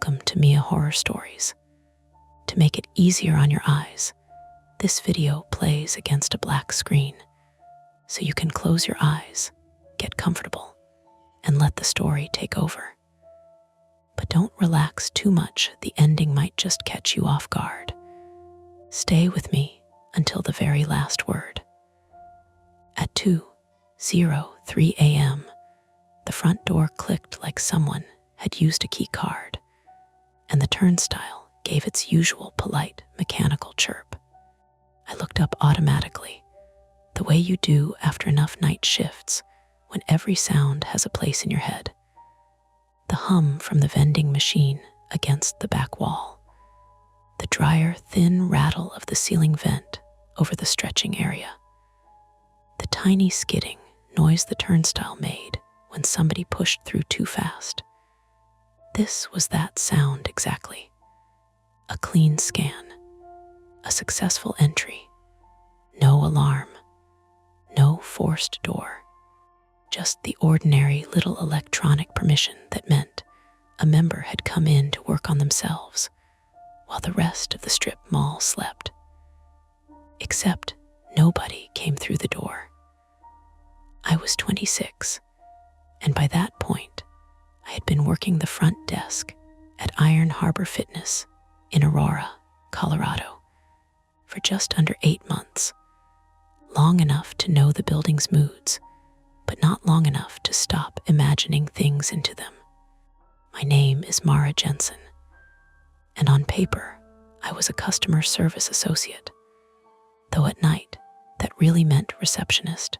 Welcome to Mia Horror Stories. To make it easier on your eyes, this video plays against a black screen, so you can close your eyes, get comfortable, and let the story take over. But don't relax too much, the ending might just catch you off guard. Stay with me until the very last word. At 2:03 a.m., the front door clicked like someone had used a key card, and the turnstile gave its usual polite mechanical chirp. I looked up automatically, the way you do after enough night shifts when every sound has a place in your head. The hum from the vending machine against the back wall, the drier, thin rattle of the ceiling vent over the stretching area, the tiny skidding noise the turnstile made when somebody pushed through too fast. This was that sound exactly. A clean scan, a successful entry, no alarm, no forced door, just the ordinary little electronic permission that meant a member had come in to work on themselves while the rest of the strip mall slept. Except nobody came through the door. I was 26, and by that point, I had been working the front desk at Iron Harbor Fitness in Aurora, Colorado, for just under 8 months, long enough to know the building's moods, but not long enough to stop imagining things into them. My name is Mara Jensen, and on paper, I was a customer service associate, though at night, that really meant receptionist,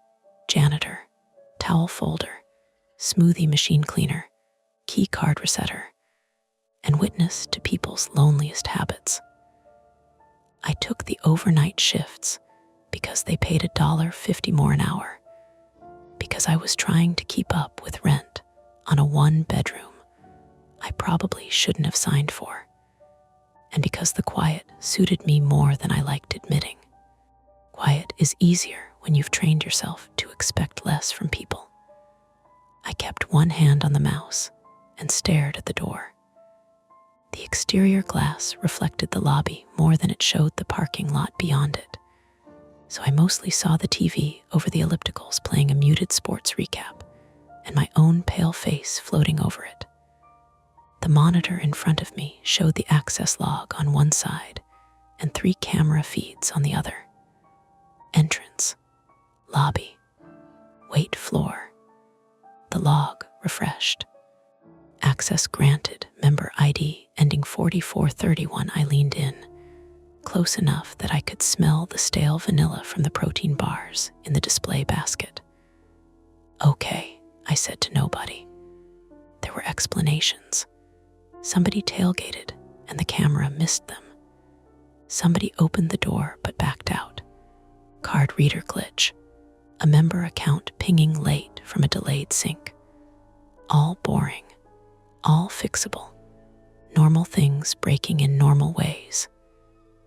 janitor, towel folder, smoothie machine cleaner, key card resetter, and witness to people's loneliest habits. I took the overnight shifts because they paid $1.50 more an hour, because I was trying to keep up with rent on a 1-bedroom I probably shouldn't have signed for, and because the quiet suited me more than I liked admitting. Quiet is easier when you've trained yourself to expect less from people. I kept one hand on the mouse and stared at the door. The exterior glass reflected the lobby more than it showed the parking lot beyond it, so I mostly saw the TV over the ellipticals playing a muted sports recap and my own pale face floating over it. The monitor in front of me showed the access log on one side and 3 camera feeds on the other. Entrance, lobby, wait floor. The log refreshed. Access granted, member ID ending 4431. I leaned in, close enough that I could smell the stale vanilla from the protein bars in the display basket. Okay, I said to nobody. There were explanations. Somebody tailgated and the camera missed them. Somebody opened the door but backed out. Card reader glitch. A member account pinging late from a delayed sync. All boring. All fixable. Normal things breaking in normal ways.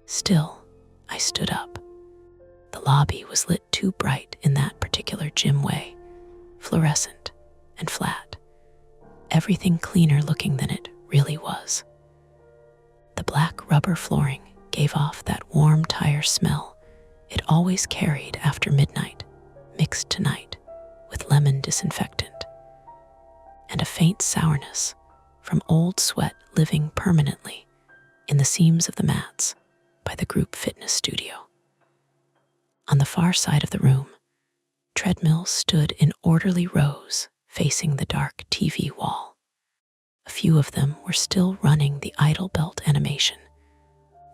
Still, I stood up. The lobby was lit too bright in that particular gym way, fluorescent and flat. Everything cleaner looking than it really was. The black rubber flooring gave off that warm tire smell it always carried after midnight, mixed tonight with lemon disinfectant, and a faint sourness from old sweat living permanently in the seams of the mats by the group fitness studio. On the far side of the room, treadmills stood in orderly rows facing the dark TV wall. A few of them were still running the idle belt animation,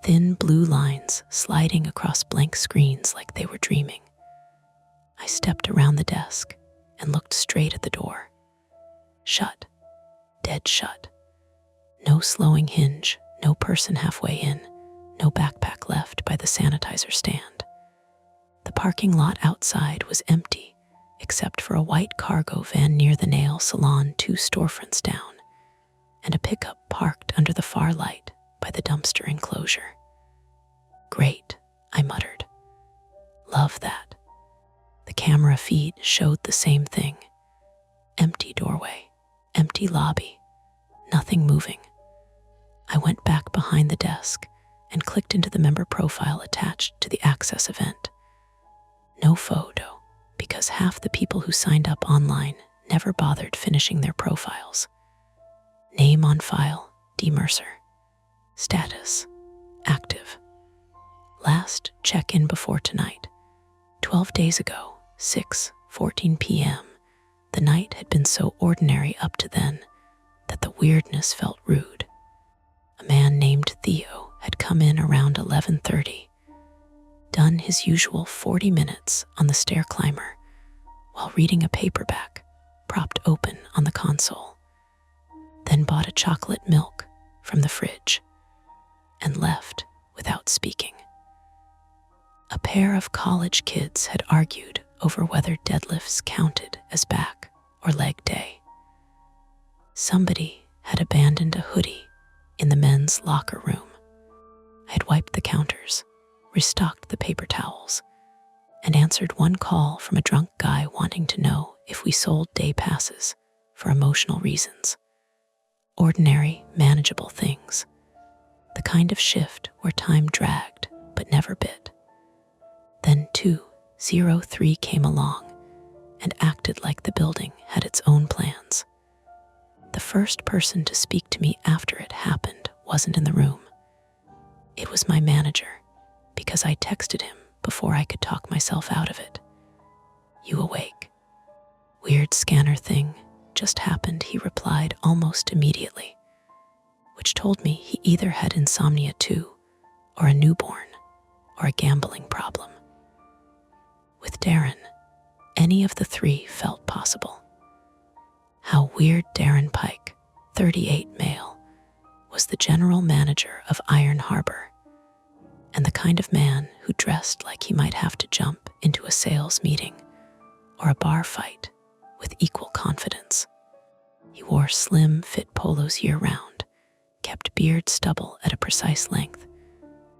thin blue lines sliding across blank screens like they were dreaming. I stepped around the desk and looked straight at the door. Shut. Dead shut. No slowing hinge, no person halfway in, no backpack left by the sanitizer stand. The parking lot outside was empty, except for a white cargo van near the nail salon 2 storefronts down, and a pickup parked under the far light by the dumpster enclosure. Great, I muttered. Love that. The camera feed showed the same thing. Empty doorway, empty lobby, nothing moving. I went back behind the desk and clicked into the member profile attached to the Access event. No photo, because half the people who signed up online never bothered finishing their profiles. Name on file, D. Mercer. Status, active. Last check-in before tonight. 12 days ago, 6:14 p.m. The night had been so ordinary up to then that the weirdness felt rude. A man named Theo had come in around 11:30, done his usual 40 minutes on the stair climber while reading a paperback propped open on the console, then bought a chocolate milk from the fridge and left without speaking. A pair of college kids had argued over whether deadlifts counted as back or leg day. Somebody had abandoned a hoodie in the men's locker room. I had wiped the counters, restocked the paper towels, and answered one call from a drunk guy wanting to know if we sold day passes for emotional reasons. Ordinary, manageable things. The kind of shift where time dragged but never bit. Then 203 came along and acted like the building had its own plans. The first person to speak to me after it happened wasn't in the room. It was my manager, because I texted him before I could talk myself out of it. "You awake?" "Weird scanner thing just happened," he replied almost immediately, which told me he either had insomnia too, or a newborn, or a gambling problem. With Darren, any of the three felt possible. How weird Darren Pike, 38 male, was the general manager of Iron Harbor, and the kind of man who dressed like he might have to jump into a sales meeting or a bar fight with equal confidence. He wore slim fit polos year-round, kept beard stubble at a precise length,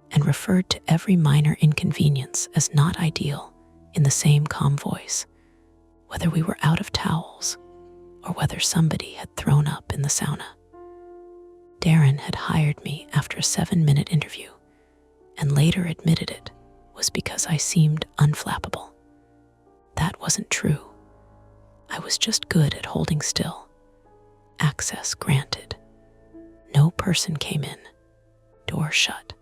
and referred to every minor inconvenience as not ideal in the same calm voice, whether we were out of towels or whether somebody had thrown up in the sauna. Darren had hired me after a 7-minute interview and later admitted it was because I seemed unflappable. That wasn't true. I was just good at holding still. Access granted. No person came in. Door shut.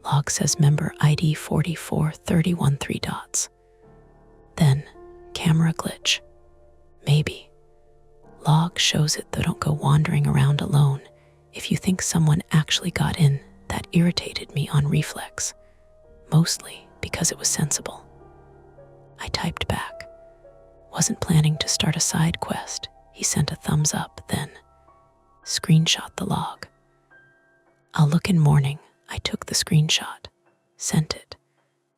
Log says member ID 4431 3 dots. Then, camera glitch. Maybe. Log shows it, though don't go wandering around alone. If you think someone actually got in, that irritated me on reflex, mostly because it was sensible. I typed back. Wasn't planning to start a side quest. He sent a thumbs up, then screenshot the log. "I'll look in morning." I took the screenshot, sent it,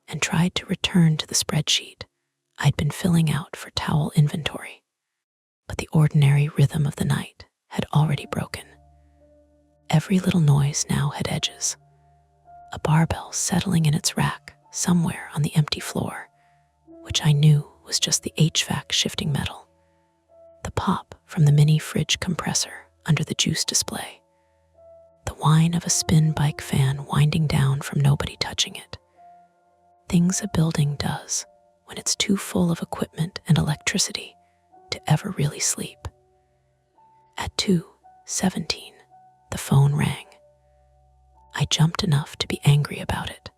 and tried to return to the spreadsheet I'd been filling out for towel inventory. But the ordinary rhythm of the night had already broken. Every little noise now had edges. A barbell settling in its rack somewhere on the empty floor, which I knew was just the HVAC shifting metal. The pop from the mini fridge compressor under the juice display. The whine of a spin bike fan winding down from nobody touching it. Things a building does when it's too full of equipment and electricity to ever really sleep. At 2:17, the phone rang. I jumped enough to be angry about it.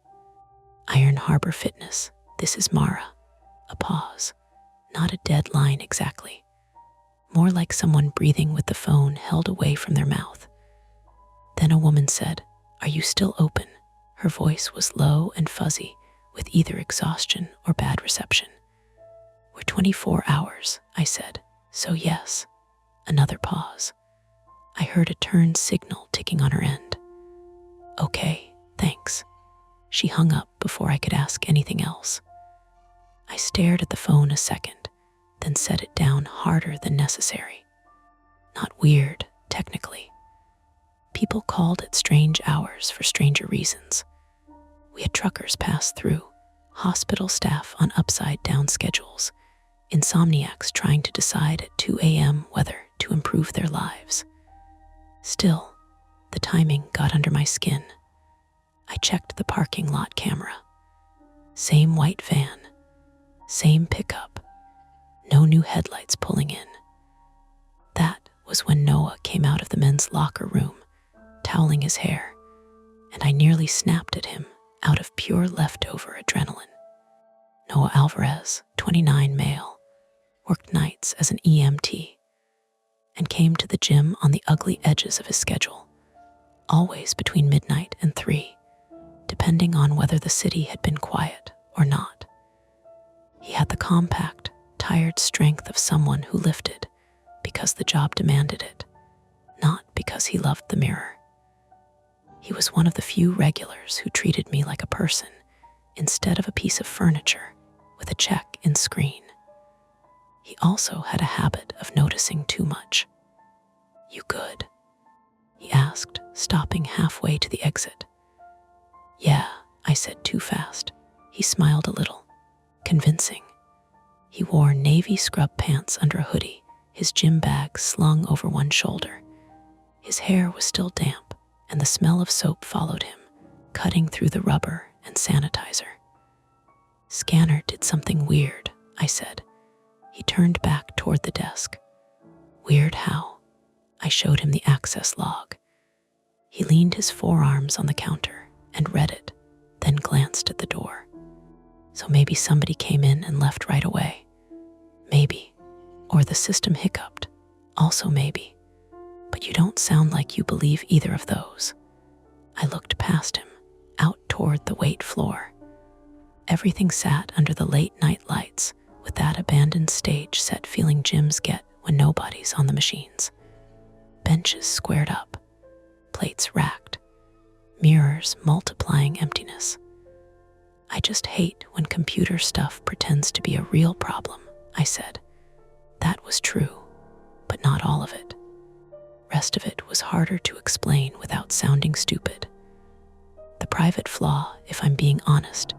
Iron Harbor Fitness, this is Mara. A pause. Not a dead line exactly. More like someone breathing with the phone held away from their mouth. Then a woman said, "Are you still open?" Her voice was low and fuzzy, with either exhaustion or bad reception. "We're 24 hours, I said. "So yes." Another pause. I heard a turn signal ticking on her end. "Okay, thanks." She hung up before I could ask anything else. I stared at the phone a second, then set it down harder than necessary. Not weird, technically. People called at strange hours for stranger reasons. We had truckers pass through, hospital staff on upside-down schedules, insomniacs trying to decide at 2 a.m. whether to improve their lives. Still, the timing got under my skin. I checked the parking lot camera. Same white van, same pickup, no new headlights pulling in. That was when Noah came out of the men's locker room, toweling his hair, and I nearly snapped at him out of pure leftover adrenaline. Noah Alvarez, 29 male, worked nights as an EMT and came to the gym on the ugly edges of his schedule, always between midnight and 3, depending on whether the city had been quiet or not. He had the compact, tired strength of someone who lifted because the job demanded it, not because he loved the mirror. He was one of the few regulars who treated me like a person instead of a piece of furniture with a check in screen. He also had a habit of noticing too much. "You good?" he asked, stopping halfway to the exit. "Yeah," I said too fast. He smiled a little, convincing. He wore navy scrub pants under a hoodie, his gym bag slung over one shoulder. His hair was still damp, and the smell of soap followed him, cutting through the rubber and sanitizer. "Scanner did something weird," I said. He turned back toward the desk. "Weird how?" I showed him the access log. He leaned his forearms on the counter and read it, then glanced at the door. "So maybe somebody came in and left right away. Maybe. Or the system hiccuped. Also maybe. But you don't sound like you believe either of those." I looked past him, out toward the weight floor. Everything sat under the late-night lights, with that abandoned stage set feeling gyms get when nobody's on the machines. Benches squared up, plates racked, mirrors multiplying emptiness. "I just hate when computer stuff pretends to be a real problem," I said. That was true, but not all of it. Rest of it was harder to explain without sounding stupid. The private flaw, if I'm being honest,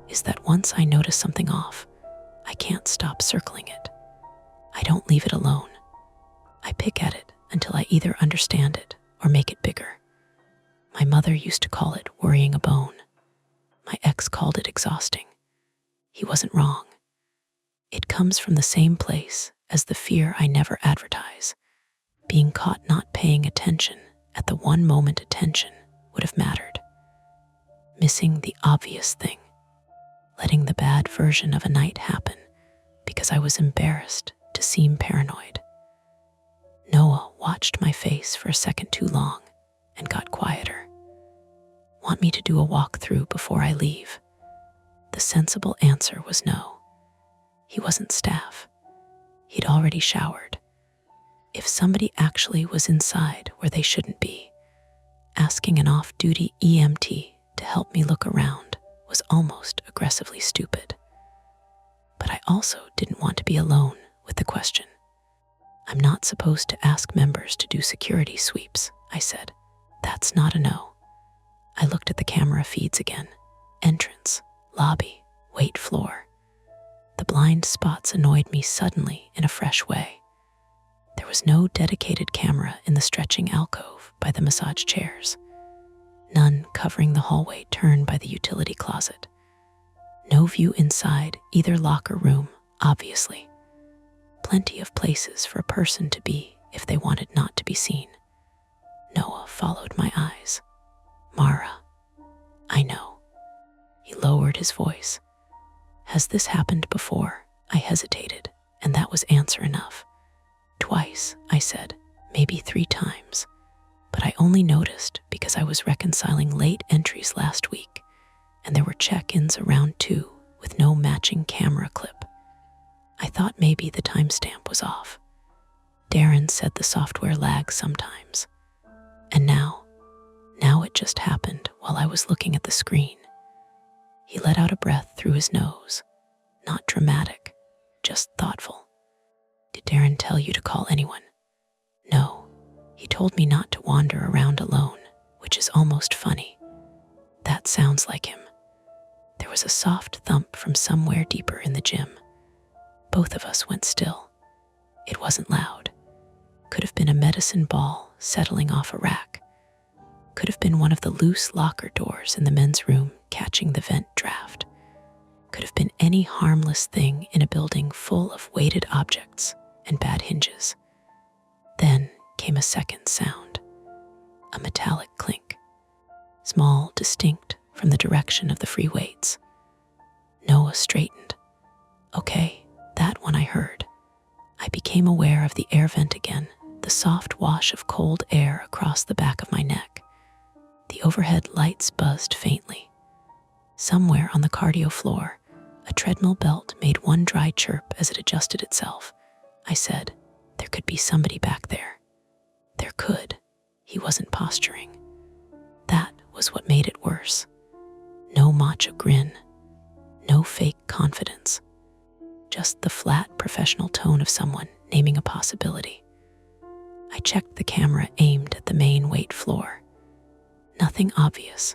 is that once I notice something off, I can't stop circling it. I don't leave it alone. I pick at it until I either understand it or make it bigger. My mother used to call it worrying a bone. My ex called it exhausting. He wasn't wrong. It comes from the same place as the fear I never advertise, being caught not paying attention at the one moment attention would have mattered. Missing the obvious thing. Letting the bad version of a night happen because I was embarrassed to seem paranoid. Noah watched my face for a second too long and got quieter. "Want me to do a walkthrough before I leave?" The sensible answer was no. He wasn't staff. He'd already showered. If somebody actually was inside where they shouldn't be, asking an off-duty EMT to help me look around was almost aggressively stupid. But I also didn't want to be alone with the question. "I'm not supposed to ask members to do security sweeps," I said. "That's not a no." I looked at the camera feeds again. Entrance, lobby, weight floor. The blind spots annoyed me suddenly in a fresh way. There was no dedicated camera in the stretching alcove by the massage chairs. None covering the hallway turn by the utility closet. No view inside either locker room, obviously. Plenty of places for a person to be if they wanted not to be seen. Noah followed my eyes. "Mara, I know." He lowered his voice. "Has this happened before?" I hesitated, and that was answer enough. "Twice," I said, "maybe 3 times. But I only noticed because I was reconciling late entries last week, and there were check-ins around 2 with no matching camera clip. I thought maybe the timestamp was off. Darren said the software lags sometimes. And now it just happened while I was looking at the screen." He let out a breath through his nose. Not dramatic, just thoughtful. "Did Darren tell you to call anyone?" "No. He told me not to wander around alone, which is almost funny." "That sounds like him." There was a soft thump from somewhere deeper in the gym. Both of us went still. It wasn't loud. Could have been a medicine ball settling off a rack. Could have been one of the loose locker doors in the men's room catching the vent draft. Could have been any harmless thing in a building full of weighted objects and bad hinges. Then came a second sound, a metallic clink, small, distinct from the direction of the free weights. Noah straightened. Okay, that one I heard. I became aware of the air vent again, the soft wash of cold air across the back of my neck. The overhead lights buzzed faintly. Somewhere on the cardio floor, a treadmill belt made one dry chirp as it adjusted itself. I said, there could be somebody back there. There could. He wasn't posturing. That was what made it worse. No macho grin. No fake confidence. Just the flat, professional tone of someone naming a possibility. I checked the camera aimed at the main weight floor. Nothing obvious,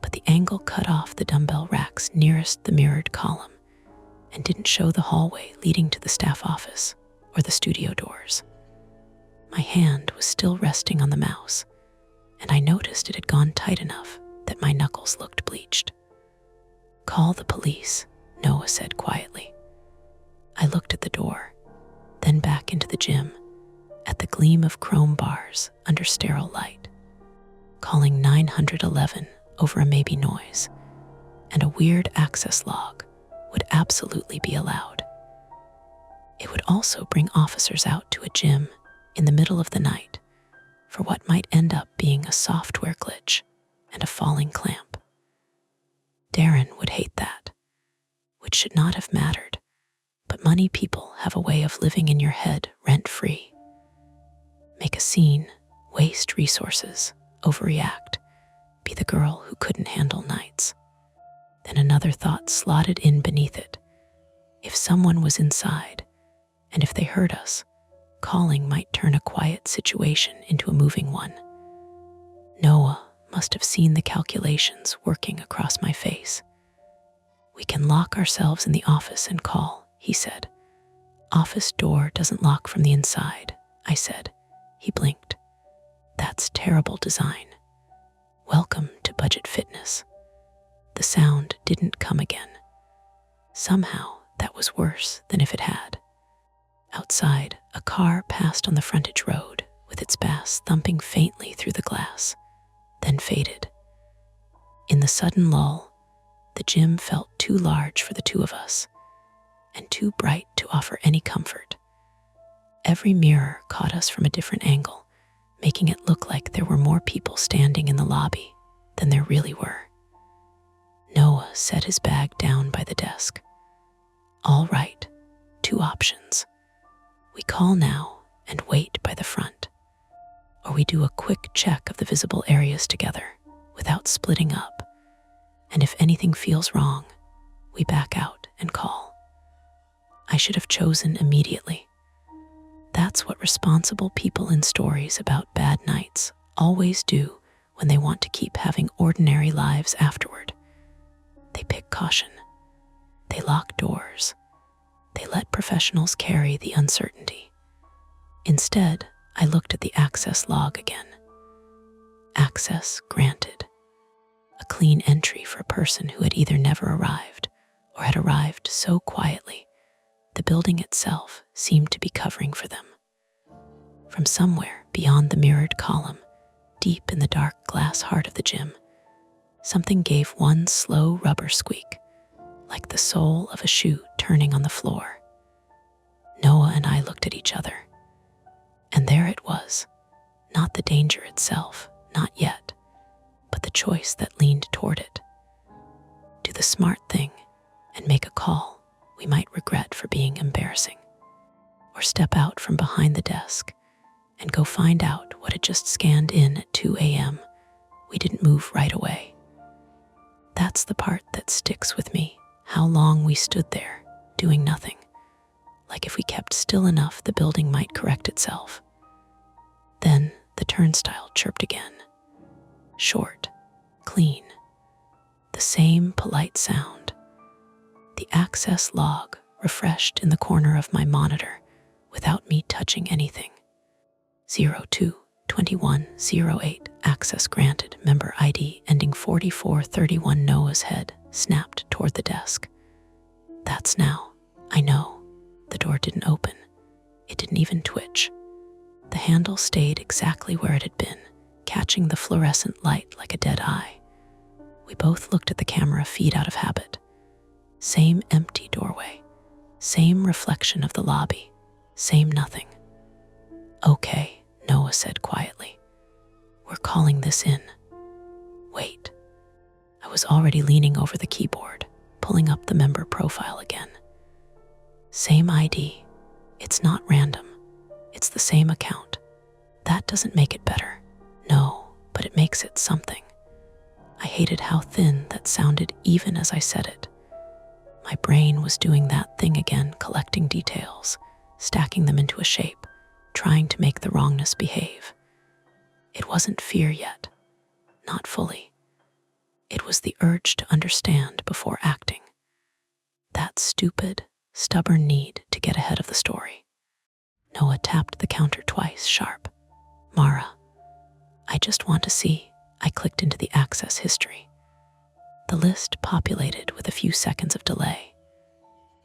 but the angle cut off the dumbbell racks nearest the mirrored column and didn't show the hallway leading to the staff office or the studio doors. My hand was still resting on the mouse, and I noticed it had gone tight enough that my knuckles looked bleached. Call the police, Noah said quietly. I looked at the door, then back into the gym, at the gleam of chrome bars under sterile light. Calling 911 over a maybe noise, and a weird access log would absolutely be allowed. It would also bring officers out to a gym in the middle of the night for what might end up being a software glitch and a falling clamp. Darren would hate that, which should not have mattered, but money people have a way of living in your head rent-free. Make a scene, waste resources, overreact, be the girl who couldn't handle nights. Then another thought slotted in beneath it. If someone was inside, and if they heard us, calling might turn a quiet situation into a moving one. Noah must have seen the calculations working across my face. We can lock ourselves in the office and call, he said. Office door doesn't lock from the inside, I said. He blinked. That's terrible design. Welcome to budget fitness. The sound didn't come again. Somehow, that was worse than if it had. Outside, a car passed on the frontage road, with its bass thumping faintly through the glass, then faded. In the sudden lull, the gym felt too large for the two of us, and too bright to offer any comfort. Every mirror caught us from a different angle, making it look like there were more people standing in the lobby than there really were. Noah set his bag down by the desk. All right, 2 options. We call now and wait by the front, or we do a quick check of the visible areas together without splitting up, and if anything feels wrong, we back out and call. I should have chosen immediately. That's what responsible people in stories about bad nights always do when they want to keep having ordinary lives afterward. They pick caution. They lock doors. They let professionals carry the uncertainty. Instead, I looked at the access log again. Access granted. A clean entry for a person who had either never arrived or had arrived so quietly the building itself seemed to be covering for them. From somewhere beyond the mirrored column, deep in the dark glass heart of the gym, something gave one slow rubber squeak, like the sole of a shoe turning on the floor. Noah and I looked at each other, and there it was, not the danger itself, not yet, but the choice that leaned toward it. Do the smart thing and make a call we might regret for being embarrassing, or step out from behind the desk and go find out what had just scanned in at 2 a.m. We didn't move right away. That's the part that sticks with me, how long we stood there, doing nothing. Like if we kept still enough, the building might correct itself. Then the turnstile chirped again. Short, clean, the same polite sound. The access log refreshed in the corner of my monitor without me touching anything. 02-21-08 Access granted. Member ID ending 4431. Noah's head snapped toward the desk. That's now. I know. The door didn't open. It didn't even twitch. The handle stayed exactly where it had been, catching the fluorescent light like a dead eye. We both looked at the camera feed out of habit. Same empty doorway. Same reflection of the lobby. Same nothing. Okay, Noah said quietly. We're calling this in. Wait. I was already leaning over the keyboard, pulling up the member profile again. Same ID. It's not random. It's the same account. That doesn't make it better. No, but it makes it something. I hated how thin that sounded even as I said it. My brain was doing that thing again, collecting details, stacking them into a shape, trying to make the wrongness behave. It wasn't fear yet. Not fully. It was the urge to understand before acting. That stupid, stubborn need to get ahead of the story. Noah tapped the counter twice, sharp. Mara, I just want to see. I clicked into the access history. The list populated with a few seconds of delay.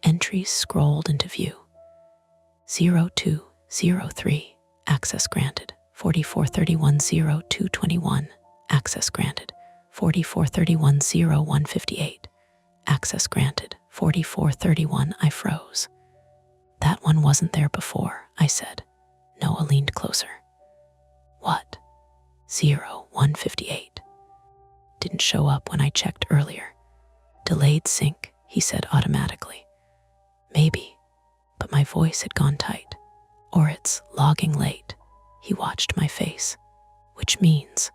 Entries scrolled into view. 0203, access granted. 4431-0221, access granted. 4431-0158, access granted. 4431. I froze. That one wasn't there before, I said. Noah leaned closer. What? 0158. Didn't show up when I checked earlier. Delayed sync, he said automatically. Maybe, but my voice had gone tight. Or it's logging late. He watched my face. Which means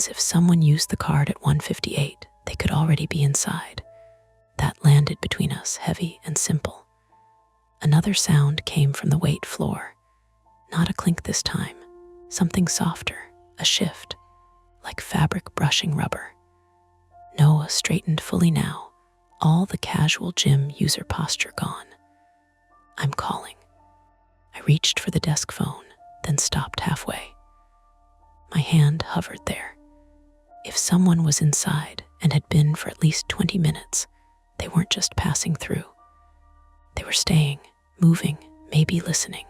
if someone used the card at 158, they could already be inside. That landed between us, heavy and simple. Another sound came from the wait floor. Not a clink this time. Something softer, a shift, like fabric brushing rubber. Noah straightened fully now, all the casual gym user posture gone. I'm calling. I reached for the desk phone, then stopped halfway. My hand hovered there. If someone was inside and had been for at least 20 minutes, they weren't just passing through. They were staying, moving, maybe listening.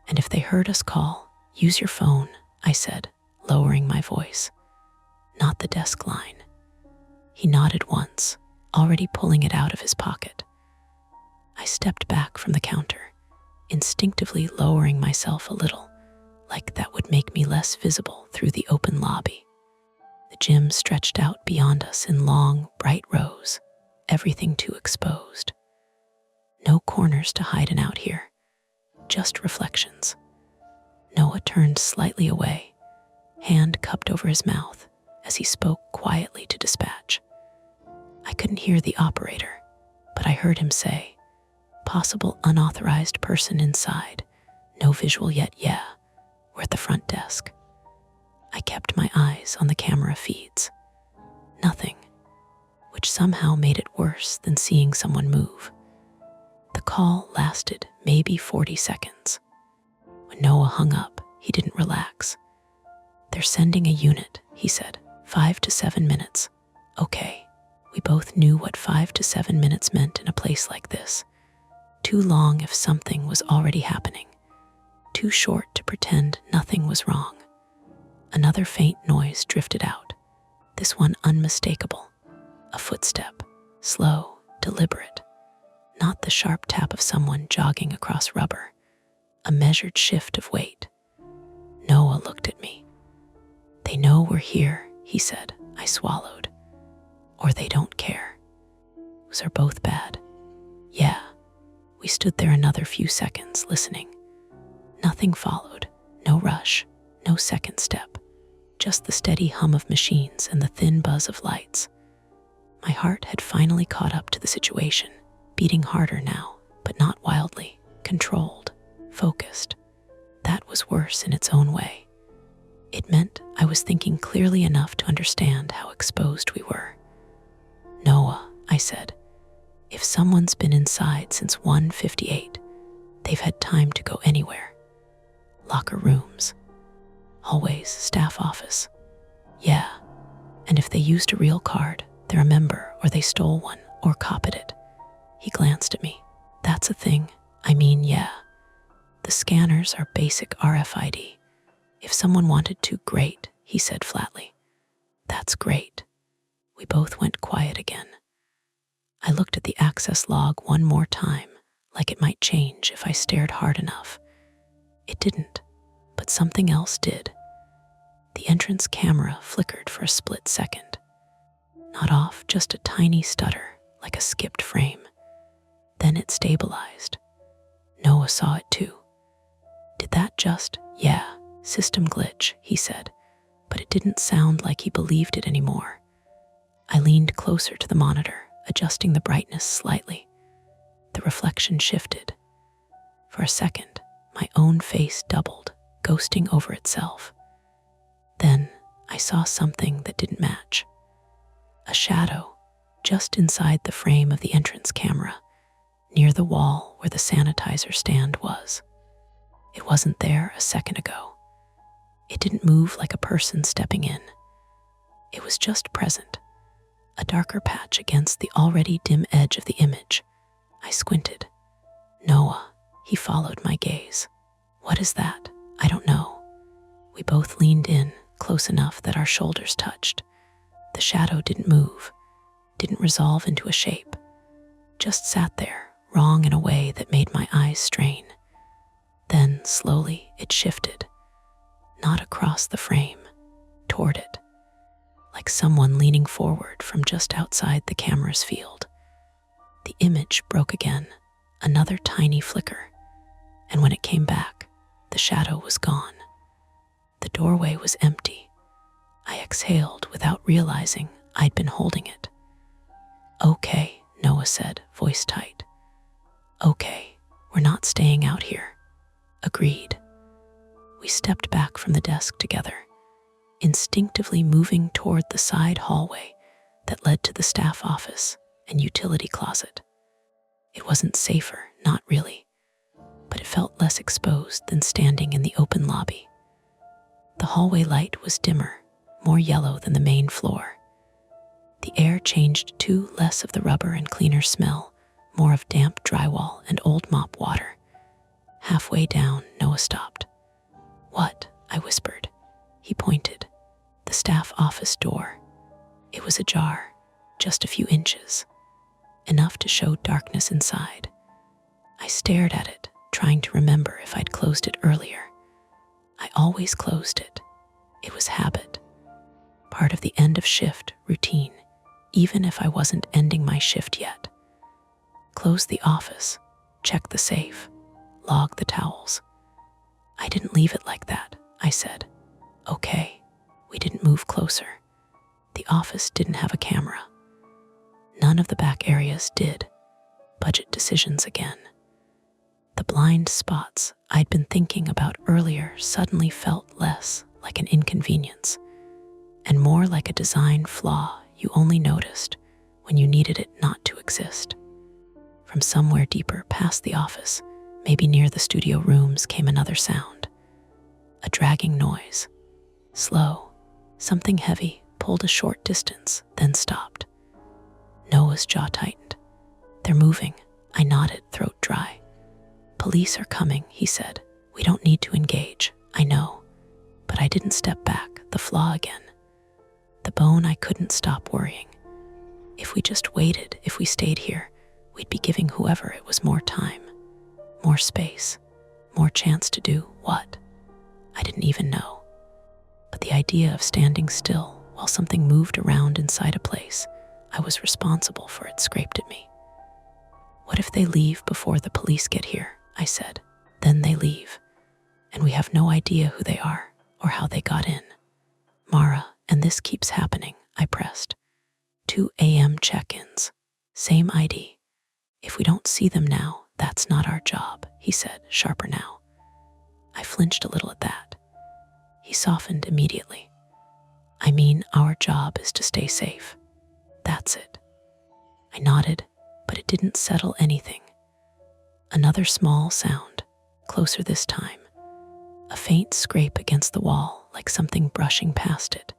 And if they heard us call, use your phone, I said, lowering my voice. Not the desk line. He nodded once, already pulling it out of his pocket. I stepped back from the counter, instinctively lowering myself a little, like that would make me less visible through the open lobby. The gym stretched out beyond us in long, bright rows, everything too exposed. No corners to hide in out here, just reflections. Noah turned slightly away, hand cupped over his mouth as he spoke quietly to dispatch. I couldn't hear the operator, but I heard him say, possible unauthorized person inside, no visual yet, yeah, we're at the front desk. I kept my eyes on the camera feeds. Nothing, which somehow made it worse than seeing someone move. The call lasted maybe 40 seconds. When Noah hung up, he didn't relax. They're sending a unit, he said, 5 to 7 minutes. Okay, we both knew what 5 to 7 minutes meant in a place like this. Too long if something was already happening. Too short to pretend nothing was wrong. Another faint noise drifted out, this one unmistakable. A footstep, slow, deliberate. Not the sharp tap of someone jogging across rubber. A measured shift of weight. Noah looked at me. They know we're here, he said. I swallowed. Or they don't care. Those are both bad. Yeah. We stood there another few seconds, listening. Nothing followed. No rush. No second step. Just the steady hum of machines and the thin buzz of lights. My heart had finally caught up to the situation, beating harder now, but not wildly, controlled, focused. That was worse in its own way. It meant I was thinking clearly enough to understand how exposed we were. Noah, I said, if someone's been inside since 1:58, they've had time to go anywhere. Locker rooms, Hallways, staff office. Yeah. And if they used a real card, they're a member, or they stole one, or copied it. He glanced at me. That's a thing. I mean, yeah. The scanners are basic RFID. If someone wanted to, great, he said flatly. That's great. We both went quiet again. I looked at the access log one more time, like it might change if I stared hard enough. It didn't, but something else did. The entrance camera flickered for a split second. Not off, just a tiny stutter, like a skipped frame. Then it stabilized. Noah saw it too. Did that just, yeah, system glitch, he said, but it didn't sound like he believed it anymore. I leaned closer to the monitor, adjusting the brightness slightly. The reflection shifted. For a second, my own face doubled, ghosting over itself. Then I saw something that didn't match. A shadow, just inside the frame of the entrance camera, near the wall where the sanitizer stand was. It wasn't there a second ago. It didn't move like a person stepping in. It was just present, a darker patch against the already dim edge of the image. I squinted. Noah, he followed my gaze. What is that? I don't know. We both leaned in, close enough that our shoulders touched. The shadow didn't move, didn't resolve into a shape, just sat there, wrong in a way that made my eyes strain. Then, slowly, it shifted, not across the frame, toward it, like someone leaning forward from just outside the camera's field. The image broke again, another tiny flicker, and when it came back, the shadow was gone. The doorway was empty. I exhaled without realizing I'd been holding it. Okay, Noah said, voice tight. Okay, we're not staying out here. Agreed. We stepped back from the desk together, instinctively moving toward the side hallway that led to the staff office and utility closet. It wasn't safer, not really, but it felt less exposed than standing in the open lobby. The hallway light was dimmer, more yellow than the main floor. The air changed to less of the rubber and cleaner smell, more of damp drywall and old mop water. Halfway down, Noah stopped. What? I whispered. He pointed. The staff office door. It was ajar, just a few inches, enough to show darkness inside. I stared at it, trying to remember if I'd closed it earlier. I always closed it. It was habit, part of the end of shift routine, even if I wasn't ending my shift yet. Close the office, check the safe, log the towels. I didn't leave it like that, I said. Okay, we didn't move closer. The office didn't have a camera. None of the back areas did. Budget decisions again. The blind spots I'd been thinking about earlier suddenly felt less like an inconvenience and more like a design flaw you only noticed when you needed it not to exist. From somewhere deeper past the office, maybe near the studio rooms, came another sound. A dragging noise. Slow. Something heavy pulled a short distance, then stopped. Noah's jaw tightened. They're moving. I nodded, throat dry. Police are coming, he said. We don't need to engage. I know. But I didn't step back, the flaw again. The bone I couldn't stop worrying. If we just waited, if we stayed here, we'd be giving whoever it was more time, more space, more chance to do what? I didn't even know. But the idea of standing still while something moved around inside a place I was responsible for it scraped at me. What if they leave before the police get here? I said. Then they leave, and we have no idea who they are or how they got in. Mara, and this keeps happening, I pressed. 2 a.m. check-ins, same ID. If we don't see them now, that's not our job, he said, sharper now. I flinched a little at that. He softened immediately. I mean, our job is to stay safe. That's it. I nodded, but it didn't settle anything. Another small sound, closer this time. A faint scrape against the wall, like something brushing past it.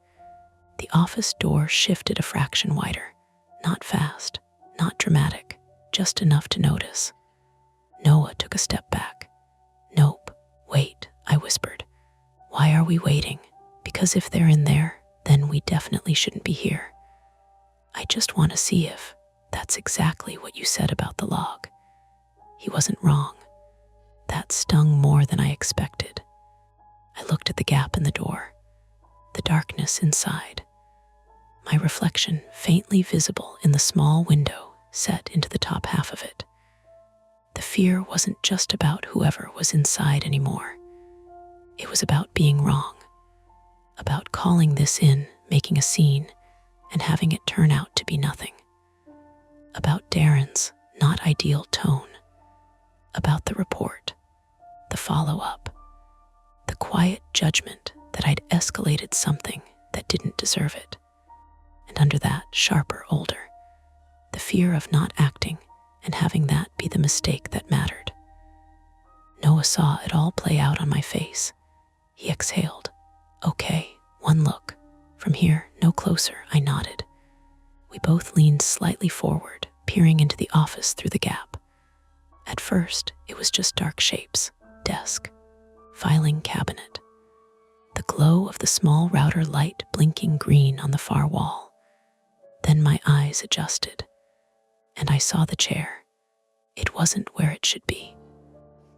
The office door shifted a fraction wider, not fast, not dramatic, just enough to notice. Noah took a step back. "Nope, wait," I whispered. "Why are we waiting? Because if they're in there, then we definitely shouldn't be here." "I just want to see if that's exactly what you said about the log." He wasn't wrong. That stung more than I expected. I looked at the gap in the door, the darkness inside, my reflection faintly visible in the small window set into the top half of it. The fear wasn't just about whoever was inside anymore. It was about being wrong, about calling this in, making a scene, and having it turn out to be nothing. About Darren's not ideal tone, about the report, the follow-up, the quiet judgment that I'd escalated something that didn't deserve it. And under that, sharper, older, the fear of not acting and having that be the mistake that mattered. Noah saw it all play out on my face. He exhaled. "Okay, one look. From here, no closer," I nodded. We both leaned slightly forward, peering into the office through the gap. At first, it was just dark shapes, desk, filing cabinet, the glow of the small router light blinking green on the far wall. Then my eyes adjusted, and I saw the chair. It wasn't where it should be.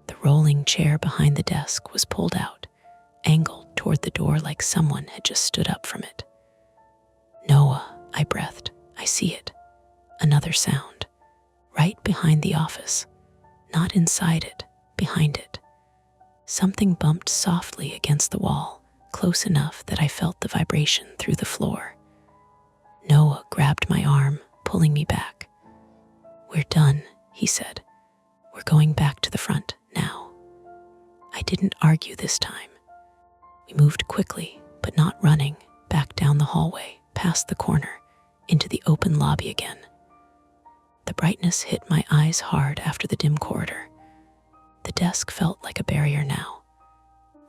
The rolling chair behind the desk was pulled out, angled toward the door like someone had just stood up from it. "Noah," I breathed, "I see it." Another sound, right behind the office, not inside it, behind it. Something bumped softly against the wall, close enough that I felt the vibration through the floor. Noah grabbed my arm, pulling me back. "We're done," he said. "We're going back to the front now." I didn't argue this time. We moved quickly, but not running, back down the hallway, past the corner, into the open lobby again. The brightness hit my eyes hard after the dim corridor. The desk felt like a barrier now.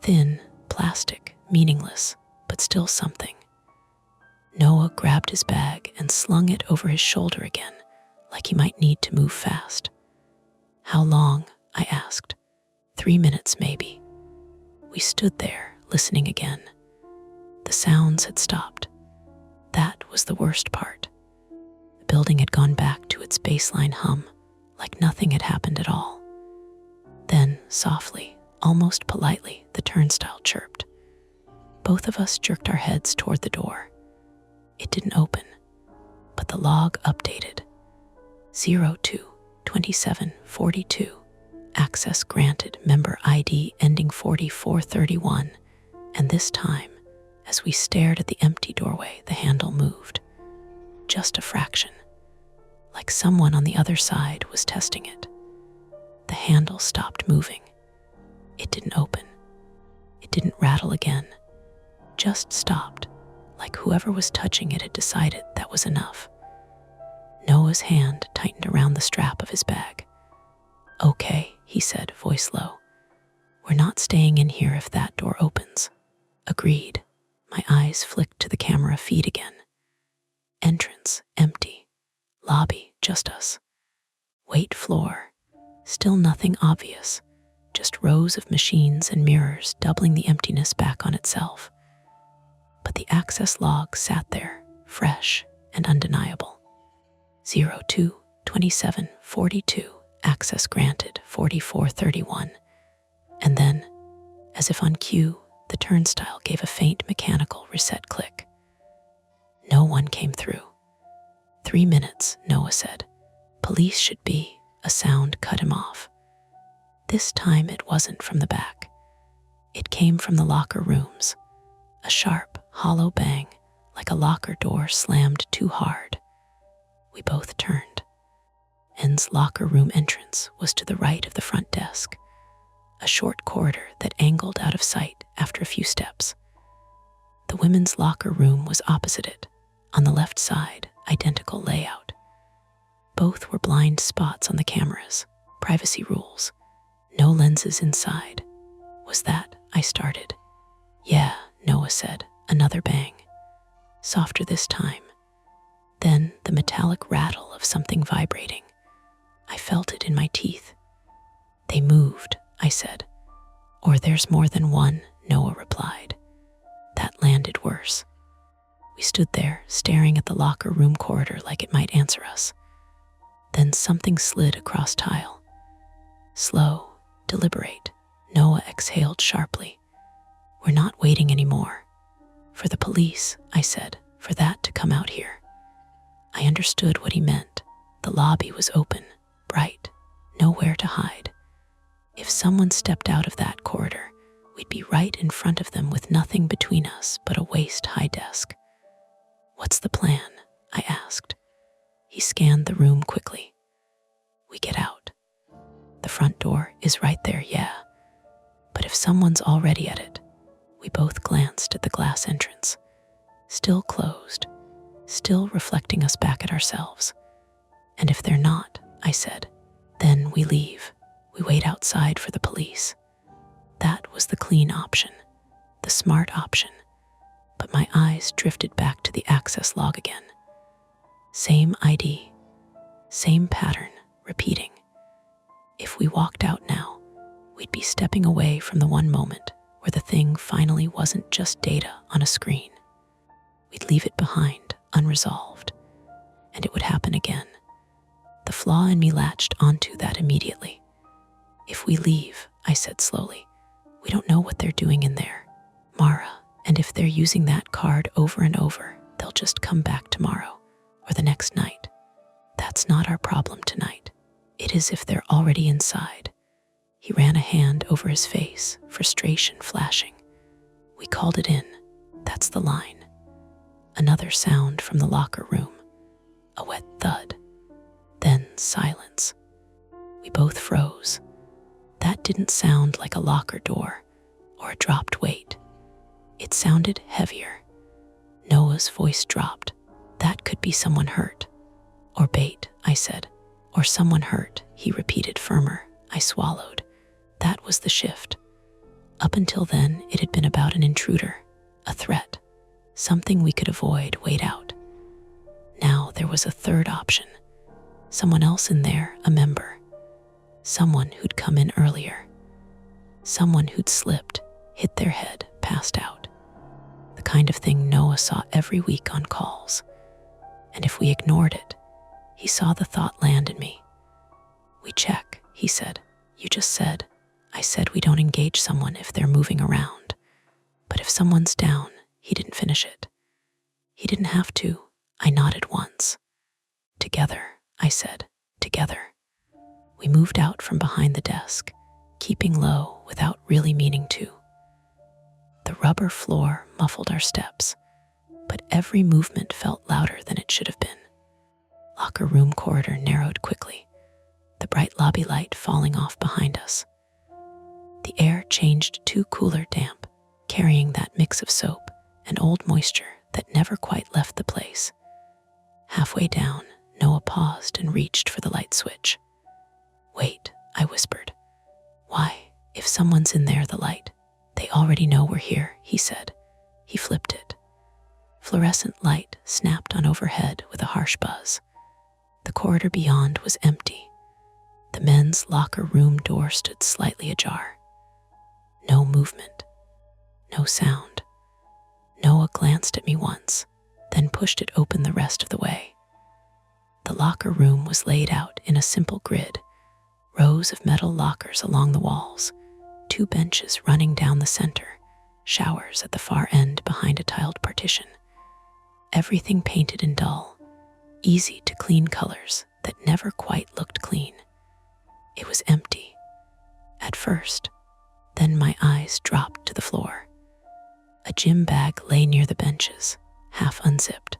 Thin, plastic, meaningless, but still something. Noah grabbed his bag and slung it over his shoulder again, like he might need to move fast. "How long?" I asked. 3 minutes, maybe." We stood there, listening again. The sounds had stopped. That was the worst part. The building had gone back to its baseline hum, like nothing had happened at all. Then, softly, almost politely, the turnstile chirped. Both of us jerked our heads toward the door. It didn't open, but the log updated. 02-2742. Access granted, member ID ending 4431. And this time, as we stared at the empty doorway, the handle moved. Just a fraction. Like someone on the other side was testing it. The handle stopped moving. It didn't open. It didn't rattle again. Just stopped, like whoever was touching it had decided that was enough. Noah's hand tightened around the strap of his bag. "Okay," he said, voice low. "We're not staying in here if that door opens." Agreed. My eyes flicked to the camera feed again. Entrance, empty. Lobby, just us. Wait floor. Still nothing obvious. Just rows of machines and mirrors doubling the emptiness back on itself. But the access log sat there, fresh and undeniable. 02-2742. Access granted, 4431. And then, as if on cue, the turnstile gave a faint mechanical reset click. No one came through. 3 minutes, Noah said. "Police should be." A sound cut him off. This time it wasn't from the back. It came from the locker rooms. A sharp, hollow bang, like a locker door slammed too hard. We both turned. N's locker room entrance was to the right of the front desk, a short corridor that angled out of sight after a few steps. The women's locker room was opposite it, on the left side, identical layout. Both were blind spots on the cameras, privacy rules, no lenses inside. Was that? I started. "Yeah," Noah said, another bang. Softer this time. Then the metallic rattle of something vibrating. I felt it in my teeth. They moved, I said. Or there's more than one, Noah replied. That landed worse. We stood there, staring at the locker room corridor like it might answer us. Then something slid across tile. Slow, deliberate, Noah exhaled sharply. We're not waiting anymore. For the police, I said, for that to come out here. I understood what he meant. The lobby was open, bright, nowhere to hide. If someone stepped out of that corridor, we'd be right in front of them with nothing between us but a waist-high desk. What's the plan? I asked. He scanned the room quickly. We get out. The front door is right there, yeah. But if someone's already at it, we both glanced at the glass entrance. Still closed, still reflecting us back at ourselves. And if they're not, I said, then we leave. We wait outside for the police. That was the clean option, the smart option. But my eyes drifted back to the access log again. Same ID, same pattern, repeating. If we walked out now, we'd be stepping away from the one moment where the thing finally wasn't just data on a screen. We'd leave it behind, unresolved, and it would happen again. The flaw in me latched onto that immediately. If we leave, I said slowly, we don't know what they're doing in there, Mara, and if they're using that card over and over, they'll just come back tomorrow or the next night. That's not our problem tonight. It is if they're already inside. He ran a hand over his face, frustration flashing. We called it in. That's the line. Another sound from the locker room. A wet thud. Then silence. We both froze. That didn't sound like a locker door or a dropped weight. It sounded heavier. Noah's voice dropped. That could be someone hurt. Or bait, I said. Or someone hurt, he repeated firmer. I swallowed. That was the shift. Up until then, it had been about an intruder, a threat, something we could avoid, wait out. Now there was a third option. Someone else in there, a member. Someone who'd come in earlier. Someone who'd slipped, hit their head, passed out. The kind of thing Noah saw every week on calls. And if we ignored it, he saw the thought land in me. We check, he said. You just said. I said we don't engage someone if they're moving around. But if someone's down, he didn't finish it. He didn't have to. I nodded once. Together, I said, together. We moved out from behind the desk, keeping low without really meaning to. The rubber floor muffled our steps, but every movement felt louder than it should have been. Locker room corridor narrowed quickly, the bright lobby light falling off behind us. The air changed to cooler damp, carrying that mix of soap and old moisture that never quite left the place. Halfway down, Noah paused and reached for the light switch. Wait, I whispered. Why, if someone's in there, the light. They already know we're here, he said. He flipped it. Fluorescent light snapped on overhead with a harsh buzz. The corridor beyond was empty. The men's locker room door stood slightly ajar. No movement. No sound. Noah glanced at me once, then pushed it open the rest of the way. The locker room was laid out in a simple grid, rows of metal lockers along the walls, 2 benches running down the center, showers at the far end behind a tiled partition. Everything painted in dull, easy to clean colors that never quite looked clean. It was empty. At first, then my eyes dropped to the floor. A gym bag lay near the benches, half unzipped.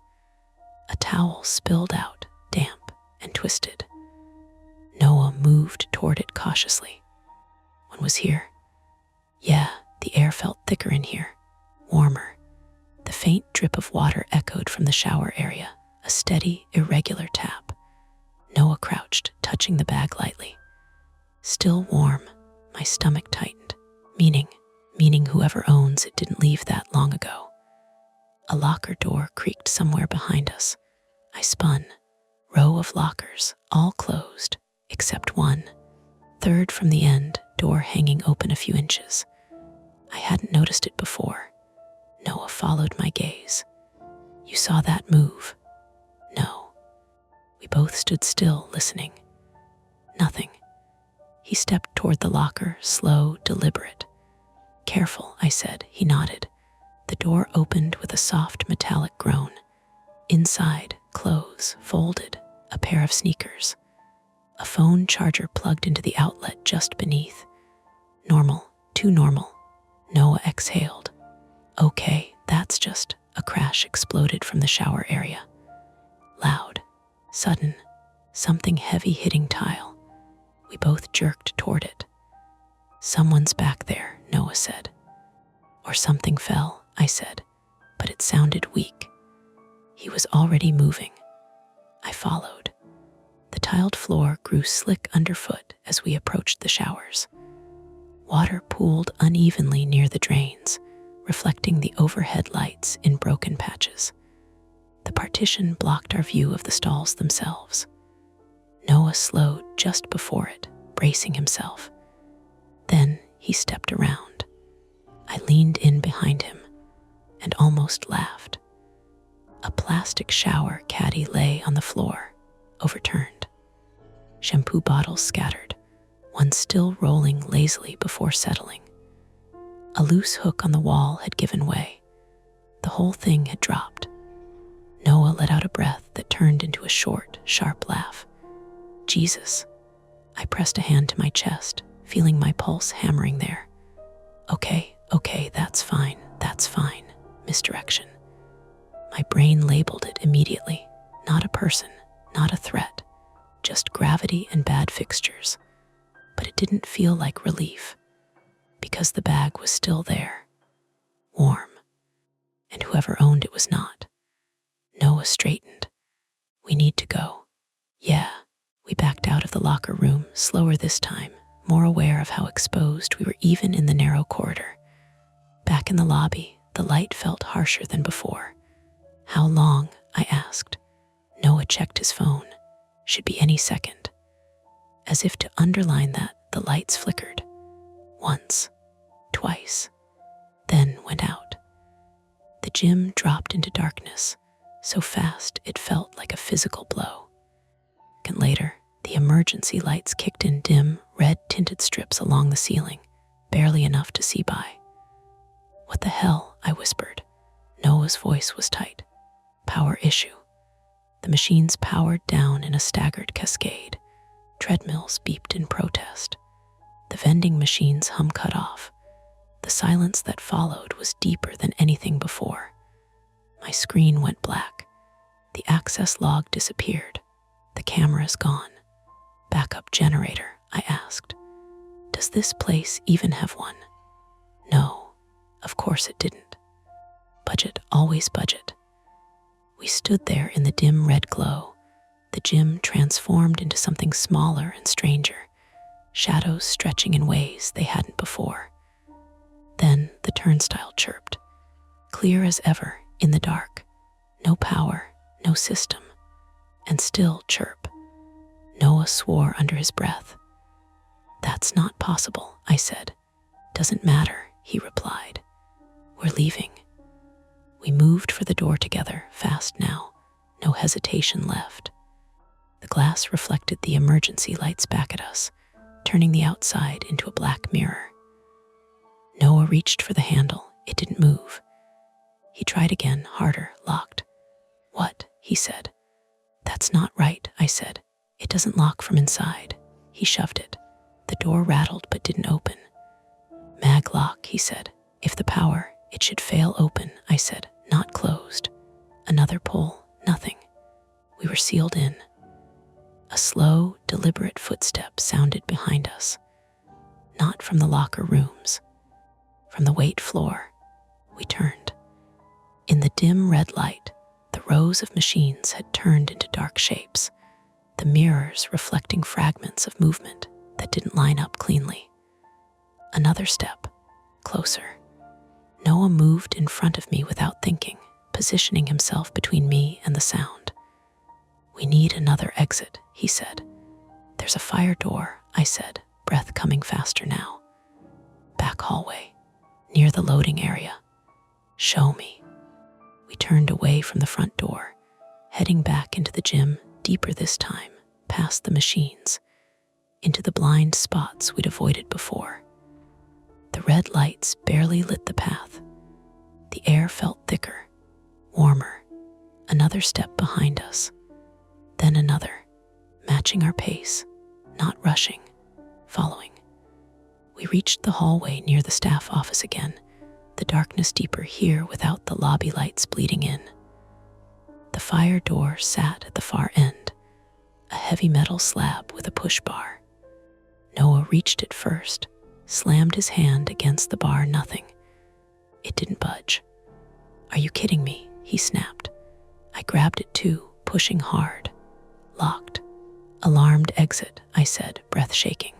A towel spilled out, damp and twisted. Noah moved toward it cautiously. One was here. Yeah, the air felt thicker in here, warmer. The faint drip of water echoed from the shower area, a steady, irregular tap. Noah crouched, touching the bag lightly. Still warm, my stomach tightened. meaning whoever owns it didn't leave that long ago. A locker door creaked somewhere behind us. I spun. Row of lockers, all closed, except one. Third from the end, door hanging open a few inches. I hadn't noticed it before. Noah followed my gaze. You saw that move? No. We both stood still, listening. Nothing. He stepped toward the locker, slow, deliberate. Careful, I said. He nodded. The door opened with a soft metallic groan. Inside, clothes, folded, a pair of sneakers. A phone charger plugged into the outlet just beneath. Normal, too normal. Noah exhaled. Okay, that's just. A crash exploded from the shower area. Loud, sudden, something heavy hitting tile. We both jerked toward it. Someone's back there, Noah said. Or something fell, I said, but it sounded weak. He was already moving. I followed. The tiled floor grew slick underfoot as we approached the showers. Water pooled unevenly near the drains, reflecting the overhead lights in broken patches. The partition blocked our view of the stalls themselves. Noah slowed just before it, bracing himself. Then he stepped around. I leaned in behind him and almost laughed. A plastic shower caddy lay on the floor, overturned. Shampoo bottles scattered, one still rolling lazily before settling. A loose hook on the wall had given way. The whole thing had dropped. Noah let out a breath that turned into a short, sharp laugh. Jesus. I pressed a hand to my chest, feeling my pulse hammering there. Okay, that's fine. Misdirection. My brain labeled it immediately. Not a person, not a threat, just gravity and bad fixtures. But it didn't feel like relief, because the bag was still there, warm, and whoever owned it was not. Noah straightened. We need to go. Yeah. We backed out of the locker room, slower this time, more aware of how exposed we were even in the narrow corridor. Back in the lobby, the light felt harsher than before. How long? I asked. Noah checked his phone. Should be any second. As if to underline that, the lights flickered. Once, twice, then went out. The gym dropped into darkness, so fast it felt like a physical blow. And later, the emergency lights kicked in, dim, red-tinted strips along the ceiling, barely enough to see by. What the hell? I whispered. Noah's voice was tight. Power issue. The machines powered down in a staggered cascade. Treadmills beeped in protest. The vending machines hum cut off. The silence that followed was deeper than anything before. My screen went black. The access log disappeared. The camera's gone. Backup generator, I asked. Does this place even have one? No, of course it didn't. Budget, always budget. We stood there in the dim red glow. The gym transformed into something smaller and stranger, shadows stretching in ways they hadn't before. Then the turnstile chirped, clear as ever, in the dark. No power, no system, and still chirp. Noah swore under his breath. That's not possible, I said. Doesn't matter, he replied. We're leaving. We moved for the door together, fast now, no hesitation left. The glass reflected the emergency lights back at us, turning the outside into a black mirror. Noah reached for the handle. It didn't move. He tried again, harder, locked. What? He said. That's not right, I said. It doesn't lock from inside. He shoved it. The door rattled but didn't open. Mag lock, he said. If the power, it should fail open, I said. Not closed. Another pull, nothing. We were sealed in. A slow, deliberate footstep sounded behind us. Not from the locker rooms. From the weight floor. We turned. In the dim red light, the rows of machines had turned into dark shapes, the mirrors reflecting fragments of movement that didn't line up cleanly. Another step, Closer. Noah moved in front of me without thinking, positioning himself between me and the sound. "We need another exit," he said. "There's a fire door," I said, breath coming faster now. "Back hallway, near the loading area." "Show me." We turned away from the front door, heading back into the gym, deeper this time, past the machines, into the blind spots we'd avoided before. The red lights barely lit the path. The air felt thicker, warmer. Another step behind us, then another, matching our pace, not rushing, following. We reached the hallway near the staff office again, the darkness deeper here without the lobby lights bleeding in. The fire door sat at the far end, a heavy metal slab with a push bar. Noah reached it first, slammed his hand against the bar, nothing. It didn't budge. "Are you kidding me?" he snapped. I grabbed it too, pushing hard. Locked. "Alarmed exit," I said, breath shaking.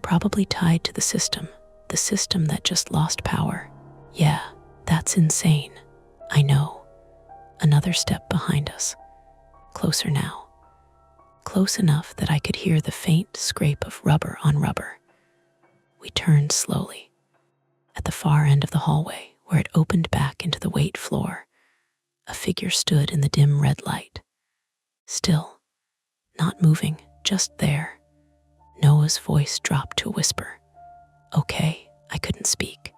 "Probably tied to the system that just lost power." "Yeah, that's insane." "I know." Another step behind us. Closer now. Close enough that I could hear the faint scrape of rubber on rubber. We turned slowly. At the far end of the hallway, where it opened back into the weight floor, a figure stood in the dim red light. Still, not moving, just there. Noah's voice dropped to a whisper. "Okay," I couldn't speak.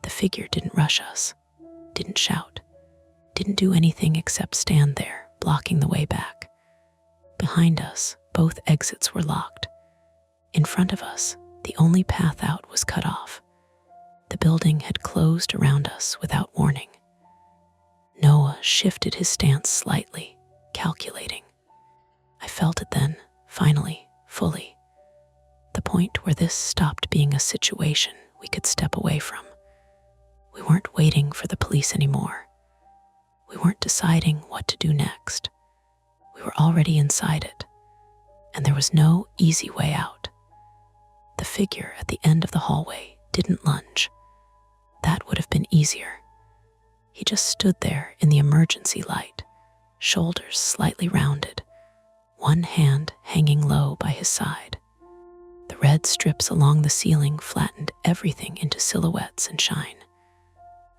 The figure didn't rush us, didn't shout, didn't do anything except stand there, blocking the way back. Behind us, both exits were locked. In front of us, the only path out was cut off. The building had closed around us without warning. Noah shifted his stance slightly, calculating. I felt it then, finally, fully. The point where this stopped being a situation we could step away from. We weren't waiting for the police anymore. We weren't deciding what to do next. We were already inside it, and there was no easy way out. The figure at the end of the hallway didn't lunge. That would have been easier. He just stood there in the emergency light, shoulders slightly rounded, one hand hanging low by his side. The red strips along the ceiling flattened everything into silhouettes and shine.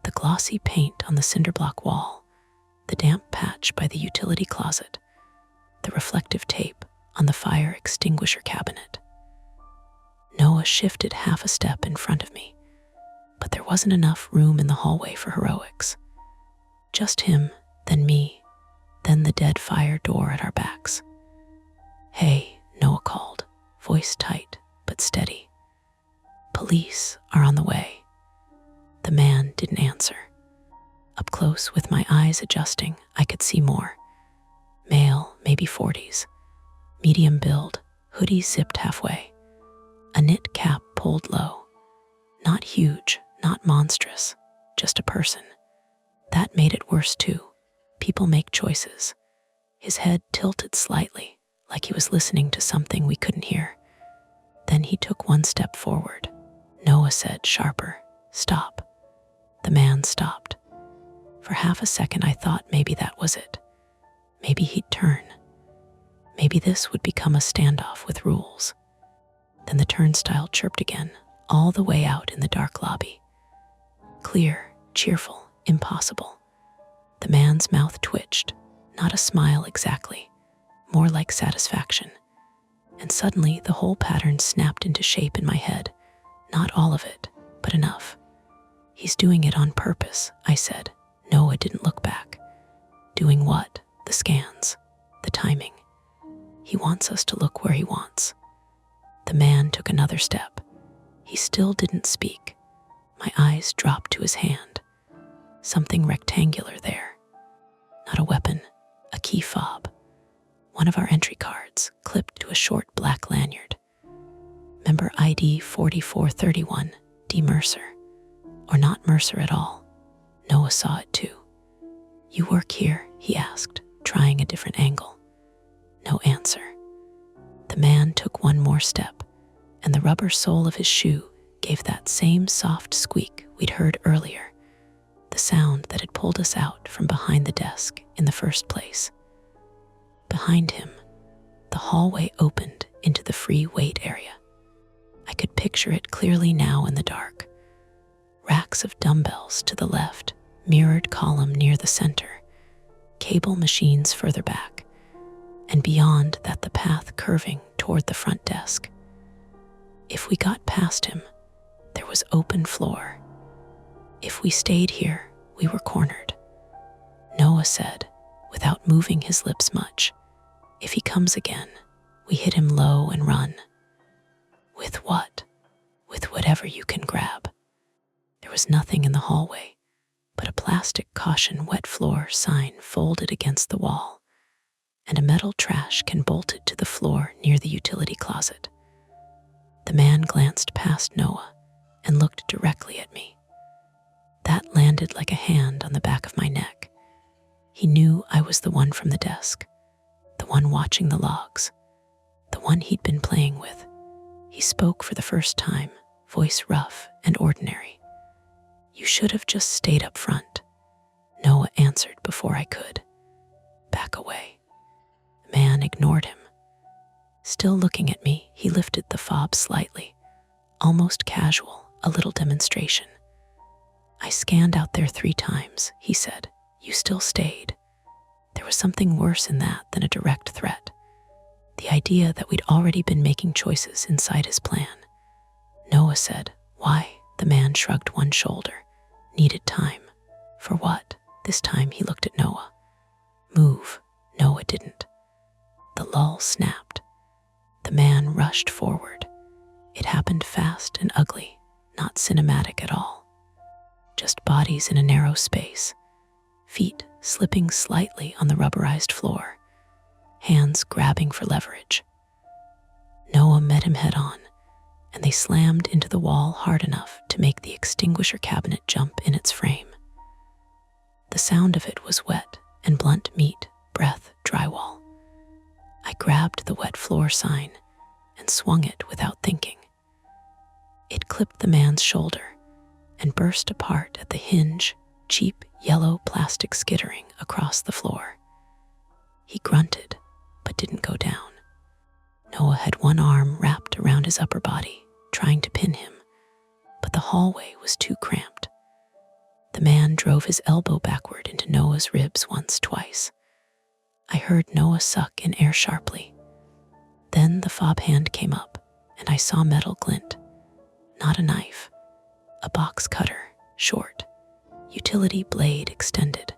The glossy paint on the cinderblock wall, the damp patch by the utility closet, the reflective tape on the fire extinguisher cabinet. Noah shifted half a step in front of me, but there wasn't enough room in the hallway for heroics. Just him, then me, then the dead fire door at our backs. "Hey," Noah called, voice tight but steady. "Police are on the way." The man didn't answer. Up close, with my eyes adjusting, I could see more. Male, maybe 40s, medium build, hoodie zipped halfway, a knit cap pulled low. Not huge, not monstrous, just a person. That made it worse too. People make choices. His head tilted slightly, like he was listening to something we couldn't hear. Then he took one step forward. Noah said, sharper, "Stop." The man stopped. For half a second I thought maybe that was it. Maybe he'd turn. Maybe this would become a standoff with rules. Then the turnstile chirped again, all the way out in the dark lobby. Clear, cheerful, impossible. The man's mouth twitched, not a smile exactly, more like satisfaction. And suddenly the whole pattern snapped into shape in my head. Not all of it, but enough. "He's doing it on purpose," I said. Noah didn't look back. "Doing what?" "The scans, the timing. He wants us to look where he wants." The man took another step. He still didn't speak. My eyes dropped to his hand. Something rectangular there. Not a weapon, a key fob. One of our entry cards, clipped to a short black lanyard. Member ID 4431, D. Mercer. Or not Mercer at all. Noah saw it too. "You work here?" he asked, trying a different angle. No answer. The man took one more step, and the rubber sole of his shoe gave that same soft squeak we'd heard earlier, the sound that had pulled us out from behind the desk in the first place. Behind him, the hallway opened into the free weight area. I could picture it clearly now in the dark. Racks of dumbbells to the left, mirrored column near the center, cable machines further back, and beyond that the path curving toward the front desk. If we got past him, there was open floor. If we stayed here, we were cornered. Noah said, without moving his lips much, "If he comes again, we hit him low and run." With what? With whatever you can grab. There was nothing in the hallway but a plastic caution wet floor sign folded against the wall, and a metal trash can bolted to the floor near the utility closet. The man glanced past Noah and looked directly at me. That landed like a hand on the back of my neck. He knew I was the one from the desk, the one watching the logs, the one he'd been playing with. He spoke for the first time, voice rough and ordinary. "You should have just stayed up front." Noah answered before I could. "Back away." The man ignored him. Still looking at me, he lifted the fob slightly, almost casual, a little demonstration. "I scanned out there 3 times, he said. "You still stayed." There was something worse in that than a direct threat. The idea that we'd already been making choices inside his plan. Noah said, "Why?" The man shrugged one shoulder. "Needed time." "For what?" This time he looked at Noah. "Move." Noah didn't. The lull snapped. The man rushed forward. It happened fast and ugly, not cinematic at all. Just bodies in a narrow space, feet slipping slightly on the rubberized floor, hands grabbing for leverage. Noah met him head on, and they slammed into the wall hard enough to make the extinguisher cabinet jump in its frame. The sound of it was wet and blunt meat, breath, drywall. I grabbed the wet floor sign and swung it without thinking. It clipped the man's shoulder and burst apart at the hinge, cheap yellow plastic skittering across the floor. He grunted, but didn't go down. Noah had one arm wrapped around his upper body, trying to pin him, but the hallway was too cramped. The man drove his elbow backward into Noah's ribs once, twice. I heard Noah suck in air sharply. Then the fob hand came up, and I saw metal glint. Not a knife. A box cutter, short. Utility blade extended.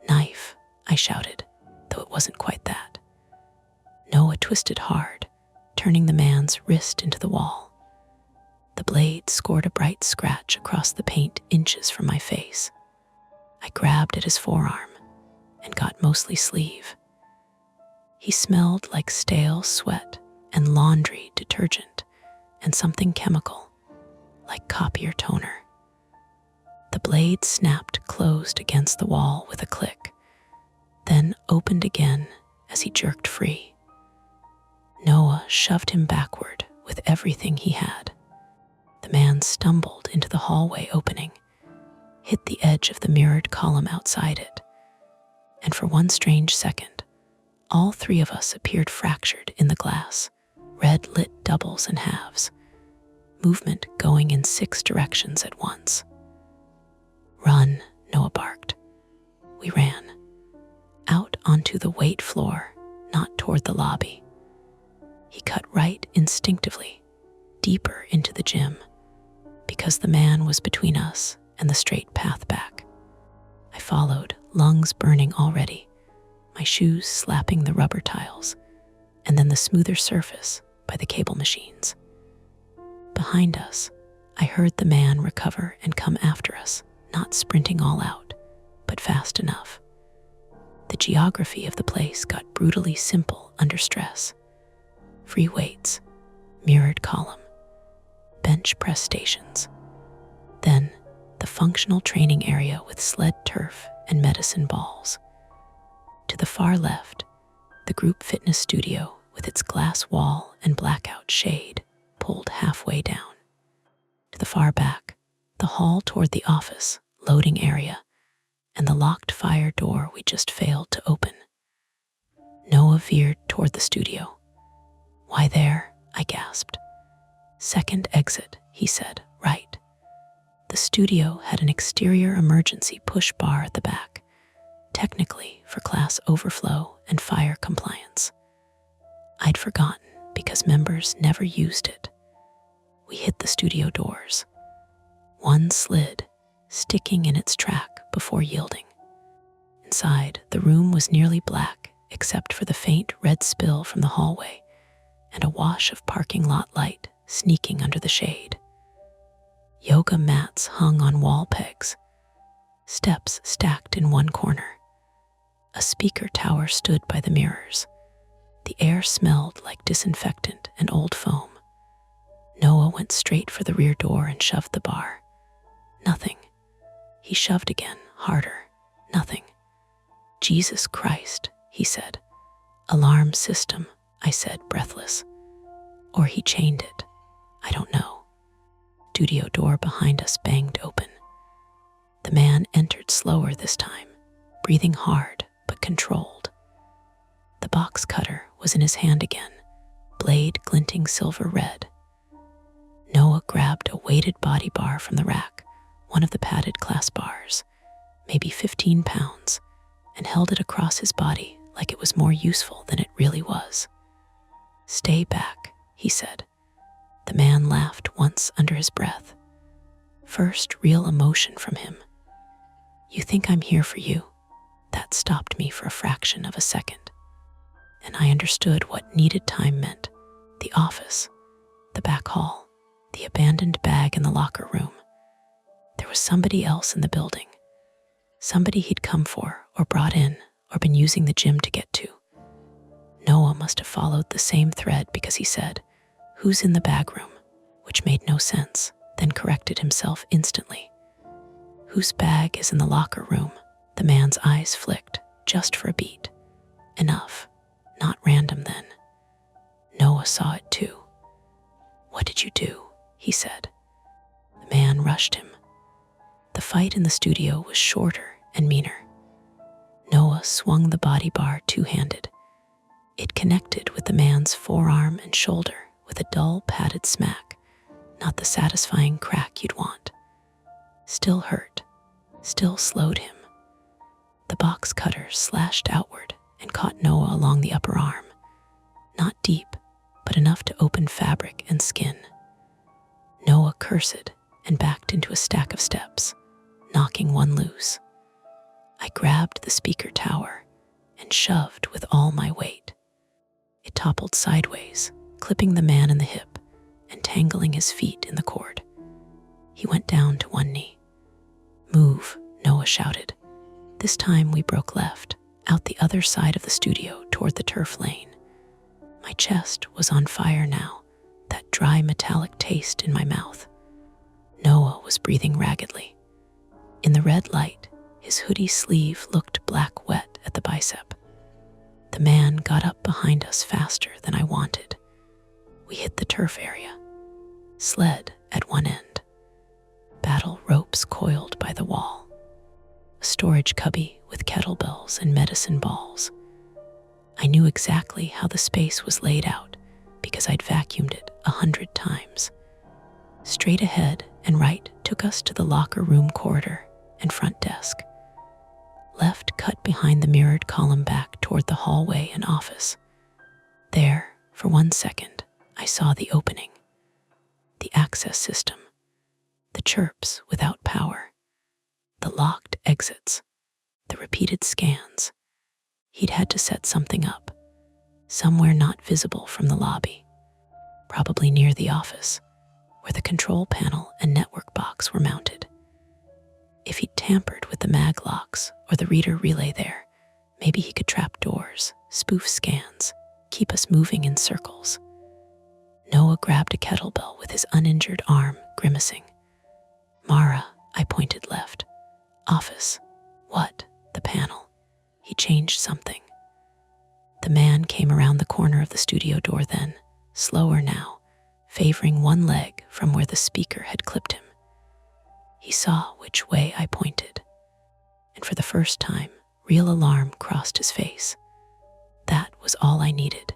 "Knife," I shouted, though it wasn't quite that. Noah twisted hard, turning the man's wrist into the wall. The blade scored a bright scratch across the paint inches from my face. I grabbed at his forearm and got mostly sleeve. He smelled like stale sweat and laundry detergent and something chemical, like copier toner. The blade snapped closed against the wall with a click, then opened again as he jerked free. Noah shoved him backward with everything he had. The man stumbled into the hallway opening, hit the edge of the mirrored column outside it, and for one strange second, all 3 of us appeared fractured in the glass, red-lit doubles and halves, movement going in 6 directions at once. "Run," Noah barked. We ran. Out onto the weight floor, not toward the lobby. He cut right instinctively, deeper into the gym, because the man was between us and the straight path back. I followed, lungs burning already, my shoes slapping the rubber tiles, and then the smoother surface by the cable machines. Behind us, I heard the man recover and come after us, not sprinting all out, but fast enough. The geography of the place got brutally simple under stress. Free weights, mirrored column, bench press stations. Then the functional training area with sled turf and medicine balls. To the far left, the group fitness studio with its glass wall and blackout shade pulled halfway down. To the far back, the hall toward the office, loading area, and the locked fire door we just failed to open. Noah veered toward the studio. "Why there?" I gasped. "Second exit," he said, "right." The studio had an exterior emergency push bar at the back, technically for class overflow and fire compliance. I'd forgotten because members never used it. We hit the studio doors. One slid, sticking in its track before yielding. Inside, the room was nearly black except for the faint red spill from the hallway and a wash of parking lot light sneaking under the shade. Yoga mats hung on wall pegs, steps stacked in one corner. A speaker tower stood by the mirrors. The air smelled like disinfectant and old foam. Noah went straight for the rear door and shoved the bar. Nothing. He shoved again, harder. Nothing. "Jesus Christ," he said. "Alarm system," I said, breathless. Or he chained it. I don't know. Studio door behind us banged open. The man entered slower this time, breathing hard but controlled. The box cutter was in his hand again, blade glinting silver red. Noah grabbed a weighted body bar from the rack, one of the padded class bars, maybe 15 pounds, and held it across his body like it was more useful than it really was. "Stay back," he said. The man laughed once under his breath. First real emotion from him. "You think I'm here for you?" That stopped me for a fraction of a second. And I understood what needed time meant. The office, the back hall, the abandoned bag in the locker room. There was somebody else in the building. Somebody he'd come for or brought in or been using the gym to get to. Noah must have followed the same thread because he said, "Who's in the bag room?" which made no sense, then corrected himself instantly. "Whose bag is in the locker room?" The man's eyes flicked, just for a beat. Enough. Not random then. Noah saw it too. "What did you do?" he said. The man rushed him. The fight in the studio was shorter and meaner. Noah swung the body bar two-handed. It connected with the man's forearm and shoulder with a dull, padded smack, not the satisfying crack you'd want. Still hurt, still slowed him. The box cutter slashed outward and caught Noah along the upper arm. Not deep, but enough to open fabric and skin. Noah cursed and backed into a stack of steps, knocking one loose. I grabbed the speaker tower and shoved with all my weight. It toppled sideways, clipping the man in the hip and tangling his feet in the cord. He went down to one knee. "Move," Noah shouted. This time we broke left, out the other side of the studio toward the turf lane. My chest was on fire now, that dry metallic taste in my mouth. Noah was breathing raggedly. In the red light, his hoodie sleeve looked black wet at the bicep. The man got up behind us faster than I wanted. We hit the turf area. Sled at one end. Battle ropes coiled by the wall. A storage cubby with kettlebells and medicine balls. I knew exactly how the space was laid out because I'd vacuumed it 100 times. Straight ahead and right took us to the locker room corridor and front desk. Left cut behind the mirrored column back toward the hallway and office. There, for 1 second, I saw the opening. The access system. The chirps without power. The locked exits. The repeated scans. He'd had to set something up, somewhere not visible from the lobby, probably near the office, where the control panel and network box were mounted. If he'd tampered with the mag locks or the reader relay there, maybe he could trap doors, spoof scans, keep us moving in circles. Noah grabbed a kettlebell with his uninjured arm, grimacing. "Mara," I pointed left. "Office." "What?" "The panel." He changed something. The man came around the corner of the studio door then, slower now, favoring one leg from where the speaker had clipped him. He saw which way I pointed, and for the first time, real alarm crossed his face. That was all I needed.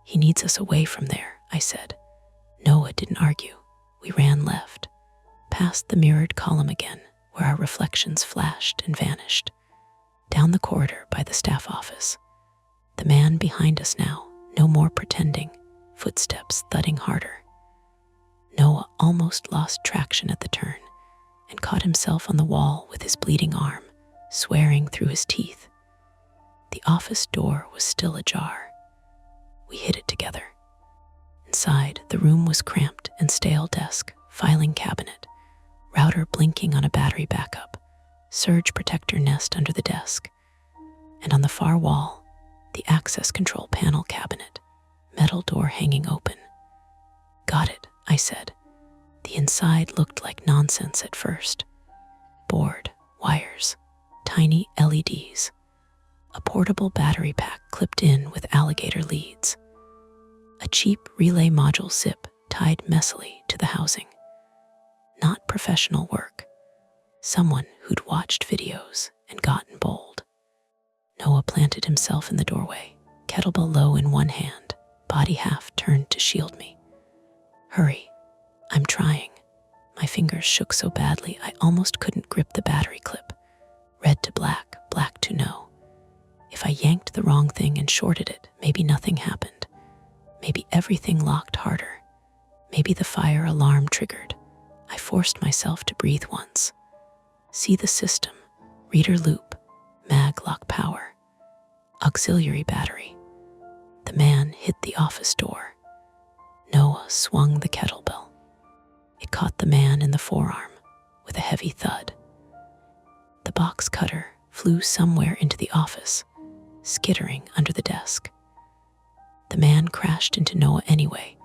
"He needs us away from there," I said. Noah didn't argue. We ran left, past the mirrored column again, where our reflections flashed and vanished, down the corridor by the staff office. The man behind us now, no more pretending, footsteps thudding harder. Noah almost lost traction at the turn and caught himself on the wall with his bleeding arm, swearing through his teeth. The office door was still ajar. We hid it together. Inside, the room was cramped and stale desk, filing cabinet, router blinking on a battery backup, surge protector nest under the desk, and on the far wall, the access control panel cabinet, metal door hanging open. "Got it," I said. The inside looked like nonsense at first. Board, wires, tiny LEDs, a portable battery pack clipped in with alligator leads, a cheap relay module zip tied messily to the housing. Not professional work. Someone who'd watched videos and gotten bold. Noah planted himself in the doorway, kettlebell low in one hand, body half turned to shield me. "Hurry, I'm trying." My fingers shook so badly I almost couldn't grip the battery clip. Red to black, black to no. If I yanked the wrong thing and shorted it, maybe nothing happened. Maybe everything locked harder. Maybe the fire alarm triggered. I forced myself to breathe once. See the system, reader loop, mag lock power, auxiliary battery. The man hit the office door. Noah swung the kettlebell. It caught the man in the forearm with a heavy thud. The box cutter flew somewhere into the office, skittering under the desk. The man crashed into Noah anyway,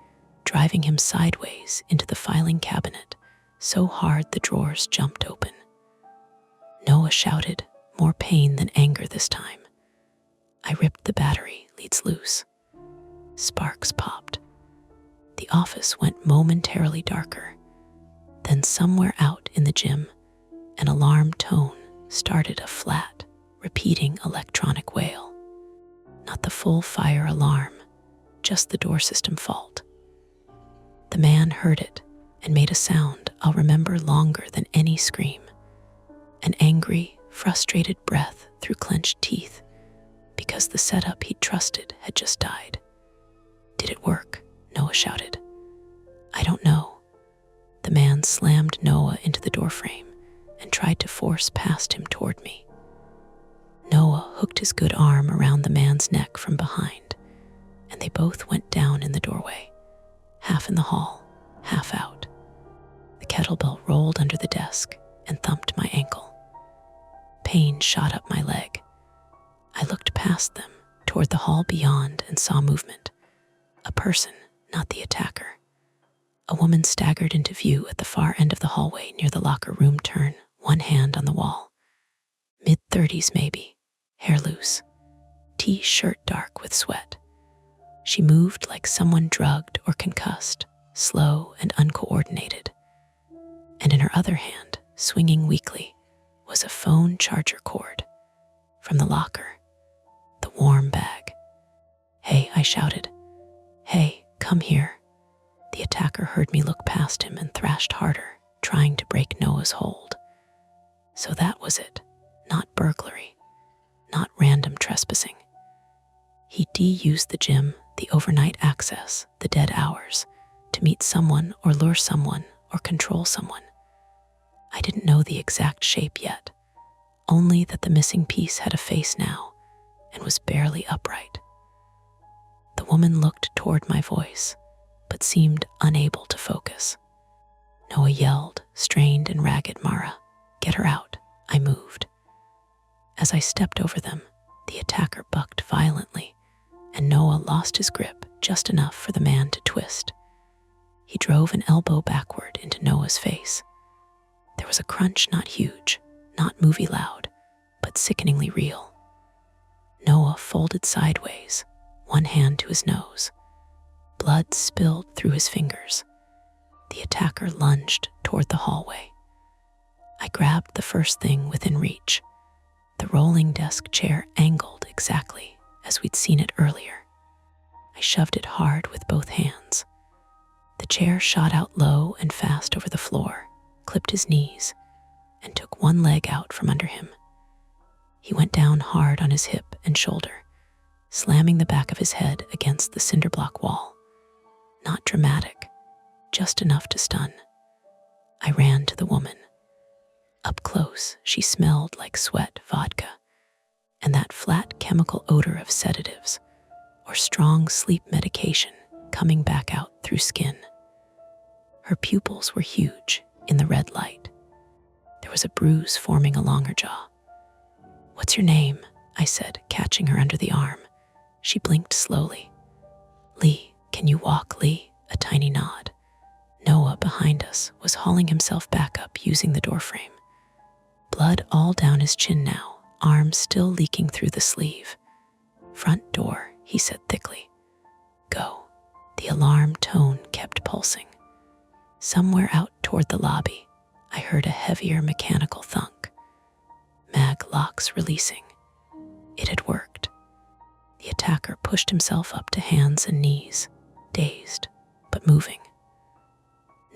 driving him sideways into the filing cabinet, so hard the drawers jumped open. Noah shouted, more pain than anger this time. I ripped the battery leads loose. Sparks popped. The office went momentarily darker. Then somewhere out in the gym, an alarm tone started a flat, repeating electronic wail. Not the full fire alarm, just the door system fault. The man heard it and made a sound I'll remember longer than any scream. An angry, frustrated breath through clenched teeth, because the setup he'd trusted had just died. "Did it work?" Noah shouted. "I don't know." The man slammed Noah into the doorframe and tried to force past him toward me. Noah hooked his good arm around the man's neck from behind, and they both went down in the doorway, half in the hall, half out. The kettlebell rolled under the desk and thumped my ankle. Pain shot up my leg. I looked past them toward the hall beyond and saw movement. A person, not the attacker. A woman staggered into view at the far end of the hallway near the locker room turn, one hand on the wall. Mid-30s maybe, hair loose, T-shirt dark with sweat. She moved like someone drugged or concussed, slow and uncoordinated. And in her other hand, swinging weakly, was a phone charger cord. From the locker, the warm bag. "Hey," I shouted. "Hey, come here." The attacker heard me look past him and thrashed harder, trying to break Noah's hold. So that was it. Not burglary. Not random trespassing. He used the gym, the overnight access, the dead hours, to meet someone or lure someone or control someone. I didn't know the exact shape yet, only that the missing piece had a face now and was barely upright. The woman looked toward my voice, but seemed unable to focus. Noah yelled, strained and ragged, "Mara, get her out." I moved. As I stepped over them, the attacker bucked violently, and Noah lost his grip just enough for the man to twist. He drove an elbow backward into Noah's face. There was a crunch not huge, not movie loud, but sickeningly real. Noah folded sideways, one hand to his nose. Blood spilled through his fingers. The attacker lunged toward the hallway. I grabbed the first thing within reach, the rolling desk chair angled exactly as we'd seen it earlier. I shoved it hard with both hands. The chair shot out low and fast over the floor, clipped his knees, and took one leg out from under him. He went down hard on his hip and shoulder, slamming the back of his head against the cinder block wall. Not dramatic, just enough to stun. I ran to the woman. Up close, she smelled like sweat vodka and that flat chemical odor of sedatives or strong sleep medication coming back out through skin. Her pupils were huge in the red light. There was a bruise forming along her jaw. "What's your name?" I said, catching her under the arm. She blinked slowly. "Lee, can you walk, Lee?" A tiny nod. Noah, behind us, was hauling himself back up using the doorframe. Blood all down his chin now, arms still leaking through the sleeve. "Front door," he said thickly. "Go." The alarm tone kept pulsing. Somewhere out toward the lobby, I heard a heavier mechanical thunk. Mag locks releasing. It had worked. The attacker pushed himself up to hands and knees, dazed, but moving.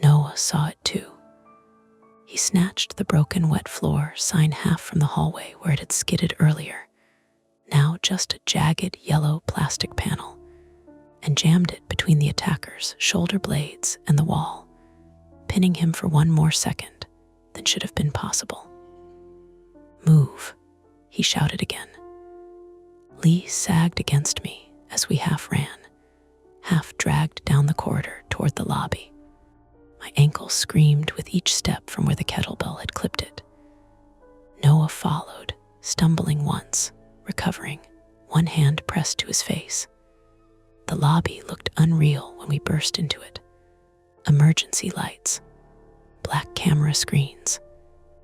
Noah saw it too. He snatched the broken wet floor sign half from the hallway where it had skidded earlier, now just a jagged yellow plastic panel, and jammed it between the attacker's shoulder blades and the wall, pinning him for one more second than should have been possible. "Move," he shouted again. Lee sagged against me as we half ran, half dragged down the corridor toward the lobby. My ankle screamed with each step from where the kettlebell had clipped it. Noah followed, stumbling once, recovering, one hand pressed to his face. The lobby looked unreal when we burst into it. Emergency lights, black camera screens,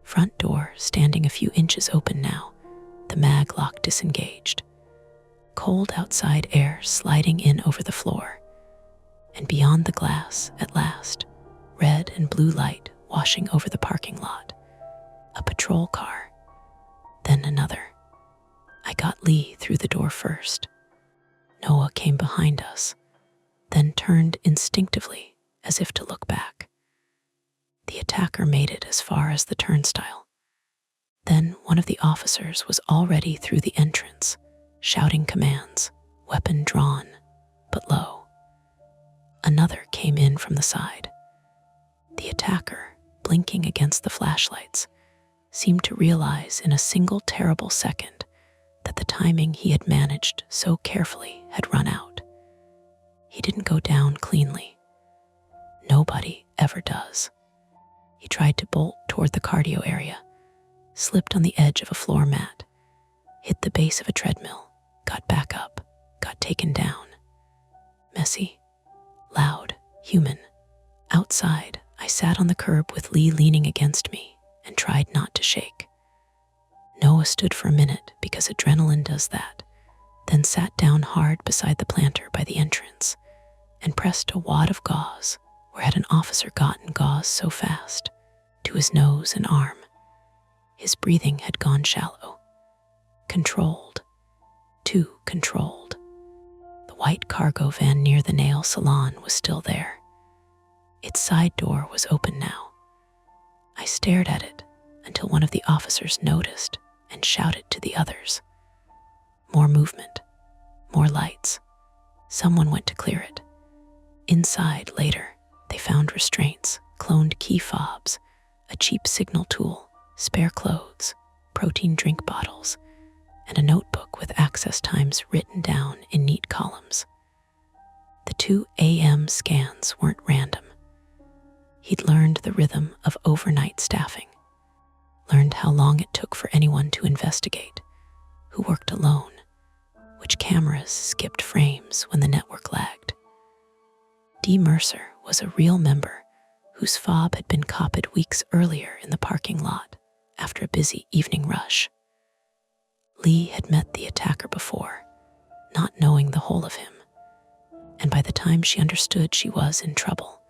front door standing a few inches open now, the mag lock disengaged. Cold outside air sliding in over the floor, and beyond the glass, at last, red and blue light washing over the parking lot. A patrol car, then another. I got Lee through the door first. Noah came behind us, then turned instinctively as if to look back. The attacker made it as far as the turnstile. Then one of the officers was already through the entrance, shouting commands, weapon drawn, but low. Another came in from the side. The attacker, blinking against the flashlights, seemed to realize in a single terrible second that the timing he had managed so carefully had run out. He didn't go down cleanly. Nobody ever does. He tried to bolt toward the cardio area, slipped on the edge of a floor mat, hit the base of a treadmill, got back up, got taken down. Messy, loud, human. Outside, I sat on the curb with Lee leaning against me and tried not to shake. Noah stood for a minute because adrenaline does that, then sat down hard beside the planter by the entrance and pressed a wad of gauze, where had an officer gotten gauze so fast, to his nose and arm. His breathing had gone shallow. Controlled. Too controlled. The white cargo van near the nail salon was still there. Its side door was open now. I stared at it until one of the officers noticed and shouted to the others. More movement, more lights. Someone went to clear it. Inside, later, they found restraints, cloned key fobs, a cheap signal tool, spare clothes, protein drink bottles, and a notebook with access times written down in neat columns. The 2 a.m. scans weren't random. He'd learned the rhythm of overnight staffing, learned how long it took for anyone to investigate, who worked alone, which cameras skipped frames when the network lagged. Dee Mercer was a real member whose fob had been copied weeks earlier in the parking lot after a busy evening rush. Lee had met the attacker before, not knowing the whole of him, and by the time she understood she was in trouble,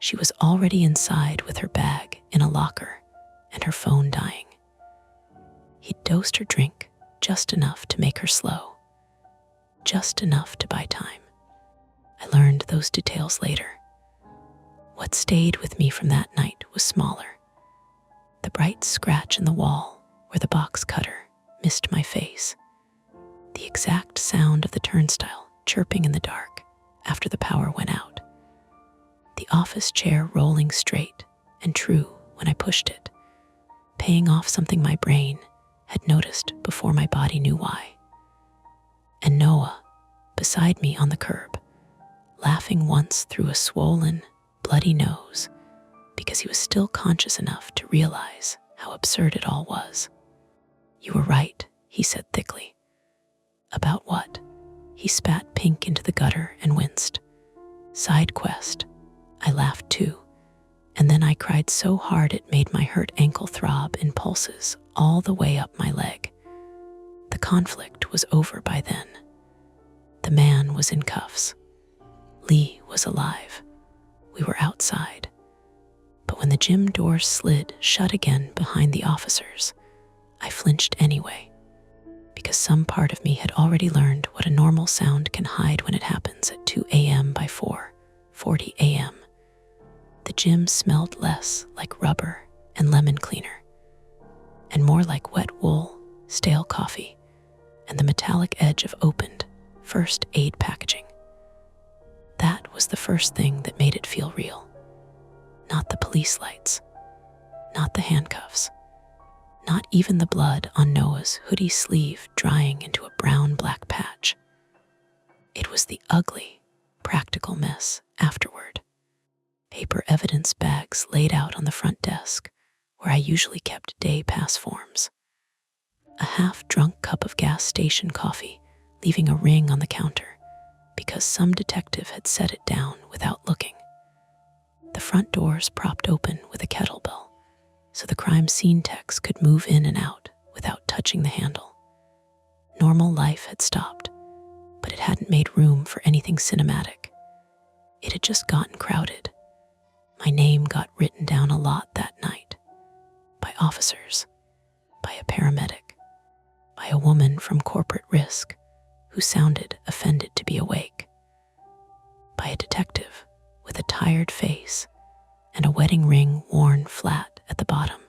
She was already inside with her bag in a locker and her phone dying. He'd dosed her drink just enough to make her slow, just enough to buy time. I learned those details later. What stayed with me from that night was smaller. The bright scratch in the wall where the box cutter missed my face. The exact sound of the turnstile chirping in the dark after the power went out. The office chair rolling straight and true when I pushed it, paying off something my brain had noticed before my body knew why. And Noah, beside me on the curb, laughing once through a swollen, bloody nose because he was still conscious enough to realize how absurd it all was. "You were right," he said thickly. "About what?" He spat pink into the gutter and winced. "Side quest." I laughed too, and then I cried so hard it made my hurt ankle throb in pulses all the way up my leg. The conflict was over by then. The man was in cuffs. Lee was alive. We were outside. But when the gym doors slid shut again behind the officers, I flinched anyway, because some part of me had already learned what a normal sound can hide when it happens at 2 a.m. by 4:40 a.m. The gym smelled less like rubber and lemon cleaner, and more like wet wool, stale coffee, and the metallic edge of opened first aid packaging. That was the first thing that made it feel real. Not the police lights, not the handcuffs, not even the blood on Noah's hoodie sleeve drying into a brown-black patch. It was the ugly, practical mess afterward. Paper evidence bags laid out on the front desk, where I usually kept day pass forms. A half-drunk cup of gas station coffee leaving a ring on the counter because some detective had set it down without looking. The front doors propped open with a kettlebell, so the crime scene techs could move in and out without touching the handle. Normal life had stopped, but it hadn't made room for anything cinematic. It had just gotten crowded. My name got written down a lot that night. By officers, by a paramedic, by a woman from corporate risk who sounded offended to be awake, by a detective with a tired face and a wedding ring worn flat at the bottom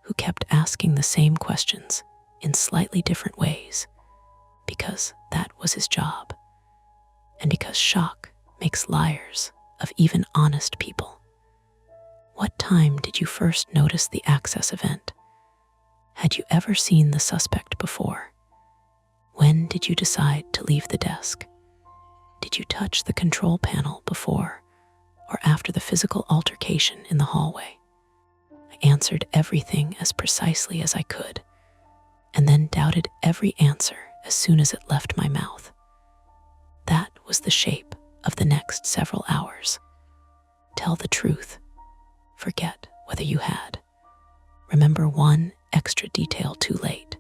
who kept asking the same questions in slightly different ways because that was his job, and because shock makes liars of even honest people. What time did you first notice the access event? Had you ever seen the suspect before? When did you decide to leave the desk? Did you touch the control panel before or after the physical altercation in the hallway? I answered everything as precisely as I could, and then doubted every answer as soon as it left my mouth. That was the shape of the next several hours. Tell the truth. Forget whether you had. Remember one extra detail too late.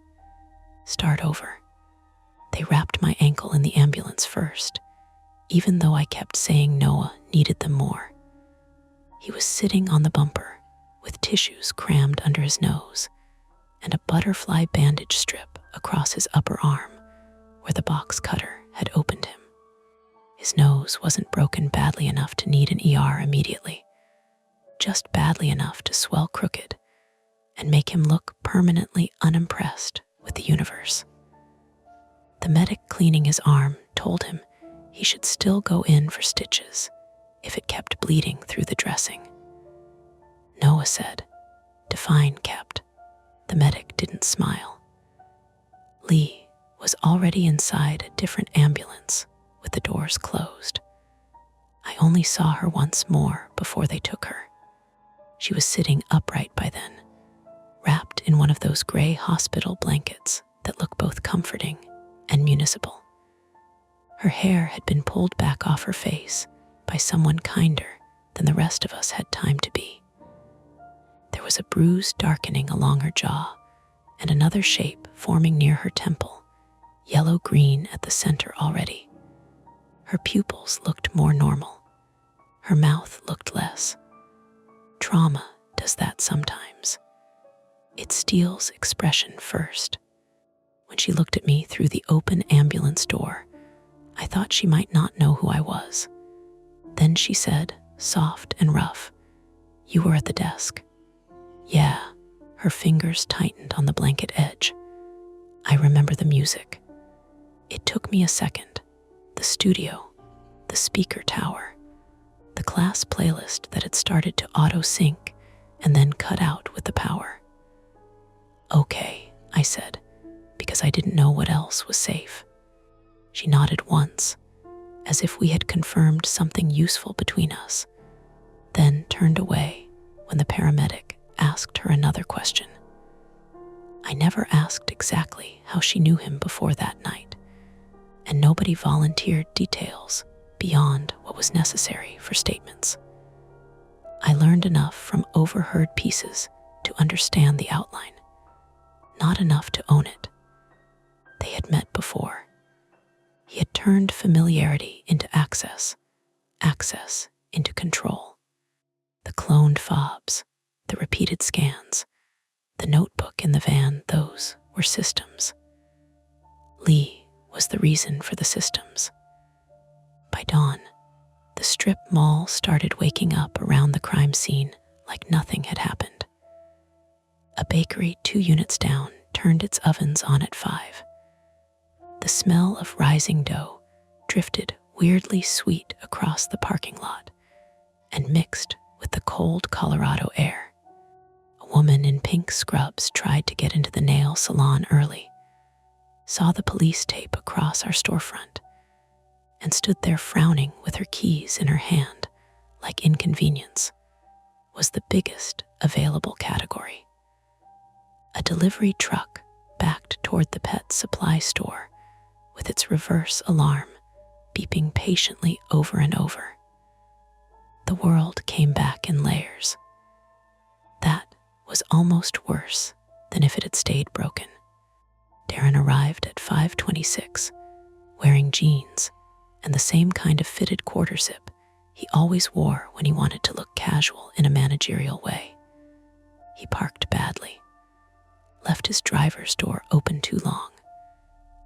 Start over. They wrapped my ankle in the ambulance first, even though I kept saying Noah needed them more. He was sitting on the bumper with tissues crammed under his nose and a butterfly bandage strip across his upper arm where the box cutter had opened him. His nose wasn't broken badly enough to need an ER immediately, just badly enough to swell crooked and make him look permanently unimpressed with the universe. The medic cleaning his arm told him he should still go in for stitches if it kept bleeding through the dressing. Noah said, "Define kept." The medic didn't smile. Lee was already inside a different ambulance with the doors closed. I only saw her once more before they took her. She was sitting upright by then, wrapped in one of those gray hospital blankets that look both comforting and municipal. Her hair had been pulled back off her face by someone kinder than the rest of us had time to be. There was a bruise darkening along her jaw and another shape forming near her temple, yellow-green at the center already. Her pupils looked more normal. Her mouth looked less Trauma does that sometimes. It steals expression first. When she looked at me through the open ambulance door, I thought she might not know who I was. Then she said, soft and rough, "You were at the desk." Yeah, her fingers tightened on the blanket edge. I remember the music. It took me a second. The studio, the speaker tower, the class playlist that had started to auto-sync and then cut out with the power. "Okay," I said, because I didn't know what else was safe. She nodded once, as if we had confirmed something useful between us, then turned away when the paramedic asked her another question. I never asked exactly how she knew him before that night, and nobody volunteered details beyond what was necessary for statements. I learned enough from overheard pieces to understand the outline, not enough to own it. They had met before. He had turned familiarity into access, access into control. The cloned fobs, the repeated scans, the notebook in the van, those were systems. Lee was the reason for the systems. By dawn, the strip mall started waking up around the crime scene like nothing had happened. A bakery 2 units down turned its ovens on at 5. The smell of rising dough drifted weirdly sweet across the parking lot and mixed with the cold Colorado air. A woman in pink scrubs tried to get into the nail salon early, saw the police tape across our storefront, and stood there frowning with her keys in her hand like inconvenience was the biggest available category. A delivery truck backed toward the pet supply store with its reverse alarm beeping patiently over and over. The world came back in layers. That was almost worse than if it had stayed broken. Darren arrived at 5:26, wearing jeans and the same kind of fitted quarter zip he always wore when he wanted to look casual in a managerial way. He parked badly, left his driver's door open too long,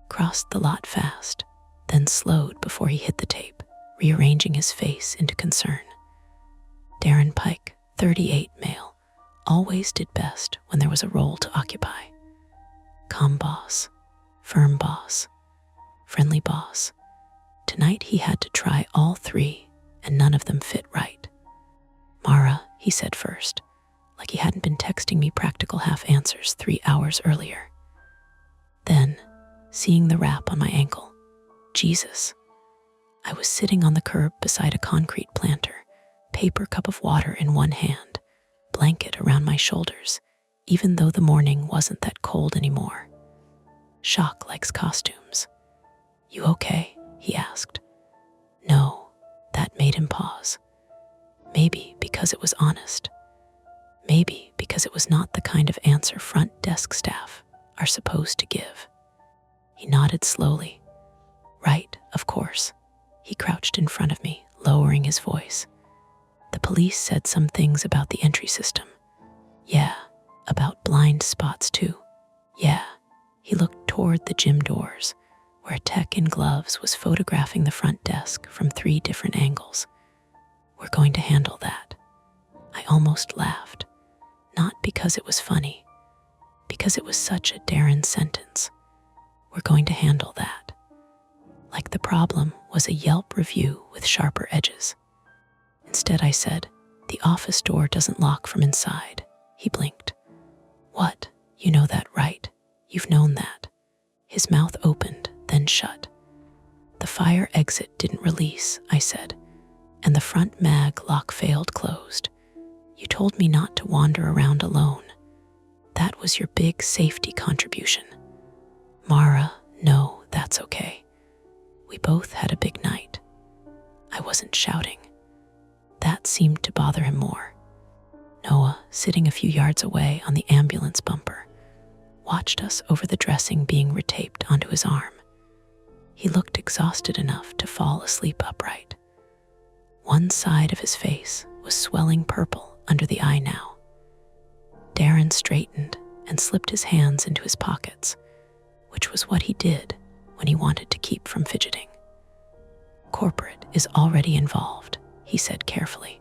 crossed the lot fast, then slowed before he hit the tape, rearranging his face into concern. Darren Pike, 38 male, always did best when there was a role to occupy. Calm boss, firm boss, friendly boss. Tonight he had to try all 3, and none of them fit right. "Mara," he said first, like he hadn't been texting me practical half answers 3 hours earlier. Then, seeing the wrap on my ankle, "Jesus." I was sitting on the curb beside a concrete planter, paper cup of water in one hand, blanket around my shoulders, even though the morning wasn't that cold anymore. Shock likes costumes. "You okay?" he asked. No, that made him pause. Maybe because it was honest. Maybe because it was not the kind of answer front desk staff are supposed to give. He nodded slowly. "Right, of course." He crouched in front of me, lowering his voice. "The police said some things about the entry system." "Yeah, about blind spots too." "Yeah." He looked toward the gym doors, where a tech in gloves was photographing the front desk from 3 different angles. "We're going to handle that." I almost laughed, not because it was funny, because it was such a Darren sentence. "We're going to handle that." Like the problem was a Yelp review with sharper edges. Instead I said, "The office door doesn't lock from inside." He blinked. "What? You know that, right? You've known that." His mouth opened, then shut. "The fire exit didn't release," I said, "and the front mag lock failed closed. You told me not to wander around alone. That was your big safety contribution." "Mara, no, that's okay. We both had a big night." I wasn't shouting. That seemed to bother him more. Noah, sitting a few yards away on the ambulance bumper, watched us over the dressing being retaped onto his arm. He looked exhausted enough to fall asleep upright. One side of his face was swelling purple under the eye now. Darren straightened and slipped his hands into his pockets, which was what he did when he wanted to keep from fidgeting. Corporate is already involved, he said carefully.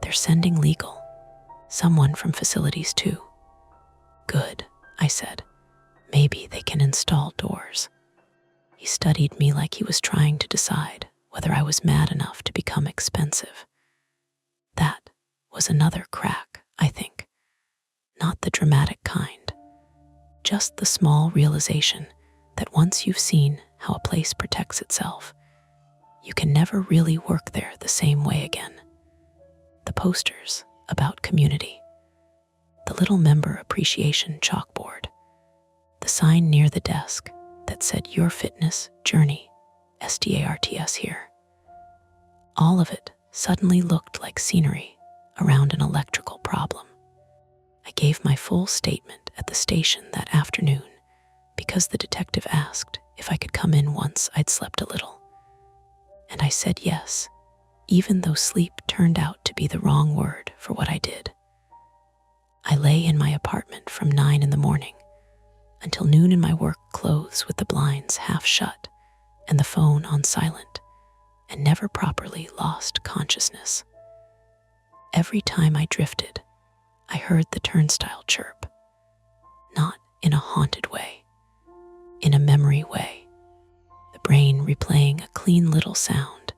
They're sending legal. Someone from facilities too. Good, I said. Maybe they can install doors. He studied me like he was trying to decide whether I was mad enough to become expensive. That was another crack, I think. Not the dramatic kind. Just the small realization that once you've seen how a place protects itself, you can never really work there the same way again. The posters about community, the little member appreciation chalkboard, the sign near the desk that said your fitness journey, STARTS here. All of it suddenly looked like scenery around an electrical problem. I gave my full statement at the station that afternoon because the detective asked if I could come in once I'd slept a little. And I said yes, even though sleep turned out to be the wrong word for what I did. I lay in my apartment from 9 a.m. until noon in my work clothes with the blinds half shut and the phone on silent, and never properly lost consciousness. Every time I drifted, I heard the turnstile chirp, not in a haunted way, in a memory way, the brain replaying a clean little sound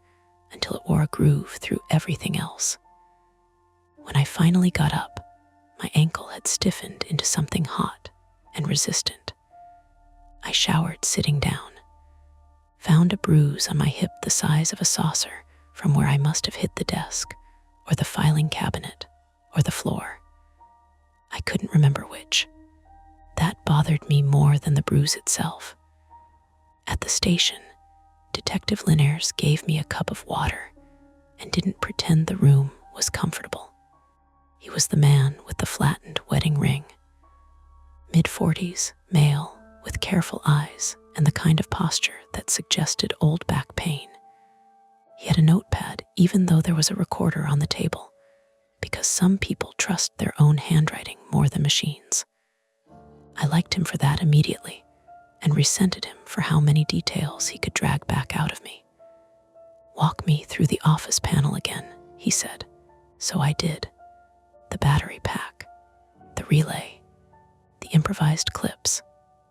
until it wore a groove through everything else. When I finally got up, my ankle had stiffened into something hot and resistant. I showered sitting down, found a bruise on my hip the size of a saucer from where I must have hit the desk or the filing cabinet or the floor. I couldn't remember which. That bothered me more than the bruise itself. At the station, Detective Linares gave me a cup of water and didn't pretend the room was comfortable. He was the man with the flattened wedding ring. Mid-40s, male, with careful eyes and the kind of posture that suggested old back pain. He had a notepad even though there was a recorder on the table, because some people trust their own handwriting more than machines. I liked him for that immediately, and resented him for how many details he could drag back out of me. Walk me through the office panel again, he said. So I did. The battery pack, the relay, the improvised clips.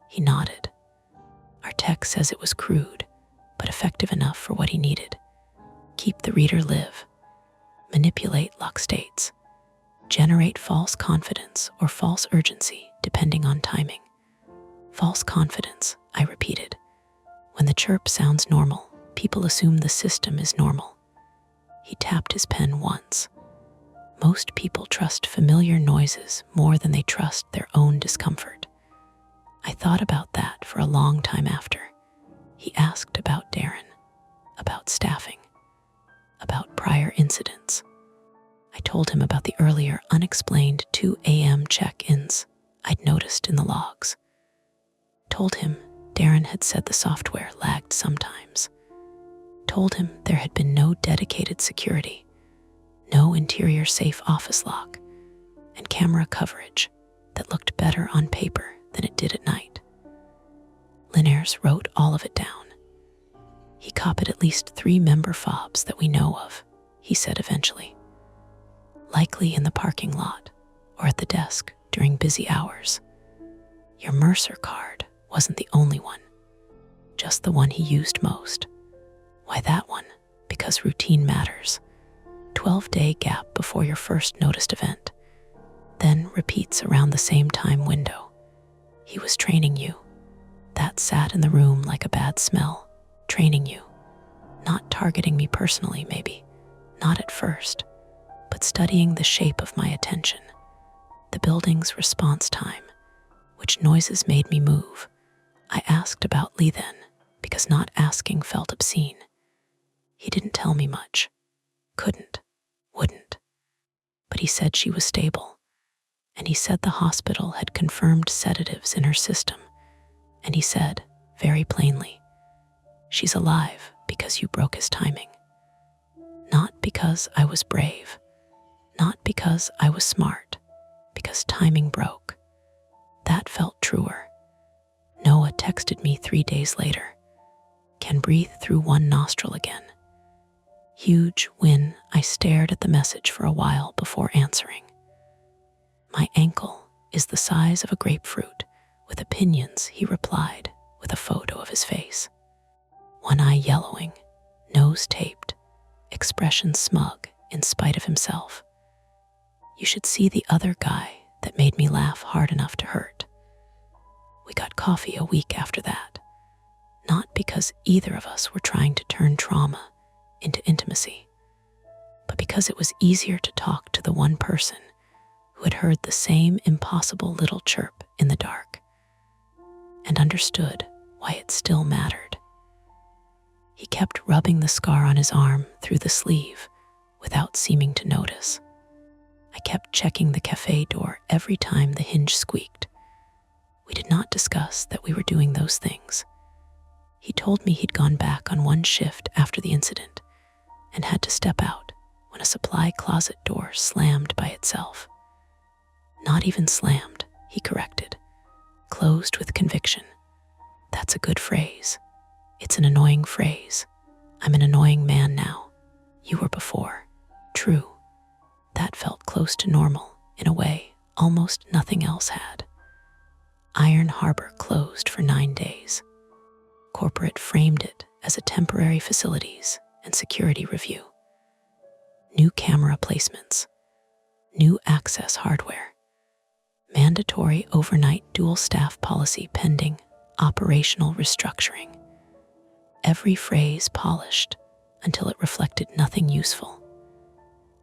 He nodded. Our tech says it was crude, but effective enough for what he needed. Keep the reader live. Manipulate lock states. Generate false confidence or false urgency depending on timing. False confidence, I repeated. When the chirp sounds normal, people assume the system is normal. He tapped his pen once. Most people trust familiar noises more than they trust their own discomfort. I thought about that for a long time after. He asked about Darren, about staffing, about prior incidents. I told him about the earlier unexplained 2 a.m. check-ins I'd noticed in the logs. Told him Darren had said the software lagged sometimes. Told him there had been no dedicated security, no interior safe office lock, and camera coverage that looked better on paper than it did at night. Linares wrote all of it down. He copied at least 3 member fobs that we know of, he said eventually. Likely in the parking lot or at the desk during busy hours. Your Mercer card wasn't the only one, just the one he used most. Why that one? Because routine matters. 12-day gap before your first noticed event, then repeats around the same time window. He was training you. That sat in the room like a bad smell, training you. Not targeting me personally, maybe, not at first, but studying the shape of my attention, the building's response time, which noises made me move. I asked about Lee then, because not asking felt obscene. He didn't tell me much. Couldn't, wouldn't. But he said she was stable, and he said the hospital had confirmed sedatives in her system, and he said, very plainly, she's alive because you broke his timing. Not because I was brave, Not because I was smart, because timing broke. That felt truer. Noah texted me 3 days later. Can breathe through one nostril again. Huge win. I stared at the message for a while before answering. My ankle is the size of a grapefruit with opinions, he replied with a photo of his face. One eye yellowing, nose taped, expression smug in spite of himself. You should see the other guy that made me laugh hard enough to hurt. We got coffee a week after that, not because either of us were trying to turn trauma into intimacy, but because it was easier to talk to the one person who had heard the same impossible little chirp in the dark and understood why it still mattered. He kept rubbing the scar on his arm through the sleeve without seeming to notice. I kept checking the cafe door every time the hinge squeaked. We did not discuss that we were doing those things. He told me he'd gone back on one shift after the incident and had to step out when a supply closet door slammed by itself. Not even slammed, he corrected. Closed with conviction. That's a good phrase. It's an annoying phrase. I'm an annoying man now. You were before. True. That felt close to normal, in a way almost nothing else had. Iron Harbor closed for 9 days. Corporate framed it as a temporary facilities and security review. New camera placements. New access hardware. Mandatory overnight dual staff policy pending operational restructuring. Every phrase polished until it reflected nothing useful.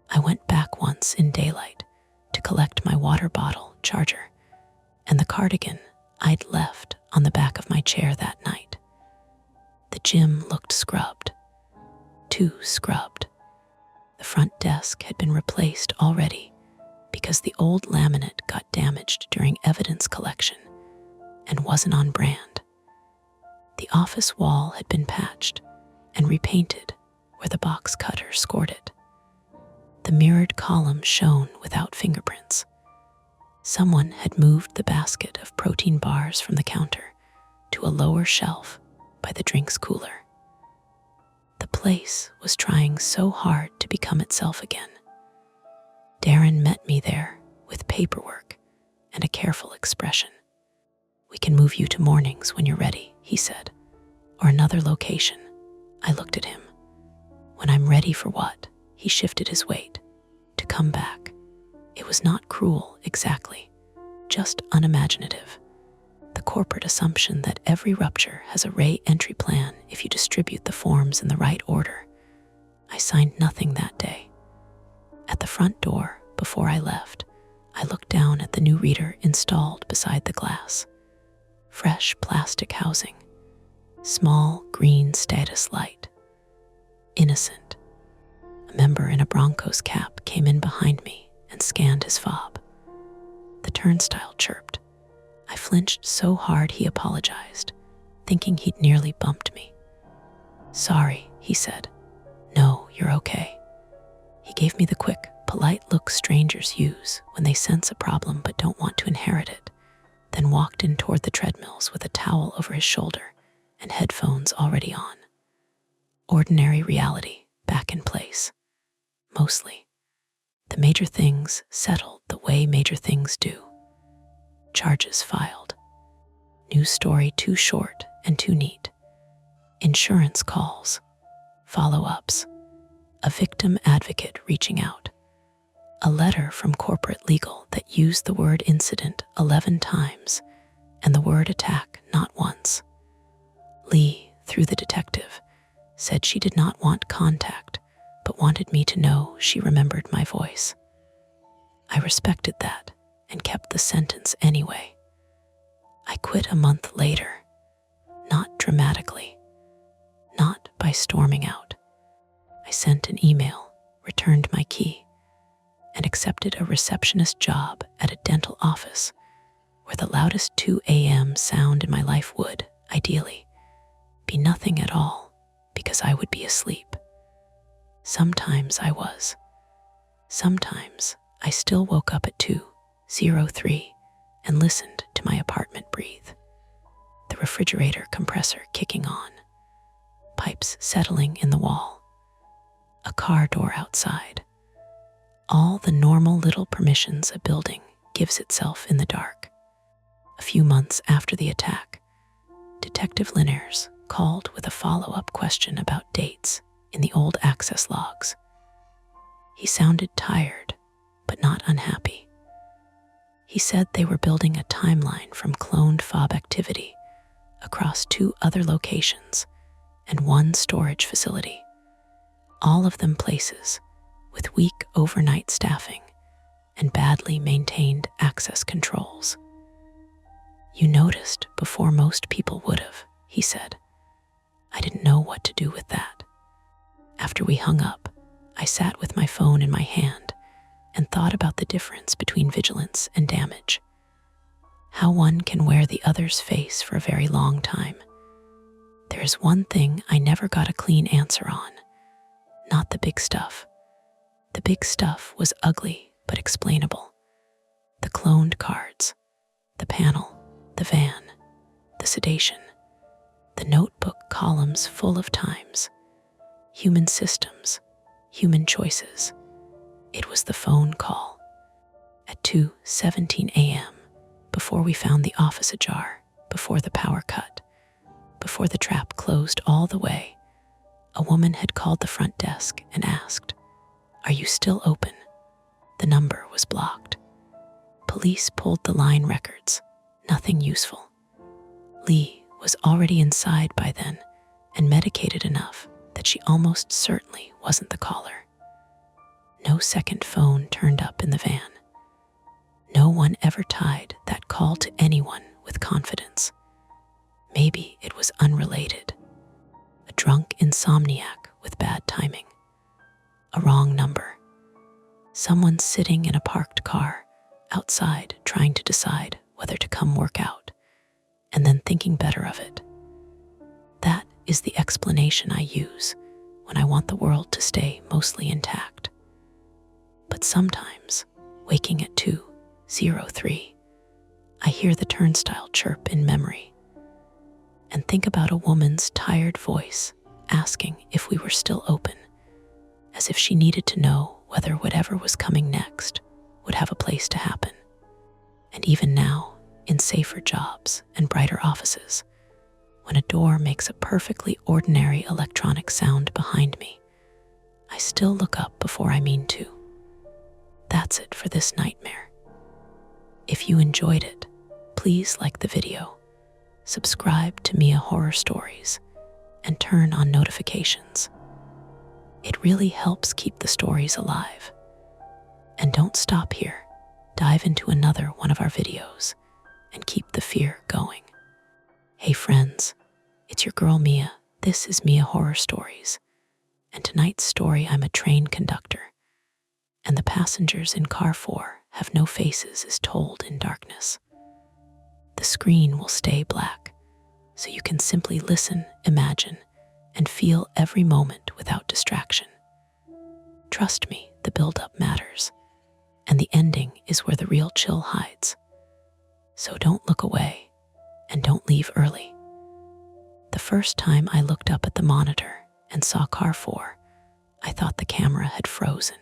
I went back once in daylight to collect my water bottle charger and the cardigan I'd left on the back of my chair that night. The gym looked scrubbed. Too scrubbed. The front desk had been replaced already because the old laminate got damaged during evidence collection and wasn't on brand. The office wall had been patched and repainted where the box cutter scored it. The mirrored column shone without fingerprints. Someone had moved the basket of protein bars from the counter to a lower shelf by the drinks cooler. The place was trying so hard to become itself again. Darren met me there with paperwork and a careful expression. We can move you to mornings when you're ready, he said, or another location. I looked at him. When I'm ready for what? He shifted his weight. To come back. It was not cruel exactly, just unimaginative. The corporate assumption that every rupture has a re-entry plan if you distribute the forms in the right order. I signed nothing that day. At the front door, before I left, I looked down at the new reader installed beside the glass. Fresh plastic housing. Small green status light. Innocent. A member in a Broncos cap came in behind me and scanned his fob. The turnstile chirped. I flinched so hard he apologized, thinking he'd nearly bumped me. Sorry, he said. No, you're okay. He gave me the quick, polite look strangers use when they sense a problem but don't want to inherit it, then walked in toward the treadmills with a towel over his shoulder and headphones already on. Ordinary reality back in place. Mostly. The major things settled the way major things do. Charges filed. News story too short and too neat. Insurance calls. Follow-ups. A victim advocate reaching out. A letter from corporate legal that used the word incident 11 times and the word attack not once. Lee, through the detective, said she did not want contact but wanted me to know she remembered my voice. I respected that and kept the sentence anyway. I quit a month later, not dramatically, not by storming out. I sent an email, returned my key, and accepted a receptionist job at a dental office where the loudest 2 a.m. sound in my life would, ideally, be nothing at all because I would be asleep. Sometimes I was. Sometimes I still woke up at 2:03 and listened to my apartment breathe. The refrigerator compressor kicking on, pipes settling in the wall, a car door outside. All the normal little permissions a building gives itself in the dark. A few months after the attack, Detective Linares called with a follow-up question about dates in the old access logs. He sounded tired, but not unhappy. He said they were building a timeline from cloned fob activity across 2 other locations and 1 storage facility, all of them places with weak overnight staffing and badly maintained access controls. "You noticed before most people would have," he said. "I didn't know what to do with that." After we hung up, I sat with my phone in my hand and thought about the difference between vigilance and damage. How one can wear the other's face for a very long time. There is one thing I never got a clean answer on. Not the big stuff. The big stuff was ugly but explainable. The cloned cards, the panel, the van, the sedation, the notebook columns full of times, human systems, human choices. It was the phone call at 2:17 a.m., before we found the office ajar, before the power cut, before the trap closed all the way. A woman had called the front desk and asked, "Are you still open?" The number was blocked. Police pulled the line records. Nothing useful. Lee was already inside by then and medicated enough that she almost certainly wasn't the caller. No second phone turned up in the van. No one ever tied that call to anyone with confidence. Maybe it was unrelated. A drunk insomniac with bad timing. A wrong number. Someone sitting in a parked car outside trying to decide whether to come work out and then thinking better of it. That is the explanation I use when I want the world to stay mostly intact. But sometimes, waking at 2:03, I hear the turnstile chirp in memory and think about a woman's tired voice asking if we were still open, as if she needed to know whether whatever was coming next would have a place to happen. And even now, in safer jobs and brighter offices, when a door makes a perfectly ordinary electronic sound behind me, I still look up before I mean to. That's it for this nightmare. If you enjoyed it, please like the video, subscribe to Mia Horror Stories, and turn on notifications. It really helps keep the stories alive. And don't stop here. Dive into another one of our videos and keep the fear going. Hey friends, it's your girl Mia. This is Mia Horror Stories. And tonight's story, I'm a train conductor, and the passengers in car 4 have no faces, is told in darkness. The screen will stay black, so you can simply listen, imagine, and feel every moment without distraction. Trust me, the build-up matters, and the ending is where the real chill hides. So don't look away, and don't leave early. The first time I looked up at the monitor and saw car 4, I thought the camera had frozen.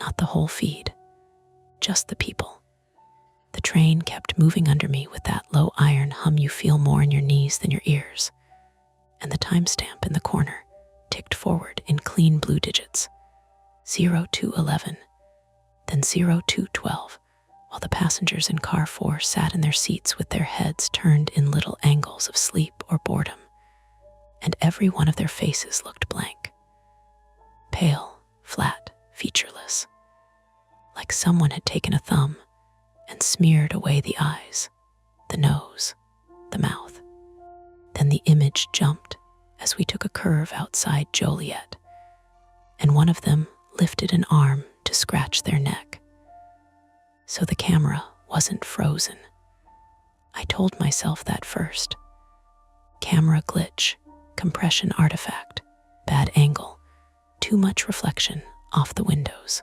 Not the whole feed, just the people. The train kept moving under me with that low iron hum you feel more in your knees than your ears, and the timestamp in the corner ticked forward in clean blue digits, 0211, then 0212, while the passengers in car 4 sat in their seats with their heads turned in little angles of sleep or boredom, and every one of their faces looked blank. Pale, flat, featureless, like someone had taken a thumb and smeared away the eyes, the nose, the mouth. Then the image jumped as we took a curve outside Joliet, and one of them lifted an arm to scratch their neck. So the camera wasn't frozen. I told myself that first. Camera glitch, compression artifact, bad angle, too much reflection off the windows.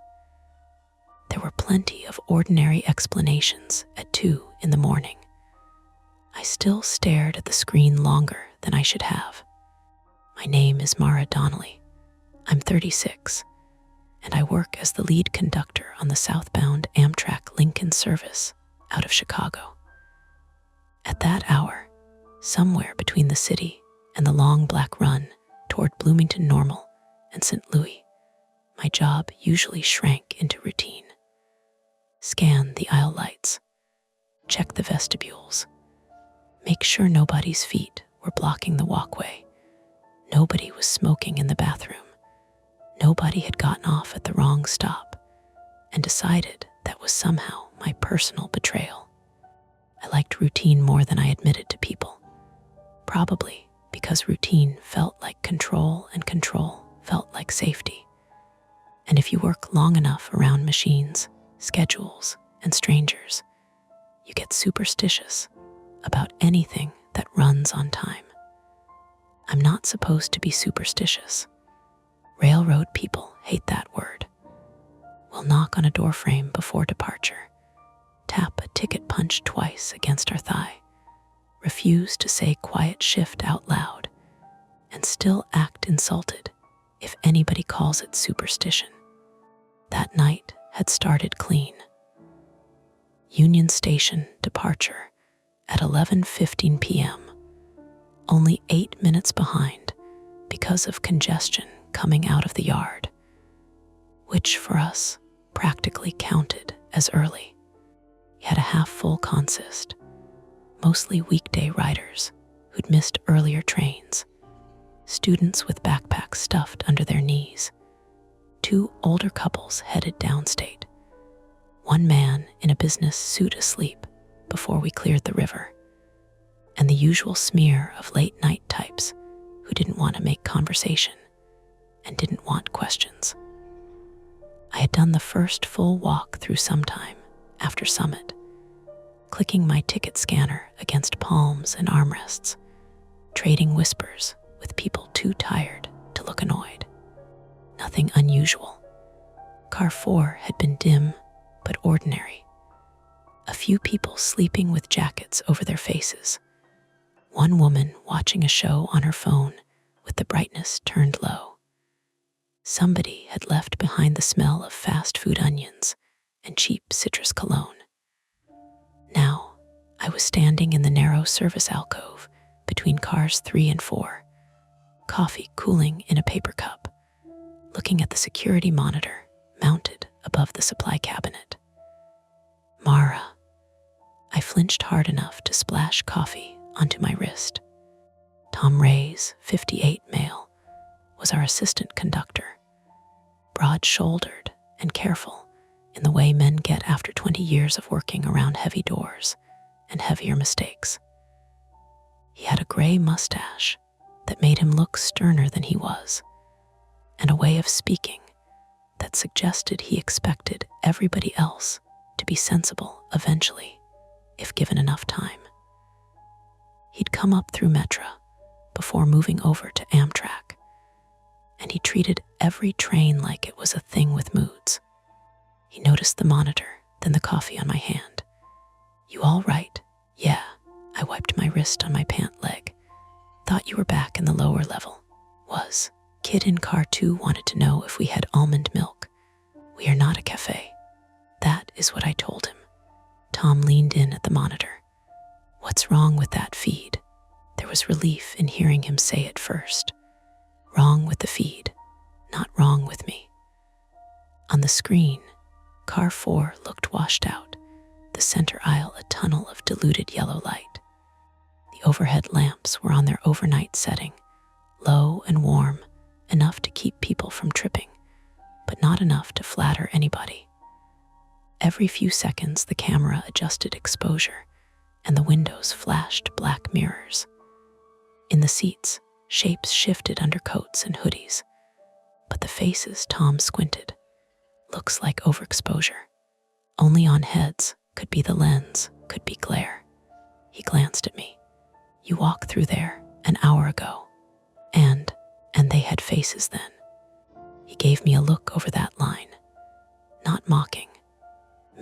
There were plenty of ordinary explanations at 2 in the morning. I still stared at the screen longer than I should have. My name is Mara Donnelly. I'm 36, and I work as the lead conductor on the southbound Amtrak Lincoln service out of Chicago. At that hour, somewhere between the city and the long black run toward Bloomington Normal and St. Louis, my job usually shrank into routine. Scan the aisle lights, check the vestibules, make sure nobody's feet were blocking the walkway. Nobody was smoking in the bathroom. Nobody had gotten off at the wrong stop and decided that was somehow my personal betrayal. I liked routine more than I admitted to people, probably because routine felt like control and control felt like safety. And if you work long enough around machines, schedules, and strangers, you get superstitious about anything that runs on time. I'm not supposed to be superstitious. Railroad people hate that word. We'll knock on a doorframe before departure, tap a ticket punch twice against our thigh, refuse to say quiet shift out loud, and still act insulted if anybody calls it superstition. That night had started clean. Union Station departure at 11:15 p.m., only 8 minutes behind because of congestion coming out of the yard, which for us practically counted as early. We had a half-full consist, mostly weekday riders who'd missed earlier trains, students with backpacks stuffed under their knees, 2 older couples headed downstate, 1 man in a business suit asleep before we cleared the river, and the usual smear of late-night types who didn't want to make conversation and didn't want questions. I had done the first full walk through sometime after Summit, clicking my ticket scanner against palms and armrests, trading whispers with people too tired to look annoyed. Nothing unusual. Car 4 had been dim but ordinary. A few people sleeping with jackets over their faces. 1 woman watching a show on her phone with the brightness turned low. Somebody had left behind the smell of fast food onions and cheap citrus cologne. Now, I was standing in the narrow service alcove between cars 3 and 4, coffee cooling in a paper cup, looking at the security monitor mounted above the supply cabinet. Mara. I flinched hard enough to splash coffee onto my wrist. Tom Ray's 58 male was our assistant conductor, broad-shouldered and careful in the way men get after 20 years of working around heavy doors and heavier mistakes. He had a gray mustache that made him look sterner than he was, and a way of speaking that suggested he expected everybody else to be sensible eventually, if given enough time. He'd come up through Metra before moving over to Amtrak, and he treated every train like it was a thing with moods. He noticed the monitor, then the coffee on my hand. "You all right?" "Yeah." I wiped my wrist on my pant leg. "Thought you were back in the lower level." "Was." "Kid in car 2 wanted to know if we had almond milk." "We are not a cafe." That is what I told him. Tom leaned in at the monitor. "What's wrong with that feed?" There was relief in hearing him say it first. Wrong with the feed, not wrong with me. On the screen, car 4 looked washed out, the center aisle a tunnel of diluted yellow light. The overhead lamps were on their overnight setting, low and warm, enough to keep people from tripping, but not enough to flatter anybody. Every few seconds, the camera adjusted exposure, and the windows flashed black mirrors. In the seats, shapes shifted under coats and hoodies, but the faces Tom squinted. Looks like overexposure. Only on heads could be the lens, could be glare. He glanced at me. "You walked through there an hour ago, and they had faces then." He gave me a look over that line, not mocking,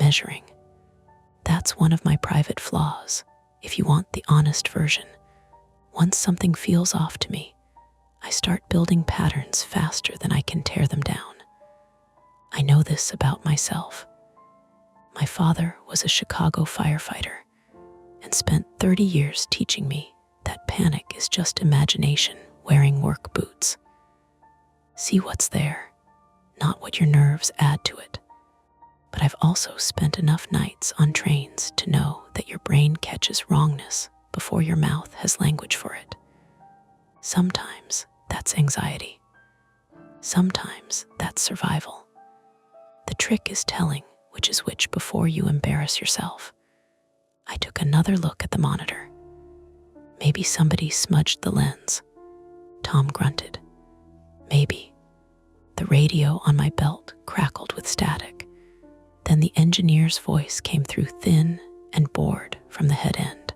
measuring. That's one of my private flaws, if you want the honest version. Once something feels off to me, I start building patterns faster than I can tear them down. I know this about myself. My father was a Chicago firefighter and spent 30 years teaching me that panic is just imagination wearing work boots. See what's there, not what your nerves add to it. But I've also spent enough nights on trains to know that your brain catches wrongness before your mouth has language for it. Sometimes that's anxiety. Sometimes that's survival. The trick is telling which is which before you embarrass yourself. I took another look at the monitor. Maybe somebody smudged the lens. Tom grunted. Maybe. The radio on my belt crackled with static. Then the engineer's voice came through thin and bored from the head end.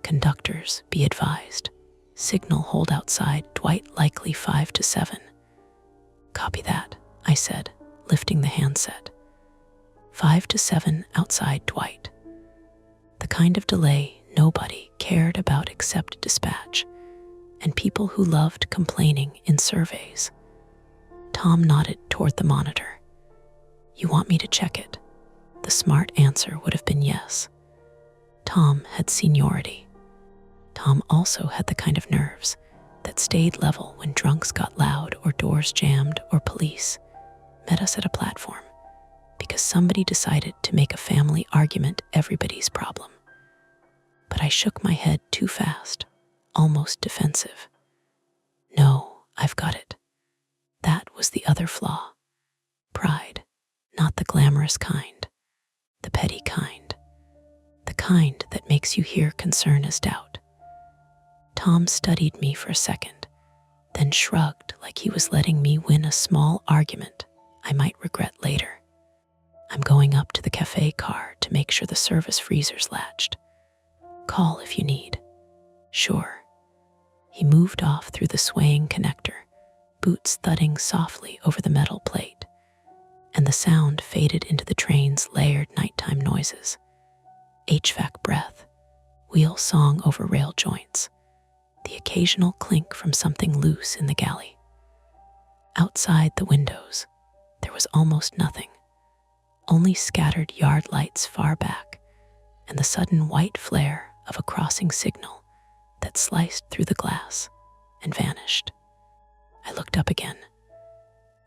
Conductors, be advised. Signal hold outside Dwight likely 5 to 7. Copy that, I said, lifting the handset. 5 to 7 outside Dwight. The kind of delay nobody cared about except dispatch, and people who loved complaining in surveys. Tom nodded toward the monitor. You want me to check it? The smart answer would have been yes. Tom had seniority. Tom also had the kind of nerves that stayed level when drunks got loud or doors jammed or police met us at a platform because somebody decided to make a family argument everybody's problem. But I shook my head too fast, almost defensive. No, I've got it. That was the other flaw. Pride, not the glamorous kind, the petty kind, the kind that makes you hear concern as doubt. Tom studied me for a second, then shrugged like he was letting me win a small argument I might regret later. I'm going up to the cafe car to make sure the service freezer's latched. Call if you need. Sure. He moved off through the swaying connector, boots thudding softly over the metal plate, and the sound faded into the train's layered nighttime noises. HVAC breath, wheel song over rail joints, the occasional clink from something loose in the galley. Outside the windows, there was almost nothing, only scattered yard lights far back and the sudden white flare of a crossing signal that sliced through the glass and vanished. I looked up again.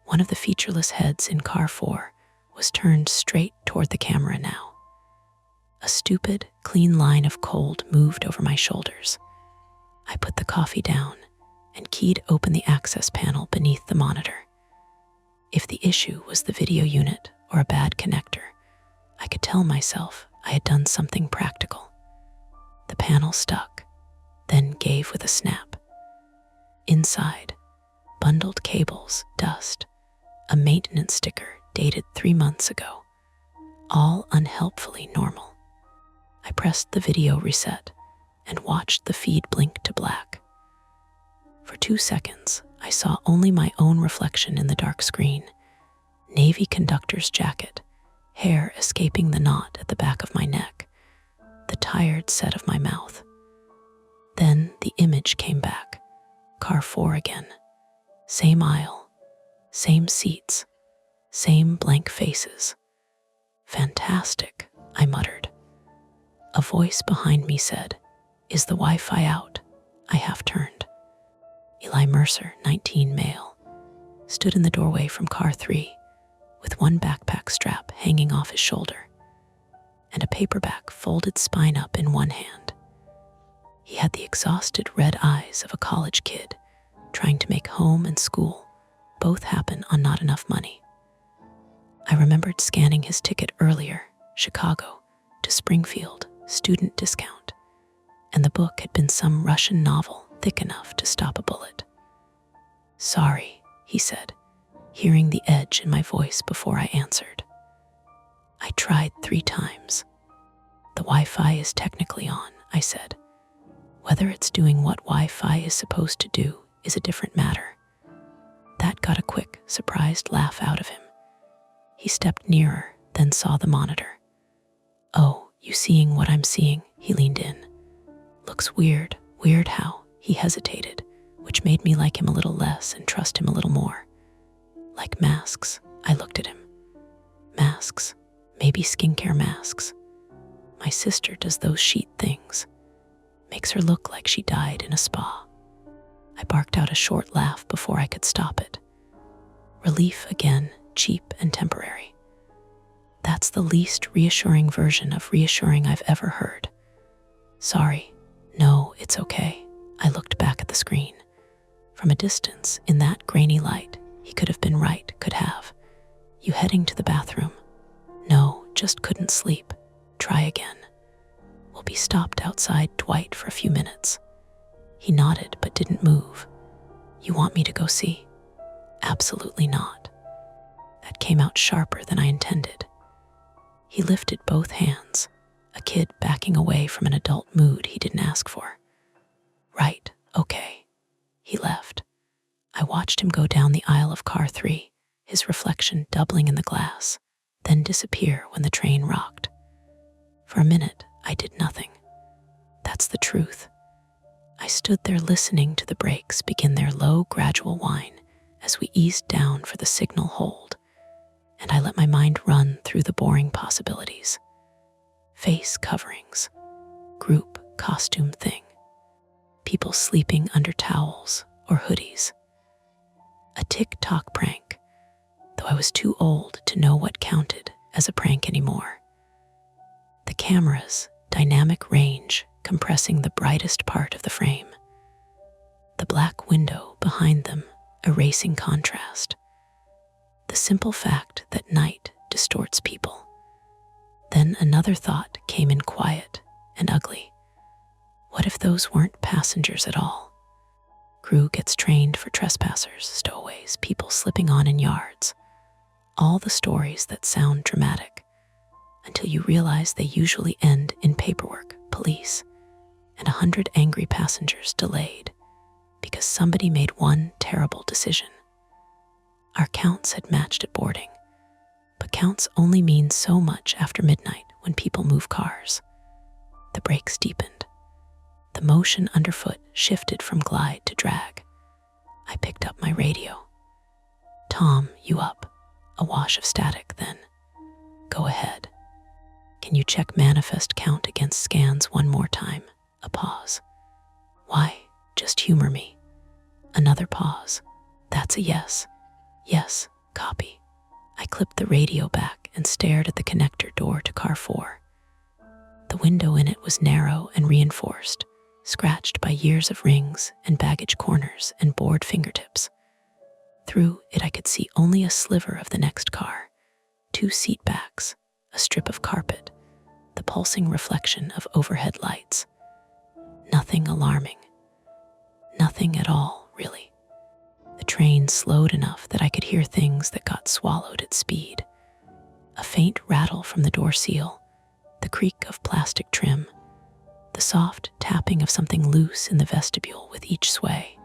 One of the featureless heads in car 4 was turned straight toward the camera now. A stupid, clean line of cold moved over my shoulders. I put the coffee down and keyed open the access panel beneath the monitor. If the issue was the video unit or a bad connector, I could tell myself I had done something practical. The panel stuck, then gave with a snap. Inside, bundled cables, dust, a maintenance sticker dated 3 months ago, all unhelpfully normal. I pressed the video reset and watched the feed blink to black. For 2 seconds, I saw only my own reflection in the dark screen, navy conductor's jacket, hair escaping the knot at the back of my neck, the tired set of my mouth. Then the image came back, car 4 again. Same aisle, same seats, same blank faces. Fantastic, I muttered. A voice behind me said, "Is the Wi-Fi out?" I half turned. Eli Mercer, 19, male, stood in the doorway from car 3 with one backpack strap hanging off his shoulder and a paperback folded spine up in one hand. He had the exhausted red eyes of a college kid trying to make home and school both happen on not enough money. I remembered scanning his ticket earlier, Chicago to Springfield, student discount, and the book had been some Russian novel thick enough to stop a bullet. "Sorry," he said, hearing the edge in my voice before I answered. "I tried 3 times. The Wi-Fi is technically on," I said. "Whether it's doing what Wi-Fi is supposed to do is a different matter." That got a quick, surprised laugh out of him. He stepped nearer, then saw the monitor. "Oh, you seeing what I'm seeing?" He leaned in. "Looks weird." Weird how? He hesitated, which made me like him a little less and trust him a little more. "Like masks." I looked at him. "Masks? Maybe skincare masks. My sister does those sheet things. Makes her look like she died in a spa." I barked out a short laugh before I could stop it. Relief again, cheap and temporary. That's the least reassuring version of reassuring I've ever heard. "Sorry." "No, it's okay." I looked back at the screen. From a distance, in that grainy light, he could have been right, could have. "You heading to the bathroom?" "No, just couldn't sleep." "Try again." "We'll be stopped outside Dwight for a few minutes." He nodded but didn't move. "You want me to go see?" "Absolutely not." That came out sharper than I intended. He lifted both hands, a kid backing away from an adult mood he didn't ask for. "Right, okay." He left. I watched him go down the aisle of car 3, his reflection doubling in the glass, then disappear when the train rocked. For a minute, I did nothing. That's the truth. I stood there listening to the brakes begin their low, gradual whine as we eased down for the signal hold, and I let my mind run through the boring possibilities. Face coverings, group costume thing, people sleeping under towels or hoodies. A TikTok prank, though I was too old to know what counted as a prank anymore. The cameras, dynamic range compressing the brightest part of the frame. The black window behind them erasing contrast. The simple fact that night distorts people. Then another thought came in quiet and ugly. What if those weren't passengers at all? Crew gets trained for trespassers, stowaways, people slipping on in yards. All the stories that sound dramatic, until you realize they usually end in paperwork, police, and 100 angry passengers delayed because somebody made one terrible decision. Our counts had matched at boarding, but counts only mean so much after midnight when people move cars. The brakes deepened. The motion underfoot shifted from glide to drag. I picked up my radio. "Tom, you up?" A wash of static, then. "Go ahead. Can you check manifest count against scans one more time?" A pause. "Why? Just humor me." Another pause. "That's a yes." "Yes, copy." I clipped the radio back and stared at the connector door to car 4. The window in it was narrow and reinforced, scratched by years of rings and baggage corners and bored fingertips. Through it I could see only a sliver of the next car, 2 seat backs, a strip of carpet, the pulsing reflection of overhead lights. Nothing alarming. Nothing at all, really. The train slowed enough that I could hear things that got swallowed at speed. A faint rattle from the door seal, the creak of plastic trim, the soft tapping of something loose in the vestibule with each sway.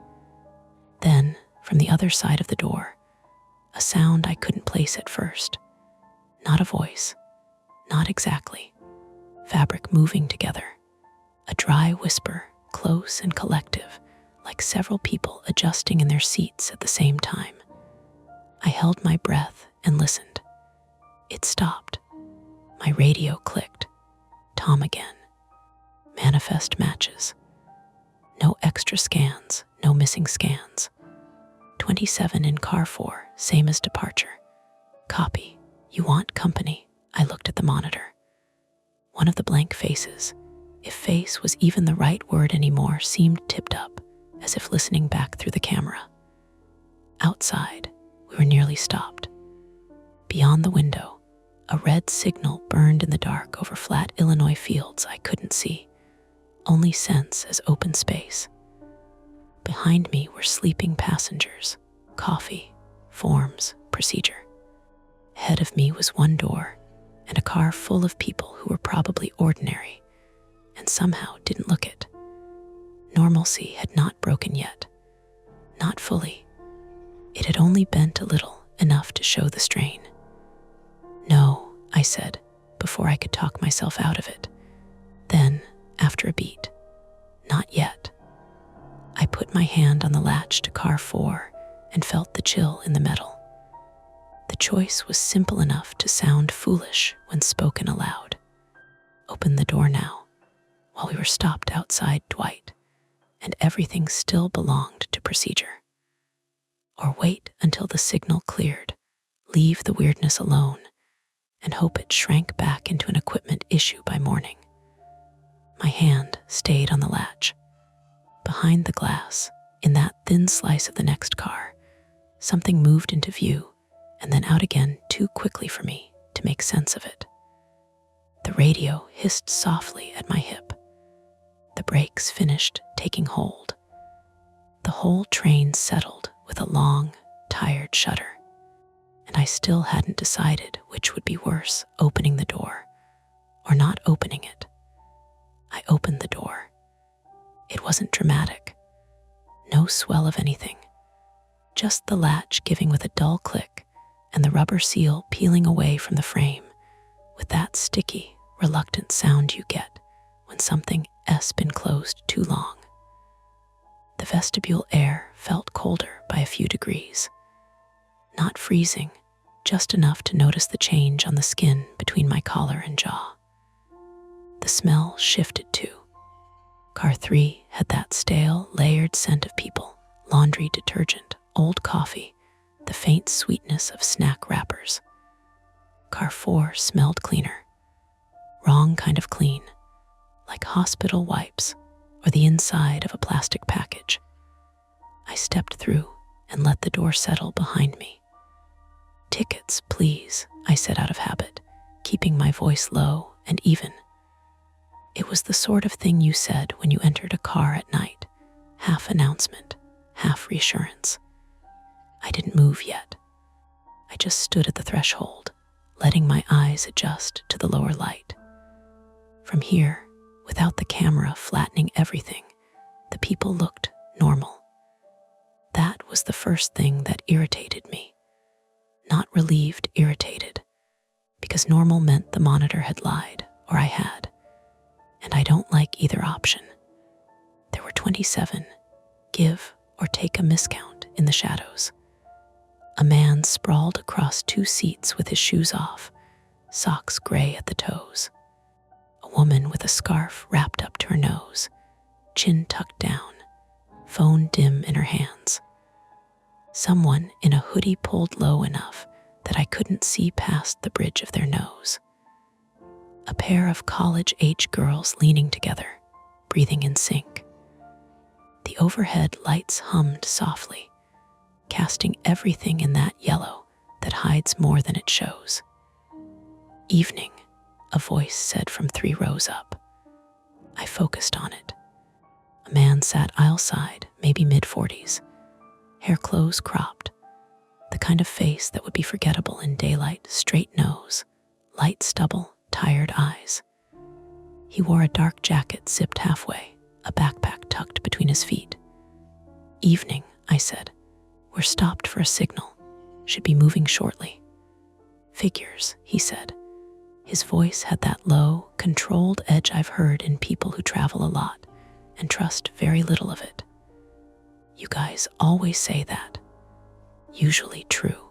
Then, from the other side of the door, a sound I couldn't place at first. Not a voice, not exactly. Fabric moving together. A dry whisper, close and collective, like several people adjusting in their seats at the same time. I held my breath and listened. It stopped. My radio clicked. Tom again. Manifest matches. No extra scans, no missing scans. 27 in car 4, same as departure. Copy. You want company? I looked at the monitor. One of the blank faces, if face was even the right word anymore, seemed tipped up, as if listening back through the camera. Outside, we were nearly stopped. Beyond the window, a red signal burned in the dark over flat Illinois fields I couldn't see, only sense as open space. Behind me were sleeping passengers, coffee, forms, procedure. Ahead of me was one door and a car full of people who were probably ordinary and somehow didn't look it. Normalcy had not broken yet. Not fully. It had only bent a little, enough to show the strain. No, I said, before I could talk myself out of it. Then, after a beat, "Not yet." I put my hand on the latch to car 4 and felt the chill in the metal. The choice was simple enough to sound foolish when spoken aloud. Open the door now, while we were stopped outside Dwight, and everything still belonged to procedure. Or wait until the signal cleared, leave the weirdness alone, and hope it shrank back into an equipment issue by morning. My hand stayed on the latch. Behind the glass, in that thin slice of the next car, something moved into view and then out again too quickly for me to make sense of it. The radio hissed softly at my hip. The brakes finished taking hold. The whole train settled with a long, tired shudder. And I still hadn't decided which would be worse, opening the door or not opening it. I opened the door. It wasn't dramatic. No swell of anything. Just the latch giving with a dull click and the rubber seal peeling away from the frame with that sticky, reluctant sound you get when something has been closed too long. The vestibule air felt colder by a few degrees. Not freezing, just enough to notice the change on the skin between my collar and jaw. The smell shifted too. Car 3 had that stale, layered scent of people, laundry detergent, old coffee, the faint sweetness of snack wrappers. Car 4 smelled cleaner. Wrong kind of clean, like hospital wipes or the inside of a plastic package. I stepped through and let the door settle behind me. "Tickets, please," I said out of habit, keeping my voice low and even. It was the sort of thing you said when you entered a car at night, half announcement, half reassurance. I didn't move yet. I just stood at the threshold, letting my eyes adjust to the lower light. From here, without the camera flattening everything, the people looked normal. That was the first thing that irritated me. Not relieved, irritated, because normal meant the monitor had lied, or I had. And I don't like either option. There were 27, give or take a miscount, in the shadows. A man sprawled across 2 seats with his shoes off, socks gray at the toes. A woman with a scarf wrapped up to her nose, chin tucked down, phone dim in her hands. Someone in a hoodie pulled low enough that I couldn't see past the bridge of their nose. A pair of college-age girls leaning together, breathing in sync. The overhead lights hummed softly, casting everything in that yellow that hides more than it shows. "Evening," a voice said from 3 rows up. I focused on it. A man sat aisle side, maybe mid-40s, hair close cropped, the kind of face that would be forgettable in daylight, straight nose, light stubble, tired eyes. He wore a dark jacket zipped halfway, a backpack tucked between his feet. "Evening," I said. "We're stopped for a signal. Should be moving shortly." "Figures," he said. His voice had that low, controlled edge I've heard in people who travel a lot and trust very little of it. "You guys always say that." Usually true.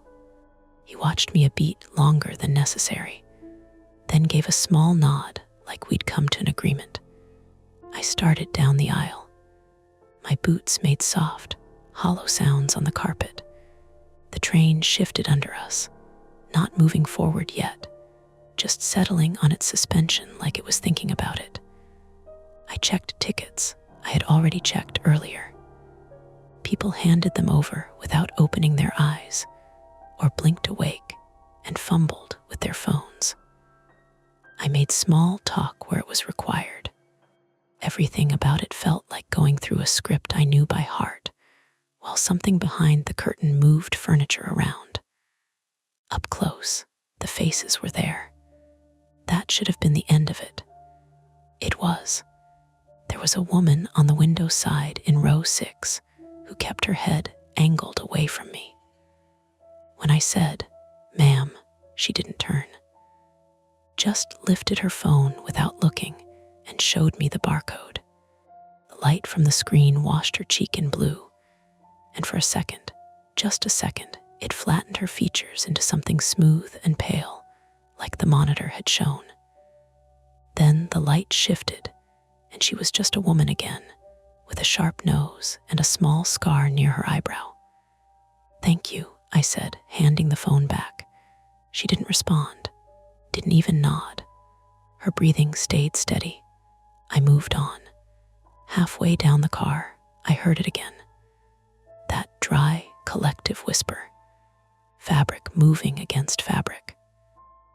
He watched me a beat longer than necessary, then gave a small nod like we'd come to an agreement. I started down the aisle. My boots made soft, hollow sounds on the carpet. The train shifted under us, not moving forward yet, just settling on its suspension like it was thinking about it. I checked tickets I had already checked earlier. People handed them over without opening their eyes, or blinked awake and fumbled with their phones. I made small talk where it was required. Everything about it felt like going through a script I knew by heart, while something behind the curtain moved furniture around. Up close, the faces were there. That should have been the end of it. It was. There was a woman on the window side in row 6 who kept her head angled away from me. When I said, "Ma'am," she didn't turn. just lifted her phone without looking and showed me the barcode. The light from the screen washed her cheek in blue, and for a second, just a second, it flattened her features into something smooth and pale, like the monitor had shown. Then the light shifted, and she was just a woman again, with a sharp nose and a small scar near her eyebrow. "Thank you," I said, handing the phone back. She didn't respond, didn't even nod. Her breathing stayed steady. I moved on. Halfway down the car, I heard it again. That dry, collective whisper. Fabric moving against fabric.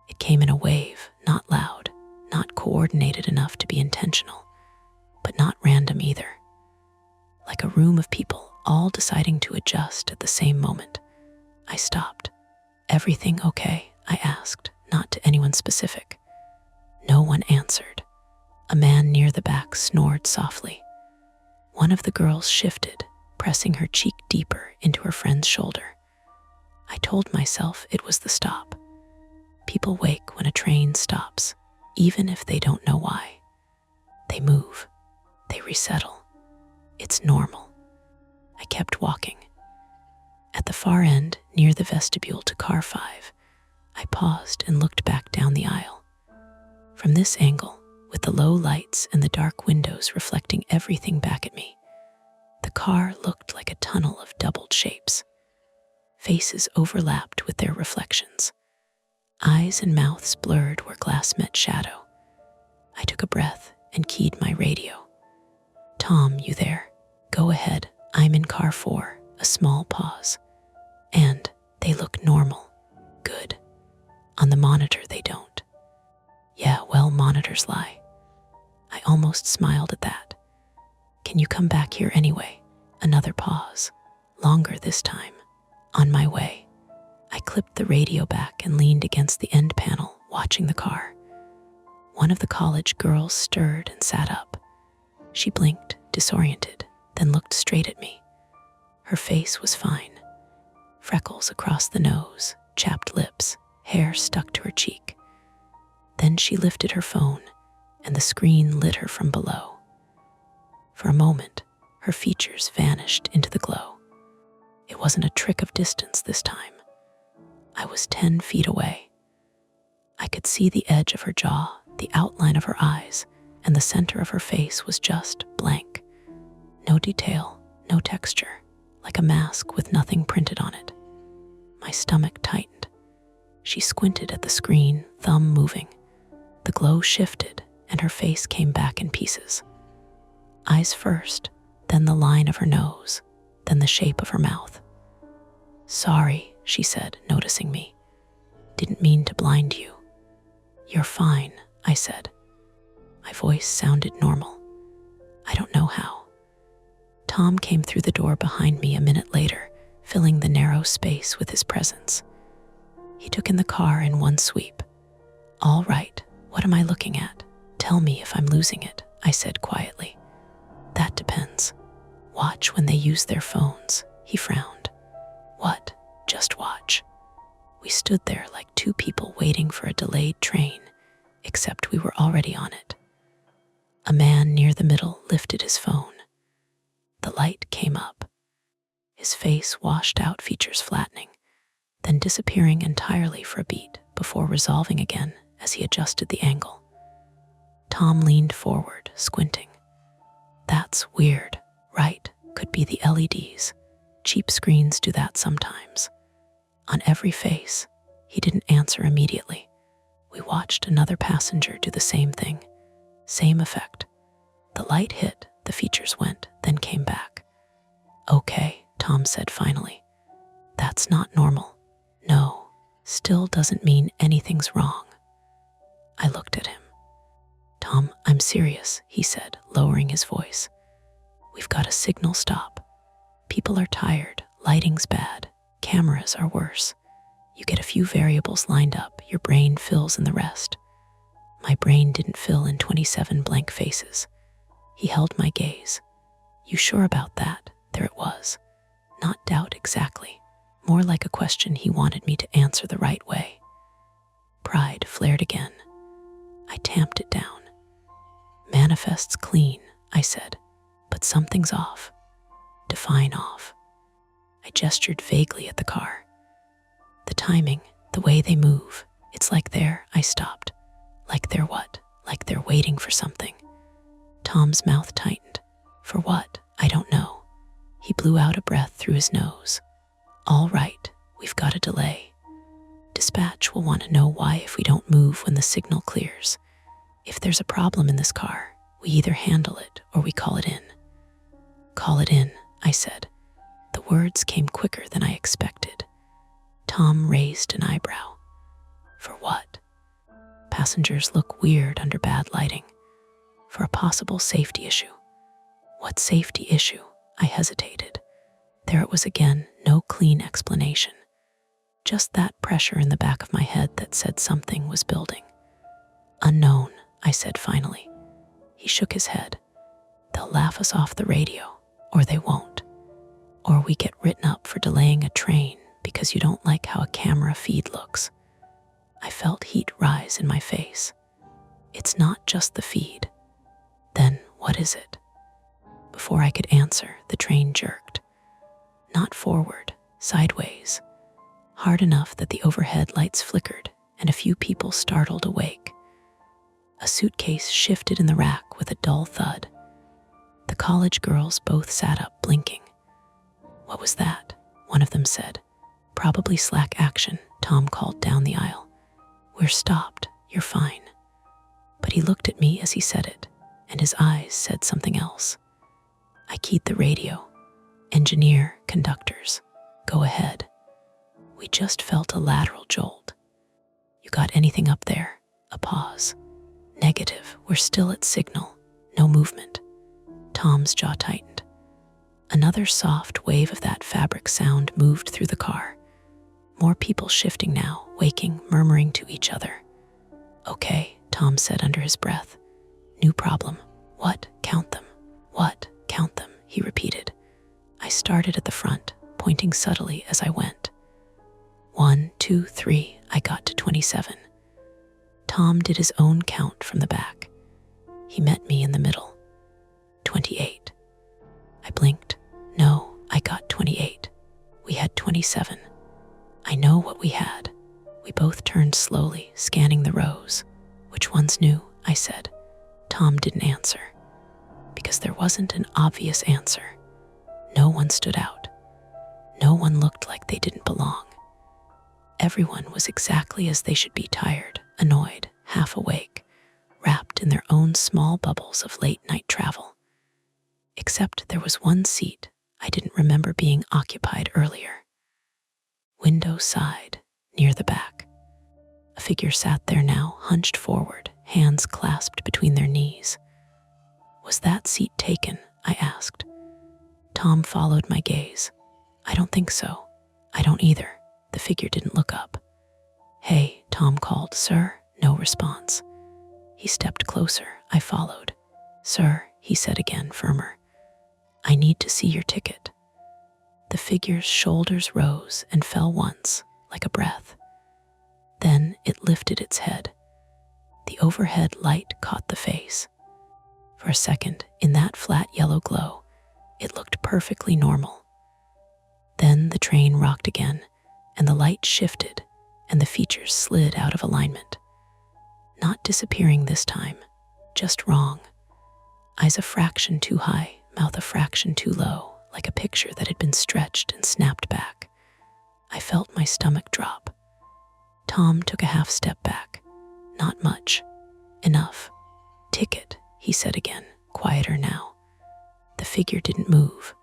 It came in a wave, not loud, not coordinated enough to be intentional, but not random either. Like a room of people all deciding to adjust at the same moment. I stopped. "Everything okay?" I asked, not to anyone specific. No one answered. A man near the back snored softly. One of the girls shifted, pressing her cheek deeper into her friend's shoulder. I told myself it was the stop. People wake when a train stops, even if they don't know why. They move. They resettle. It's normal. I kept walking. At the far end, near the vestibule to car 5, I paused and looked back down the aisle. From this angle, with the low lights and the dark windows reflecting everything back at me, the car looked like a tunnel of doubled shapes. Faces overlapped with their reflections. Eyes and mouths blurred where glass met shadow. I took a breath and keyed my radio. "Tom, you there? Go ahead, I'm in car 4, a small pause. And they look normal. Good. On the monitor they don't. Yeah, well, monitors lie. I almost smiled at that. Can you come back here anyway? Another pause. Longer this time. On my way. I clipped the radio back and leaned against the end panel, watching the car. One of the college girls stirred and sat up. She blinked, disoriented, then looked straight at me. Her face was fine. Freckles across the nose, chapped lips, hair stuck to her cheek. Then she lifted her phone, and the screen lit her from below. For a moment, her features vanished into the glow. It wasn't a trick of distance this time. I was 10 feet away. I could see the edge of her jaw, the outline of her eyes, and the center of her face was just blank. No detail, no texture, like a mask with nothing printed on it. My stomach tightened. She squinted at the screen, thumb moving. The glow shifted, and her face came back in pieces. Eyes first, then the line of her nose, then the shape of her mouth. "Sorry," she said, noticing me. "Didn't mean to blind you." "You're fine," I said. My voice sounded normal. I don't know how. Tom came through the door behind me a minute later, filling the narrow space with his presence. He took in the car in one sweep. "All right, what am I looking at? Tell me if I'm losing it," I said quietly. "That depends. Watch when they use their phones," he frowned. "What? Just watch." We stood there like two people waiting for a delayed train, except we were already on it. A man near the middle lifted his phone. The light came up. His face washed out, features flattening, then disappearing entirely for a beat before resolving again as he adjusted the angle. Tom leaned forward, squinting. "That's weird, right? Could be the LEDs. Cheap screens do that sometimes." On every face, he didn't answer immediately. We watched another passenger do the same thing. Same effect. The light hit, the features went, then came back. "Okay," Tom said finally. "That's not normal." "No, still doesn't mean anything's wrong." I looked at him. "Tom, I'm serious," he said, lowering his voice. "We've got a signal stop. People are tired, lighting's bad, cameras are worse. You get a few variables lined up, your brain fills in the rest." My brain didn't fill in 27 blank faces. He held my gaze. "You sure about that?" There it was. Not doubt exactly, more like a question he wanted me to answer the right way. Pride flared again. I tamped it down. Manifests clean, I said, but something's off. Define off. I gestured vaguely at the car. The timing, the way they move, it's like I stopped. Like they're what? Like they're waiting for something. Tom's mouth tightened. For what? I don't know. He blew out a breath through his nose. All right, we've got a delay. Dispatch will want to know why if we don't move when the signal clears. If there's a problem in this car, we either handle it or we call it in. Call it in, I said. The words came quicker than I expected. Tom raised an eyebrow. For what? Passengers look weird under bad lighting. For a possible safety issue. What safety issue? I hesitated. There it was again, no clean explanation. Just that pressure in the back of my head that said something was building. Unknown, I said finally. He shook his head. They'll laugh us off the radio, or they won't. Or we get written up for delaying a train because you don't like how a camera feed looks. I felt heat rise in my face. It's not just the feed. Then what is it? Before I could answer, the train jerked. Not forward, sideways. Hard enough that the overhead lights flickered and a few people startled awake. A suitcase shifted in the rack with a dull thud. The college girls both sat up, blinking. What was that? One of them said. Probably slack action, Tom called down the aisle. We're stopped, you're fine. But he looked at me as he said it, and his eyes said something else. I keyed the radio. Engineer, conductors, go ahead. We just felt a lateral jolt. You got anything up there? A pause. Negative, we're still at signal. No movement. Tom's jaw tightened. Another soft wave of that fabric sound moved through the car. More people shifting now, waking, murmuring to each other. Okay, Tom said under his breath. New problem. What? Count them. What? Count them, he repeated. I started at the front, pointing subtly as I went. 1, 2, 3, I got to 27. Tom did his own count from the back. He met me in the middle. 28. I blinked. No, I got 28. We had 27. I know what we had. We both turned slowly, scanning the rows. Which one's new? I said. Tom didn't answer. Because there wasn't an obvious answer. No one stood out. No one looked like they didn't belong. Everyone was exactly as they should be, tired, annoyed, half awake, wrapped in their own small bubbles of late-night travel. Except there was one seat I didn't remember being occupied earlier. Window side, near the back. A figure sat there now, hunched forward, hands clasped between their knees. Was that seat taken? I asked. Tom followed my gaze. I don't think so. I don't either. The figure didn't look up. Hey, Tom called. Sir? No response. He stepped closer. I followed. Sir, he said again, firmer. I need to see your ticket. The figure's shoulders rose and fell once, like a breath. Then it lifted its head. The overhead light caught the face. For a second, in that flat yellow glow, it looked perfectly normal. Then the train rocked again, and the light shifted, and the features slid out of alignment. Not disappearing this time, just wrong. Eyes a fraction too high, mouth a fraction too low, like a picture that had been stretched and snapped back. I felt my stomach drop. Tom took a half step back. Not much. Enough. Ticket, he said again, quieter now. The figure didn't move.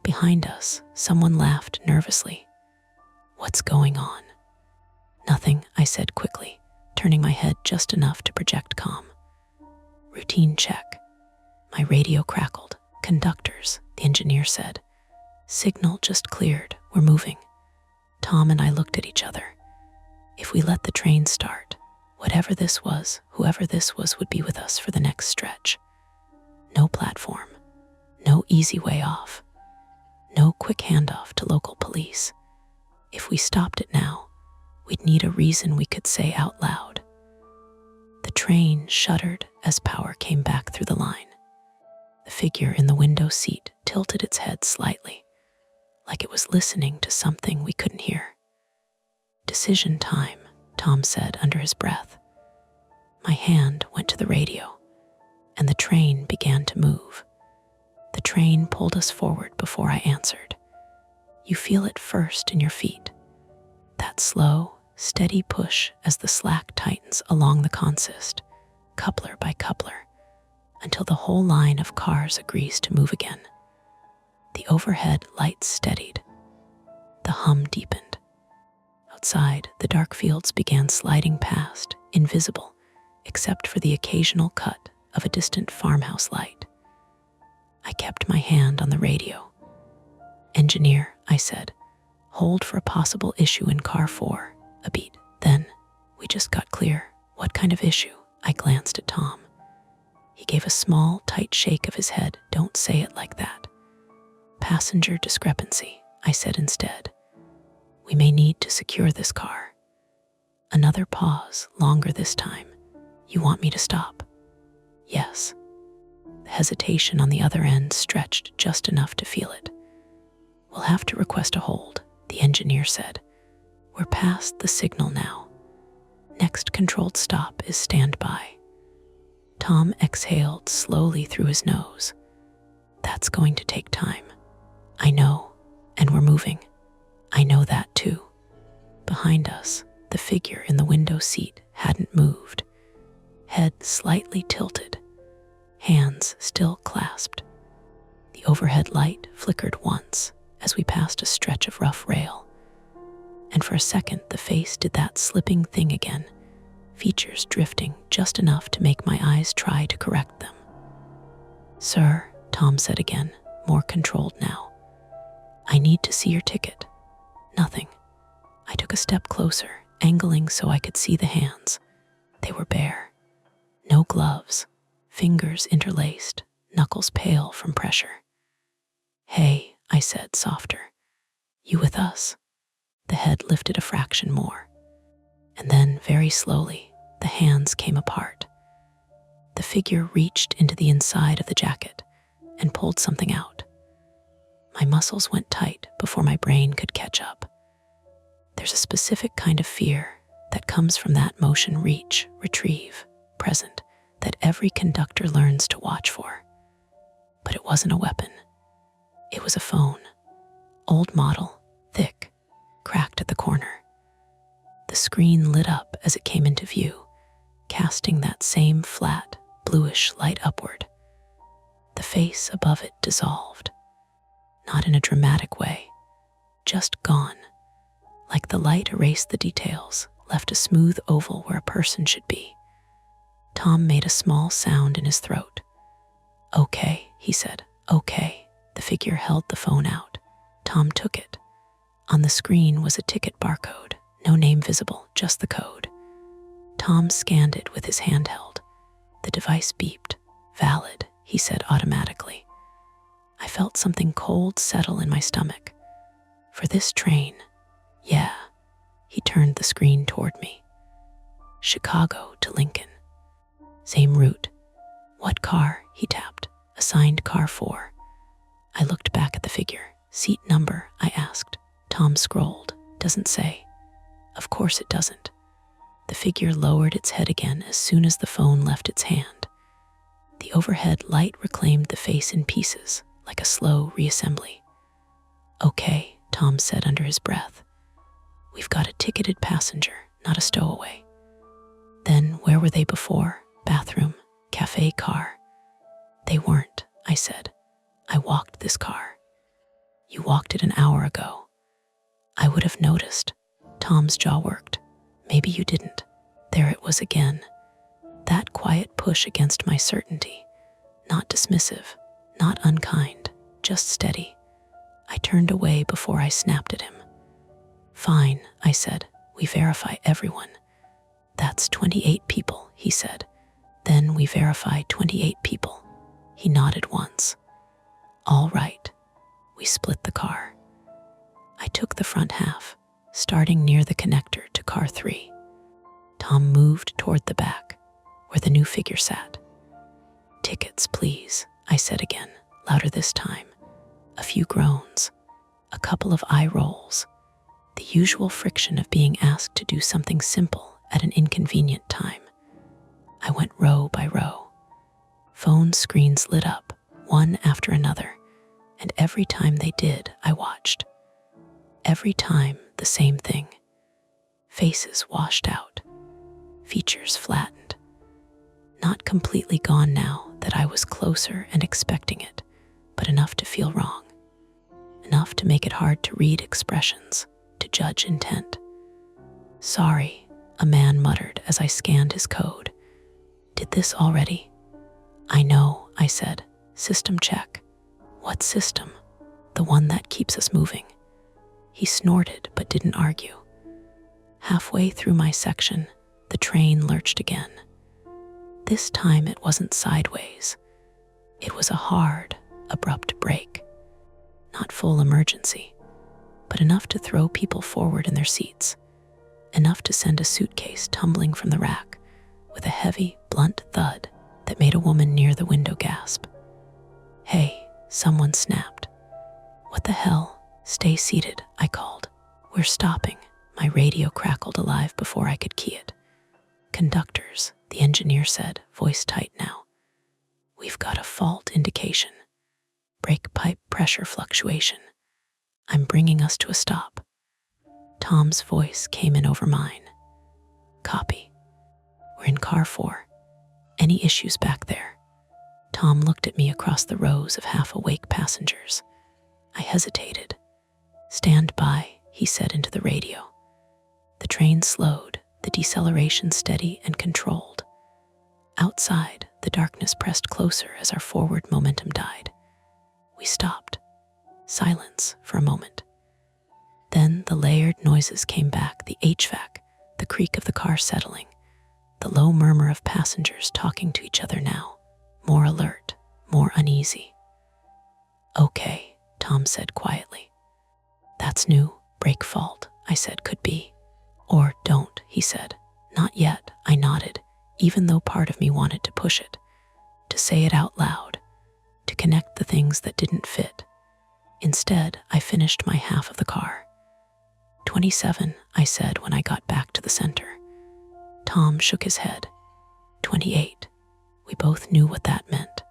Behind us, someone laughed nervously. What's going on? Nothing, I said quickly, turning my head just enough to project calm. Routine check. My radio crackled. Conductors, the engineer said. Signal just cleared. We're moving. Tom and I looked at each other. If we let the train start, whatever this was, whoever this was would be with us for the next stretch. No platform. No easy way off. No quick handoff to local police. If we stopped it now, we'd need a reason we could say out loud. The train shuddered as power came back through the line. The figure in the window seat tilted its head slightly, like it was listening to something we couldn't hear. "Decision time," Tom said under his breath. My hand went to the radio, and the train began to move. The train pulled us forward before I answered. You feel it first in your feet. That slow, steady push as the slack tightens along the consist, coupler by coupler, until the whole line of cars agrees to move again. The overhead lights steadied. The hum deepened. Outside, the dark fields began sliding past, invisible, except for the occasional cut of a distant farmhouse light. I kept my hand on the radio. "Engineer," I said, "hold for a possible issue in car 4, a beat." Then, "We just got clear." "What kind of issue?" I glanced at Tom. He gave a small, tight shake of his head. "Don't say it like that." "Passenger discrepancy," I said instead. "We may need to secure this car." Another pause, longer this time. "You want me to stop?" "Yes." The hesitation on the other end stretched just enough to feel it. "We'll have to request a hold," the engineer said. "We're past the signal now. Next controlled stop is standby." Tom exhaled slowly through his nose. "That's going to take time." "I know, and we're moving." "I know that too." Behind us, the figure in the window seat hadn't moved. Head slightly tilted, hands still clasped. The overhead light flickered once as we passed a stretch of rough rail. And for a second, the face did that slipping thing again, features drifting just enough to make my eyes try to correct them. "Sir," Tom said again, more controlled now. "I need to see your ticket." "Nothing." I took a step closer, angling so I could see the hands. They were bare. No gloves, fingers interlaced, knuckles pale from pressure. "Hey," I said, softer. "You with us?" The head lifted a fraction more. And then, very slowly, the hands came apart. The figure reached into the inside of the jacket and pulled something out. My muscles went tight before my brain could catch up. There's a specific kind of fear that comes from that motion: reach, retrieve, present, that every conductor learns to watch for. But it wasn't a weapon. It was a phone. Old model, thick, cracked at the corner. The screen lit up as it came into view, casting that same flat, bluish light upward. The face above it dissolved. Not in a dramatic way, just gone. Like the light erased the details, left a smooth oval where a person should be. Tom made a small sound in his throat. "Okay," he said. "Okay." The figure held the phone out. Tom took it. On the screen was a ticket barcode, no name visible, just the code. Tom scanned it with his handheld. The device beeped. "Valid," he said automatically. I felt something cold settle in my stomach. "For this train?" "Yeah." He turned the screen toward me. "Chicago to Lincoln." "Same route." "What car?" He tapped. "Assigned car 4. I looked back at the figure. "Seat number?" I asked. Tom scrolled. "Doesn't say." "Of course it doesn't." The figure lowered its head again as soon as the phone left its hand. The overhead light reclaimed the face in pieces, like a slow reassembly. "Okay," Tom said under his breath. "We've got a ticketed passenger, not a stowaway." "Then where were they before? Bathroom, cafe, car?" "They weren't," I said. "I walked this car." "You walked it an hour ago." "I would have noticed." Tom's jaw worked. "Maybe you didn't." There it was again. That quiet push against my certainty. Not dismissive, not unkind, just steady. I turned away before I snapped at him. "Fine," I said. "We verify everyone." "That's 28 people," he said. "Then we verify 28 people." He nodded once. "All right." We split the car. I took the front half, starting near the connector to car 3. Tom moved toward the back. where the new figure sat. "Tickets, please," I said again, louder this time. A few groans, a couple of eye rolls, the usual friction of being asked to do something simple at an inconvenient time. I went row by row. Phone screens lit up, one after another, and every time they did, I watched. Every time, the same thing. Faces washed out, features flattened. Not completely gone now that I was closer and expecting it, but enough to feel wrong. Enough to make it hard to read expressions, to judge intent. "Sorry," a man muttered as I scanned his code. "Did this already?" "I know," I said. "System check." "What system?" "The one that keeps us moving." He snorted but didn't argue. Halfway through my section, the train lurched again. This time it wasn't sideways. It was a hard, abrupt brake. Not full emergency, but enough to throw people forward in their seats. Enough to send a suitcase tumbling from the rack with a heavy, blunt thud that made a woman near the window gasp. "Hey," someone snapped. "What the hell? Stay seated," I called. "We're stopping." My radio crackled alive before I could key it. "Conductors," the engineer said, voice tight now. "We've got a fault indication. Brake pipe pressure fluctuation. I'm bringing us to a stop." Tom's voice came in over mine. "Copy. We're in car 4. Any issues back there?" Tom looked at me across the rows of half-awake passengers. I hesitated. "Stand by," he said into the radio. The train slowed, the deceleration steady and controlled. Outside, the darkness pressed closer as our forward momentum died. We stopped. Silence for a moment. Then the layered noises came back, the HVAC, the creak of the car settling, the low murmur of passengers talking to each other now, more alert, more uneasy. "Okay," Tom said quietly. "That's new, brake fault," I said. "Could be. Or don't," he said. "Not yet," I nodded, even though part of me wanted to push it, to say it out loud, to connect the things that didn't fit. Instead, I finished my half of the car. 27, I said when I got back to the center. Tom shook his head. 28. We both knew what that meant.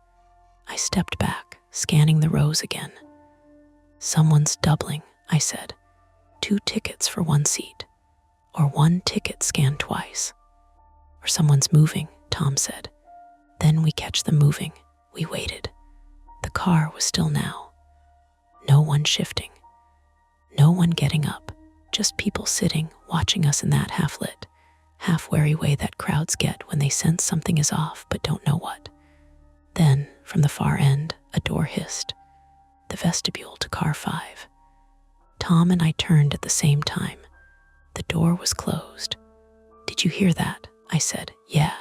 I stepped back, scanning the rows again. "Someone's doubling," I said. 2 tickets for 1 seat. Or 1 ticket scanned twice. "Or someone's moving," Tom said. "Then we catch them moving." We waited. The car was still now. No one shifting. No one getting up. Just people sitting, watching us in that half-lit, half-wary way that crowds get when they sense something is off but don't know what. Then, from the far end, a door hissed. The vestibule to car 5. Tom and I turned at the same time. The door was closed. "Did you hear that?" I said. "Yeah,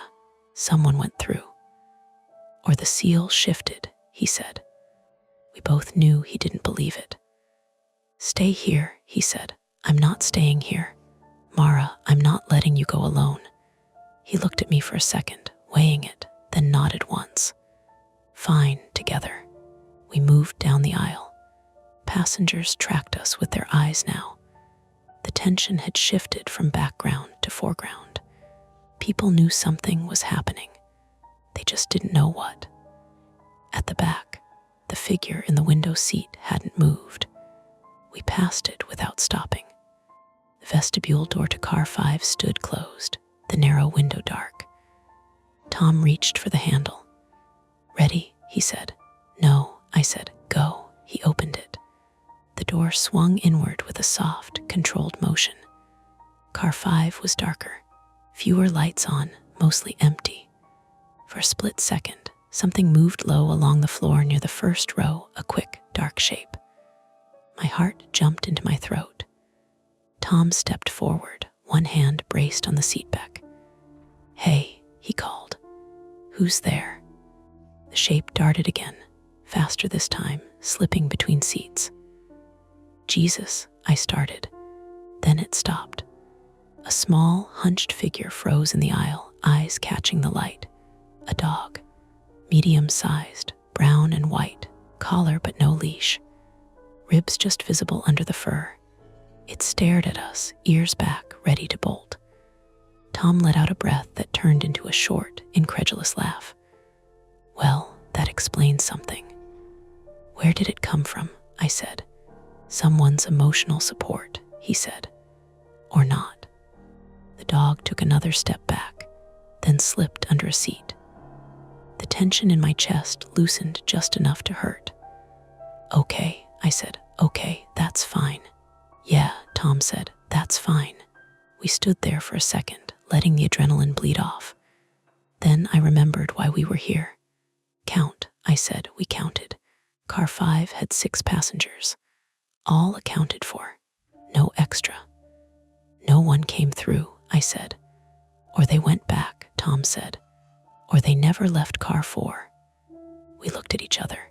someone went through." "Or the seal shifted," he said. We both knew he didn't believe it. "Stay here," he said. "I'm not staying here. Mara, I'm not letting you go alone." He looked at me for a second, weighing it, then nodded once. "Fine, together." We moved down the aisle. Passengers tracked us with their eyes now. The tension had shifted from background to foreground. People knew something was happening. They just didn't know what. At the back, the figure in the window seat hadn't moved. We passed it without stopping. The vestibule door to car 5 stood closed, the narrow window dark. Tom reached for the handle. "Ready?" he said. "No," I said. "Go." He opened it. The door swung inward with a soft, controlled motion. Car 5 was darker, fewer lights on, mostly empty. For a split second, something moved low along the floor near the first row, a quick, dark shape. My heart jumped into my throat. Tom stepped forward, one hand braced on the seatback. "Hey," he called. "Who's there?" The shape darted again, faster this time, slipping between seats. "Jesus," I started. Then it stopped. A small, hunched figure froze in the aisle, eyes catching the light. A dog, medium-sized, brown and white, collar but no leash, ribs just visible under the fur. It stared at us, ears back, ready to bolt. Tom let out a breath that turned into a short, incredulous laugh. "Well, that explains something." "Where did it come from?" I said. "Someone's emotional support," he said. "Or not." The dog took another step back, then slipped under a seat. The tension in my chest loosened just enough to hurt. "Okay," I said. "Okay, that's fine." "Yeah," Tom said, "that's fine." We stood there for a second, letting the adrenaline bleed off. Then I remembered why we were here. "Count," I said. We counted. Car 5 had 6 passengers, all accounted for, no extra. "No one came through," I said. "Or they went back," Tom said. "Or they never left car 4. We looked at each other.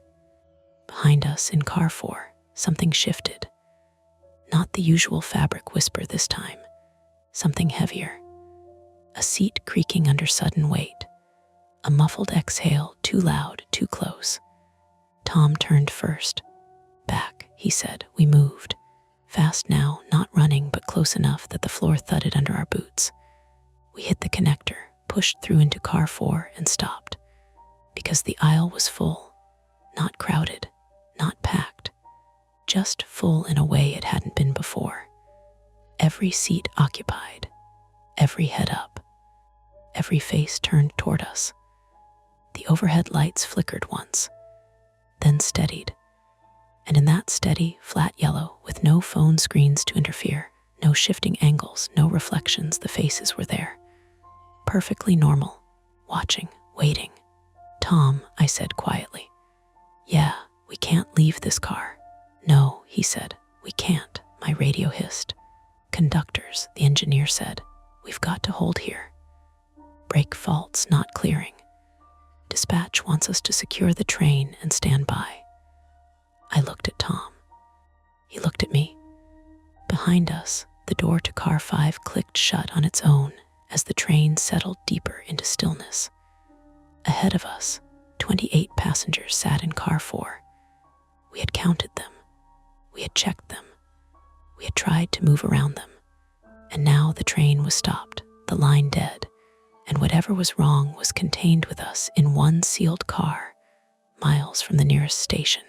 Behind us in car 4, something shifted. Not the usual fabric whisper this time. Something heavier. A seat creaking under sudden weight. A muffled exhale, too loud, too close. Tom turned first. "Back," he said. We moved. Fast now, not running, but close enough that the floor thudded under our boots. We hit the connector, pushed through into car 4, and stopped. Because the aisle was full. Not crowded, not packed. Just full in a way it hadn't been before. Every seat occupied. Every head up. Every face turned toward us. The overhead lights flickered once, then steadied. And in that steady, flat yellow, with no phone screens to interfere, no shifting angles, no reflections, the faces were there. Perfectly normal, watching, waiting. "Tom," I said quietly. "Yeah, we can't leave this car." "No," he said, "we can't," my radio hissed. "Conductors," the engineer said, "we've got to hold here. Brake faults not clearing. Dispatch wants us to secure the train and stand by." I looked at Tom. He looked at me. Behind us, the door to car 5 clicked shut on its own as the train settled deeper into stillness. Ahead of us, 28 passengers sat in car 4. We had counted them. We had checked them. We had tried to move around them. And now the train was stopped, the line dead, and whatever was wrong was contained with us in one sealed car, miles from the nearest station.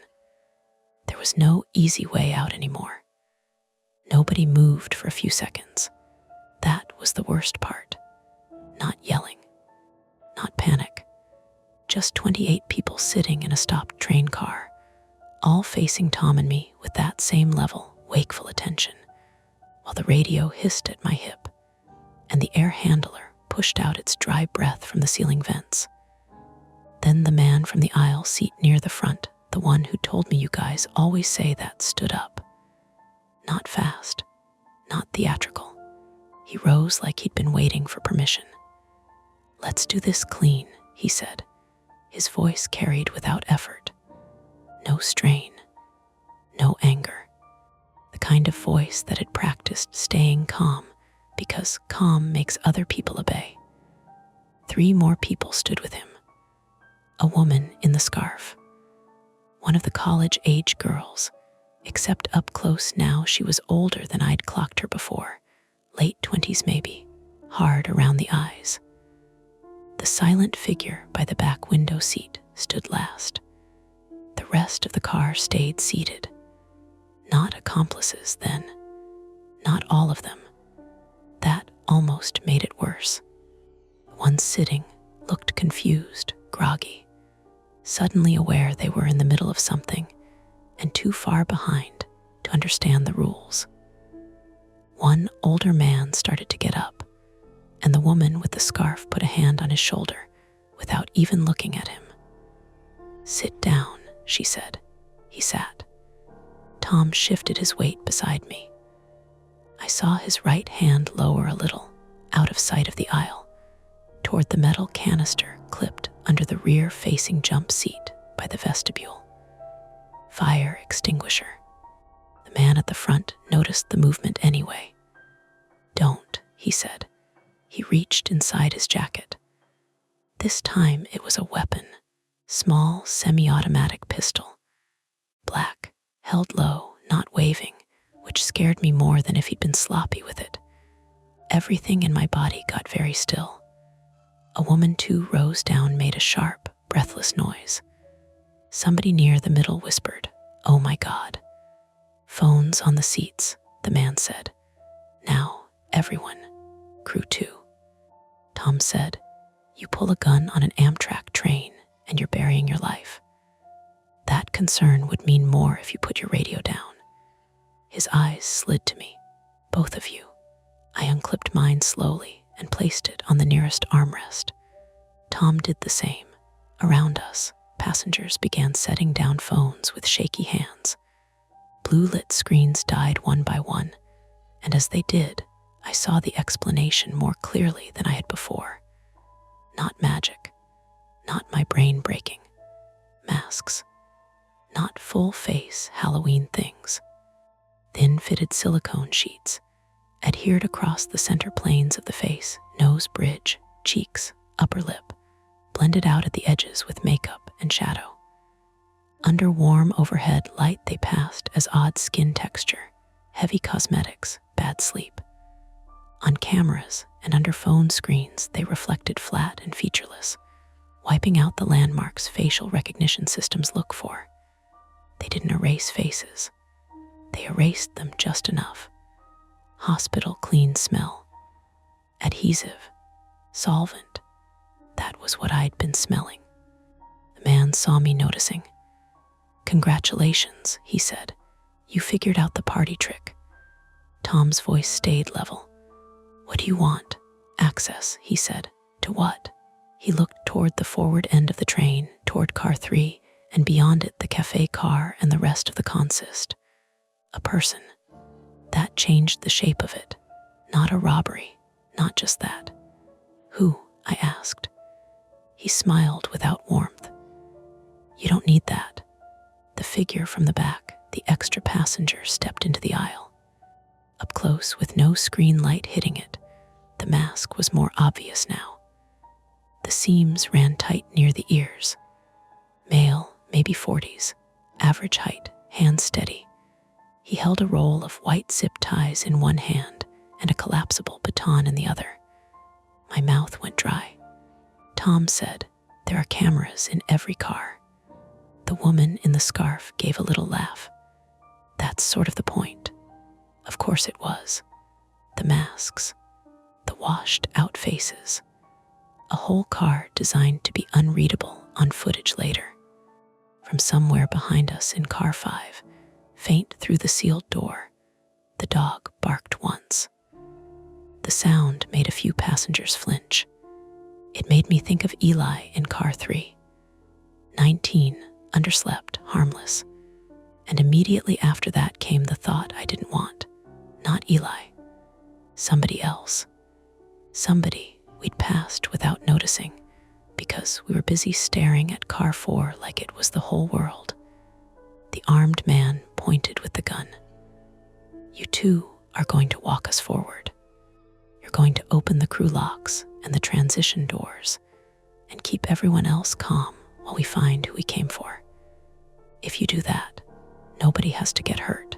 There was no easy way out anymore. Nobody moved for a few seconds. That was the worst part. Not yelling, not panic. Just 28 people sitting in a stopped train car, all facing Tom and me with that same level, wakeful attention, while the radio hissed at my hip, and the air handler pushed out its dry breath from the ceiling vents. Then the man from the aisle seat near the front, the one who told me you guys always say that, stood up. Not fast, not theatrical. He rose like he'd been waiting for permission. "Let's do this clean," he said. His voice carried without effort. No strain, no anger. The kind of voice that had practiced staying calm because calm makes other people obey. 3 more people stood with him. A woman in the scarf. One of the college-age girls, except up close now she was older than I'd clocked her before, late 20s maybe, hard around the eyes. The silent figure by the back window seat stood last. The rest of the car stayed seated. Not accomplices then, not all of them. That almost made it worse. The one sitting looked confused, groggy, suddenly aware they were in the middle of something and too far behind to understand the rules. One older man started to get up, and the woman with the scarf put a hand on his shoulder without even looking at him. "Sit down," she said. He sat. Tom shifted his weight beside me. I saw his right hand lower a little, out of sight of the aisle, toward the metal canister clipped under the rear-facing jump seat by the vestibule. Fire extinguisher. The man at the front noticed the movement anyway. "Don't," he said. He reached inside his jacket. This time it was a weapon, small semi-automatic pistol. Black, held low, not waving, which scared me more than if he'd been sloppy with it. Everything in my body got very still. A woman 2 rows down made a sharp, breathless noise. Somebody near the middle whispered, "Oh my God." "Phones on the seats," the man said. "Now, everyone, crew 2. Tom said, "You pull a gun on an Amtrak train and you're burying your life. That concern would mean more if you put your radio down." His eyes slid to me. "Both of you." I unclipped mine slowly and placed it on the nearest armrest. Tom did the same. Around us, passengers began setting down phones with shaky hands. Blue-lit screens died one by one, and as they did, I saw the explanation more clearly than I had before. Not magic, not my brain breaking. Masks, not full-face Halloween things. Thin-fitted silicone sheets, adhered across the center planes of the face, nose bridge, cheeks, upper lip, blended out at the edges with makeup and shadow. Under warm overhead light they passed as odd skin texture, heavy cosmetics, bad sleep. On cameras and under phone screens they reflected flat and featureless, wiping out the landmarks facial recognition systems look for. They didn't erase faces. They erased them just enough. Hospital clean smell. Adhesive. Solvent. That was what I'd been smelling. The man saw me noticing. "Congratulations," he said. "You figured out the party trick." Tom's voice stayed level. "What do you want?" "Access," he said. "To what?" He looked toward the forward end of the train, toward car 3, and beyond it the cafe car and the rest of the consist. A person. That changed the shape of it. Not a robbery, not just that. "Who?" I asked. He smiled without warmth. "You don't need that." The figure from the back, the extra passenger, stepped into the aisle. Up close, with no screen light hitting it, the mask was more obvious now. The seams ran tight near the ears. Male, maybe 40s, average height, hands steady. He held a roll of white zip ties in one hand and a collapsible baton in the other. My mouth went dry. Tom said, "There are cameras in every car." The woman in the scarf gave a little laugh. "That's sort of the point." Of course it was. The masks, the washed-out faces, a whole car designed to be unreadable on footage later. From somewhere behind us in car 5, faint through the sealed door, the dog barked once. The sound made a few passengers flinch. It made me think of Eli in car 3. 19, underslept, harmless. And immediately after that came the thought I didn't want. Not Eli. Somebody else. Somebody we'd passed without noticing because we were busy staring at car 4 like it was the whole world. The armed man pointed with the gun. "You two are going to walk us forward. You're going to open the crew locks and the transition doors and keep everyone else calm while we find who we came for. If you do that, nobody has to get hurt.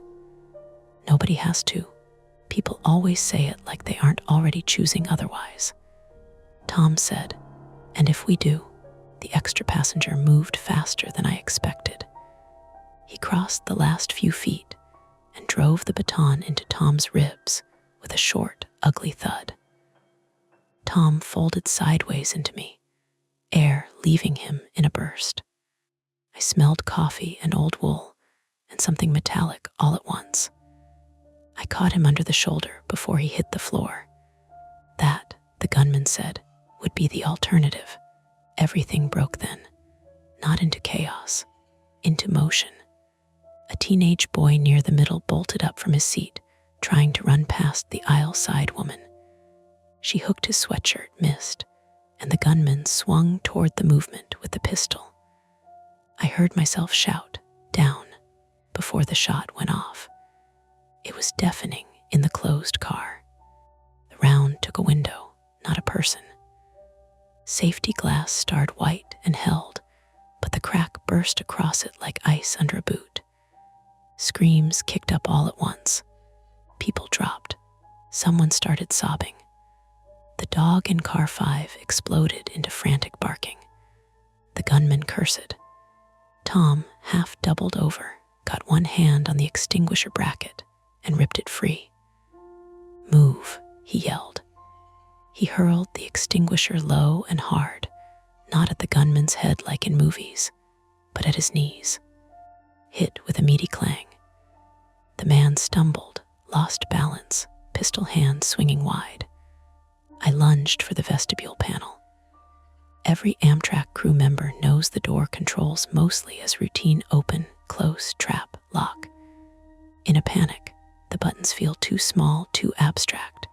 Nobody has to. People always say it like they aren't already choosing otherwise." Tom said, "And if we do," the extra passenger moved faster than I expected. He crossed the last few feet and drove the baton into Tom's ribs with a short, ugly thud. Tom folded sideways into me, air leaving him in a burst. I smelled coffee and old wool and something metallic all at once. I caught him under the shoulder before he hit the floor. That, the gunman said, would be the alternative. Everything broke then, not into chaos, into motion. A teenage boy near the middle bolted up from his seat, trying to run past the aisle-side woman. She hooked his sweatshirt, missed, and the gunman swung toward the movement with the pistol. I heard myself shout, "Down," before the shot went off. It was deafening in the closed car. The round took a window, not person. Safety glass starred white and held, but the crack burst across it like ice under a boot. Screams kicked up all at once. People dropped. Someone started sobbing. The dog in car 5 exploded into frantic barking. The gunman cursed. Tom, half doubled over, got one hand on the extinguisher bracket and ripped it free. "Move," he yelled. He hurled the extinguisher low and hard, not at the gunman's head like in movies, but at his knees. Hit with a meaty clang. The man stumbled, lost balance, pistol hand swinging wide. I lunged for the vestibule panel. Every Amtrak crew member knows the door controls mostly as routine open, close, trap, lock. In a panic, the buttons feel too small, too abstract,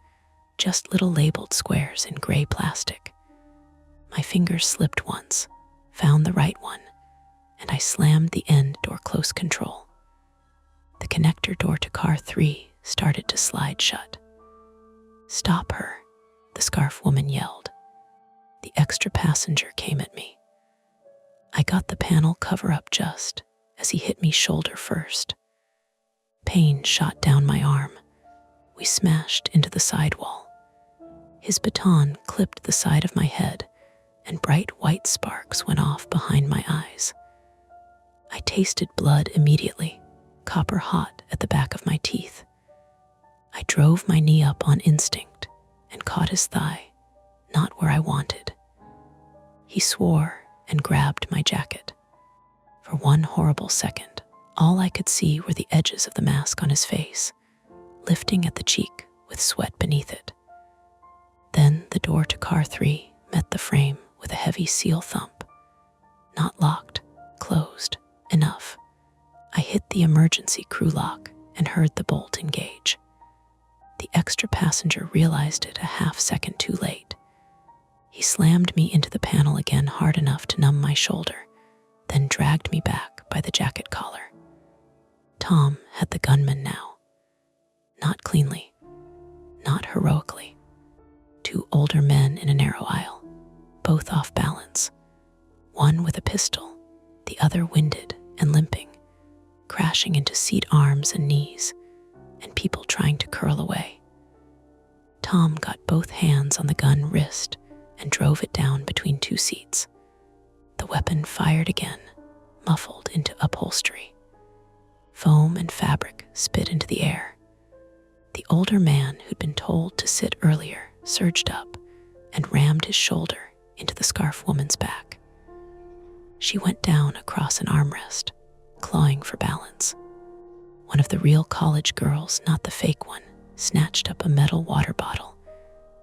just little labeled squares in gray plastic. My fingers slipped once, found the right one, and I slammed the end door close control. The connector door to car 3 started to slide shut. "Stop her," the scarf woman yelled. The extra passenger came at me. I got the panel cover up just as he hit me shoulder first. Pain shot down my arm. We smashed into the sidewall. His baton clipped the side of my head, and bright white sparks went off behind my eyes. I tasted blood immediately, copper hot at the back of my teeth. I drove my knee up on instinct and caught his thigh, not where I wanted. He swore and grabbed my jacket. For one horrible second, all I could see were the edges of the mask on his face, lifting at the cheek with sweat beneath it. Then the door to car 3 met the frame with a heavy seal thump. Not locked, closed, enough. I hit the emergency crew lock and heard the bolt engage. The extra passenger realized it a half second too late. He slammed me into the panel again hard enough to numb my shoulder, then dragged me back by the jacket collar. Tom had the gunman now. Not cleanly, not heroically. Two older men in a narrow aisle, both off balance. One with a pistol, the other winded and limping, crashing into seat arms and knees, and people trying to curl away. Tom got both hands on the gun wrist and drove it down between two seats. The weapon fired again, muffled into upholstery. Foam and fabric spit into the air. The older man who'd been told to sit earlier surged up and rammed his shoulder into the scarf woman's back. She went down across an armrest, clawing for balance. One of the real college girls, not the fake one, snatched up a metal water bottle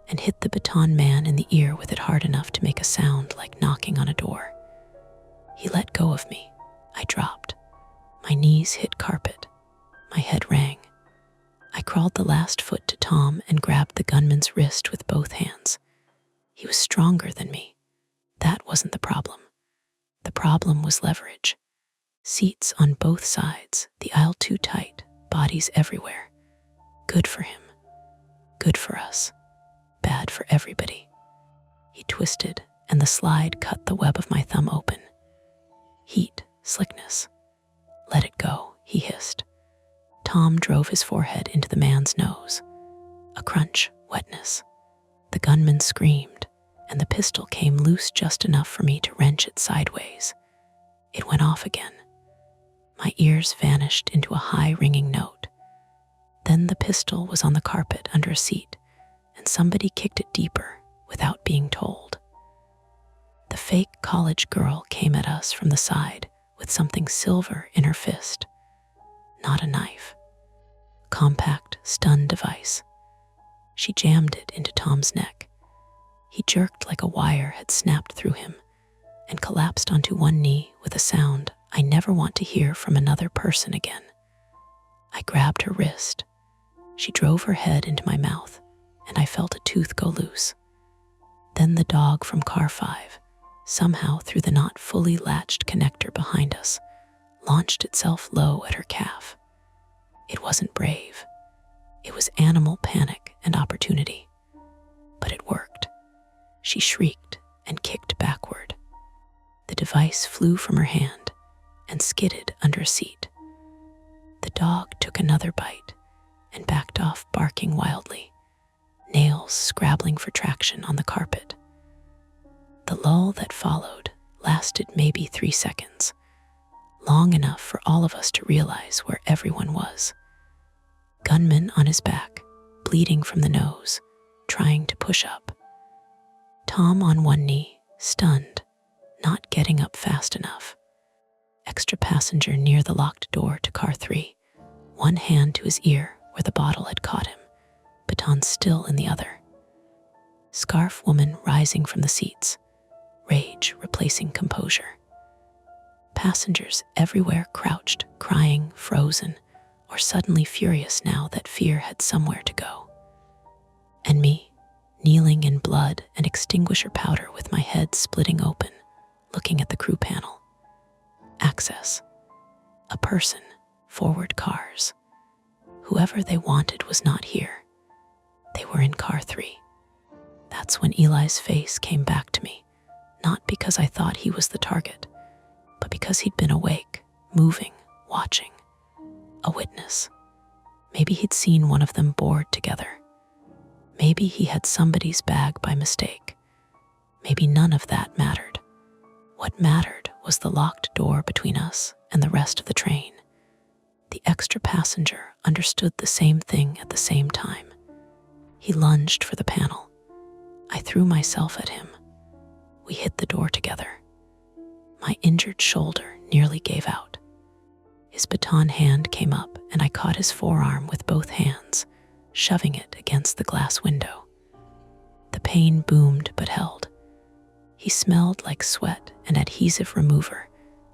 and hit the baton man in the ear with it hard enough to make a sound like knocking on a door. He let go of me. I dropped. My knees hit carpet. My head rang. I crawled the last foot to Tom and grabbed the gunman's wrist with both hands. He was stronger than me. That wasn't the problem. The problem was leverage. Seats on both sides, the aisle too tight, bodies everywhere. Good for him. Good for us. Bad for everybody. He twisted, and the slide cut the web of my thumb open. Heat, slickness. "Let it go," he hissed. Tom drove his forehead into the man's nose. A crunch, wetness. The gunman screamed, and the pistol came loose just enough for me to wrench it sideways. It went off again. My ears vanished into a high ringing note. Then the pistol was on the carpet under a seat, and somebody kicked it deeper without being told. The fake college girl came at us from the side with something silver in her fist. Not a knife. Compact stun device. She jammed it into Tom's neck. He jerked like a wire had snapped through him and collapsed onto one knee with a sound I never want to hear from another person again. I grabbed her wrist. She drove her head into my mouth, and I felt a tooth go loose. Then the dog from car 5, somehow through the not fully latched connector behind us, launched itself low at her calf. It wasn't brave. It was animal panic and opportunity. But it worked. She shrieked and kicked backward. The device flew from her hand and skidded under a seat. The dog took another bite and backed off, barking wildly, nails scrabbling for traction on the carpet. The lull that followed lasted maybe 3 seconds, long enough for all of us to realize where everyone was. Gunman on his back, bleeding from the nose, trying to push up. Tom on one knee, stunned, not getting up fast enough. Extra passenger near the locked door to car 3, one hand to his ear where the bottle had caught him, baton still in the other. Scarf woman rising from the seats, rage replacing composure. Passengers everywhere crouched, crying, frozen, or suddenly furious now that fear had somewhere to go. And me, kneeling in blood and extinguisher powder with my head splitting open, looking at the crew panel. Access. A person, forward cars. Whoever they wanted was not here. They were in car 3. That's when Eli's face came back to me, not because I thought he was the target, but because he'd been awake, moving, watching. A witness. Maybe he'd seen one of them board together. Maybe he had somebody's bag by mistake. Maybe none of that mattered. What mattered was the locked door between us and the rest of the train. The extra passenger understood the same thing at the same time. He lunged for the panel. I threw myself at him. We hit the door together. My injured shoulder nearly gave out. His baton hand came up and I caught his forearm with both hands, shoving it against the glass window. The pain boomed but held. He smelled like sweat and adhesive remover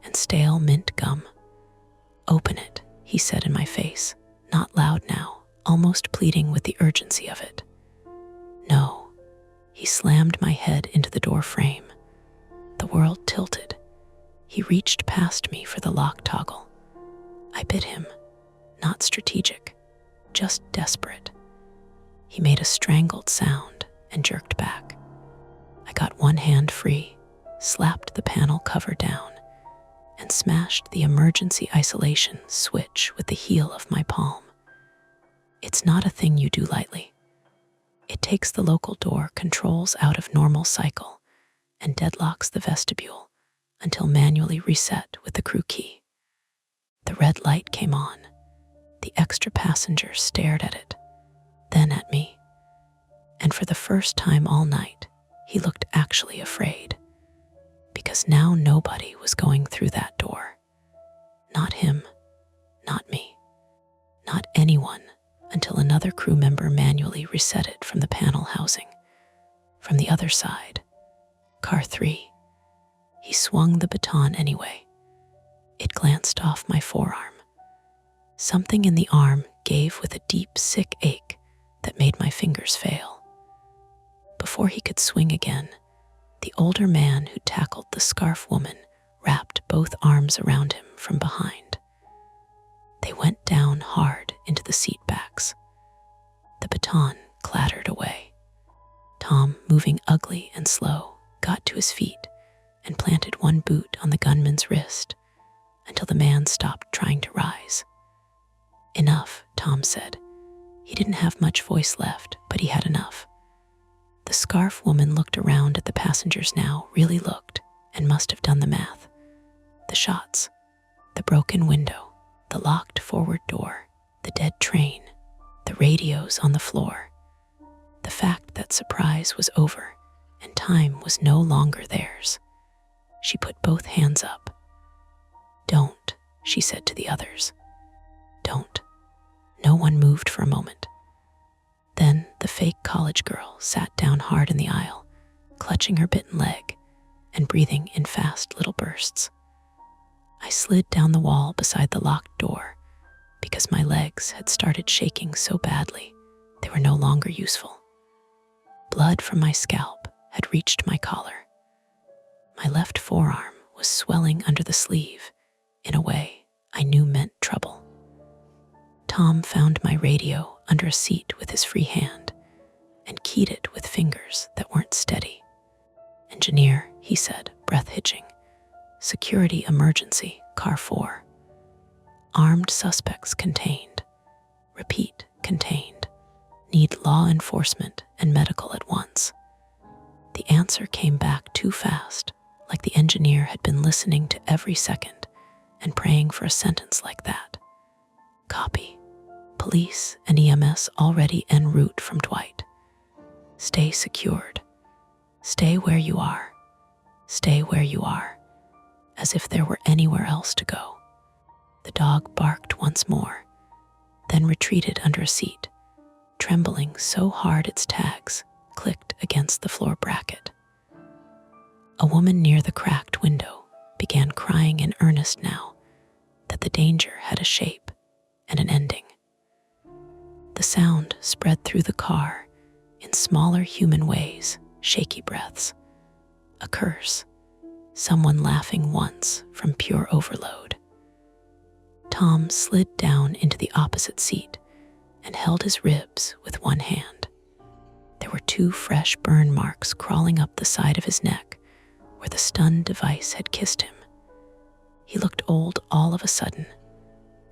and stale mint gum. "Open it," he said in my face, not loud now, almost pleading with the urgency of it. No. He slammed my head into the door frame. The world tilted. He reached past me for the lock toggle. I bit him, not strategic, just desperate. He made a strangled sound and jerked back. I got one hand free, slapped the panel cover down, and smashed the emergency isolation switch with the heel of my palm. It's not a thing you do lightly. It takes the local door controls out of normal cycle and deadlocks the vestibule until manually reset with the crew key. The red light came on. The extra passenger stared at it, then at me. And for the first time all night, he looked actually afraid. Because now nobody was going through that door. Not him, not me, not anyone, until another crew member manually reset it from the panel housing. From the other side, car 3. He swung the baton anyway. It glanced off my forearm. Something in the arm gave with a deep, sick ache that made my fingers fail. Before he could swing again, the older man who tackled the scarf woman wrapped both arms around him from behind. They went down hard into the seat backs. The baton clattered away. Tom, moving ugly and slow, got to his feet and planted one boot on the gunman's wrist until the man stopped trying to rise. "Enough," Tom said. He didn't have much voice left, but he had enough. The scarf woman looked around at the passengers now, really looked, and must have done the math. The shots, the broken window, the locked forward door, the dead train, the radios on the floor. The fact that surprise was over and time was no longer theirs. She put both hands up. "Don't," she said to the others. "Don't." No one moved for a moment. Then the fake college girl sat down hard in the aisle, clutching her bitten leg and breathing in fast little bursts. I slid down the wall beside the locked door because my legs had started shaking so badly they were no longer useful. Blood from my scalp had reached my collar. My left forearm was swelling under the sleeve in a way I knew meant trouble. Tom found my radio under a seat with his free hand and keyed it with fingers that weren't steady. "Engineer," he said, breath hitching. "Security emergency, car 4. Armed suspects contained. Repeat, contained. Need law enforcement and medical at once." The answer came back too fast, like the engineer had been listening to every second and praying for a sentence like that. "Copy. Police and EMS already en route from Dwight. Stay secured. Stay where you are. Stay where you are," as if there were anywhere else to go. The dog barked once more, then retreated under a seat, trembling so hard its tags clicked against the floor bracket. A woman near the cracked window began crying in earnest now that the danger had a shape and an ending. The sound spread through the car in smaller human ways, shaky breaths, a curse, someone laughing once from pure overload. Tom slid down into the opposite seat and held his ribs with one hand. There were 2 fresh burn marks crawling up the side of his neck where the stun device had kissed him. He looked old all of a sudden,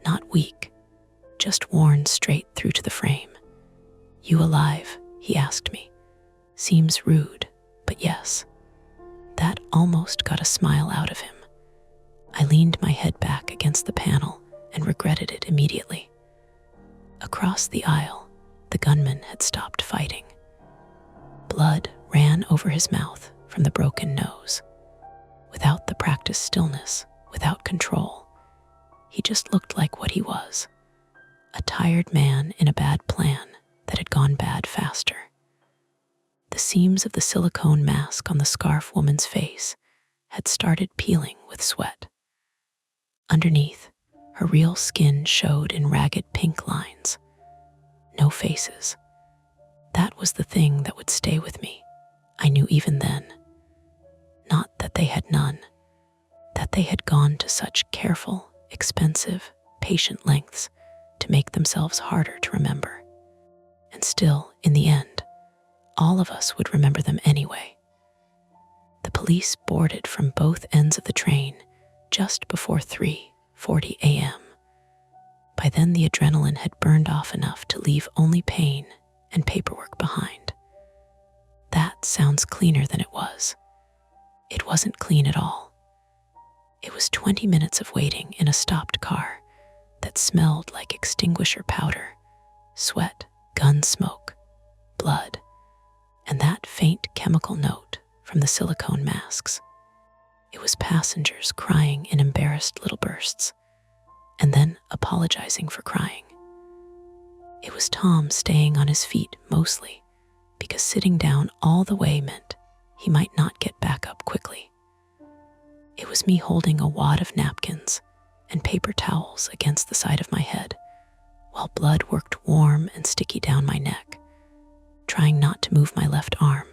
not weak, just worn straight through to the frame. "You alive?" he asked me. Seems rude, but yes. That almost got a smile out of him. I leaned my head back against the panel and regretted it immediately. Across the aisle, the gunman had stopped fighting. Blood ran over his mouth from the broken nose. Without the practiced stillness, without control, he just looked like what he was, a tired man in a bad plan that had gone bad faster. The seams of the silicone mask on the scarf woman's face had started peeling with sweat. Underneath, her real skin showed in ragged pink lines. No faces. That was the thing that would stay with me, I knew even then. Not that they had none, that they had gone to such careful, expensive, patient lengths to make themselves harder to remember. And still, in the end, all of us would remember them anyway. The police boarded from both ends of the train just before 3:40 a.m. By then the adrenaline had burned off enough to leave only pain and paperwork behind. That sounds cleaner than it was. It wasn't clean at all. It was 20 minutes of waiting in a stopped car that smelled like extinguisher powder, sweat, gun smoke, blood, and that faint chemical note from the silicone masks. It was passengers crying in embarrassed little bursts, and then apologizing for crying. It was Tom staying on his feet mostly, because sitting down all the way meant he might not get back up quickly. It was me holding a wad of napkins and paper towels against the side of my head, while blood worked warm and sticky down my neck, trying not to move my left arm,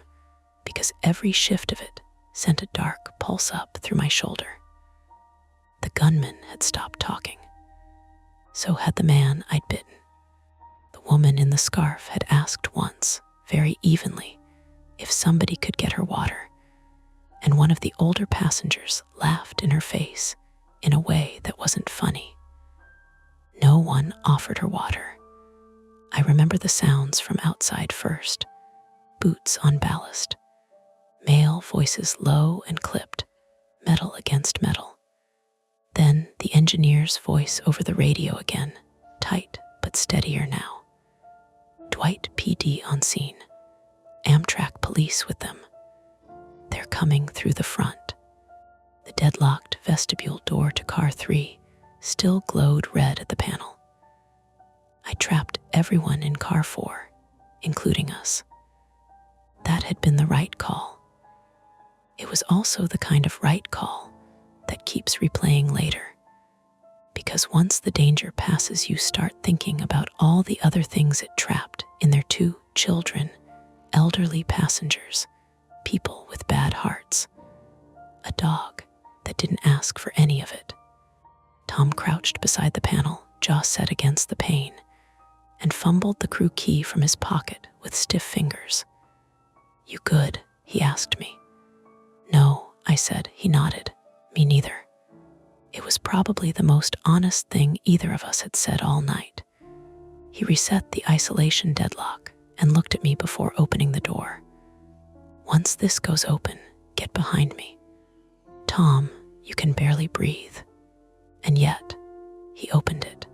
because every shift of it sent a dark pulse up through my shoulder. The gunman had stopped talking. So had the man I'd bitten. The woman in the scarf had asked once, very evenly, if somebody could get her water, and one of the older passengers laughed in her face in a way that wasn't funny. No one offered her water. I remember the sounds from outside first, boots on ballast, male voices low and clipped, metal against metal. Then the engineer's voice over the radio again, tight but steadier now. Dwight PD on scene. Amtrak police with them. They're coming through the front. The deadlocked vestibule door to car 3 still glowed red at the panel. I trapped everyone in car 4, including us. That had been the right call. It was also the kind of right call that keeps replaying later. Because once the danger passes, you start thinking about all the other things it trapped in their 2 children, elderly passengers, people with bad hearts, a dog that didn't ask for any of it. Tom crouched beside the panel, jaw set against the pane, and fumbled the crew key from his pocket with stiff fingers. "You good?" he asked me. "No," I said. He nodded. "Me neither." It was probably the most honest thing either of us had said all night. He reset the isolation deadlock and looked at me before opening the door. "Once this goes open, get behind me. Tom, you can barely breathe." And yet, he opened it.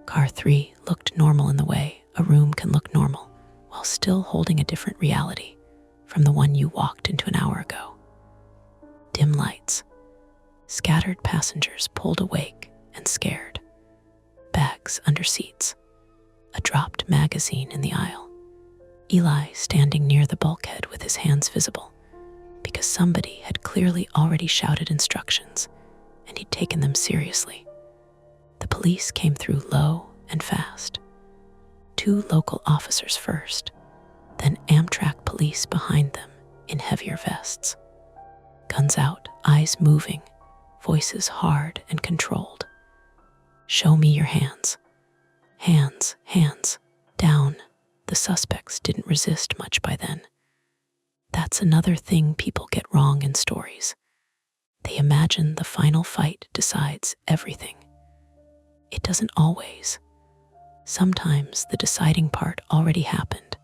Car 3 looked normal in the way a room can look normal while still holding a different reality from the one you walked into an hour ago. Dim lights, scattered passengers pulled awake and scared, bags under seats, a dropped magazine in the aisle, Eli standing near the bulkhead with his hands visible because somebody had clearly already shouted instructions and he'd taken them seriously. The police came through low and fast. 2 local officers first, then Amtrak police behind them in heavier vests. Guns out, eyes moving, voices hard and controlled. "Show me your hands." Hands, hands, down. The suspects didn't resist much by then. That's another thing people get wrong in stories. They imagine the final fight decides everything. It doesn't always. Sometimes the deciding part already happened,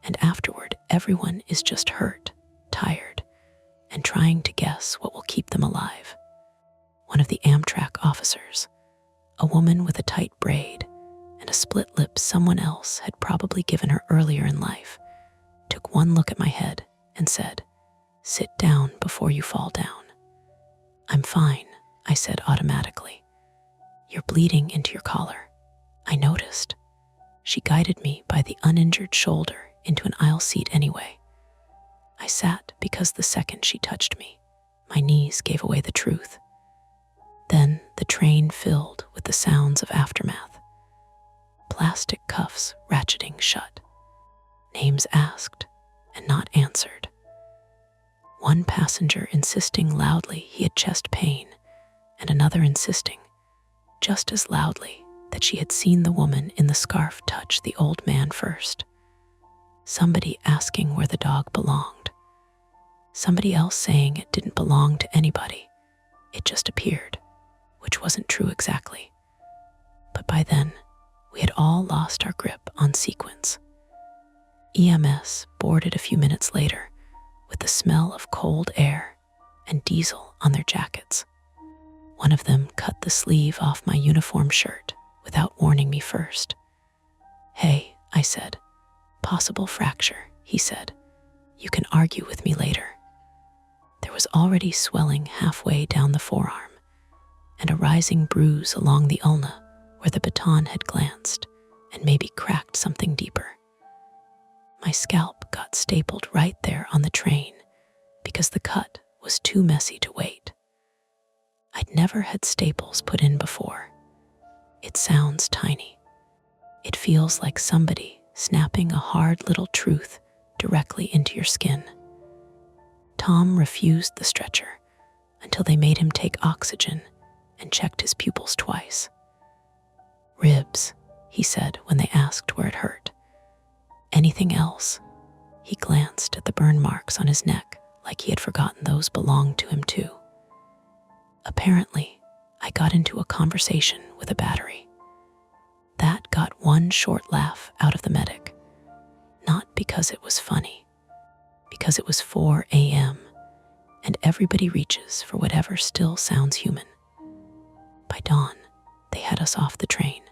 and afterward everyone is just hurt, tired, and trying to guess what will keep them alive. One of the Amtrak officers, a woman with a tight braid and a split lip someone else had probably given her earlier in life, took one look at my head and said, "Sit down before you fall down." "I'm fine," I said automatically. "You're bleeding into your collar." I noticed. She guided me by the uninjured shoulder into an aisle seat anyway. I sat because the second she touched me, my knees gave away the truth. Then the train filled with the sounds of aftermath. Plastic cuffs ratcheting shut. Names asked and not answered. One passenger insisting loudly he had chest pain, and another insisting, just as loudly, that she had seen the woman in the scarf touch the old man first. Somebody asking where the dog belonged. Somebody else saying it didn't belong to anybody. It just appeared, which wasn't true exactly. But by then, we had all lost our grip on sequence. EMS boarded a few minutes later with the smell of cold air and diesel on their jackets. One of them cut the sleeve off my uniform shirt without warning me first. "Hey," I said. "Possible fracture," he said. "You can argue with me later." There was already swelling halfway down the forearm and a rising bruise along the ulna where the baton had glanced and maybe cracked something deeper. My scalp got stapled right there on the train because the cut was too messy to wait. I'd never had staples put in before. It sounds tiny. It feels like somebody snapping a hard little truth directly into your skin. Tom refused the stretcher until they made him take oxygen and checked his pupils twice. "Ribs," he said when they asked where it hurt. "Anything else?" He glanced at the burn marks on his neck like he had forgotten those belonged to him too. Apparently, I got into a conversation with a battery. That got one short laugh out of the medic, not because it was funny, because it was 4 a.m. and everybody reaches for whatever still sounds human. By dawn, they had us off the train.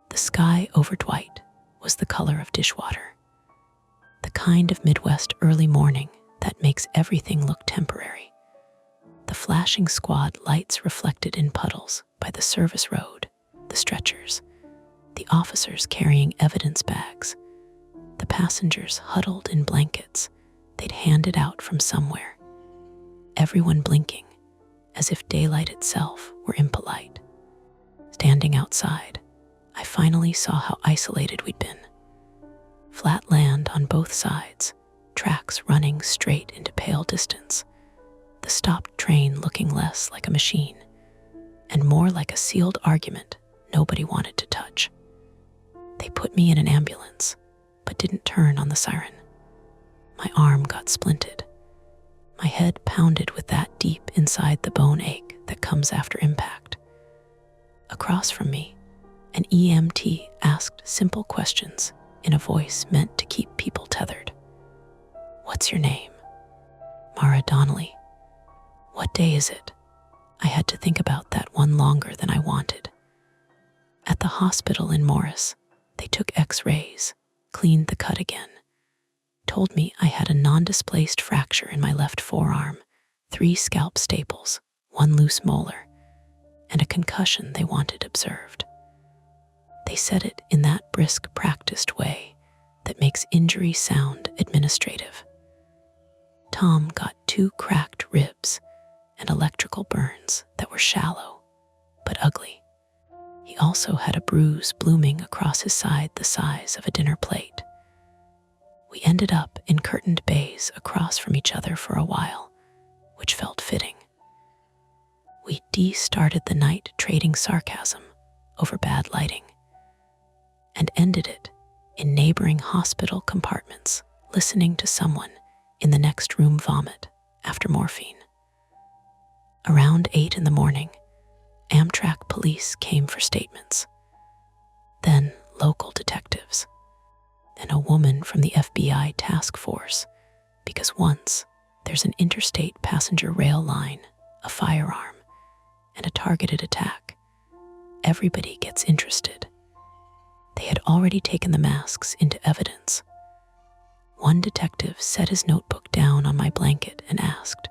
The sky over Dwight was the color of dishwater, the kind of Midwest early morning that makes everything look temporary. The flashing squad lights reflected in puddles by the service road, the stretchers, the officers carrying evidence bags, the passengers huddled in blankets they'd handed out from somewhere, everyone blinking as if daylight itself were impolite. Standing outside, I finally saw how isolated we'd been. Flat land on both sides, tracks running straight into pale distance, the stopped train looking less like a machine and more like a sealed argument nobody wanted to touch. They put me in an ambulance, but didn't turn on the siren. My arm got splinted. My head pounded with that deep inside the bone ache that comes after impact. Across from me, an EMT asked simple questions in a voice meant to keep people tethered. "What's your name?" "Mara Donnelly." "What day is it?" I had to think about that one longer than I wanted. At the hospital in Morris, they took x-rays, cleaned the cut again, told me I had a non-displaced fracture in my left forearm, 3 scalp staples, 1 loose molar, and a concussion they wanted observed. They said it in that brisk, practiced way that makes injury sound administrative. Tom got 2 cracked ribs and electrical burns that were shallow but ugly. He also had a bruise blooming across his side the size of a dinner plate. We ended up in curtained bays across from each other for a while, which felt fitting. We started the night trading sarcasm over bad lighting, and ended it in neighboring hospital compartments, listening to someone in the next room vomit after morphine. Around 8 in the morning, Amtrak police came for statements. Then local detectives. And a woman from the FBI task force, because once there's an interstate passenger rail line, a firearm, and a targeted attack, everybody gets interested. They had already taken the masks into evidence. One detective set his notebook down on my blanket and asked,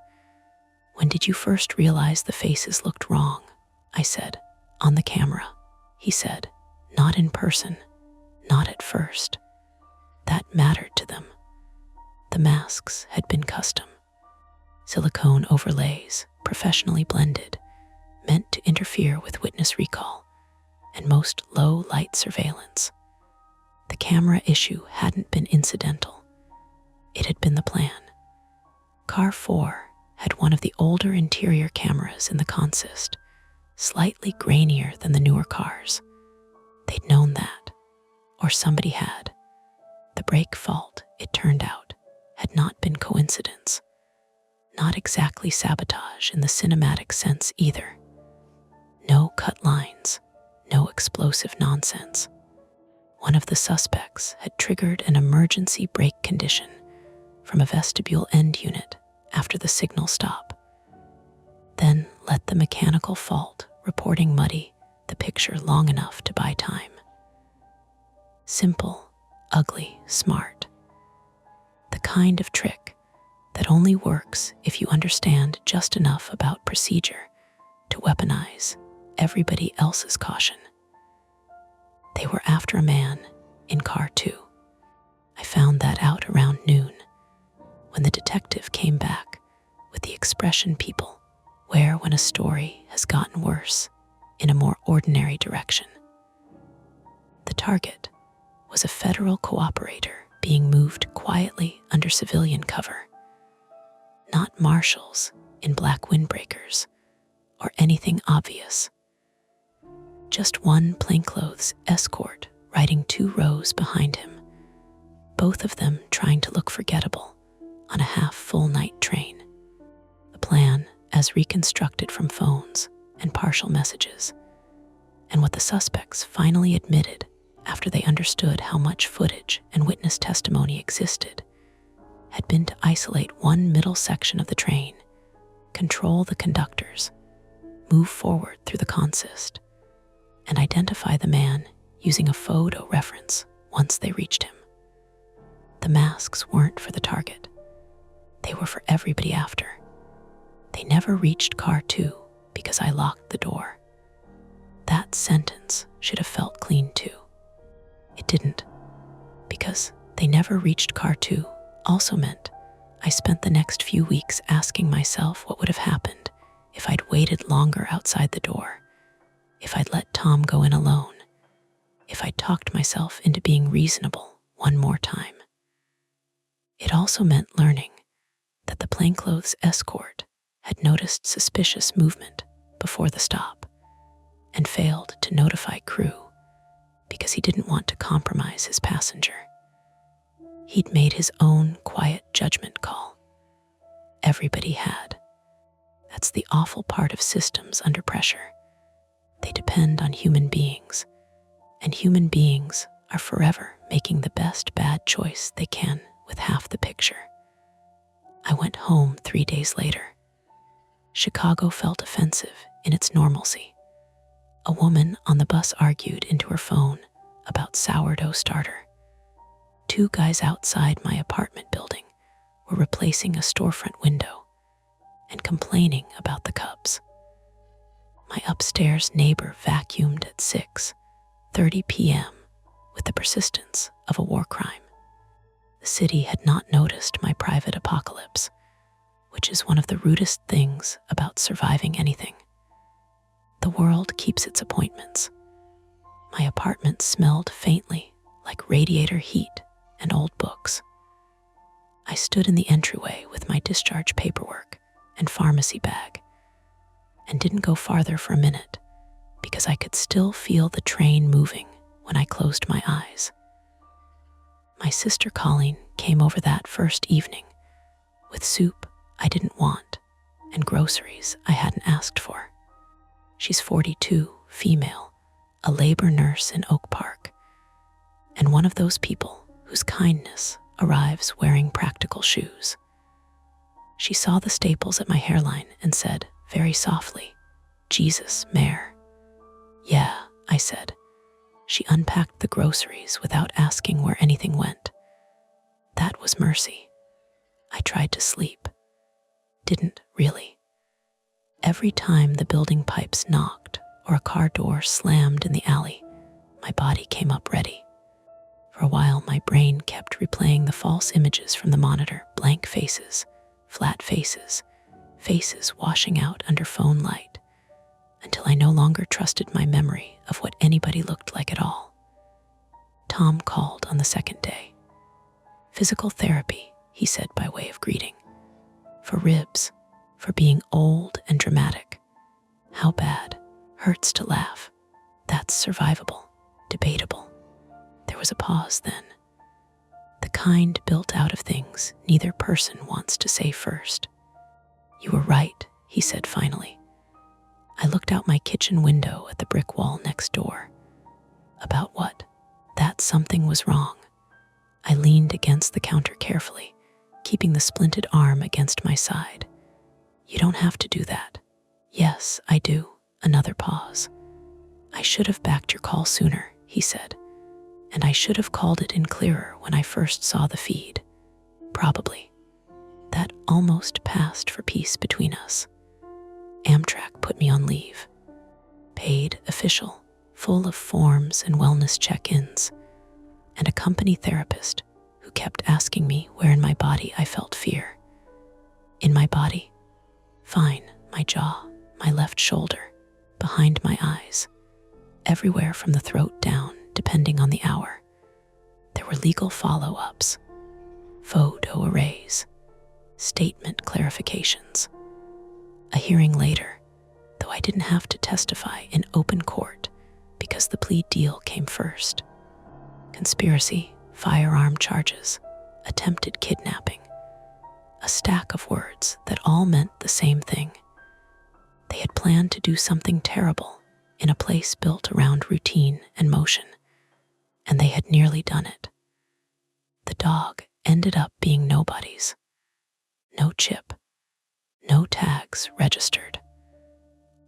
"When did you first realize the faces looked wrong?" I said, "On the camera." He said, "Not in person, not at first." That mattered to them. The masks had been custom. Silicone overlays, professionally blended, meant to interfere with witness recall and most low-light surveillance. The camera issue hadn't been incidental. It had been the plan. Car 4 had one of the older interior cameras in the consist, slightly grainier than the newer cars. They'd known that, or somebody had. The brake fault, it turned out, had not been coincidence. Not exactly sabotage in the cinematic sense either. No cut lines, no explosive nonsense. One of the suspects had triggered an emergency brake condition from a vestibule end unit after the signal stop. Then let the mechanical fault reporting muddy the picture long enough to buy time. Simple, ugly, smart. The kind of trick that only works if you understand just enough about procedure to weaponize everybody else's caution. They were after a man in car 2. I found that out around noon, when the detective came back with the expression people wear when a story has gotten worse in a more ordinary direction. The target was a federal cooperator being moved quietly under civilian cover. Not marshals in black windbreakers or anything obvious. Just one plainclothes escort riding 2 rows behind him, both of them trying to look forgettable on a half-full night train. The plan as reconstructed from phones and partial messages, and what the suspects finally admitted after they understood how much footage and witness testimony existed, had been to isolate one middle section of the train, control the conductors, move forward through the consist, and identify the man using a photo reference once they reached him. The masks weren't for the target. They were for everybody after. They never reached car 2 because I locked the door. That sentence should have felt clean too. It didn't, because they never reached car 2 also meant I spent the next few weeks asking myself what would have happened if I'd waited longer outside the door, if I'd let Tom go in alone, if I'd talked myself into being reasonable one more time. It also meant learning that the plainclothes escort had noticed suspicious movement before the stop and failed to notify crew because he didn't want to compromise his passenger. He'd made his own quiet judgment call. everybody had. That's the awful part of systems under pressure. They depend on human beings, and human beings are forever making the best bad choice they can with half the picture. I went home 3 days later. Chicago felt offensive in its normalcy. A woman on the bus argued into her phone about sourdough starter. 2 guys outside my apartment building were replacing a storefront window and complaining about the Cubs. My upstairs neighbor vacuumed at 6:30 p.m. with the persistence of a war crime. The city had not noticed my private apocalypse, which is one of the rudest things about surviving anything. The world keeps its appointments. My apartment smelled faintly like radiator heat and old books. I stood in the entryway with my discharge paperwork and pharmacy bag and didn't go farther for a minute because I could still feel the train moving when I closed my eyes. My sister Colleen came over that first evening with soup I didn't want and groceries I hadn't asked for. She's 42, female, a labor nurse in Oak Park, and one of those people whose kindness arrives wearing practical shoes. She saw the staples at my hairline and said, very softly, "Jesus, Mare." "Yeah," I said. She unpacked the groceries without asking where anything went. That was mercy. I tried to sleep. Didn't really. Every time the building pipes knocked or a car door slammed in the alley, my body came up ready. For a while, my brain kept replaying the false images from the monitor, blank faces, flat faces, faces washing out under phone light, until I no longer trusted my memory of what anybody looked like at all. Tom called on the second day. "Physical therapy," he said by way of greeting. "For ribs, for being old and dramatic. How bad? Hurts to laugh. That's survivable, debatable." There was a pause then. The kind built out of things neither person wants to say first. "You were right," he said finally. I looked out my kitchen window at the brick wall next door. About what? That something was wrong. I leaned against the counter carefully, keeping the splinted arm against my side. "You don't have to do that." "Yes, I do." Another pause. "I should have backed your call sooner," he said. "And I should have called it in clearer when I first saw the feed. Probably. That almost passed for peace between us. Amtrak put me on leave. Paid, official, full of forms and wellness check-ins, and a company therapist who kept asking me where in my body I felt fear. In my body? Fine, my jaw, my left shoulder, behind my eyes, everywhere from the throat down, depending on the hour. There were legal follow-ups, photo arrays, statement clarifications. A hearing later, though I didn't have to testify in open court because the plea deal came first. Conspiracy, firearm charges, attempted kidnapping. A stack of words that all meant the same thing. They had planned to do something terrible in a place built around routine and motion, and they had nearly done it. The dog ended up being nobody's. No chip, no tags registered.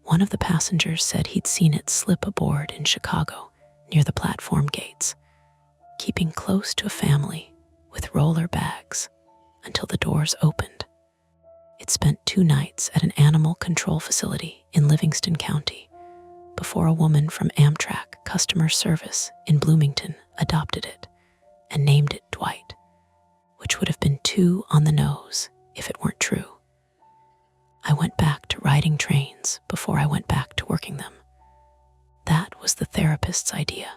One of the passengers said he'd seen it slip aboard in Chicago near the platform gates, keeping close to a family with roller bags until the doors opened. It spent 2 nights at an animal control facility in Livingston County before a woman from Amtrak customer service in Bloomington adopted it and named it Dwight, which would have been too on the nose if it weren't true. I went back to riding trains before I went back to working them. That was the therapist's idea.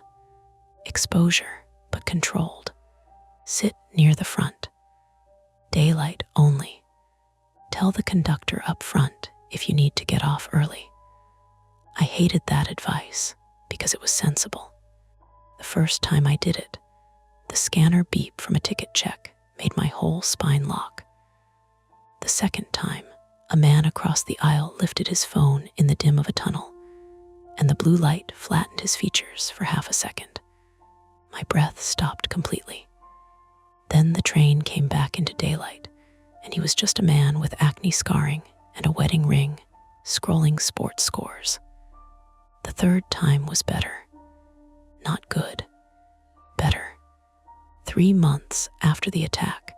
Exposure, but controlled. Sit near the front. Daylight only. Tell the conductor up front if you need to get off early. I hated that advice because it was sensible. The first time I did it, the scanner beep from a ticket check made my whole spine lock. The second time, a man across the aisle lifted his phone in the dim of a tunnel, and the blue light flattened his features for half a second. My breath stopped completely. Then the train came back into daylight, and he was just a man with acne scarring and a wedding ring, scrolling sports scores. The third time was better. Not good. Better. 3 months after the attack,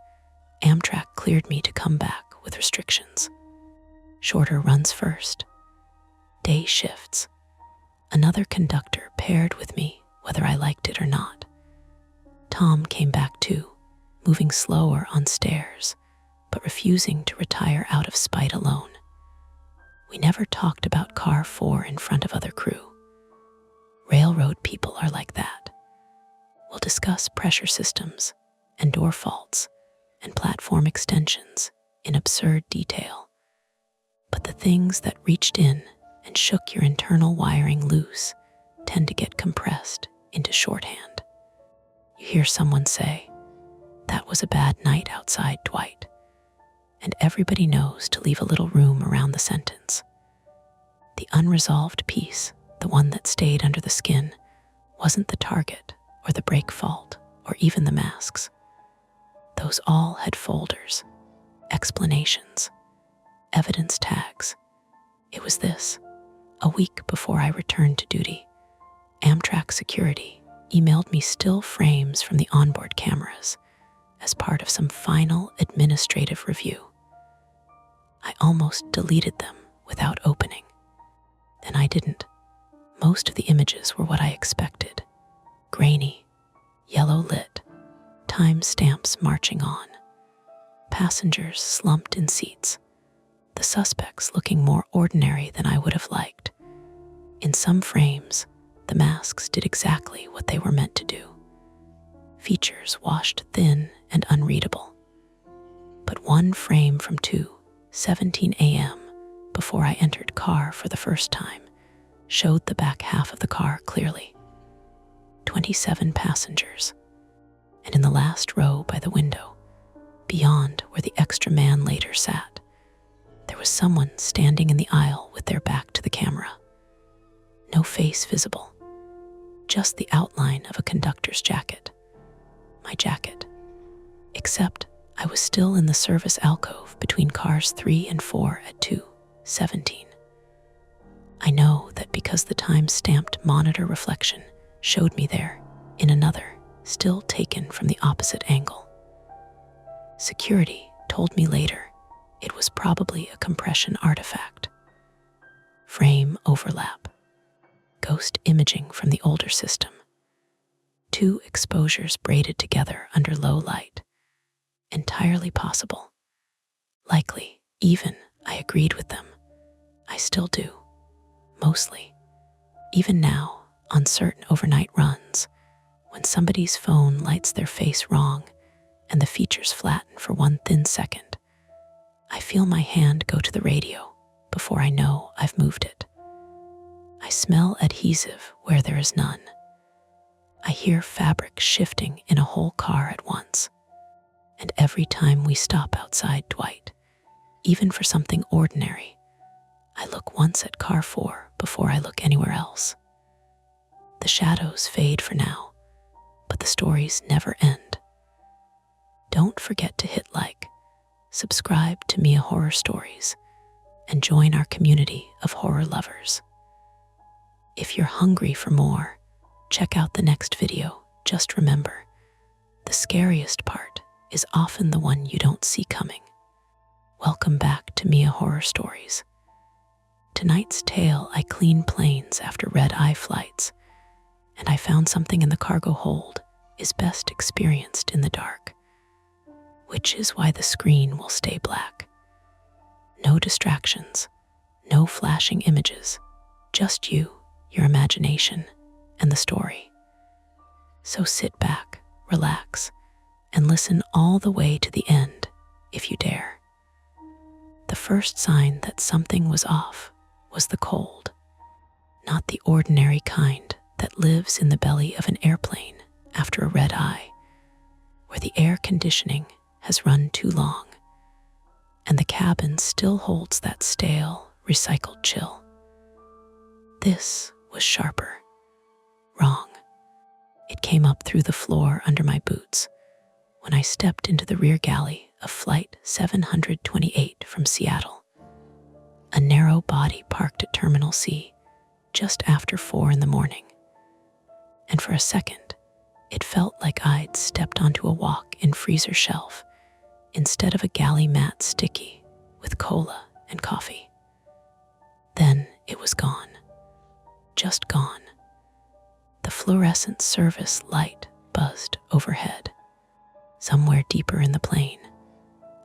Amtrak cleared me to come back with restrictions. Shorter runs first. Day shifts. Another conductor paired with me, whether I liked it or not. Tom came back too, moving slower on stairs, but refusing to retire out of spite alone. We never talked about Car 4 in front of other crew. Railroad people are like that. We'll discuss pressure systems and door faults and platform extensions in absurd detail. But the things that reached in and shook your internal wiring loose tend to get compressed into shorthand. You hear someone say, "That was a bad night outside, Dwight," and everybody knows to leave a little room around the sentence. The unresolved piece, the one that stayed under the skin, wasn't the target or the brake fault or even the masks. Those all had folders, explanations, evidence tags. It was this. A week before I returned to duty, Amtrak security emailed me still frames from the onboard cameras as part of some final administrative review. I almost deleted them without opening. Then I didn't. Most of the images were what I expected. Grainy, yellow lit, time stamps marching on. Passengers slumped in seats, the suspects looking more ordinary than I would have liked. In some frames, the masks did exactly what they were meant to do. Features washed thin and unreadable. But one frame from 2:17 a.m., before I entered car for the first time, showed the back half of the car clearly. 27 passengers. And in the last row by the window, beyond where the extra man later sat, there was someone standing in the aisle with their back to the camera. No face visible, just the outline of a conductor's jacket. My jacket. Except I was still in the service alcove between cars 3 and 4 at 2:17. I know that because the time-stamped monitor reflection showed me there in another, still taken from the opposite angle. Security told me later it was probably a compression artifact. Frame overlap. Ghost imaging from the older system. 2 exposures braided together under low light. Entirely possible. Likely, even, I agreed with them. I still do. Mostly. Even now, on certain overnight runs, when somebody's phone lights their face wrong and the features flatten for one thin second, I feel my hand go to the radio before I know I've moved it. I smell adhesive where there is none. I hear fabric shifting in a whole car at once. And every time we stop outside Dwight, even for something ordinary, I look once at car 4 before I look anywhere else. The shadows fade for now, but the stories never end. Don't forget to hit like, subscribe to Mia Horror Stories, and join our community of horror lovers. If you're hungry for more, check out the next video. Just remember, the scariest part is often the one you don't see coming. Welcome back to Mia Horror Stories. Tonight's tale, I clean planes after red-eye flights, and I found something in the cargo hold is best experienced in the dark, which is why the screen will stay black. No distractions, no flashing images, just you, your imagination, and the story. So sit back, relax, and listen all the way to the end, if you dare. The first sign that something was off was the cold, not the ordinary kind that lives in the belly of an airplane after a red eye, where the air conditioning has run too long, and the cabin still holds that stale, recycled chill. This was sharper. Wrong. It came up through the floor under my boots when I stepped into the rear galley of Flight 728 from Seattle. A narrow body parked at Terminal C just after 4 a.m. And for a second, it felt like I'd stepped onto a walk-in freezer shelf instead of a galley mat sticky with cola and coffee. Then it was gone. Just gone. The fluorescent service light buzzed overhead. Somewhere deeper in the plane,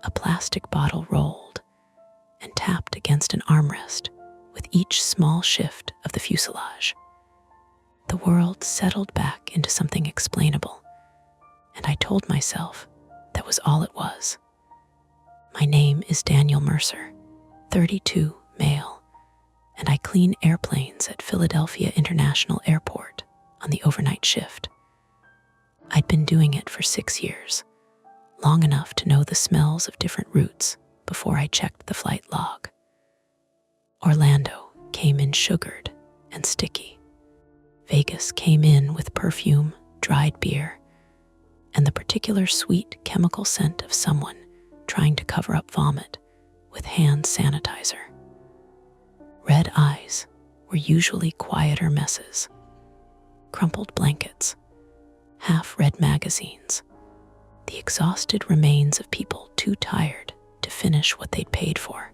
a plastic bottle rolled and tapped against an armrest with each small shift of the fuselage. The world settled back into something explainable, and I told myself that was all it was. My name is Daniel Mercer, 32, male, and I clean airplanes at Philadelphia International Airport on the overnight shift. I'd been doing it for 6 years, long enough to know the smells of different routes before I checked the flight log. Orlando came in sugared and sticky. Vegas came in with perfume, dried beer, and the particular sweet chemical scent of someone trying to cover up vomit with hand sanitizer. Red eyes were usually quieter messes. Crumpled blankets, half-read magazines, the exhausted remains of people too tired to finish what they'd paid for.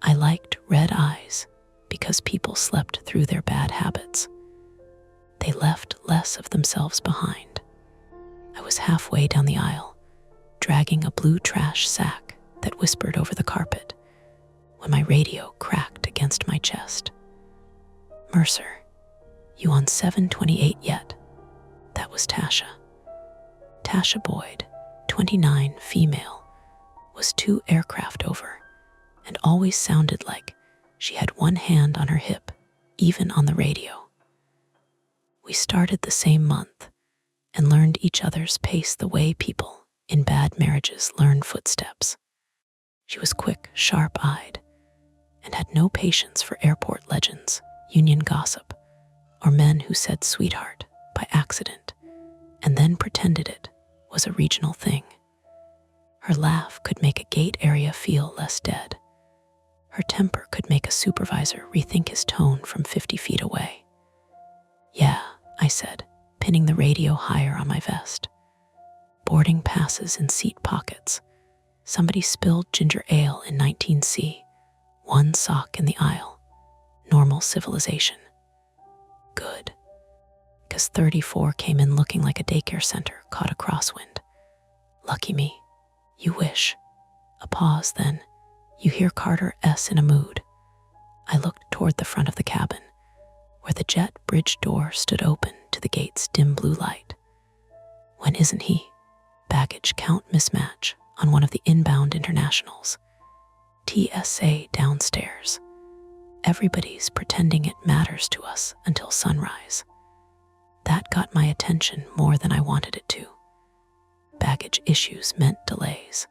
I liked red eyes because people slept through their bad habits. They left less of themselves behind. I was halfway down the aisle, dragging a blue trash sack that whispered over the carpet, when my radio cracked against my chest. "Mercer, you on 728 yet?" That was Tasha. Tasha Boyd, 29, female, was 2 aircraft over and always sounded like she had one hand on her hip, even on the radio. We started the same month and learned each other's pace the way people in bad marriages learn footsteps. She was quick, sharp-eyed, and had no patience for airport legends, union gossip, or men who said sweetheart by accident and then pretended it was a regional thing. Her laugh could make a gate area feel less dead. Her temper could make a supervisor rethink his tone from 50 feet away. "Yeah," I said, pinning the radio higher on my vest. Boarding passes in seat pockets. Somebody spilled ginger ale in 19C. 1 sock in the aisle. Normal civilization. Good. Because 34 came in looking like a daycare center caught a crosswind. Lucky me. You wish. A pause, then. You hear Carter S. in a mood. I looked toward the front of the cabin, where the jet bridge door stood open to the gate's dim blue light. When isn't he? Baggage count mismatch on one of the inbound internationals. TSA downstairs. Everybody's pretending it matters to us until sunrise. That got my attention more than I wanted it to. Baggage issues meant delays.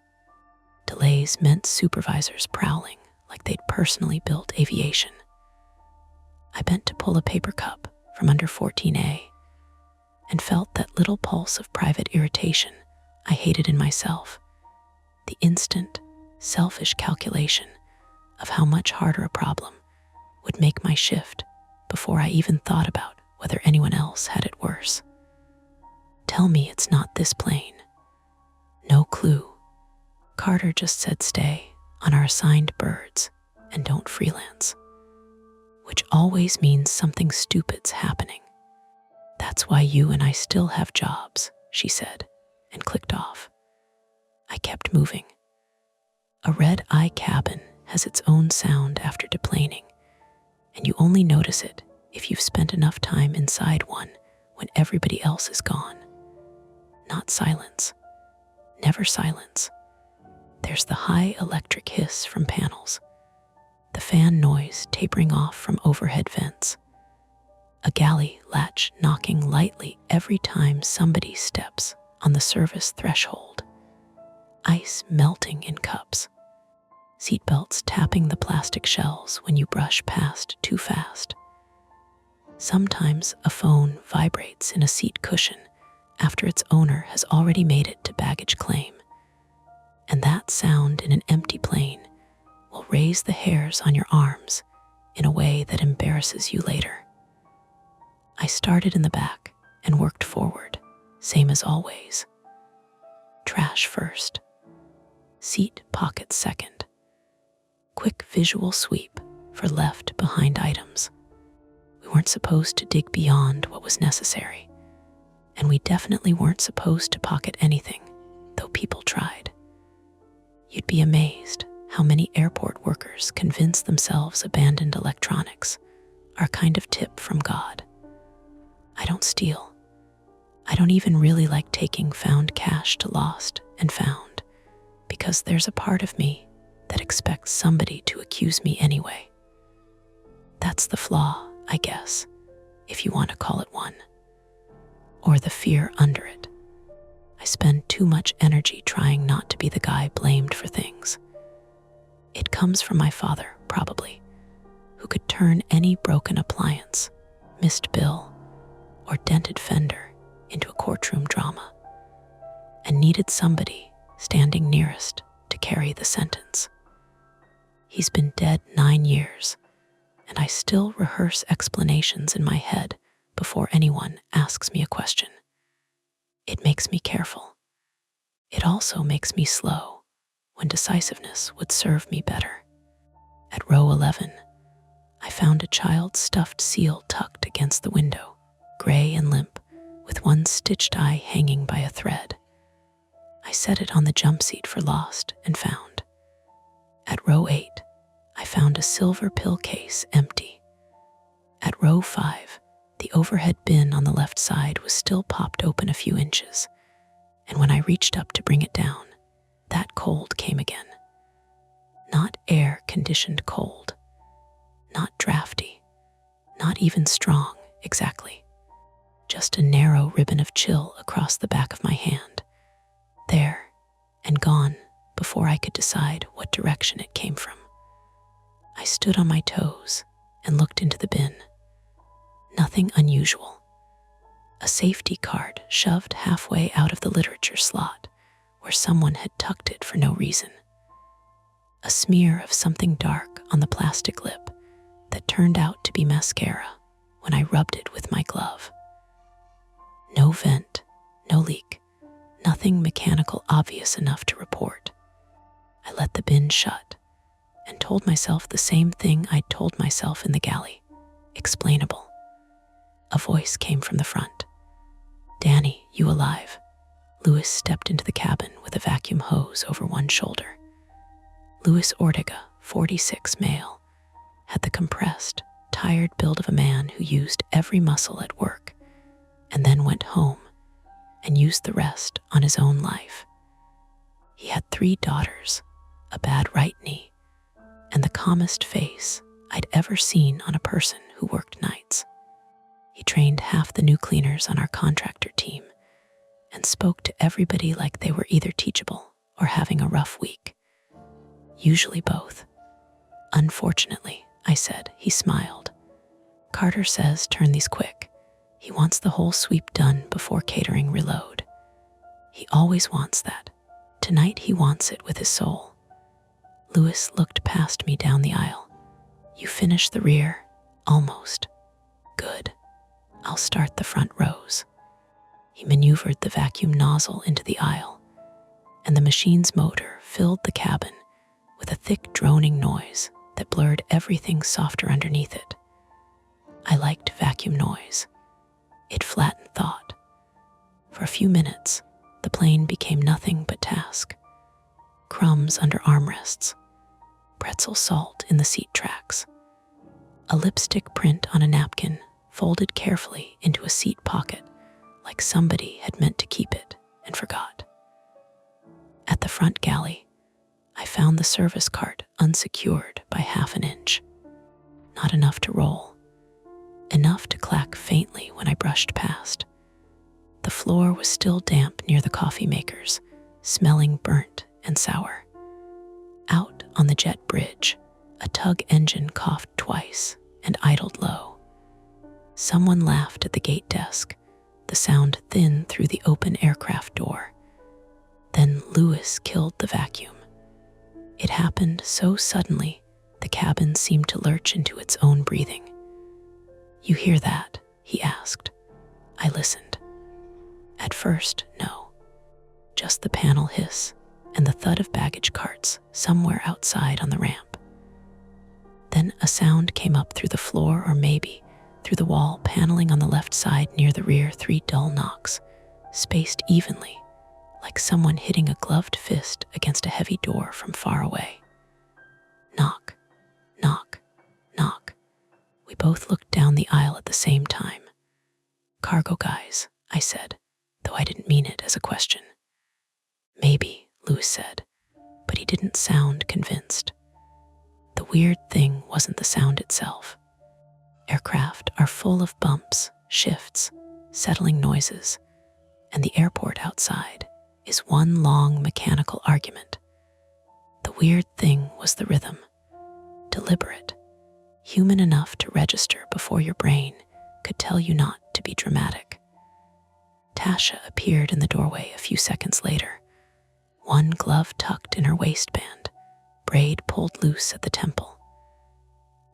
Delays meant supervisors prowling like they'd personally built aviation. I bent to pull a paper cup from under 14A and felt that little pulse of private irritation I hated in myself. The instant, selfish calculation of how much harder a problem would make my shift before I even thought about whether anyone else had it worse. Tell me it's not this plane. No clue. Carter just said stay on our assigned birds and don't freelance, which always means something stupid's happening. That's why you and I still have jobs, she said, and clicked off. I kept moving. A red-eye cabin has its own sound after deplaning, and you only notice it if you've spent enough time inside one when everybody else is gone. Not silence. Never silence. There's the high electric hiss from panels, the fan noise tapering off from overhead vents, a galley latch knocking lightly every time somebody steps on the service threshold, ice melting in cups, seatbelts tapping the plastic shells when you brush past too fast. Sometimes a phone vibrates in a seat cushion after its owner has already made it to baggage claim. And that sound in an empty plane will raise the hairs on your arms in a way that embarrasses you later. I started in the back and worked forward, same as always. Trash first, seat pockets second. Quick visual sweep for left behind items. We weren't supposed to dig beyond what was necessary, and we definitely weren't supposed to pocket anything, though people tried. You'd be amazed how many airport workers convince themselves abandoned electronics are a kind of tip from God. I don't steal. I don't even really like taking found cash to lost and found, because there's a part of me that expects somebody to accuse me anyway. That's the flaw, I guess, if you want to call it one. Or the fear under it. I spend too much energy trying not to be the guy blamed for things. It comes from my father, probably, who could turn any broken appliance, missed bill, or dented fender into a courtroom drama, and needed somebody standing nearest to carry the sentence. He's been dead 9 years, and I still rehearse explanations in my head before anyone asks me a question. It makes me careful. It also makes me slow when decisiveness would serve me better. At row 11, I found a child's stuffed seal tucked against the window, gray and limp, with one stitched eye hanging by a thread. I set it on the jump seat for lost and found. At row 8, I found a silver pill case empty. At row 5, the overhead bin on the left side was still popped open a few inches, and when I reached up to bring it down, that cold came again. Not air-conditioned cold, not drafty, not even strong, exactly. Just a narrow ribbon of chill across the back of my hand. There, and gone before I could decide what direction it came from. I stood on my toes and looked into the bin. Nothing unusual. A safety card shoved halfway out of the literature slot where someone had tucked it for no reason. A smear of something dark on the plastic lip that turned out to be mascara when I rubbed it with my glove. No vent, no leak, nothing mechanical obvious enough to report. I let the bin shut and told myself the same thing I'd told myself in the galley. Explainable. A voice came from the front. "Danny, you alive?" Louis stepped into the cabin with a vacuum hose over one shoulder. Louis Ortega, 46, male, had the compressed, tired build of a man who used every muscle at work and then went home and used the rest on his own life. He had 3 daughters, a bad right knee, and the calmest face I'd ever seen on a person who worked nights. He trained half the new cleaners on our contractor team and spoke to everybody like they were either teachable or having a rough week. Usually both. "Unfortunately," I said. He smiled. "Carter says turn these quick. He wants the whole sweep done before catering reload. He always wants that. Tonight he wants it with his soul." Louis looked past me down the aisle. "You finished the rear?" "Almost." "Good. I'll start the front rows." He maneuvered the vacuum nozzle into the aisle, and the machine's motor filled the cabin with a thick droning noise that blurred everything softer underneath it. I liked vacuum noise. It flattened thought. For a few minutes, the plane became nothing but task. Crumbs under armrests, pretzel salt in the seat tracks, a lipstick print on a napkin folded carefully into a seat pocket like somebody had meant to keep it and forgot. At the front galley, I found the service cart unsecured by half an inch. Not enough to roll, enough to clack faintly when I brushed past. The floor was still damp near the coffee makers, smelling burnt and sour. Out On the jet bridge, a tug engine coughed twice and idled low. Someone laughed at the gate desk, the sound thin through the open aircraft door. Then Lewis killed the vacuum. It happened so suddenly, the cabin seemed to lurch into its own breathing. "You hear that?" he asked. I listened. At first, no. Just the panel hiss and the thud of baggage carts somewhere outside on the ramp. Then a sound came up through the floor, or maybe through the wall paneling on the left side near the rear. 3 dull knocks, spaced evenly, like someone hitting a gloved fist against a heavy door from far away. Knock, knock, knock. We both looked down the aisle at the same time. "Cargo guys," I said, though I didn't mean it as a question. "Maybe," Lewis said, but he didn't sound convinced. The weird thing wasn't the sound itself. Aircraft are full of bumps, shifts, settling noises, and the airport outside is one long mechanical argument. The weird thing was the rhythm. Deliberate, human enough to register before your brain could tell you not to be dramatic. Tasha appeared in the doorway a few seconds later, one glove tucked in her waistband, braid pulled loose at the temple.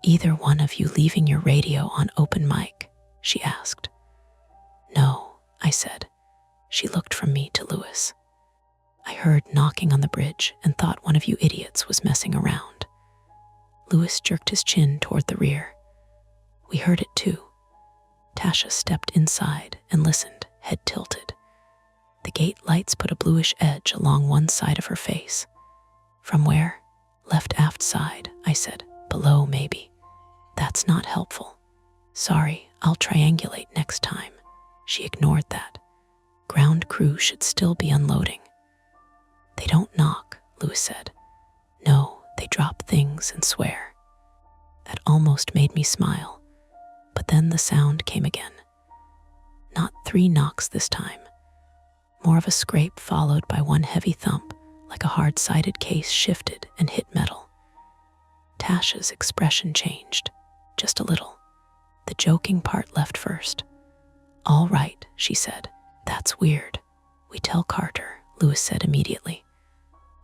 "Either one of you leaving your radio on open mic?" she asked. "No," I said. She looked from me to Lewis. "I heard knocking on the bridge and thought one of you idiots was messing around." Lewis jerked his chin toward the rear. "We heard it too." Tasha stepped inside and listened, head tilted. The gate lights put a bluish edge along one side of her face. "From where?" "Left aft side," I said. "Below, maybe." "That's not helpful." "Sorry, I'll triangulate next time." She ignored that. "Ground crew should still be unloading." "They don't knock," Lewis said. "No, they drop things and swear." That almost made me smile, but then the sound came again. Not 3 knocks this time. More of a scrape followed by one heavy thump, like a hard-sided case shifted and hit metal. Tasha's expression changed, just a little. The joking part left first. "All right," she said. "That's weird. We tell Carter," Lewis said immediately.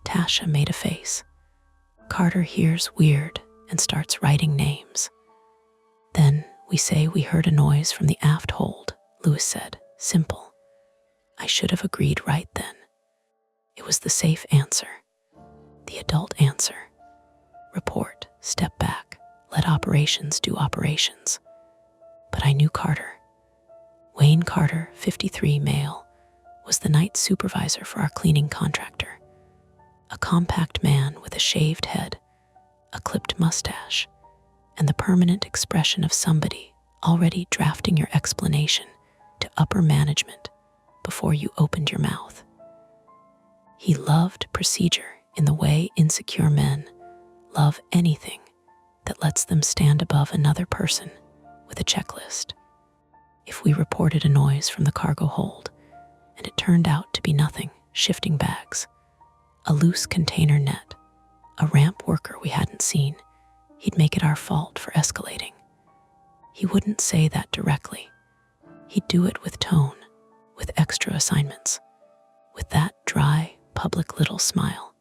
Tasha made a face. Carter hears weird and starts writing names. "Then we say we heard a noise from the aft hold," Lewis said. "Simple." I should have agreed right then. It was the safe answer, the adult answer. Report, step back, let operations do operations. But I knew Carter. Wayne Carter, 53, male, was the night supervisor for our cleaning contractor. A compact man with a shaved head, a clipped mustache, and the permanent expression of somebody already drafting your explanation to upper management before you opened your mouth. He loved procedure in the way insecure men love anything that lets them stand above another person with a checklist. If we reported a noise from the cargo hold, and it turned out to be nothing, shifting bags, a loose container net, a ramp worker we hadn't seen, he'd make it our fault for escalating. He wouldn't say that directly. He'd do it with tone, with extra assignments, with that dry, public little smile.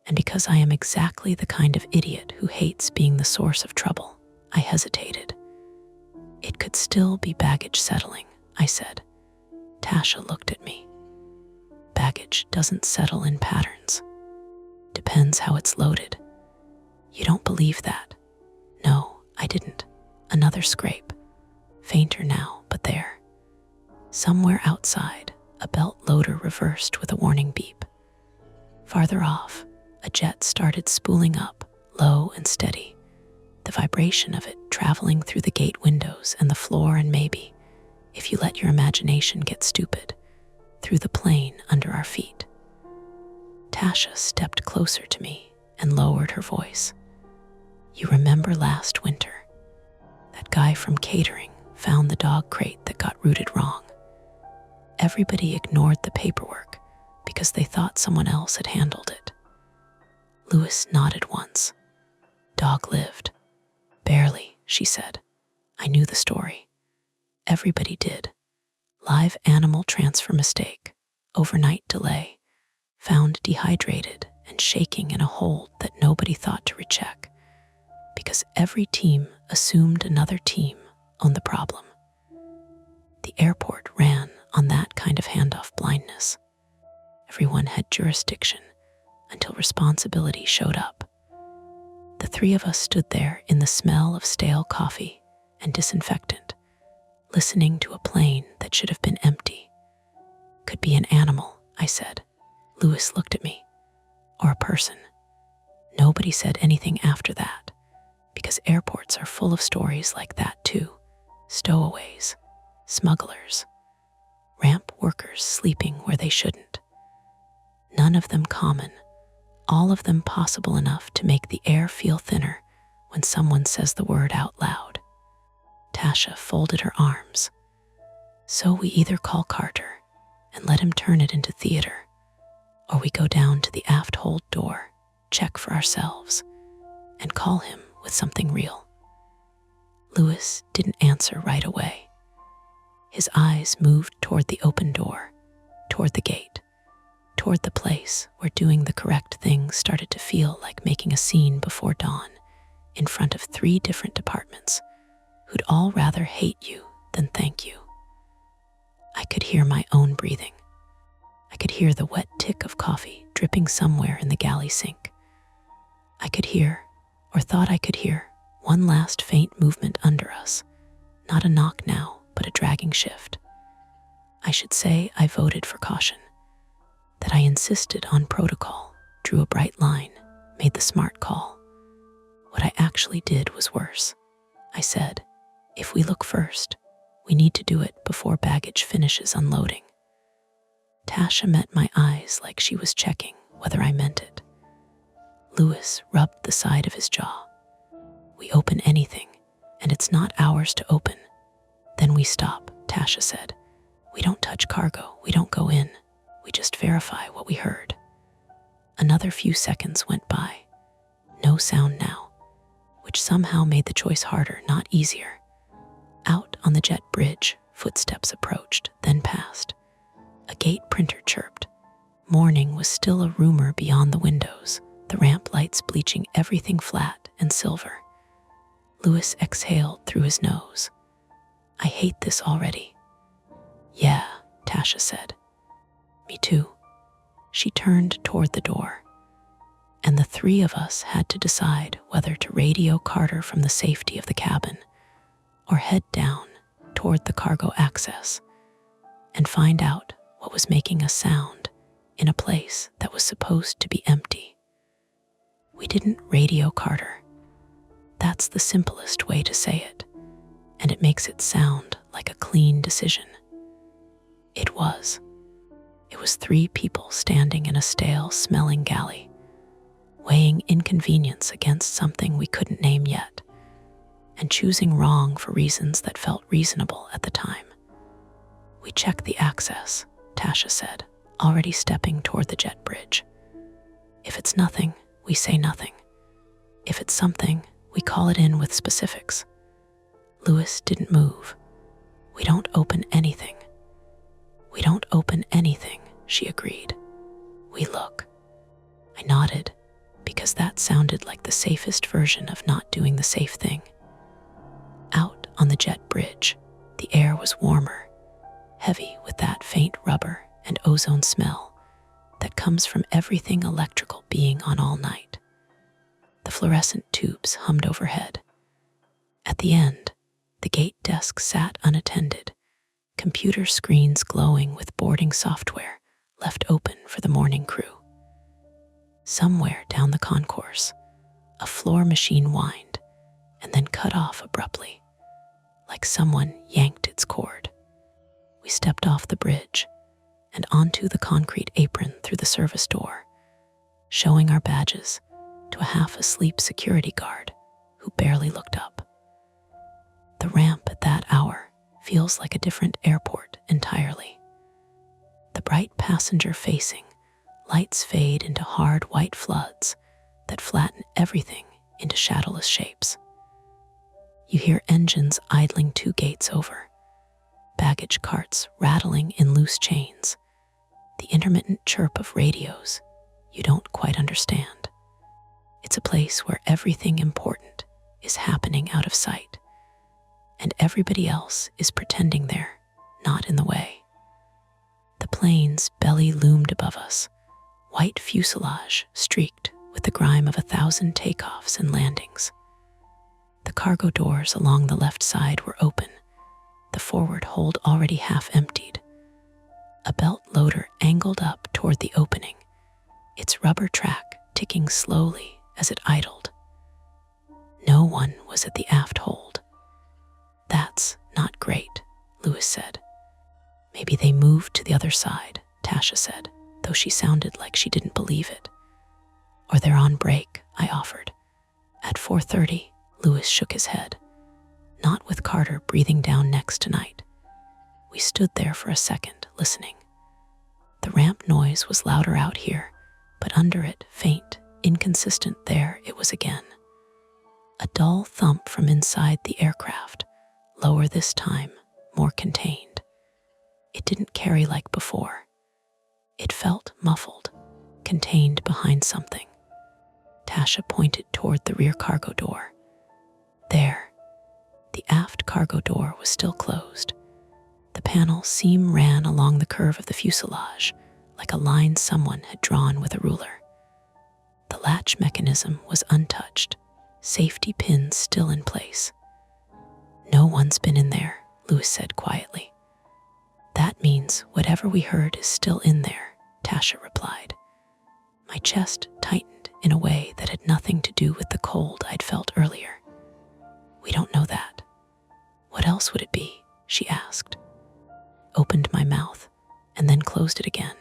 And because I am exactly the kind of idiot who hates being the source of trouble, I hesitated. "It could still be baggage settling," I said. Tasha looked at me. "Baggage doesn't settle in patterns. Depends how it's loaded." "You don't believe that?" "No, I didn't." Another scrape. Fainter now, but there. Somewhere outside, a belt loader reversed with a warning beep. Farther off, a jet started spooling up, low and steady, the vibration of it traveling through the gate windows and the floor, and maybe, if you let your imagination get stupid, through the plane under our feet. Tasha stepped closer to me and lowered her voice. "You remember last winter? That guy from catering found the dog crate that got routed wrong. Everybody ignored the paperwork because they thought someone else had handled it. Lewis nodded once. Dog lived. Barely, she said. I knew the story. Everybody did. Live animal transfer mistake. Overnight delay. Found dehydrated and shaking in a hold that nobody thought to recheck. Because every team assumed another team owned the problem. The airport ran on that kind of handoff blindness. Everyone had jurisdiction until responsibility showed up. The three of us stood there in the smell of stale coffee and disinfectant, listening to a plane that should have been empty. Could be an animal, I said. Lewis looked at me. Or a person. Nobody said anything after that, because airports are full of stories like that too. Stowaways, smugglers, ramp workers sleeping where they shouldn't. None of them common, all of them possible enough to make the air feel thinner when someone says the word out loud. Tasha folded her arms. So we either call Carter and let him turn it into theater, or we go down to the aft hold door, check for ourselves, and call him with something real. Lewis didn't answer right away. His eyes moved toward the open door, toward the gate, toward the place where doing the correct thing started to feel like making a scene before dawn in front of 3 different departments who'd all rather hate you than thank you. I could hear my own breathing. I could hear the wet tick of coffee dripping somewhere in the galley sink. I could hear, or thought I could hear, one last faint movement under us. Not a knock now, but a dragging shift. I should say I voted for caution. That I insisted on protocol, drew a bright line, made the smart call. What I actually did was worse. I said, if we look first, we need to do it before baggage finishes unloading. Tasha met my eyes like she was checking whether I meant it. Lewis rubbed the side of his jaw. We open anything, and it's not ours to open. Then we stop, Tasha said. We don't touch cargo, we don't go in. We just verify what we heard. Another few seconds went by. No sound now, which somehow made the choice harder, not easier. Out on the jet bridge, footsteps approached, then passed. A gate printer chirped. Morning was still a rumor beyond the windows, the ramp lights bleaching everything flat and silver. Lewis exhaled through his nose. I hate this already. Yeah, Tasha said. Me too. She turned toward the door, and the 3 of us had to decide whether to radio Carter from the safety of the cabin or head down toward the cargo access and find out what was making a sound in a place that was supposed to be empty. We didn't radio Carter. That's the simplest way to say it, and it makes it sound like a clean decision. It was 3 people standing in a stale-smelling galley, weighing inconvenience against something we couldn't name yet, and choosing wrong for reasons that felt reasonable at the time. We check the access, Tasha said, already stepping toward the jet bridge. If it's nothing, we say nothing. If it's something, we call it in with specifics. Lewis didn't move. We don't open anything. We don't open anything, she agreed. We look. I nodded, because that sounded like the safest version of not doing the safe thing. Out on the jet bridge, the air was warmer, heavy with that faint rubber and ozone smell that comes from everything electrical being on all night. The fluorescent tubes hummed overhead. At the end, the gate desk sat unattended, computer screens glowing with boarding software left open for the morning crew. Somewhere down the concourse, a floor machine whined and then cut off abruptly, like someone yanked its cord. We stepped off the bridge and onto the concrete apron through the service door, showing our badges to a half-asleep security guard who barely looked up. The ramp at that hour feels like a different airport entirely. The bright passenger facing lights fade into hard white floods that flatten everything into shadowless shapes. You hear engines idling 2 gates over, baggage carts rattling in loose chains, the intermittent chirp of radios you don't quite understand. It's a place where everything important is happening out of sight, and everybody else is pretending they're not in the way. The plane's belly loomed above us, white fuselage streaked with the grime of 1,000 takeoffs and landings. The cargo doors along the left side were open, the forward hold already half emptied. A belt loader angled up toward the opening, its rubber track ticking slowly as it idled. No one was at the aft hold. "That's not great," Lewis said. "Maybe they moved to the other side," Tasha said, though she sounded like she didn't believe it. "Or they're on break," I offered. At 4:30, Lewis shook his head, not with Carter breathing down next tonight. We stood there for a second, listening. The ramp noise was louder out here, but under it, faint, inconsistent, there it was again. A dull thump from inside the aircraft, lower this time, more contained. It didn't carry like before. It felt muffled, contained behind something. Tasha pointed toward the rear cargo door. There, the aft cargo door was still closed. The panel seam ran along the curve of the fuselage, like a line someone had drawn with a ruler. The latch mechanism was untouched, safety pins still in place. "No one's been in there," Lewis said quietly. "That means whatever we heard is still in there," Tasha replied. My chest tightened in a way that had nothing to do with the cold I'd felt earlier. "We don't know that." "What else would it be?" she asked. Opened my mouth and then closed it again.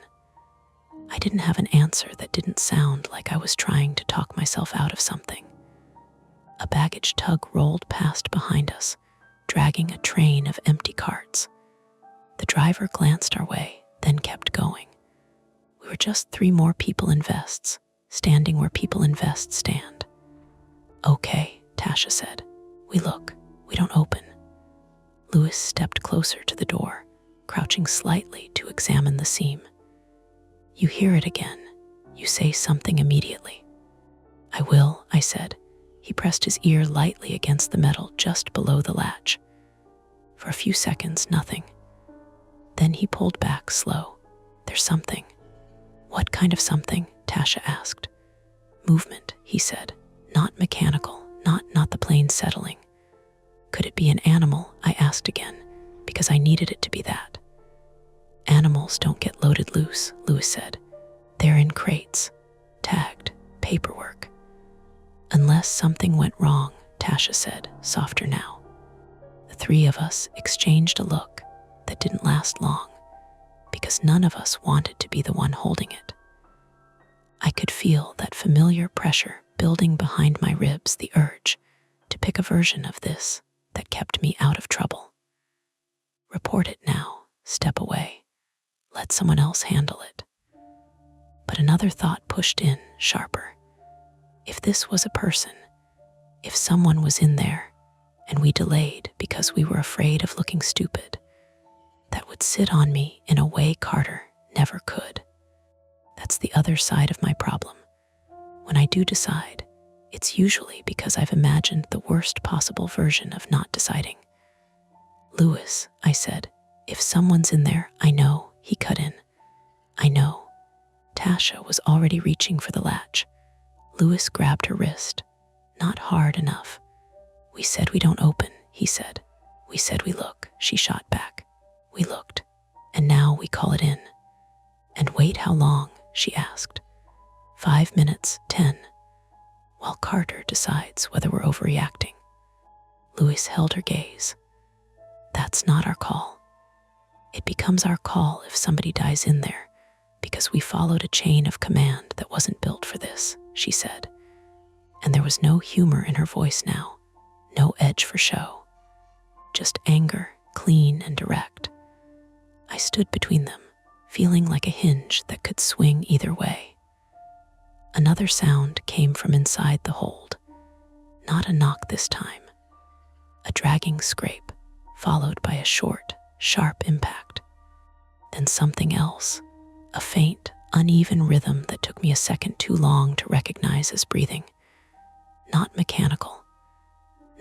I didn't have an answer that didn't sound like I was trying to talk myself out of something. A baggage tug rolled past behind us, dragging a train of empty carts. The driver glanced our way, then kept going. We were just 3 more people in vests, standing where people in vests stand. "Okay," Tasha said. "We look, we don't open." Lewis stepped closer to the door, crouching slightly to examine the seam. "You hear it again. You say something immediately." "I will," I said. He pressed his ear lightly against the metal just below the latch. For a few seconds, nothing. Then he pulled back slow. "There's something." "What kind of something?" Tasha asked. "Movement," he said. "Not mechanical, not the plane settling." "Could it be an animal?" I asked again, because I needed it to be that. "Animals don't get loaded loose," Lewis said. "They're in crates, tagged, paperwork." "Unless something went wrong," Tasha said, softer now. The 3 of us exchanged a look that didn't last long, because none of us wanted to be the one holding it. I could feel that familiar pressure building behind my ribs, the urge to pick a version of this that kept me out of trouble. Report it now, step away, let someone else handle it. But another thought pushed in, sharper. If this was a person, if someone was in there, and we delayed because we were afraid of looking stupid, that would sit on me in a way Carter never could. That's the other side of my problem. When I do decide, it's usually because I've imagined the worst possible version of not deciding. "Lewis," I said, "if someone's in there, I know," he cut in. "I know." Tasha was already reaching for the latch. Lewis grabbed her wrist. "Not hard enough." "We said we don't open," he said. "We said we look," she shot back. "We looked, and now we call it in." "And wait how long?" she asked. 5 minutes, 10. While Carter decides whether we're overreacting. Lewis held her gaze. "That's not our call. It becomes our call if somebody dies in there, because we followed a chain of command that wasn't built for this," she said. And there was no humor in her voice now, no edge for show. Just anger, clean and direct. I stood between them, feeling like a hinge that could swing either way. Another sound came from inside the hold. Not a knock this time. A dragging scrape, followed by a short, sharp impact. Then something else, a faint, uneven rhythm that took me a second too long to recognize as breathing. Not mechanical,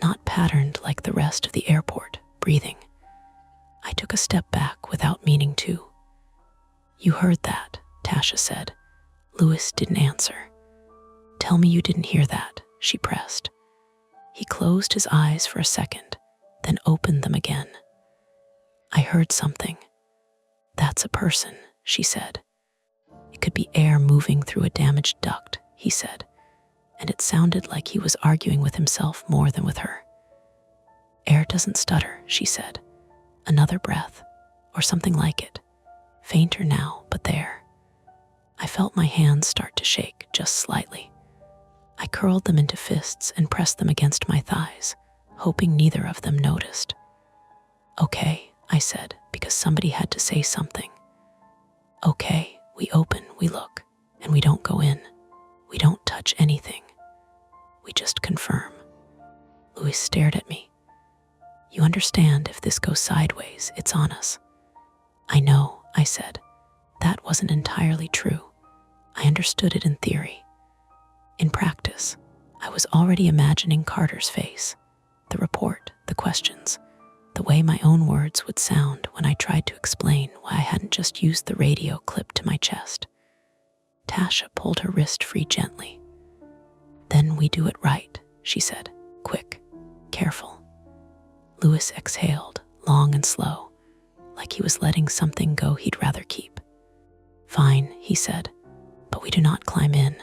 not patterned like the rest of the airport, breathing. I took a step back without meaning to. "You heard that," Tasha said. Louis didn't answer. "Tell me you didn't hear that," she pressed. He closed his eyes for a second, then opened them again. "I heard something. That's a person," she said. "It could be air moving through a damaged duct," he said, and it sounded like he was arguing with himself more than with her. "Air doesn't stutter," she said. "Another breath, or something like it. Fainter now, but there." I felt my hands start to shake just slightly. I curled them into fists and pressed them against my thighs, hoping neither of them noticed. "Okay," I said, because somebody had to say something. "Okay, we open, we look, and we don't go in. We don't touch anything. We just confirm." Louis stared at me. "You understand, if this goes sideways, it's on us." "I know," I said. That wasn't entirely true. I understood it in theory. In practice, I was already imagining Carter's face, the report, the questions, the way my own words would sound when I tried to explain why I hadn't just used the radio clipped to my chest. Tasha pulled her wrist free gently. "Then we do it right," she said. "Quick, careful." Louis exhaled, long and slow, like he was letting something go he'd rather keep. "Fine," he said, "but we do not climb in.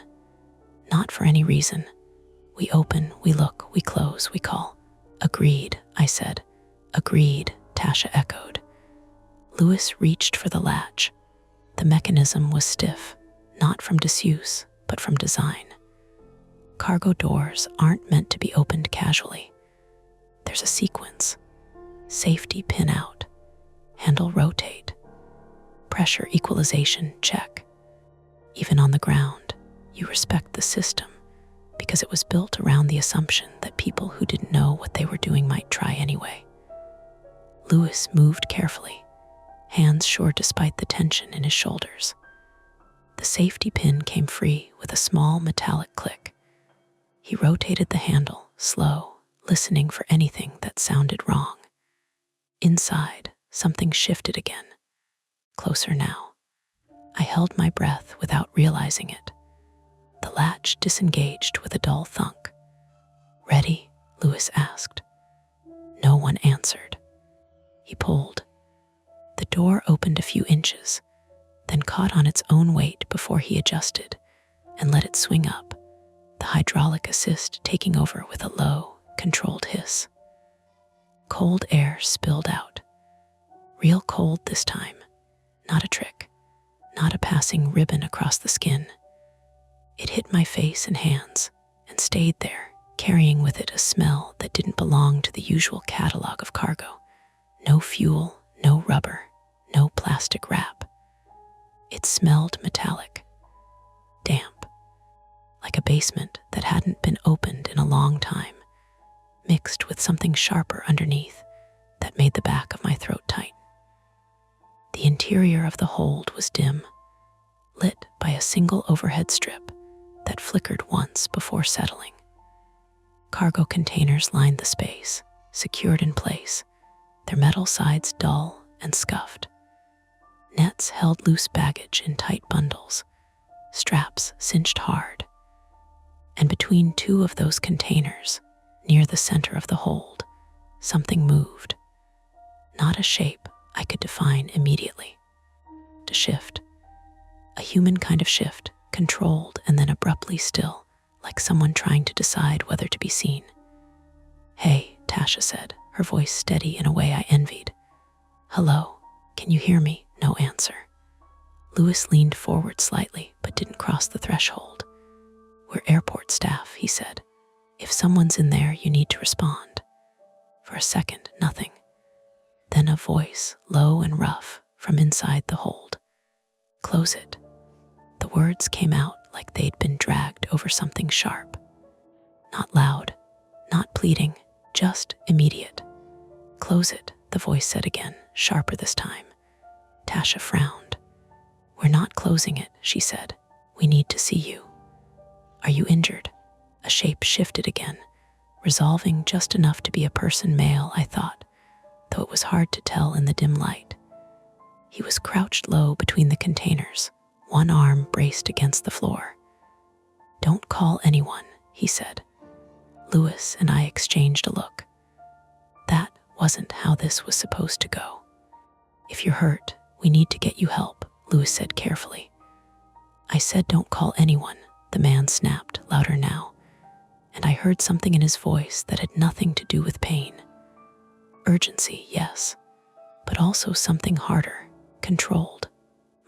Not for any reason. We open, we look, we close, we call." "Agreed," I said. "Agreed," Tasha echoed. Louis reached for the latch. The mechanism was stiff, not from disuse, but from design. Cargo doors aren't meant to be opened casually. There's a sequence. Safety pin out. Handle rotate. Pressure equalization check. Even on the ground, you respect the system because it was built around the assumption that people who didn't know what they were doing might try anyway. Louis moved carefully, hands sure despite the tension in his shoulders. The safety pin came free with a small metallic click. He rotated the handle, slow, listening for anything that sounded wrong. Inside, something shifted again. Closer now. I held my breath without realizing it. The latch disengaged with a dull thunk. "Ready?" Louis asked. No one answered. He pulled. The door opened a few inches, then caught on its own weight before he adjusted and let it swing up, the hydraulic assist taking over with a low, controlled hiss. Cold air spilled out. Real cold this time, not a trick, not a passing ribbon across the skin. It hit my face and hands and stayed there, carrying with it a smell that didn't belong to the usual catalog of cargo. No fuel, no rubber, no plastic wrap. It smelled metallic, damp, like a basement that hadn't been opened in a long time, mixed with something sharper underneath that made the back of my throat tight. The interior of the hold was dim, lit by a single overhead strip that flickered once before settling. Cargo containers lined the space, secured in place, their metal sides dull and scuffed. Nets held loose baggage in tight bundles, straps cinched hard. And between two of those containers, near the center of the hold, something moved. Not a shape I could define immediately. A shift. A human kind of shift, controlled and then abruptly still, like someone trying to decide whether to be seen. "Hey," Tasha said, her voice steady in a way I envied. "Hello, can you hear me?" No answer. Louis leaned forward slightly, but didn't cross the threshold. "We're airport staff," he said. "If someone's in there, you need to respond." For a second, nothing. Then a voice, low and rough, from inside the hold. "Close it." The words came out like they'd been dragged over something sharp. Not loud, not pleading, just immediate. "Close it," the voice said again, sharper this time. Tasha frowned. "We're not closing it," she said. "We need to see you." "Are you injured?" A shape shifted again, resolving just enough to be a person male, I thought, though it was hard to tell in the dim light. He was crouched low between the containers, one arm braced against the floor. "Don't call anyone," he said. Lewis and I exchanged a look. That wasn't how this was supposed to go. "If you're hurt, we need to get you help," Lewis said carefully. "I said don't call anyone," the man snapped, louder now, and I heard something in his voice that had nothing to do with pain. Urgency, yes, but also something harder, controlled.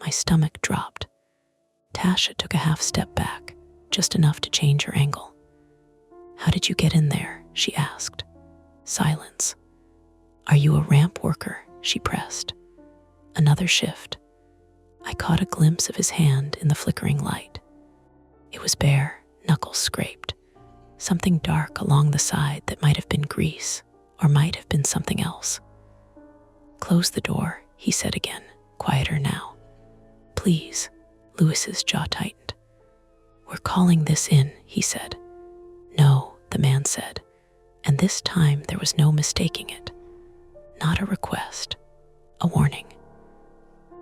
My stomach dropped. Tasha took a half step back, just enough to change her angle. "How did you get in there?" she asked. Silence. "Are you a ramp worker?" she pressed. Another shift. I caught a glimpse of his hand in the flickering light. It was bare, knuckles scraped. Something dark along the side that might have been grease, or might have been something else. "Close the door," he said again, quieter now. "Please." Lewis's jaw tightened. "We're calling this in," he said. "No," the man said, and this time there was no mistaking it. Not a request, a warning.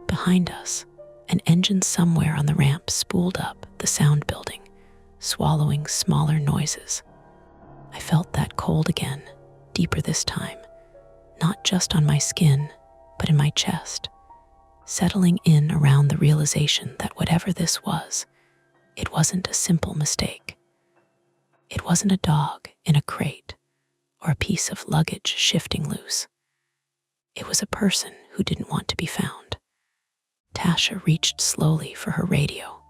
Behind us, an engine somewhere on the ramp spooled up the sound building, swallowing smaller noises. I felt that cold again, deeper this time, not just on my skin, but in my chest, settling in around the realization that whatever this was, it wasn't a simple mistake. It wasn't a dog in a crate or a piece of luggage shifting loose. It was a person who didn't want to be found. Tasha reached slowly for her radio.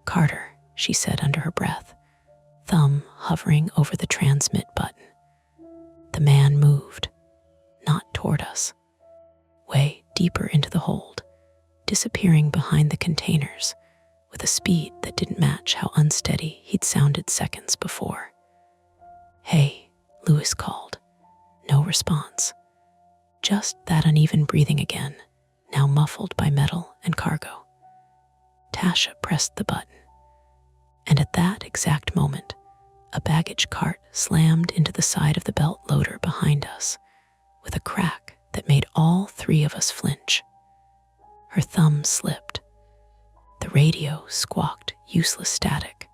"Carter," she said under her breath, thumb hovering over the transmit button. The man moved, not toward us, way deeper into the hold, disappearing behind the containers with a speed that didn't match how unsteady he'd sounded seconds before. "Hey," Lewis called. No response. Just that uneven breathing again, now muffled by metal and cargo. Tasha pressed the button, and at that exact moment, a baggage cart slammed into the side of the belt loader behind us with a crack that made all three of us flinch. Her thumb slipped. The radio squawked useless static.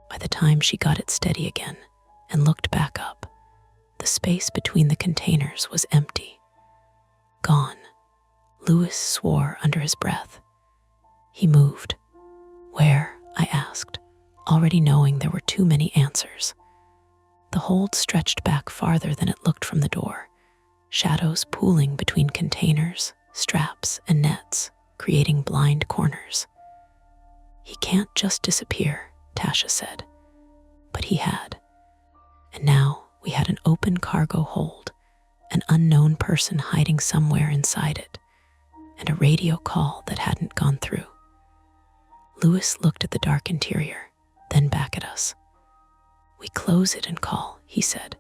By the time she got it steady again and looked back up, the space between the containers was empty. Gone. Lewis swore under his breath. He moved. "Where?" I asked, already knowing there were too many answers. The hold stretched back farther than it looked from the door, shadows pooling between containers, straps, and nets, creating blind corners. "He can't just disappear," Tasha said. But he had. And now we had an open cargo hold, an unknown person hiding somewhere inside it, and a radio call that hadn't gone through. Lewis looked at the dark interior, then back at us. "We close it and call," he said,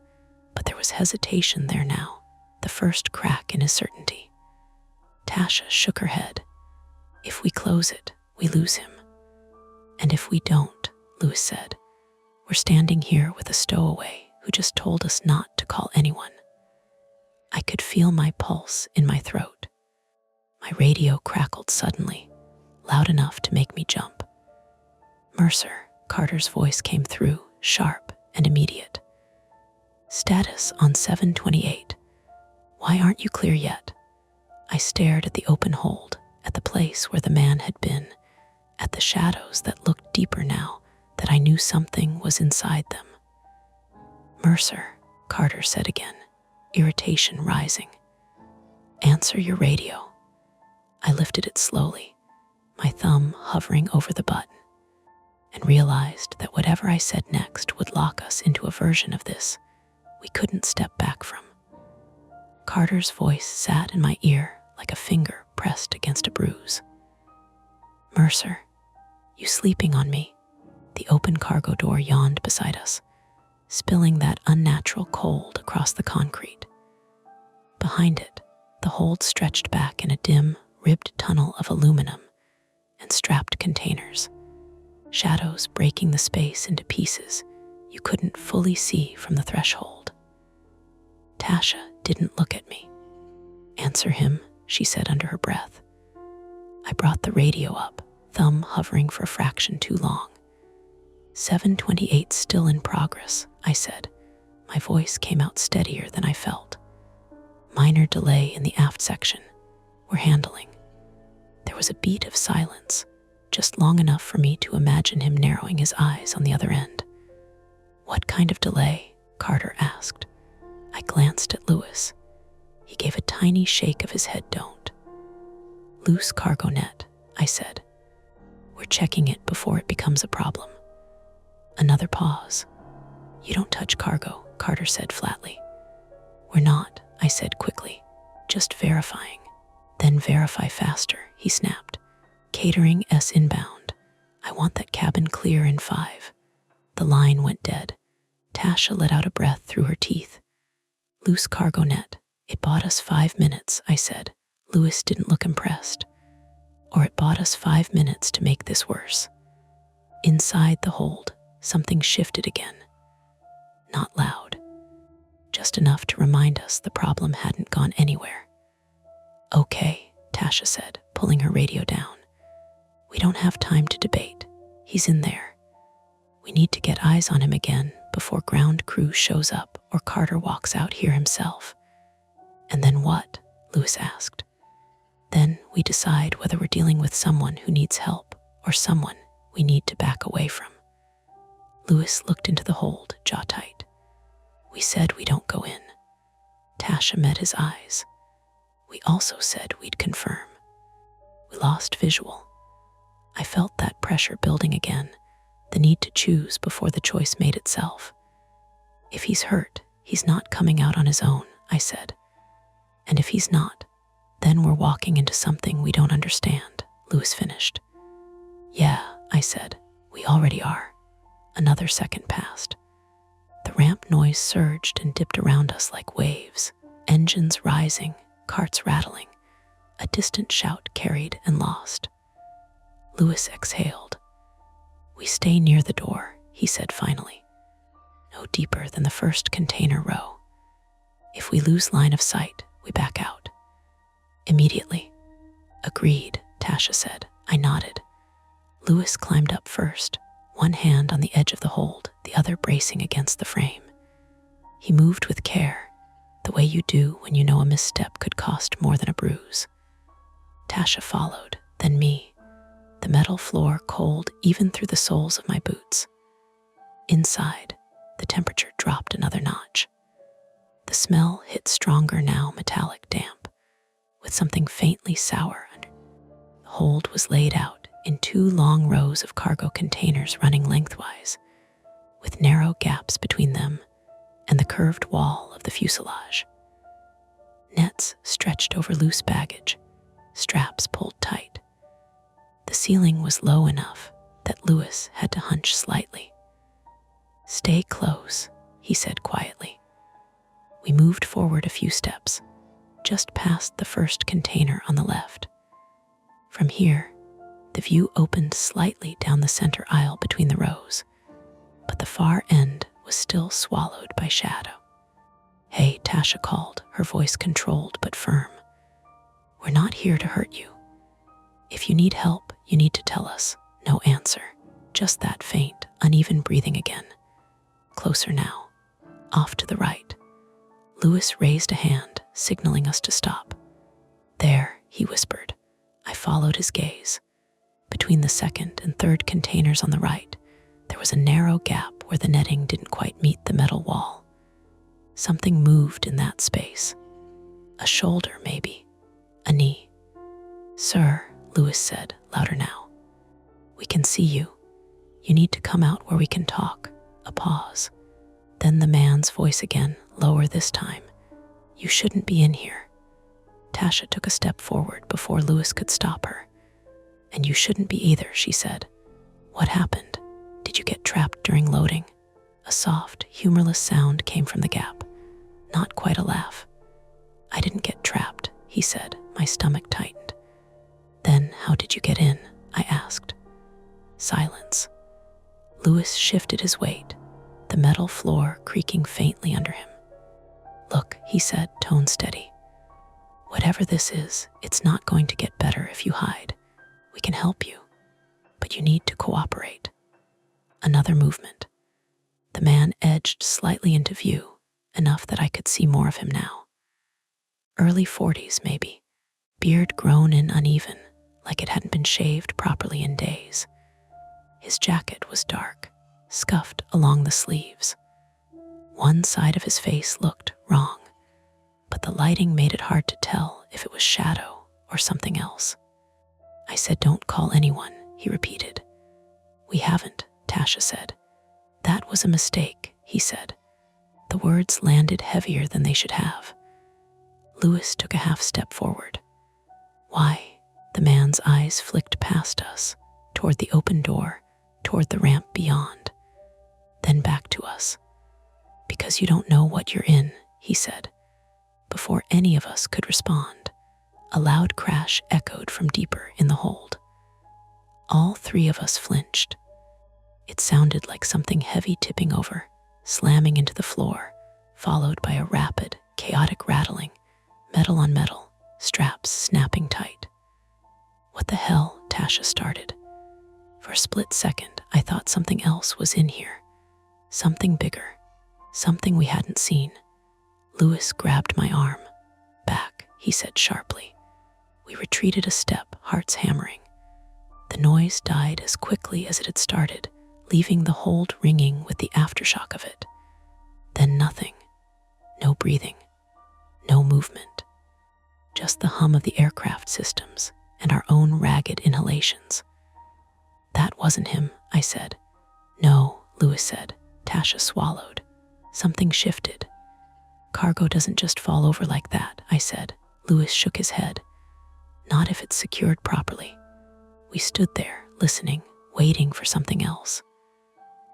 but there was hesitation there now, the first crack in his certainty. Tasha shook her head. "If we close it, we lose him. And if we don't," Lewis said, "we're standing here with a stowaway who just told us not to call anyone." I could feel my pulse in my throat. My radio crackled suddenly, loud enough to make me jump. "Mercer," Carter's voice came through, sharp and immediate. "Status on 728. Why aren't you clear yet?" I stared at the open hold, at the place where the man had been, at the shadows that looked deeper now that I knew something was inside them. "Mercer," Carter said again, irritation rising. "Answer your radio." I lifted it slowly, my thumb hovering over the button, and realized that whatever I said next would lock us into a version of this we couldn't step back from. Carter's voice sat in my ear like a finger pressed against a bruise. "Mercer, you You sleeping on me?" The open cargo door yawned beside us, spilling that unnatural cold across the concrete. Behind it, the hold stretched back in a dim, ribbed tunnel of aluminum and strapped containers, shadows breaking the space into pieces you couldn't fully see from the threshold. Tasha didn't look at me. "Answer him," she said under her breath. I brought the radio up, thumb hovering for a fraction too long. 728 still in progress, I said. My voice came out steadier than I felt. Minor delay in the aft section. We're handling. There was a beat of silence, just long enough for me to imagine him narrowing his eyes on the other end. "What kind of delay?" Carter asked. I glanced at Lewis. He gave a tiny shake of his head. "Don't." "Loose cargo net," I said. "We're checking it before it becomes a problem." Another pause. "You don't touch cargo," Carter said flatly. "We're not," I said quickly. "Just verifying." "Then verify faster," he snapped. "Catering S inbound. I want that cabin clear in 5. The line went dead. Tasha let out a breath through her teeth. "Loose cargo net. It bought us 5 minutes," I said. Lewis didn't look impressed. "Or it bought us 5 minutes to make this worse." Inside the hold, something shifted again. Not loud. Just enough to remind us the problem hadn't gone anywhere. "Okay," Tasha said, pulling her radio down. "We don't have time to debate. He's in there. We need to get eyes on him again before ground crew shows up or Carter walks out here himself." "And then what?" Lewis asked. "Then we decide whether we're dealing with someone who needs help or someone we need to back away from." Lewis looked into the hold, jaw tight. "We said we don't go in." Tasha met his eyes. "We also said we'd confirm." We lost visual. I felt that pressure building again, the need to choose before the choice made itself. "If he's hurt, he's not coming out on his own," I said. "And if he's not, then we're walking into something we don't understand," Lewis finished. "Yeah," I said, "we already are." Another second passed. The ramp noise surged and dipped around us like waves, engines rising, carts rattling. A distant shout carried and lost. Lewis exhaled. "We stay near the door," he said finally. "No deeper than the first container row. If we lose line of sight, we back out." "Immediately." "Agreed," Tasha said. I nodded. Lewis climbed up first, one hand on the edge of the hold, the other bracing against the frame. He moved with care, the way you do when you know a misstep could cost more than a bruise. Tasha followed, then me, the metal floor cold even through the soles of my boots. Inside, the temperature dropped another notch. The smell hit stronger now, metallic damp, with something faintly sour under. The hold was laid out in 2 long rows of cargo containers running lengthwise, with narrow gaps between them and the curved wall of the fuselage. Nets stretched over loose baggage, straps pulled tight. The ceiling was low enough that Lewis had to hunch slightly. "Stay close," he said quietly. We moved forward a few steps, just past the first container on the left. From here, the view opened slightly down the center aisle between the rows, but the far end was still swallowed by shadow. "Hey," Tasha called, her voice controlled but firm. "We're not here to hurt you. If you need help, you need to tell us." No answer, just that faint, uneven breathing again. Closer now, off to the right. Lewis raised a hand, signaling us to stop. "There," he whispered. I followed his gaze. Between the second and third containers on the right, there was a narrow gap where the netting didn't quite meet the metal wall. Something moved in that space. A shoulder, maybe. A knee. "Sir," Lewis said, louder now. "We can see you. You need to come out where we can talk." A pause. Then the man's voice again, lower this time. "You shouldn't be in here." Tasha took a step forward before Lewis could stop her. "And you shouldn't be either," she said. What happened? Did you get trapped during loading? A soft, humorless sound came from the gap. Not quite a laugh. I didn't get trapped, he said. My stomach tightened. Then how did you get in? I asked. Silence. Louis shifted his weight, the metal floor creaking faintly under him. Look, he said, tone steady. Whatever this is, it's not going to get better if you hide. We can help you, but you need to cooperate. Another movement. The man edged slightly into view, enough that I could see more of him now. Early 40s, maybe. Beard grown in uneven, like it hadn't been shaved properly in days. His jacket was dark, scuffed along the sleeves. One side of his face looked wrong, but the lighting made it hard to tell if it was shadow or something else. I said, don't call anyone, he repeated. We haven't, Tasha said. That was a mistake, he said. The words landed heavier than they should have. Louis took a half step forward. Why? The man's eyes flicked past us, toward the open door, toward the ramp beyond, then back to us. Because you don't know what you're in, he said. Before any of us could respond, a loud crash echoed from deeper in the hold. All three of us flinched. It sounded like something heavy tipping over, slamming into the floor, followed by a rapid, chaotic rattling, metal on metal, straps snapping tight. What the hell? Tasha started. For a split second, I thought something else was in here. Something bigger. Something we hadn't seen. Louis grabbed my arm. Back, he said sharply. We retreated a step, hearts hammering. The noise died as quickly as it had started, leaving the hold ringing with the aftershock of it. Then nothing. No breathing. No movement. Just the hum of the aircraft systems and our own ragged inhalations. That wasn't him, I said. No, Louis said. Tasha swallowed. Something shifted. Cargo doesn't just fall over like that, I said. Louis shook his head. Not if it's secured properly. We stood there, listening, waiting for something else.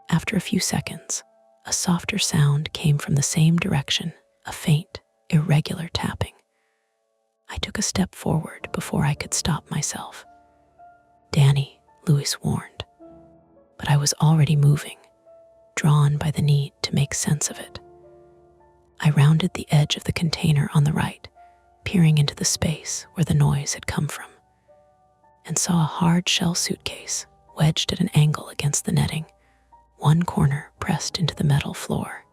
After a few seconds, a softer sound came from the same direction, a faint, irregular tapping. I took a step forward before I could stop myself. Danny, Louis warned. But I was already moving, drawn by the need to make sense of it. I rounded the edge of the container on the right, peering into the space where the noise had come from, and saw a hard shell suitcase wedged at an angle against the netting, one corner pressed into the metal floor.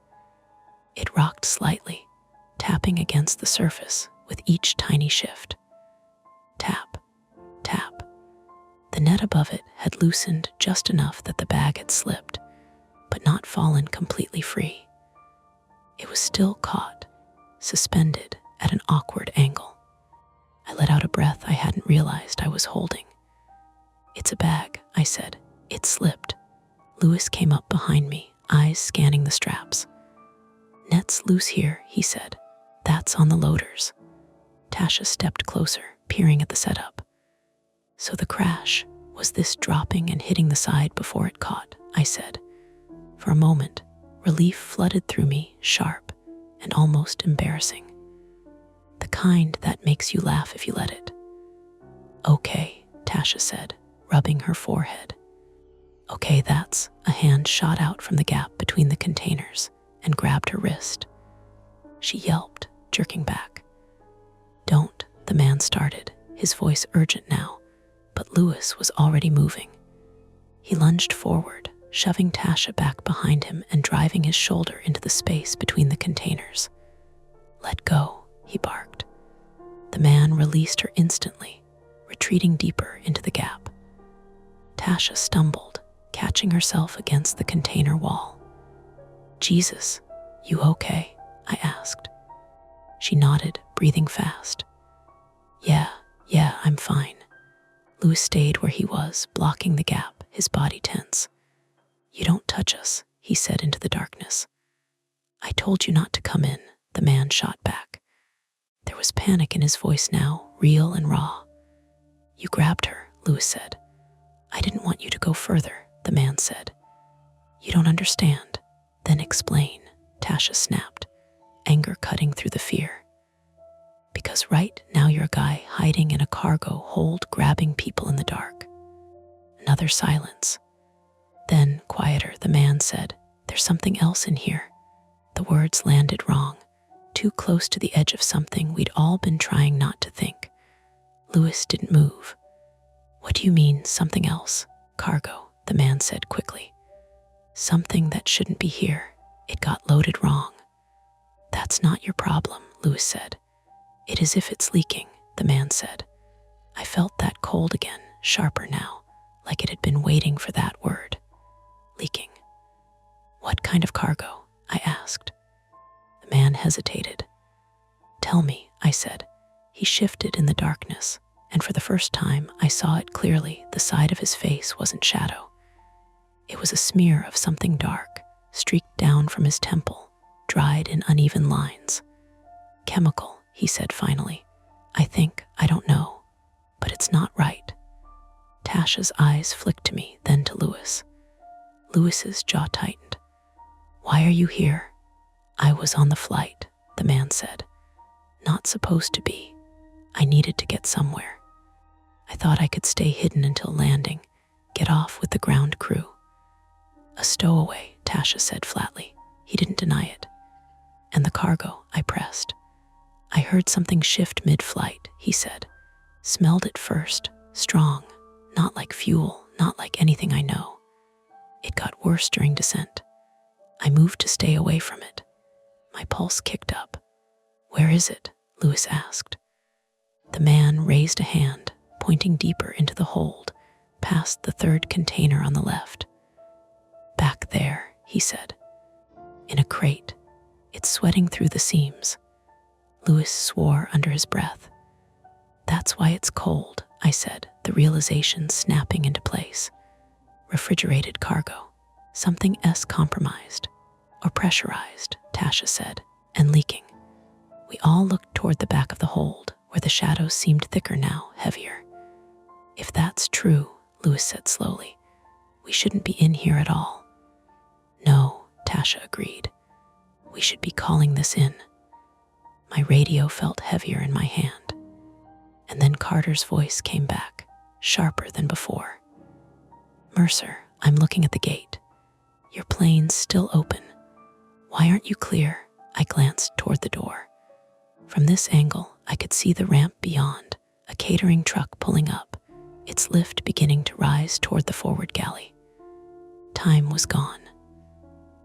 It rocked slightly, tapping against the surface with each tiny shift. Tap, tap. The net above it had loosened just enough that the bag had slipped, but not fallen completely free. It was still caught, suspended at an awkward angle. I let out a breath I hadn't realized I was holding. It's a bag, I said. It slipped. Louis came up behind me, eyes scanning the straps. Net's loose here, he said. That's on the loaders. Tasha stepped closer, peering at the setup. So the crash was this dropping and hitting the side before it caught, I said. For a moment, relief flooded through me, sharp and almost embarrassing. The kind that makes you laugh if you let it. Okay, Tasha said, rubbing her forehead. Okay, that's. A hand shot out from the gap between the containers and grabbed her wrist. She yelped, jerking back. Don't, the man started, his voice urgent now, but Louis was already moving. He lunged forward, shoving Tasha back behind him and driving his shoulder into the space between the containers. Let go, he barked. The man released her instantly, retreating deeper into the gap. Tasha stumbled, catching herself against the container wall. Jesus, you okay? I asked. She nodded, breathing fast. Yeah, I'm fine. Louis stayed where he was, blocking the gap, his body tense. You don't touch us, he said into the darkness. I told you not to come in, the man shot back. There was panic in his voice now, real and raw. You grabbed her, Louis said. I didn't want you to go further, the the man said. You don't understand. Then explain, Tasha snapped, anger cutting through the fear. Because right now you're a guy hiding in a cargo hold grabbing people in the dark. Another silence. Then, quieter, the man said, There's something else in here. The words landed wrong, too close to the edge of something we'd all been trying not to think. Lewis didn't move. What do you mean, something else? Cargo, the man said quickly. Something that shouldn't be here. It got loaded wrong. That's not your problem, Lewis said. It is if it's leaking, the man said. I felt that cold again, sharper now, like it had been waiting for that word. Leaking. What kind of cargo? I asked. The man hesitated. Tell me, I said. He shifted in the darkness, and for the first time I saw it clearly. The side of his face wasn't shadow. It was a smear of something dark, streaked down from his temple, dried in uneven lines. Chemical, he said finally. I don't know, but it's not right. Tasha's eyes flicked to me, then to Lewis. Lewis's jaw tightened. Why are you here? I was on the flight, the man said. Not supposed to be. I needed to get somewhere. I thought I could stay hidden until landing, get off with the ground crew. A stowaway, Tasha said flatly. He didn't deny it. And the cargo, I pressed. I heard something shift mid-flight, he said. Smelled it first, strong, not like fuel, not like anything I know. It got worse during descent. I moved to stay away from it. My pulse kicked up. Where is it? Lewis asked. The man raised a hand, pointing deeper into the hold, past the third container on the left. Back there, he said. In a crate. It's sweating through the seams. Lewis swore under his breath. That's why it's cold, I said, the realization snapping into place. Refrigerated cargo. Something compromised. Or pressurized, Tasha said, and leaking. We all looked toward the back of the hold, where the shadows seemed thicker now, heavier. If that's true, Lewis said slowly, we shouldn't be in here at all. No, Tasha agreed. We should be calling this in. My radio felt heavier in my hand. And then Carter's voice came back, sharper than before. Mercer, I'm looking at the gate. Your plane's still open. Why aren't you clear? I glanced toward the door. From this angle, I could see the ramp beyond, a catering truck pulling up, its lift beginning to rise toward the forward galley. Time was gone.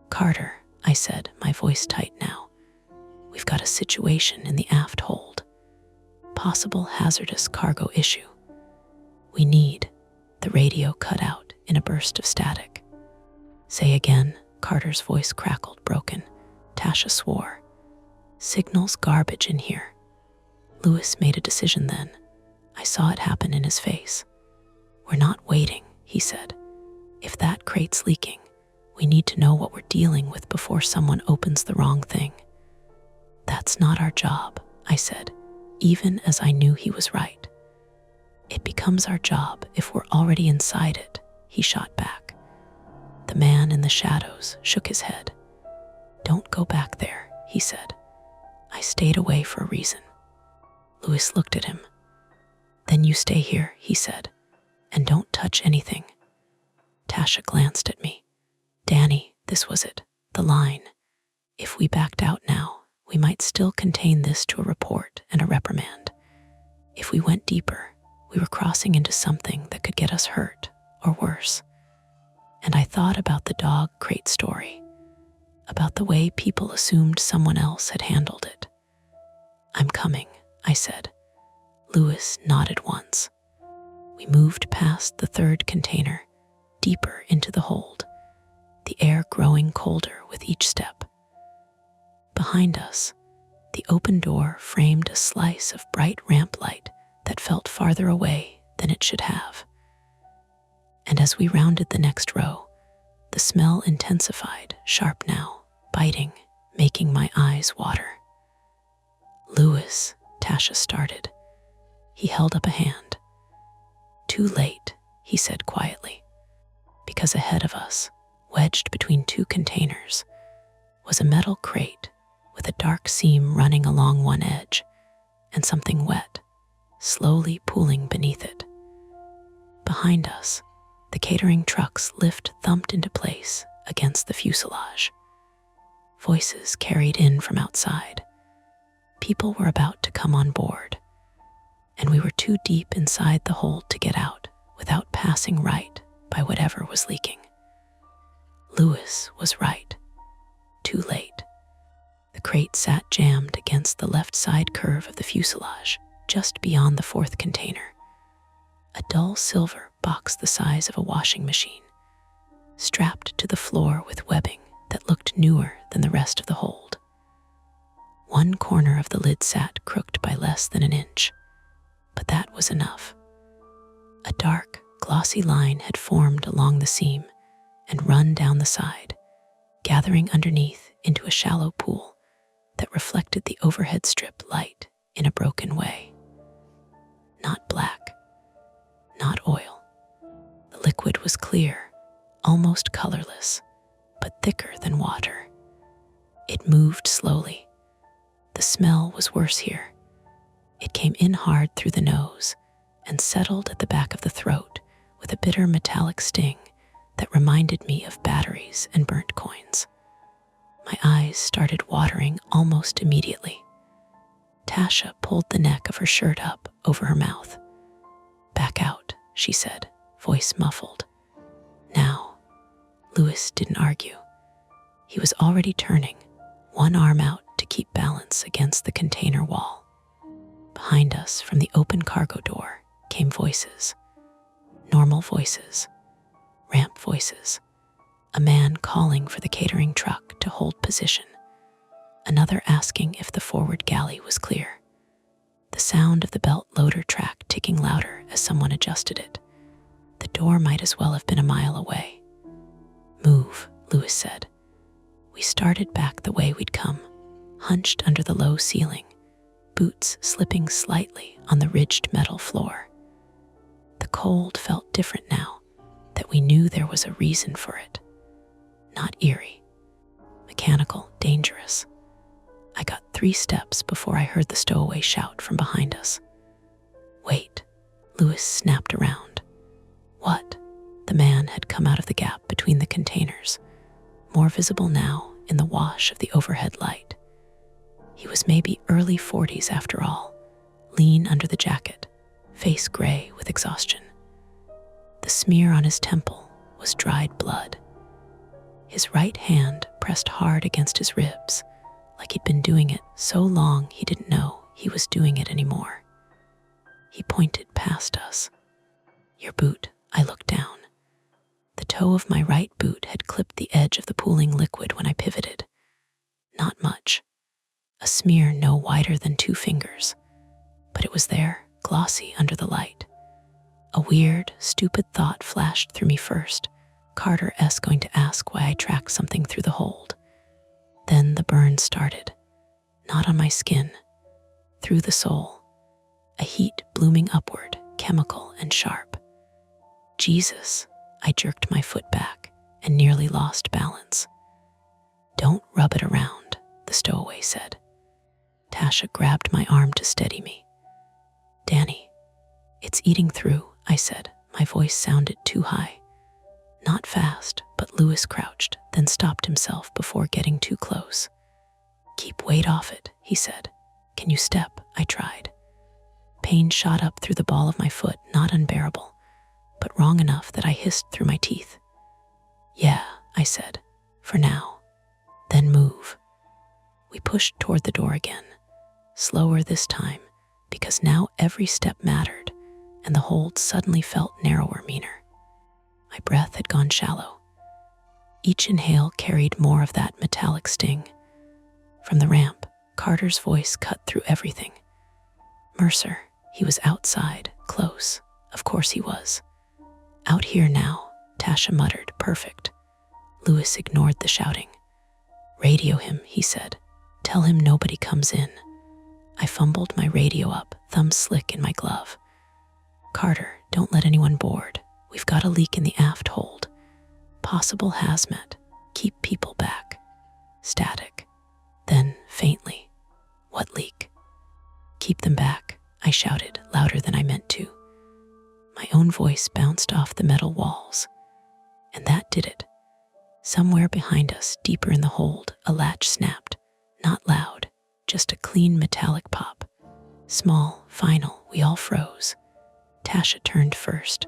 Carter, I said, my voice tight now. We've got a situation in the aft hold. Possible hazardous cargo issue. The radio cut out in a burst of static. Say again, Carter's voice crackled, broken. Tasha swore. Signal's garbage in here. Lewis made a decision then. I saw it happen in his face. We're not waiting, he said. If that crate's leaking, we need to know what we're dealing with before someone opens the wrong thing. That's not our job, I said, even as I knew he was right. It becomes our job if we're already inside it, he shot back. The man in the shadows shook his head. Don't go back there, he said. I stayed away for a reason. Lewis looked at him. Then you stay here, he said, and don't touch anything. Tasha glanced at me. Danny, this was it, the line. If we backed out now, we might still contain this to a report and a reprimand. If we went deeper, we were crossing into something that could get us hurt, or worse. And I thought about the dog crate story, about the way people assumed someone else had handled it. I'm coming, I said. Lewis nodded once. We moved past the third container, deeper into the hold, the air growing colder with each step. Behind us, the open door framed a slice of bright ramp light that felt farther away than it should have. And as we rounded the next row, the smell intensified, sharp now, biting, making my eyes water. Lewis, Tasha started. He held up a hand. Too late, he said quietly. because ahead of us, wedged between two containers, was a metal crate with a dark seam running along one edge and something wet, slowly pooling beneath it. Behind us, the catering truck's lift thumped into place against the fuselage. Voices carried in from outside. People were about to come on board, and we were too deep inside the hold to get out without passing right by whatever was leaking. Lewis was right. Too late. The crate sat jammed against the left side curve of the fuselage, just beyond the fourth container. A dull silver box the size of a washing machine, strapped to the floor with webbing that looked newer than the rest of the hold. One corner of the lid sat crooked by less than an inch, but that was enough. A dark, glossy line had formed along the seam and run down the side, gathering underneath into a shallow pool that reflected the overhead strip light in a broken way. Not black, not oil. The liquid was clear, almost colorless, but thicker than water. It moved slowly. The smell was worse here. It came in hard through the nose and settled at the back of the throat with a bitter metallic sting that reminded me of batteries and burnt coins. My eyes started watering almost immediately. Tasha pulled the neck of her shirt up over her mouth. "Back out," she said, voice muffled. "Now." Lewis didn't argue. He was already turning, one arm out to keep balance against the container wall. Behind us, from the open cargo door, came voices. Normal voices. Ramp voices. A man calling for the catering truck to hold position. Another asking if the forward galley was clear. The sound of the belt loader track ticking louder as someone adjusted it. The door might as well have been a mile away. "Move," Lewis said. We started back the way we'd come, hunched under the low ceiling, boots slipping slightly on the ridged metal floor. The cold felt different now that we knew there was a reason for it. Not eerie, mechanical, dangerous. I got 3 steps before I heard the stowaway shout from behind us. "Wait," Lewis snapped around. "What?" The man had come out of the gap between the containers, more visible now in the wash of the overhead light. He was maybe early 40s after all, lean under the jacket, face gray with exhaustion. The smear on his temple was dried blood. His right hand pressed hard against his ribs, like he'd been doing it so long he didn't know he was doing it anymore. He pointed past us. "Your boot." I looked down. The toe of my right boot had clipped the edge of the pooling liquid when I pivoted. Not much. A smear no wider than 2 fingers. But it was there, glossy under the light. A weird, stupid thought flashed through me first. Carter-S going to ask why I tracked something through the hold. Then the burn started. Not on my skin. Through the sole. A heat blooming upward, chemical and sharp. Jesus, I jerked my foot back and nearly lost balance. "Don't rub it around," the stowaway said. Tasha grabbed my arm to steady me. "Danny, it's eating through," I said. My voice sounded too high. Not fast, but Lewis crouched, then stopped himself before getting too close. "Keep weight off it," he said. "Can you step?" I tried. Pain shot up through the ball of my foot, not unbearable, but wrong enough that I hissed through my teeth. "Yeah," I said, "for now. Then move." We pushed toward the door again, slower this time, because now every step mattered, and the hold suddenly felt narrower, meaner. My breath had gone shallow. Each inhale carried more of that metallic sting. From the ramp, Carter's voice cut through everything. Mercer, he was outside, close. Of course he was. "Out here now," Tasha muttered, "perfect." Lewis ignored the shouting. "Radio him," he said. "Tell him nobody comes in." I fumbled my radio up, thumb slick in my glove. "Carter, don't let anyone board. We've got a leak in the aft hold." Possible hazmat. Keep people back. Static. Then, faintly, what leak? Keep them back, I shouted, louder than I meant to. My own voice bounced off the metal walls. And that did it. Somewhere behind us, deeper in the hold, a latch snapped. Not loud, just a clean metallic pop. Small, final, we all froze. Tasha turned first.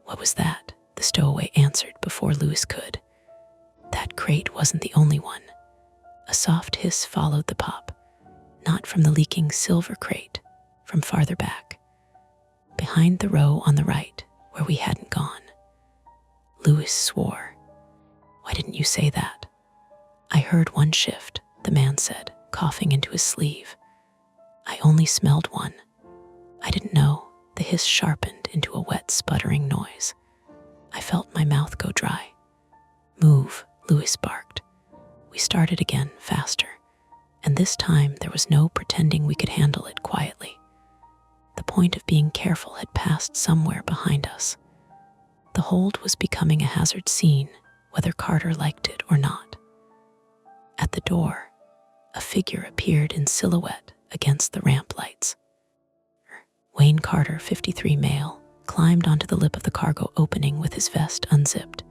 What was that? The stowaway answered before Louis could. That crate wasn't the only one. A soft hiss followed the pop, not from the leaking silver crate, from farther back, behind the row on the right, where we hadn't gone. Louis swore. Why didn't you say that? I heard one shift, the man said, coughing into his sleeve. I only smelled one. I didn't know. The hiss sharpened into a wet, sputtering noise. I felt my mouth go dry. Move, Louis barked. We started again, faster, and this time there was no pretending we could handle it quietly. The point of being careful had passed somewhere behind us. The hold was becoming a hazard scene, whether Carter liked it or not. At the door, a figure appeared in silhouette against the ramp lights. Wayne Carter, 53 male, climbed onto the lip of the cargo opening with his vest unzipped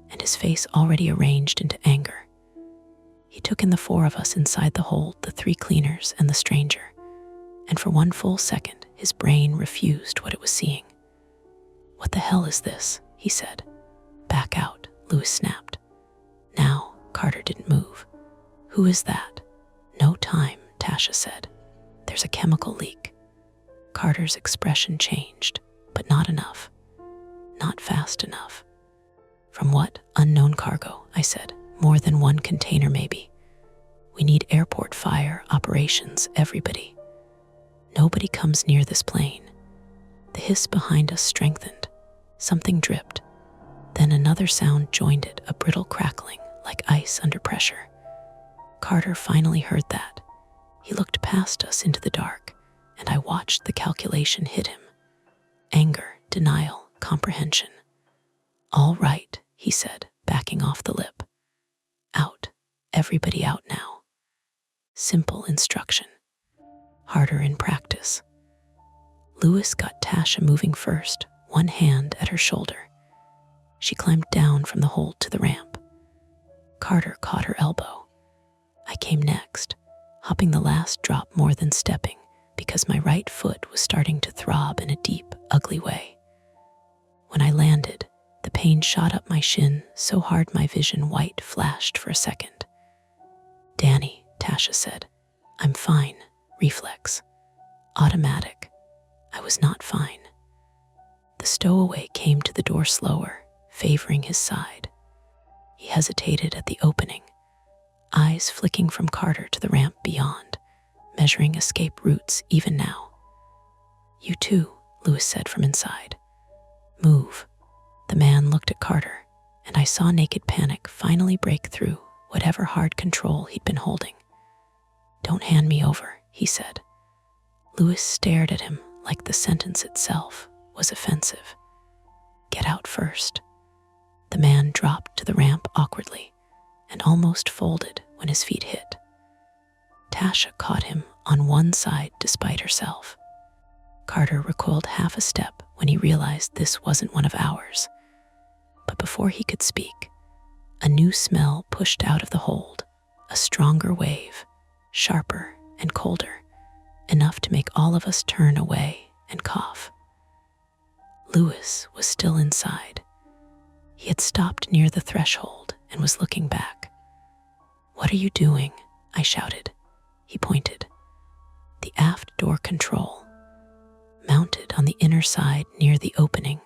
and his face already arranged into anger. He took in the four of us inside the hold, the three cleaners and the stranger, and for one full second, his brain refused what it was seeing. What the hell is this? He said. Back out, Louis snapped. Now, Carter didn't move. Who is that? No time, Tasha said. There's a chemical leak. Carter's expression changed, but not enough. Not fast enough. From what? Unknown cargo, I said. More than one container, maybe. We need airport fire, operations, everybody. Nobody comes near this plane. The hiss behind us strengthened. Something dripped. Then another sound joined it, a brittle crackling, like ice under pressure. Carter finally heard that. He looked past us into the dark, and I watched the calculation hit him. Anger, denial, comprehension. All right, he said, backing off the lip. Out. Everybody out now. Simple instruction. Harder in practice. Louis got Tasha moving first, one hand at her shoulder. She climbed down from the hold to the ramp. Carter caught her elbow. I came next, hopping the last drop more than stepping, because my right foot was starting to throb in a deep, ugly way. When I landed, the pain shot up my shin so hard my vision white flashed for a second. Danny, Tasha said. I'm fine. Reflex. Automatic. I was not fine. The stowaway came to the door slower, favoring his side. He hesitated at the opening, eyes flicking from Carter to the ramp beyond, measuring escape routes even now. You too, Louis said from inside. Move. The man looked at Carter, and I saw naked panic finally break through whatever hard control he'd been holding. Don't hand me over, he said. Louis stared at him like the sentence itself was offensive. Get out first. The man dropped to the ramp awkwardly and almost folded when his feet hit. Tasha caught him on one side despite herself. Carter recoiled half a step when he realized this wasn't one of ours. But before he could speak, a new smell pushed out of the hold, a stronger wave, sharper and colder, enough to make all of us turn away and cough. Louis was still inside. He had stopped near the threshold and was looking back. What are you doing? I shouted. He pointed. The aft door control. Mounted on the inner side near the opening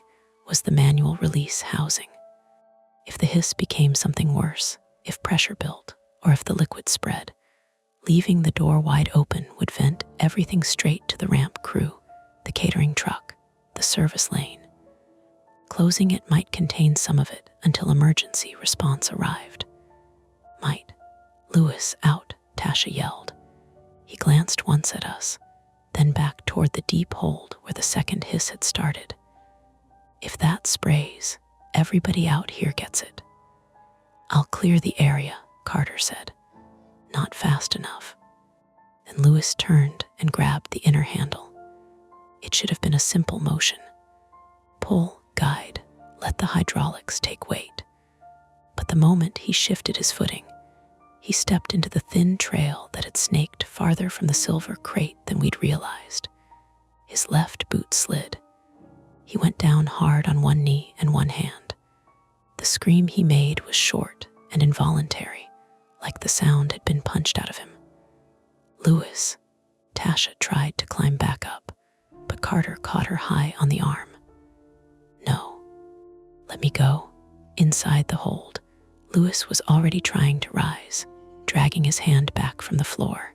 was the manual release housing. If the hiss became something worse, if pressure built, or if the liquid spread, leaving the door wide open would vent everything straight to the ramp crew, the catering truck, the service lane. Closing it might contain some of it until emergency response arrived. Might. Louis, out, Tasha yelled. He glanced once at us, then back toward the deep hold where the second hiss had started. If that sprays, everybody out here gets it. "I'll clear the area," Carter said. "Not fast enough." Then Lewis turned and grabbed the inner handle. It should have been a simple motion. Pull, guide, let the hydraulics take weight. But the moment he shifted his footing, he stepped into the thin trail that had snaked farther from the silver crate than we'd realized. His left boot slid. He went down hard on one knee and one hand. The scream he made was short and involuntary, like the sound had been punched out of him. "Lewis," Tasha tried to climb back up, but Carter caught her high on the arm. "No, let me go." Inside the hold, Lewis was already trying to rise, dragging his hand back from the floor.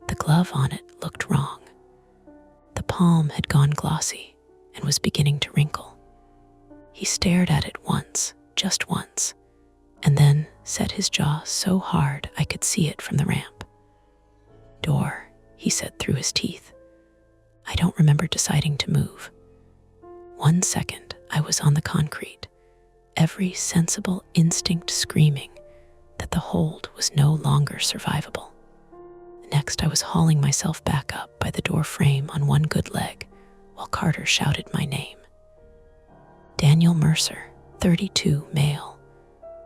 The glove on it looked wrong. The palm had gone glossy and was beginning to wrinkle. He stared at it once, just once, and then set his jaw so hard I could see it from the ramp. "Door," he said through his teeth. I don't remember deciding to move. 1 second, I was on the concrete, every sensible instinct screaming that the hold was no longer survivable. Next, I was hauling myself back up by the door frame on one good leg while Carter shouted my name. Daniel Mercer, 32, male,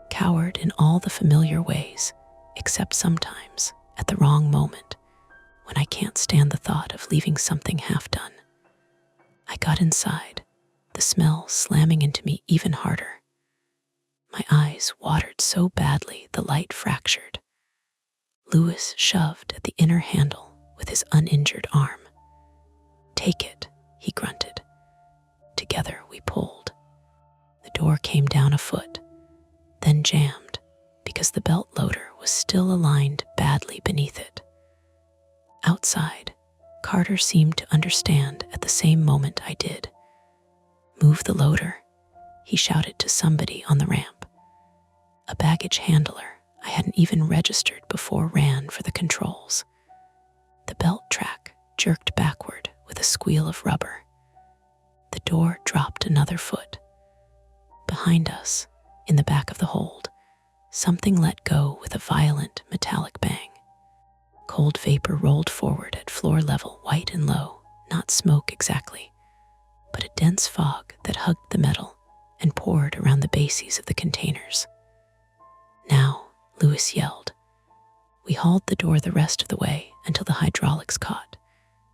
cowered in all the familiar ways, except sometimes, at the wrong moment, when I can't stand the thought of leaving something half done. I got inside, the smell slamming into me even harder. My eyes watered so badly the light fractured. Lewis shoved at the inner handle with his uninjured arm. "Take it," he grunted. Together we pulled. The door came down a foot, then jammed because the belt loader was still aligned badly beneath it. Outside, Carter seemed to understand at the same moment I did. "Move the loader," he shouted to somebody on the ramp. A baggage handler I hadn't even registered before ran for the controls. The belt track jerked backward with a squeal of rubber. The door dropped another foot. Behind us, in the back of the hold, something let go with a violent metallic bang. Cold vapor rolled forward at floor level, white and low, not smoke exactly, but a dense fog that hugged the metal and poured around the bases of the containers. "Now," Lewis yelled. We hauled the door the rest of the way until the hydraulics caught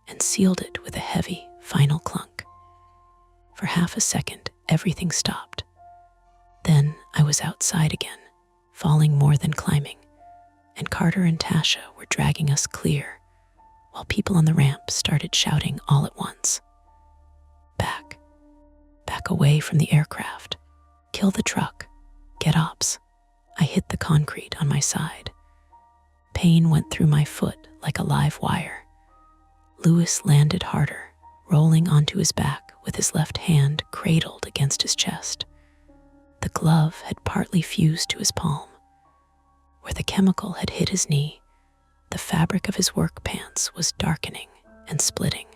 and sealed it with a heavy, final clunk. For half a second, everything stopped. Then I was outside again, falling more than climbing, and Carter and Tasha were dragging us clear, while people on the ramp started shouting all at once. "Back. Back away from the aircraft. Kill the truck. Get ops." I hit the concrete on my side. Pain went through my foot like a live wire. Lewis landed harder, rolling onto his back with his left hand cradled against his chest. The glove had partly fused to his palm. Where the chemical had hit his knee, the fabric of his work pants was darkening and splitting.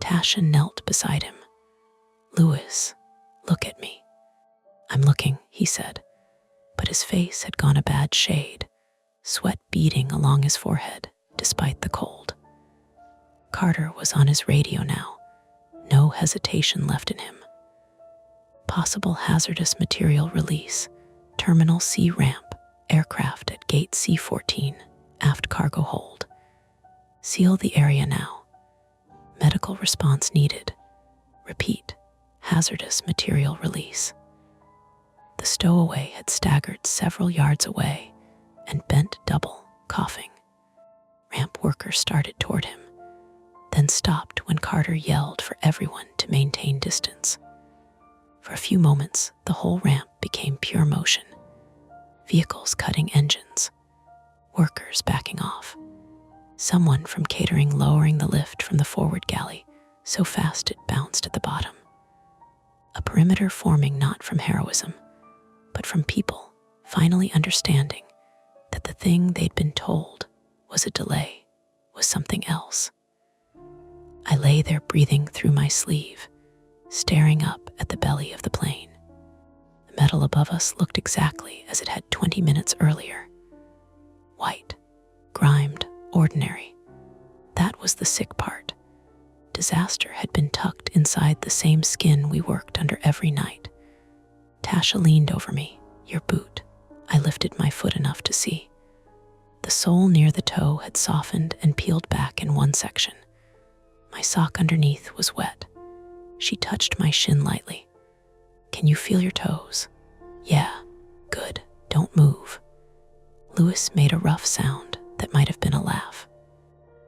Tasha knelt beside him. "Lewis, look at me." "I'm looking," he said, but his face had gone a bad shade, sweat beading along his forehead despite the cold. Carter was on his radio now, no hesitation left in him. "Possible hazardous material release, Terminal C ramp, aircraft at Gate C14, aft cargo hold. Seal the area now. Medical response needed. Repeat, hazardous material release." The stowaway had staggered several yards away and bent double, coughing. Ramp workers started toward him, then stopped when Carter yelled for everyone to maintain distance. For a few moments, the whole ramp became pure motion. Vehicles cutting engines, workers backing off, someone from catering lowering the lift from the forward galley so fast it bounced at the bottom. A perimeter forming not from heroism, but from people finally understanding that the thing they'd been told was a delay, was something else. I lay there breathing through my sleeve, staring up at the belly of the plane. The metal above us looked exactly as it had 20 minutes earlier. White, grimed, ordinary. That was the sick part. Disaster had been tucked inside the same skin we worked under every night. Tasha leaned over me. "Your boot." I lifted my foot enough to see. The sole near the toe had softened and peeled back in one section. My sock underneath was wet. She touched my shin lightly. "Can you feel your toes?" "Yeah." "Good. Don't move." Lewis made a rough sound that might have been a laugh.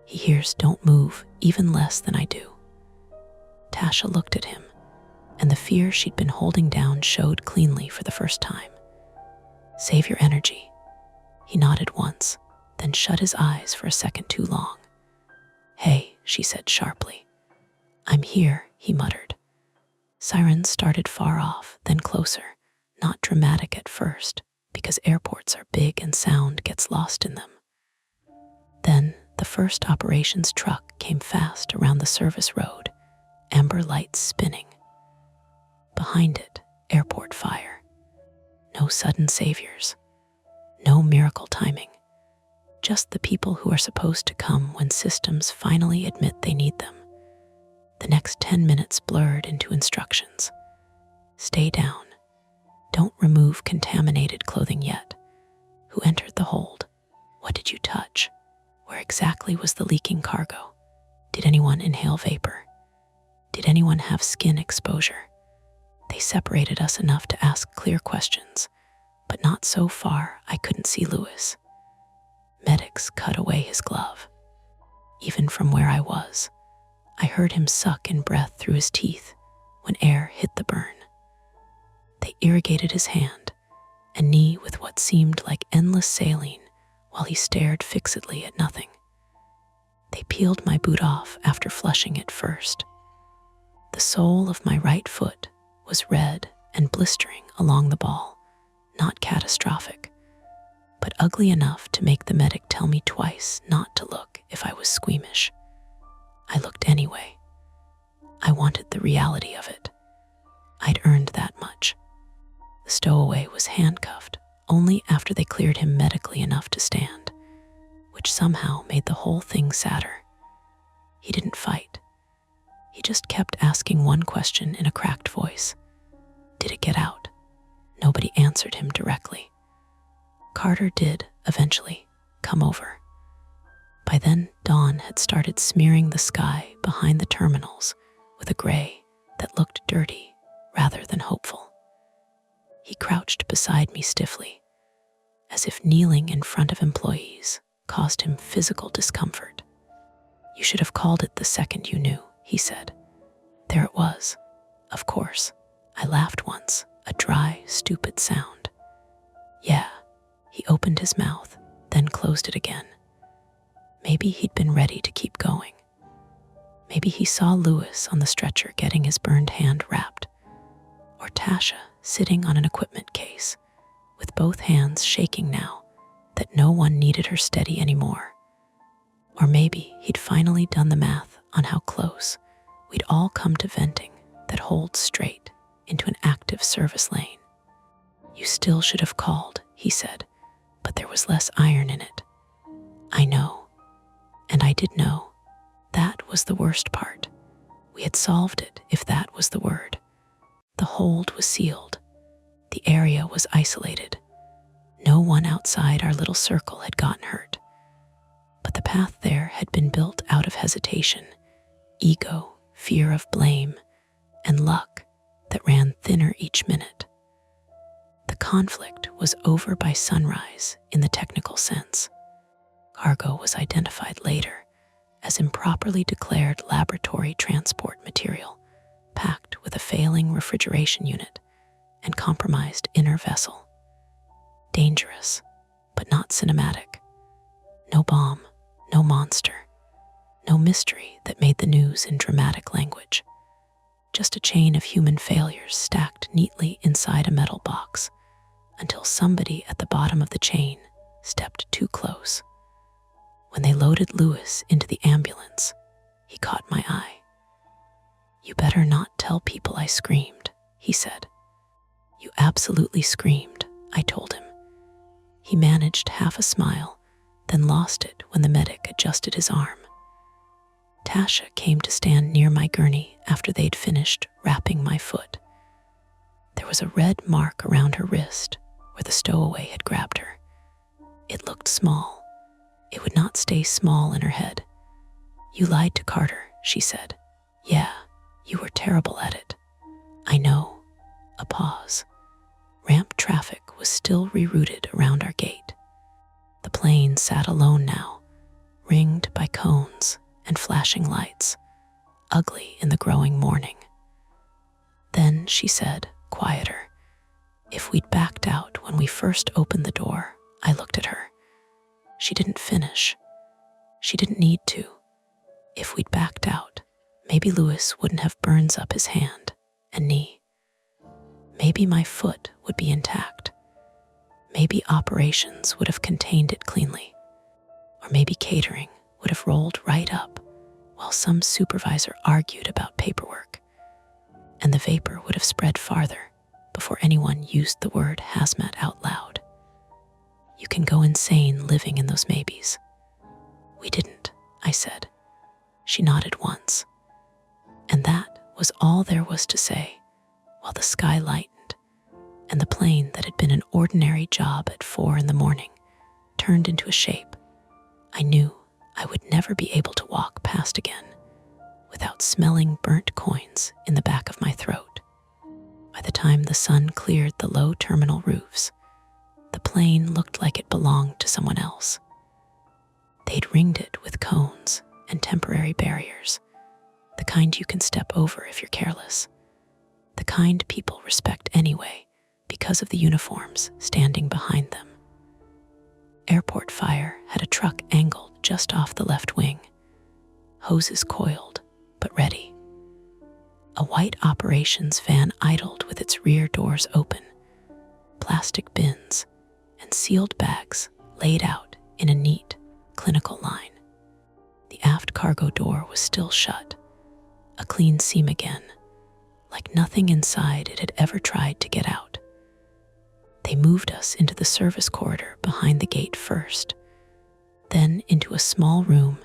He hears "don't move" even less than I do. Tasha looked at him, and the fear she'd been holding down showed cleanly for the first time. "Save your energy." He nodded once, then shut his eyes for a second too long. "Hey," she said sharply. "I'm here," he muttered. Sirens started far off, then closer, not dramatic at first, because airports are big and sound gets lost in them. Then the first operations truck came fast around the service road, amber lights spinning. Behind it, airport fire. No sudden saviors. No miracle timing. Just the people who are supposed to come when systems finally admit they need them. The next 10 minutes blurred into instructions. Stay down. Don't remove contaminated clothing yet. Who entered the hold? What did you touch? Where exactly was the leaking cargo? Did anyone inhale vapor? Did anyone have skin exposure? They separated us enough to ask clear questions, but not so far I couldn't see Lewis. Medics cut away his glove. Even from where I was, I heard him suck in breath through his teeth when air hit the burn. They irrigated his hand and knee with what seemed like endless saline while he stared fixedly at nothing. They peeled my boot off after flushing it first. The sole of my right foot was red and blistering along the ball, not catastrophic, but ugly enough to make the medic tell me twice not to look if I was squeamish. I looked anyway. I wanted the reality of it. I'd earned that much. The stowaway was handcuffed only after they cleared him medically enough to stand, which somehow made the whole thing sadder. He didn't fight. He just kept asking one question in a cracked voice. Did it get out? Nobody answered him directly. Carter did, eventually, come over. By then, dawn had started smearing the sky behind the terminals with a gray that looked dirty rather than hopeful. He crouched beside me stiffly, as if kneeling in front of employees caused him physical discomfort. "You should have called it the second you knew," he said. There it was. Of course. I laughed once, a dry, stupid sound. "Yeah." He opened his mouth, then closed it again. Maybe he'd been ready to keep going. Maybe he saw Lewis on the stretcher getting his burned hand wrapped, or Tasha sitting on an equipment case, with both hands shaking now that no one needed her steady anymore. Or maybe he'd finally done the math on how close we'd all come to venting that holds straight into an active service lane. "You still should have called," he said, but there was less iron in it. I know. And I did know. That was the worst part. We had solved it, if that was the word. The hold was sealed. The area was isolated. No one outside our little circle had gotten hurt. But the path there had been built out of hesitation, ego, fear of blame, and luck that ran thinner each minute. The conflict was over by sunrise in the technical sense. Cargo was identified later as improperly declared laboratory transport material, packed with a failing refrigeration unit and compromised inner vessel. Dangerous, but not cinematic. No bomb, no monster, no mystery that made the news in dramatic language. Just a chain of human failures stacked neatly inside a metal box until somebody at the bottom of the chain stepped too close. When they loaded Lewis into the ambulance, he caught my eye. "You better not tell people I screamed," he said. You absolutely screamed, I told him. He managed half a smile, then lost it when the medic adjusted his arm. Tasha came to stand near my gurney after they'd finished wrapping my foot. There was a red mark around her wrist where the stowaway had grabbed her. It looked small. It would not stay small in her head. You lied to Carter, she said. Yeah, you were terrible at it. I know. A pause. Ramp traffic was still rerouted around our gate. The plane sat alone now, ringed by cones and flashing lights, ugly in the growing morning. Then she said, quieter, if we'd backed out when we first opened the door. I looked at her. She didn't finish. She didn't need to. If we'd backed out, maybe Lewis wouldn't have burns up his hand and knee. Maybe my foot would be intact. Maybe operations would have contained it cleanly. Or maybe catering would have rolled right up while some supervisor argued about paperwork. And the vapor would have spread farther before anyone used the word hazmat out loud. You can go insane living in those maybes. We didn't, I said. She nodded once. And that was all there was to say, while the sky lightened, and the plane that had been an ordinary job at 4 a.m. turned into a shape I knew I would never be able to walk past again without smelling burnt coins in the back of my throat. By the time the sun cleared the low terminal roofs, the plane looked like it belonged to someone else. They'd ringed it with cones and temporary barriers, the kind you can step over if you're careless, the kind people respect anyway because of the uniforms standing behind them. Airport fire had a truck angled just off the left wing, hoses coiled but ready. A white operations van idled with its rear doors open, plastic bins and sealed bags laid out in a neat, clinical line. The aft cargo door was still shut, a clean seam again, like nothing inside it had ever tried to get out. They moved us into the service corridor behind the gate first, then into a small room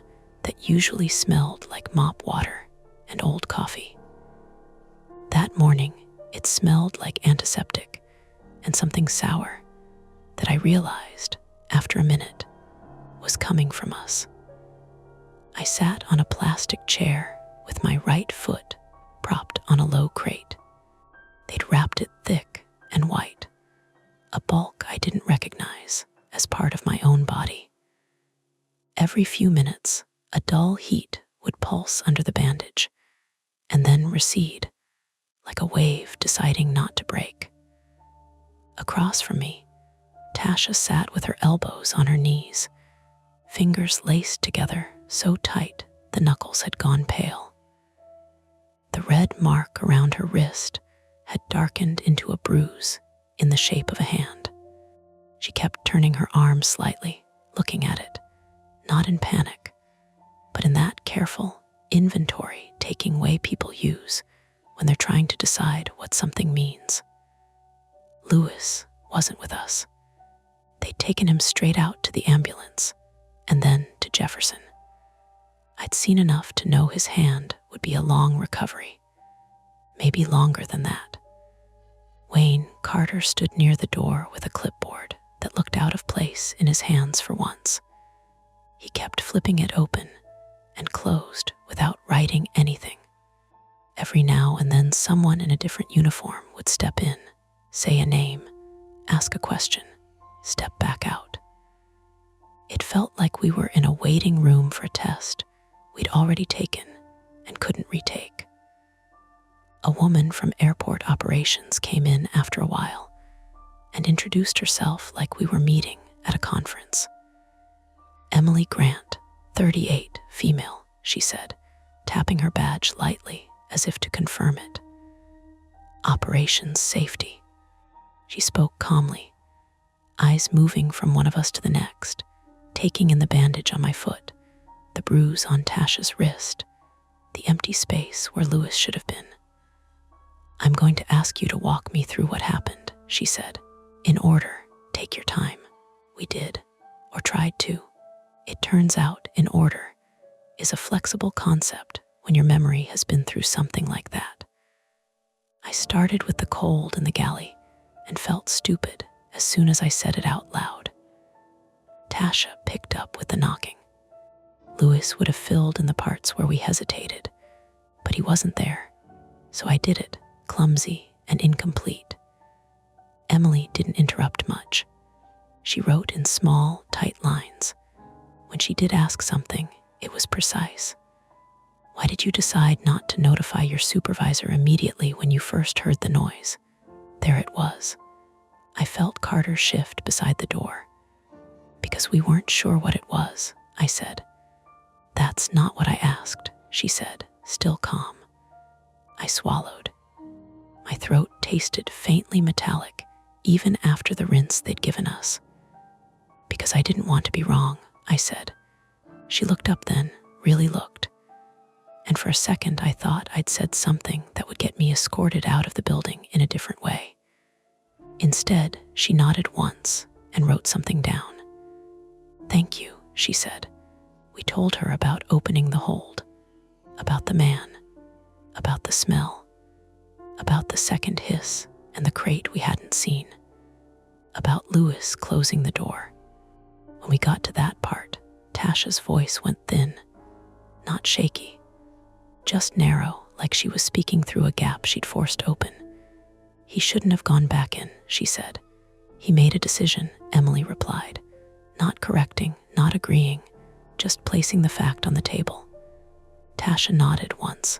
that usually smelled like mop water and old coffee. That morning, it smelled like antiseptic and something sour that I realized, after a minute, was coming from us. I sat on a plastic chair with my right foot propped on a low crate. They'd wrapped it thick and white, a bulk I didn't recognize as part of my own body. Every few minutes, a dull heat would pulse under the bandage and then recede, like a wave deciding not to break. Across from me, Tasha sat with her elbows on her knees, fingers laced together so tight the knuckles had gone pale. The red mark around her wrist had darkened into a bruise in the shape of a hand. She kept turning her arm slightly, looking at it, not in panic, but in that careful inventory-taking way people use when they're trying to decide what something means. Lewis wasn't with us. They'd taken him straight out to the ambulance and then to Jefferson. I'd seen enough to know his hand would be a long recovery, maybe longer than that. Wayne Carter stood near the door with a clipboard that looked out of place in his hands for once. He kept flipping it open and closed without writing anything. Every now and then someone in a different uniform would step in, say a name, ask a question, step back out. It felt like we were in a waiting room for a test we'd already taken and couldn't retake. A woman from airport operations came in after a while and introduced herself like we were meeting at a conference. Emily Grant, 38, female, she said, tapping her badge lightly as if to confirm it. Operations safety. She spoke calmly, eyes moving from one of us to the next, taking in the bandage on my foot, the bruise on Tasha's wrist, the empty space where Lewis should have been. I'm going to ask you to walk me through what happened, she said. In order, take your time. We did, or tried to. It turns out in order is a flexible concept when your memory has been through something like that. I started with the cold in the galley and felt stupid as soon as I said it out loud. Tasha picked up with the knocking. Louis would have filled in the parts where we hesitated, but he wasn't there, so I did it, clumsy and incomplete. Emily didn't interrupt much. She wrote in small, tight lines. When she did ask something, it was precise. Why did you decide not to notify your supervisor immediately when you first heard the noise? There it was. I felt Carter shift beside the door. Because we weren't sure what it was, I said. That's not what I asked, she said, still calm. I swallowed. My throat tasted faintly metallic, even after the rinse they'd given us. Because I didn't want to be wrong, I said. She looked up then, really looked. And for a second I thought I'd said something that would get me escorted out of the building in a different way. Instead, she nodded once and wrote something down. Thank you, she said. We told her about opening the hold, about the man, about the smell, about the second hiss and the crate we hadn't seen, about Louis closing the door. When we got to that part, Tasha's voice went thin, not shaky, just narrow, like she was speaking through a gap she'd forced open. He shouldn't have gone back in, she said. He made a decision, Emily replied, not correcting, not agreeing, just placing the fact on the table. Tasha nodded once.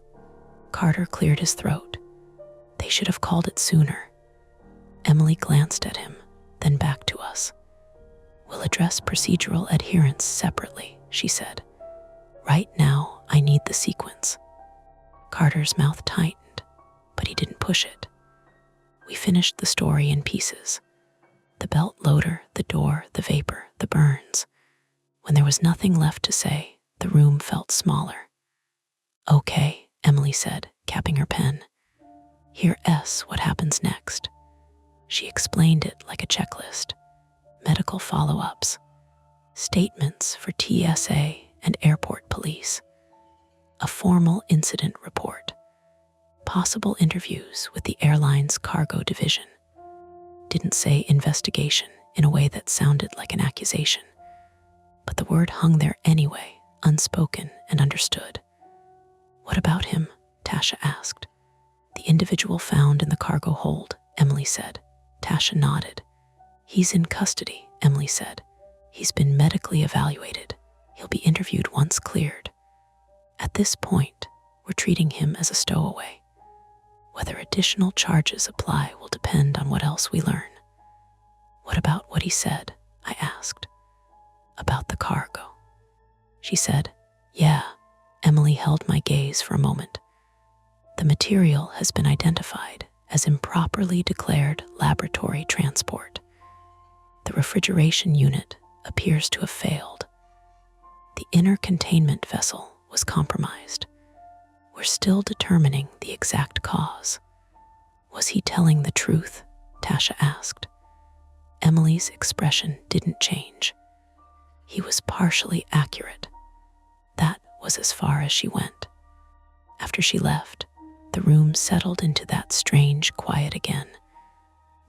Carter cleared his throat. They should have called it sooner. Emily glanced at him, then back to us. We'll address procedural adherence separately, she said. Right now, I need the sequence. Carter's mouth tightened, but he didn't push it. We finished the story in pieces. The belt loader, the door, the vapor, the burns. When there was nothing left to say, the room felt smaller. Okay, Emily said, capping her pen. Here what happens next. She explained it like a checklist. Medical follow-ups, statements for TSA and airport police, a formal incident report, possible interviews with the airline's cargo division. Didn't say investigation in a way that sounded like an accusation, but the word hung there anyway, unspoken and understood. What about him? Tasha asked. The individual found in the cargo hold, Emily said. Tasha nodded. He's in custody, Emily said. He's been medically evaluated. He'll be interviewed once cleared. At this point, we're treating him as a stowaway. Whether additional charges apply will depend on what else we learn. What about what he said? I asked. About the cargo. She said, yeah. Emily held my gaze for a moment. The material has been identified as improperly declared laboratory transport. The refrigeration unit appears to have failed. The inner containment vessel was compromised. We're still determining the exact cause. Was he telling the truth? Tasha asked. Emily's expression didn't change. He was partially accurate. That was as far as she went. After she left, the room settled into that strange quiet again.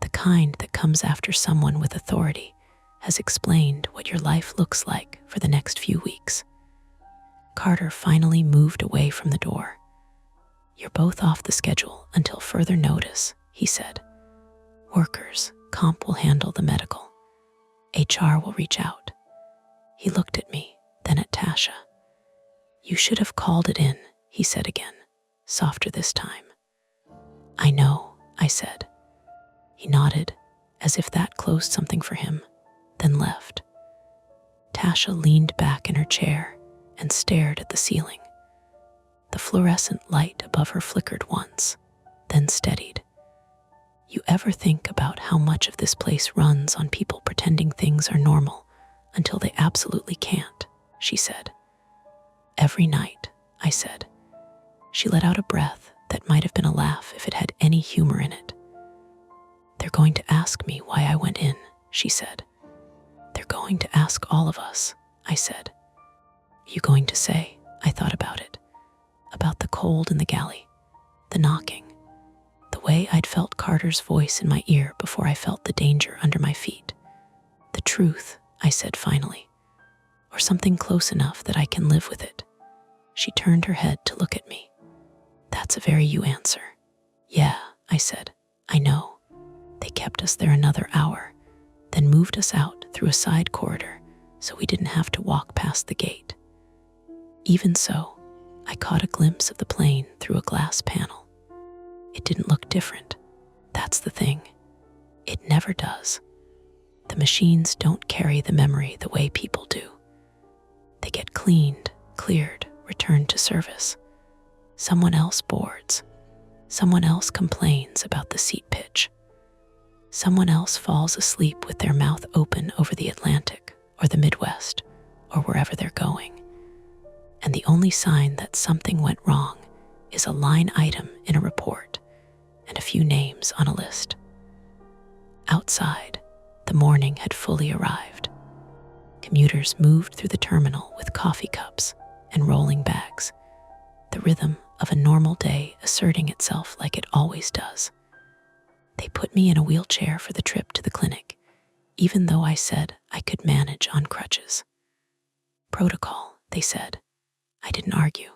The kind that comes after someone with authority has explained what your life looks like for the next few weeks. Carter finally moved away from the door. You're both off the schedule until further notice, he said. Workers, comp will handle the medical. HR will reach out. He looked at me, then at Tasha. You should have called it in, he said again, softer this time. I know, I said. He nodded, as if that closed something for him, then left. Tasha leaned back in her chair and stared at the ceiling. The fluorescent light above her flickered once, then steadied. You ever think about how much of this place runs on people pretending things are normal until they absolutely can't, she said. Every night, I said. She let out a breath, that might have been a laugh if it had any humor in it. "They're going to ask me why I went in," she said. "They're going to ask all of us," I said. "You going to say?" I thought about it. About the cold in the galley, the knocking, the way I'd felt Carter's voice in my ear before I felt the danger under my feet. "The truth," I said finally, "or something close enough that I can live with it." She turned her head to look at me. "That's a very you answer." "Yeah," I said, "I know." They kept us there another hour, then moved us out through a side corridor so we didn't have to walk past the gate. Even so, I caught a glimpse of the plane through a glass panel. It didn't look different. That's the thing. It never does. The machines don't carry the memory the way people do. They get cleaned, cleared, returned to service. Someone else boards. Someone else complains about the seat pitch. Someone else falls asleep with their mouth open over the Atlantic or the Midwest or wherever they're going. And the only sign that something went wrong is a line item in a report and a few names on a list. Outside, the morning had fully arrived. Commuters moved through the terminal with coffee cups and rolling bags, the rhythm of a normal day asserting itself like it always does. They put me in a wheelchair for the trip to the clinic, even though I said I could manage on crutches. Protocol, they said. I didn't argue.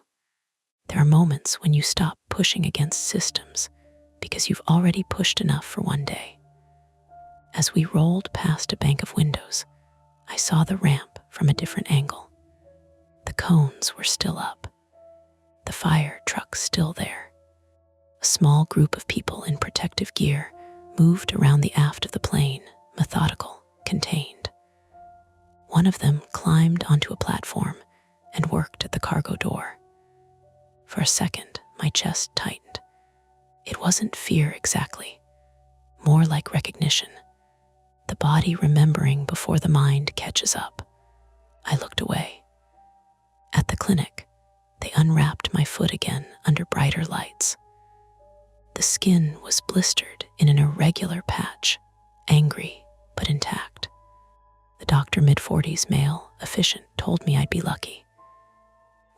There are moments when you stop pushing against systems because you've already pushed enough for one day. As we rolled past a bank of windows, I saw the ramp from a different angle. The cones were still up. The fire truck still there. A small group of people in protective gear moved around the aft of the plane, methodical, contained. One of them climbed onto a platform and worked at the cargo door. For a second, my chest tightened. It wasn't fear exactly, more like recognition, the body remembering before the mind catches up. I looked away. At the clinic, they unwrapped my foot again under brighter lights. The skin was blistered in an irregular patch, angry but intact. The doctor, mid-40s male, efficient, told me I'd be lucky.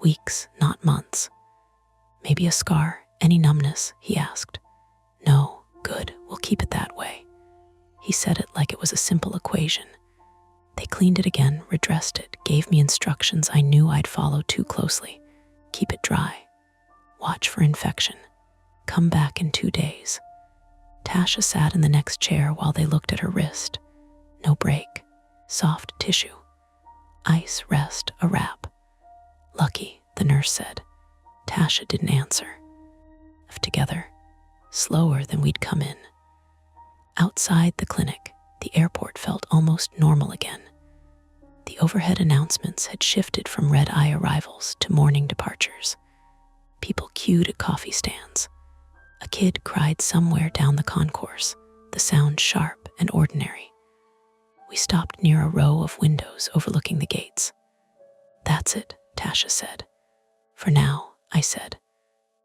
Weeks, not months. Maybe a scar, any numbness, he asked. No, good, we'll keep it that way. He said it like it was a simple equation. They cleaned it again, redressed it, gave me instructions I knew I'd follow too closely. Keep it dry. Watch for infection. Come back in 2 days. Tasha sat in the next chair while they looked at her wrist. No break. Soft tissue. Ice, rest, a wrap. Lucky, the nurse said. Tasha didn't answer. Together, slower than we'd come in. Outside the clinic, the airport felt almost normal again. The overhead announcements had shifted from red-eye arrivals to morning departures. People queued at coffee stands. A kid cried somewhere down the concourse, the sound sharp and ordinary. We stopped near a row of windows overlooking the gates. That's it, Tasha said. For now, I said.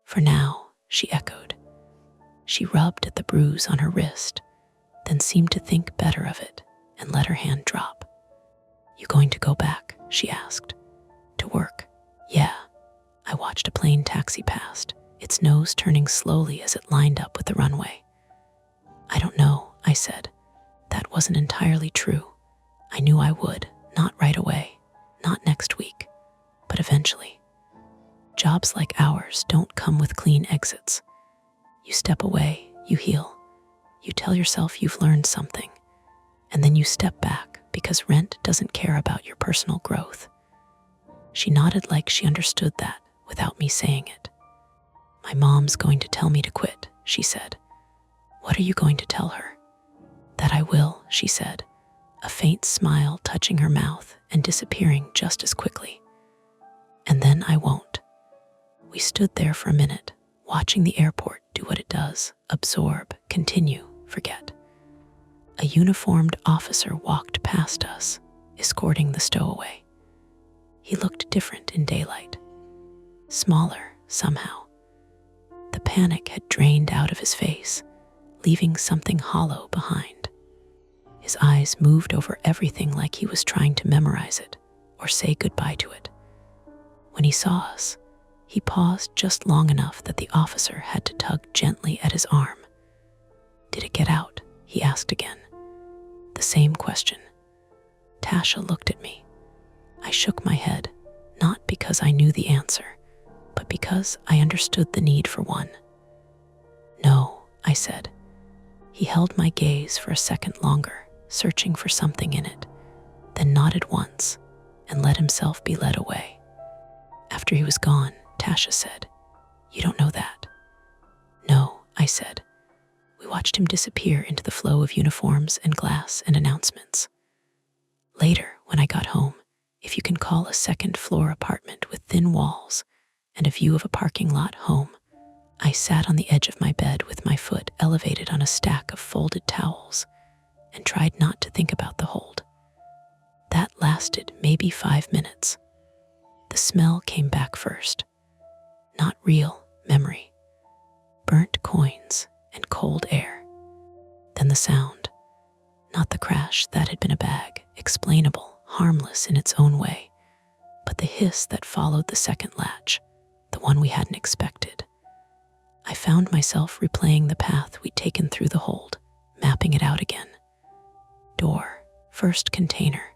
For now, she echoed. She rubbed at the bruise on her wrist, then seemed to think better of it and let her hand drop. You going to go back? She asked. To work? Yeah. I watched a plane taxi past, its nose turning slowly as it lined up with the runway. I don't know, I said. That wasn't entirely true. I knew I would, not right away, not next week, but eventually. Jobs like ours don't come with clean exits. You step away, you heal. You tell yourself you've learned something, and then you step back because rent doesn't care about your personal growth. She nodded like she understood that without me saying it. My mom's going to tell me to quit, she said. What are you going to tell her? That I will, she said, a faint smile touching her mouth and disappearing just as quickly. And then I won't. We stood there for a minute, watching the airport do what it does, absorb, continue, forget. A uniformed officer walked past us, escorting the stowaway. He looked different in daylight. Smaller, somehow. The panic had drained out of his face, leaving something hollow behind. His eyes moved over everything like he was trying to memorize it or say goodbye to it. When he saw us, he paused just long enough that the officer had to tug gently at his arm. "Did it get out?" he asked again. The same question. Tasha looked at me. I shook my head, not because I knew the answer, but because I understood the need for one. "No," I said. He held my gaze for a second longer, searching for something in it, then nodded once and let himself be led away. After he was gone, Tasha said, "You don't know that?" "No," I said. We watched him disappear into the flow of uniforms and glass and announcements. Later, when I got home, if you can call a second-floor apartment with thin walls and a view of a parking lot home, I sat on the edge of my bed with my foot elevated on a stack of folded towels and tried not to think about the hold. That lasted maybe 5 minutes. The smell came back first. Not real memory. Burnt coins and cold air. Then the sound. Not the crash that had been a bag, explainable, harmless in its own way, but the hiss that followed the second latch, the one we hadn't expected. I found myself replaying the path we'd taken through the hold, mapping it out again. Door, first container,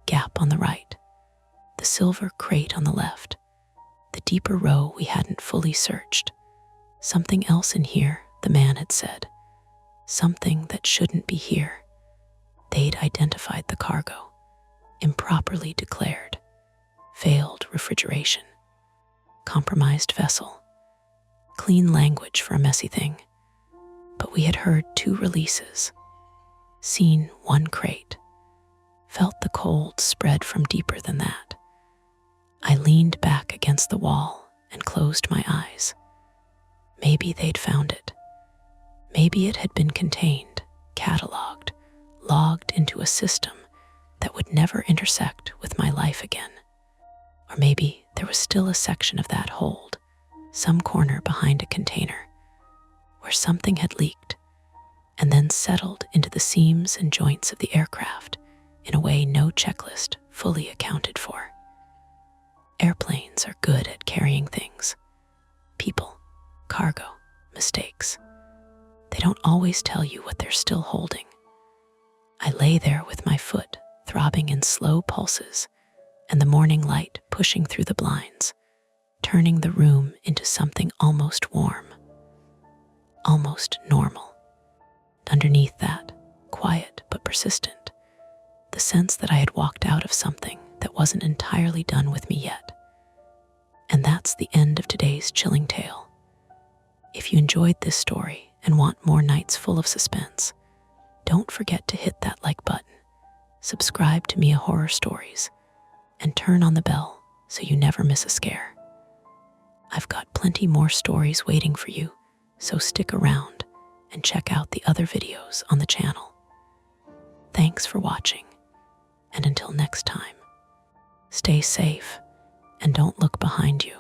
gap on the right, the silver crate on the left, the deeper row we hadn't fully searched. Something else in here, the man had said. Something that shouldn't be here. They'd identified the cargo, improperly declared, failed refrigeration, compromised vessel, clean language for a messy thing. But we had heard 2 releases, seen 1 crate, felt the cold spread from deeper than that. I leaned back against the wall and closed my eyes. Maybe they'd found it. Maybe it had been contained, cataloged, logged into a system that would never intersect with my life again. Or maybe there was still a section of that hold, some corner behind a container, where something had leaked and then settled into the seams and joints of the aircraft in a way no checklist fully accounted for. Airplanes are good at carrying things. People, cargo, mistakes. They don't always tell you what they're still holding. I lay there with my foot throbbing in slow pulses and the morning light pushing through the blinds, turning the room into something almost warm, almost normal. Underneath that, quiet but persistent, the sense that I had walked out of something that wasn't entirely done with me yet. And that's the end of today's chilling tale. If you enjoyed this story and want more nights full of suspense, don't forget to hit that like button, subscribe to Mia Horror Stories, and turn on the bell so you never miss a scare. I've got plenty more stories waiting for you, so stick around and check out the other videos on the channel. Thanks for watching, and until next time, stay safe and don't look behind you.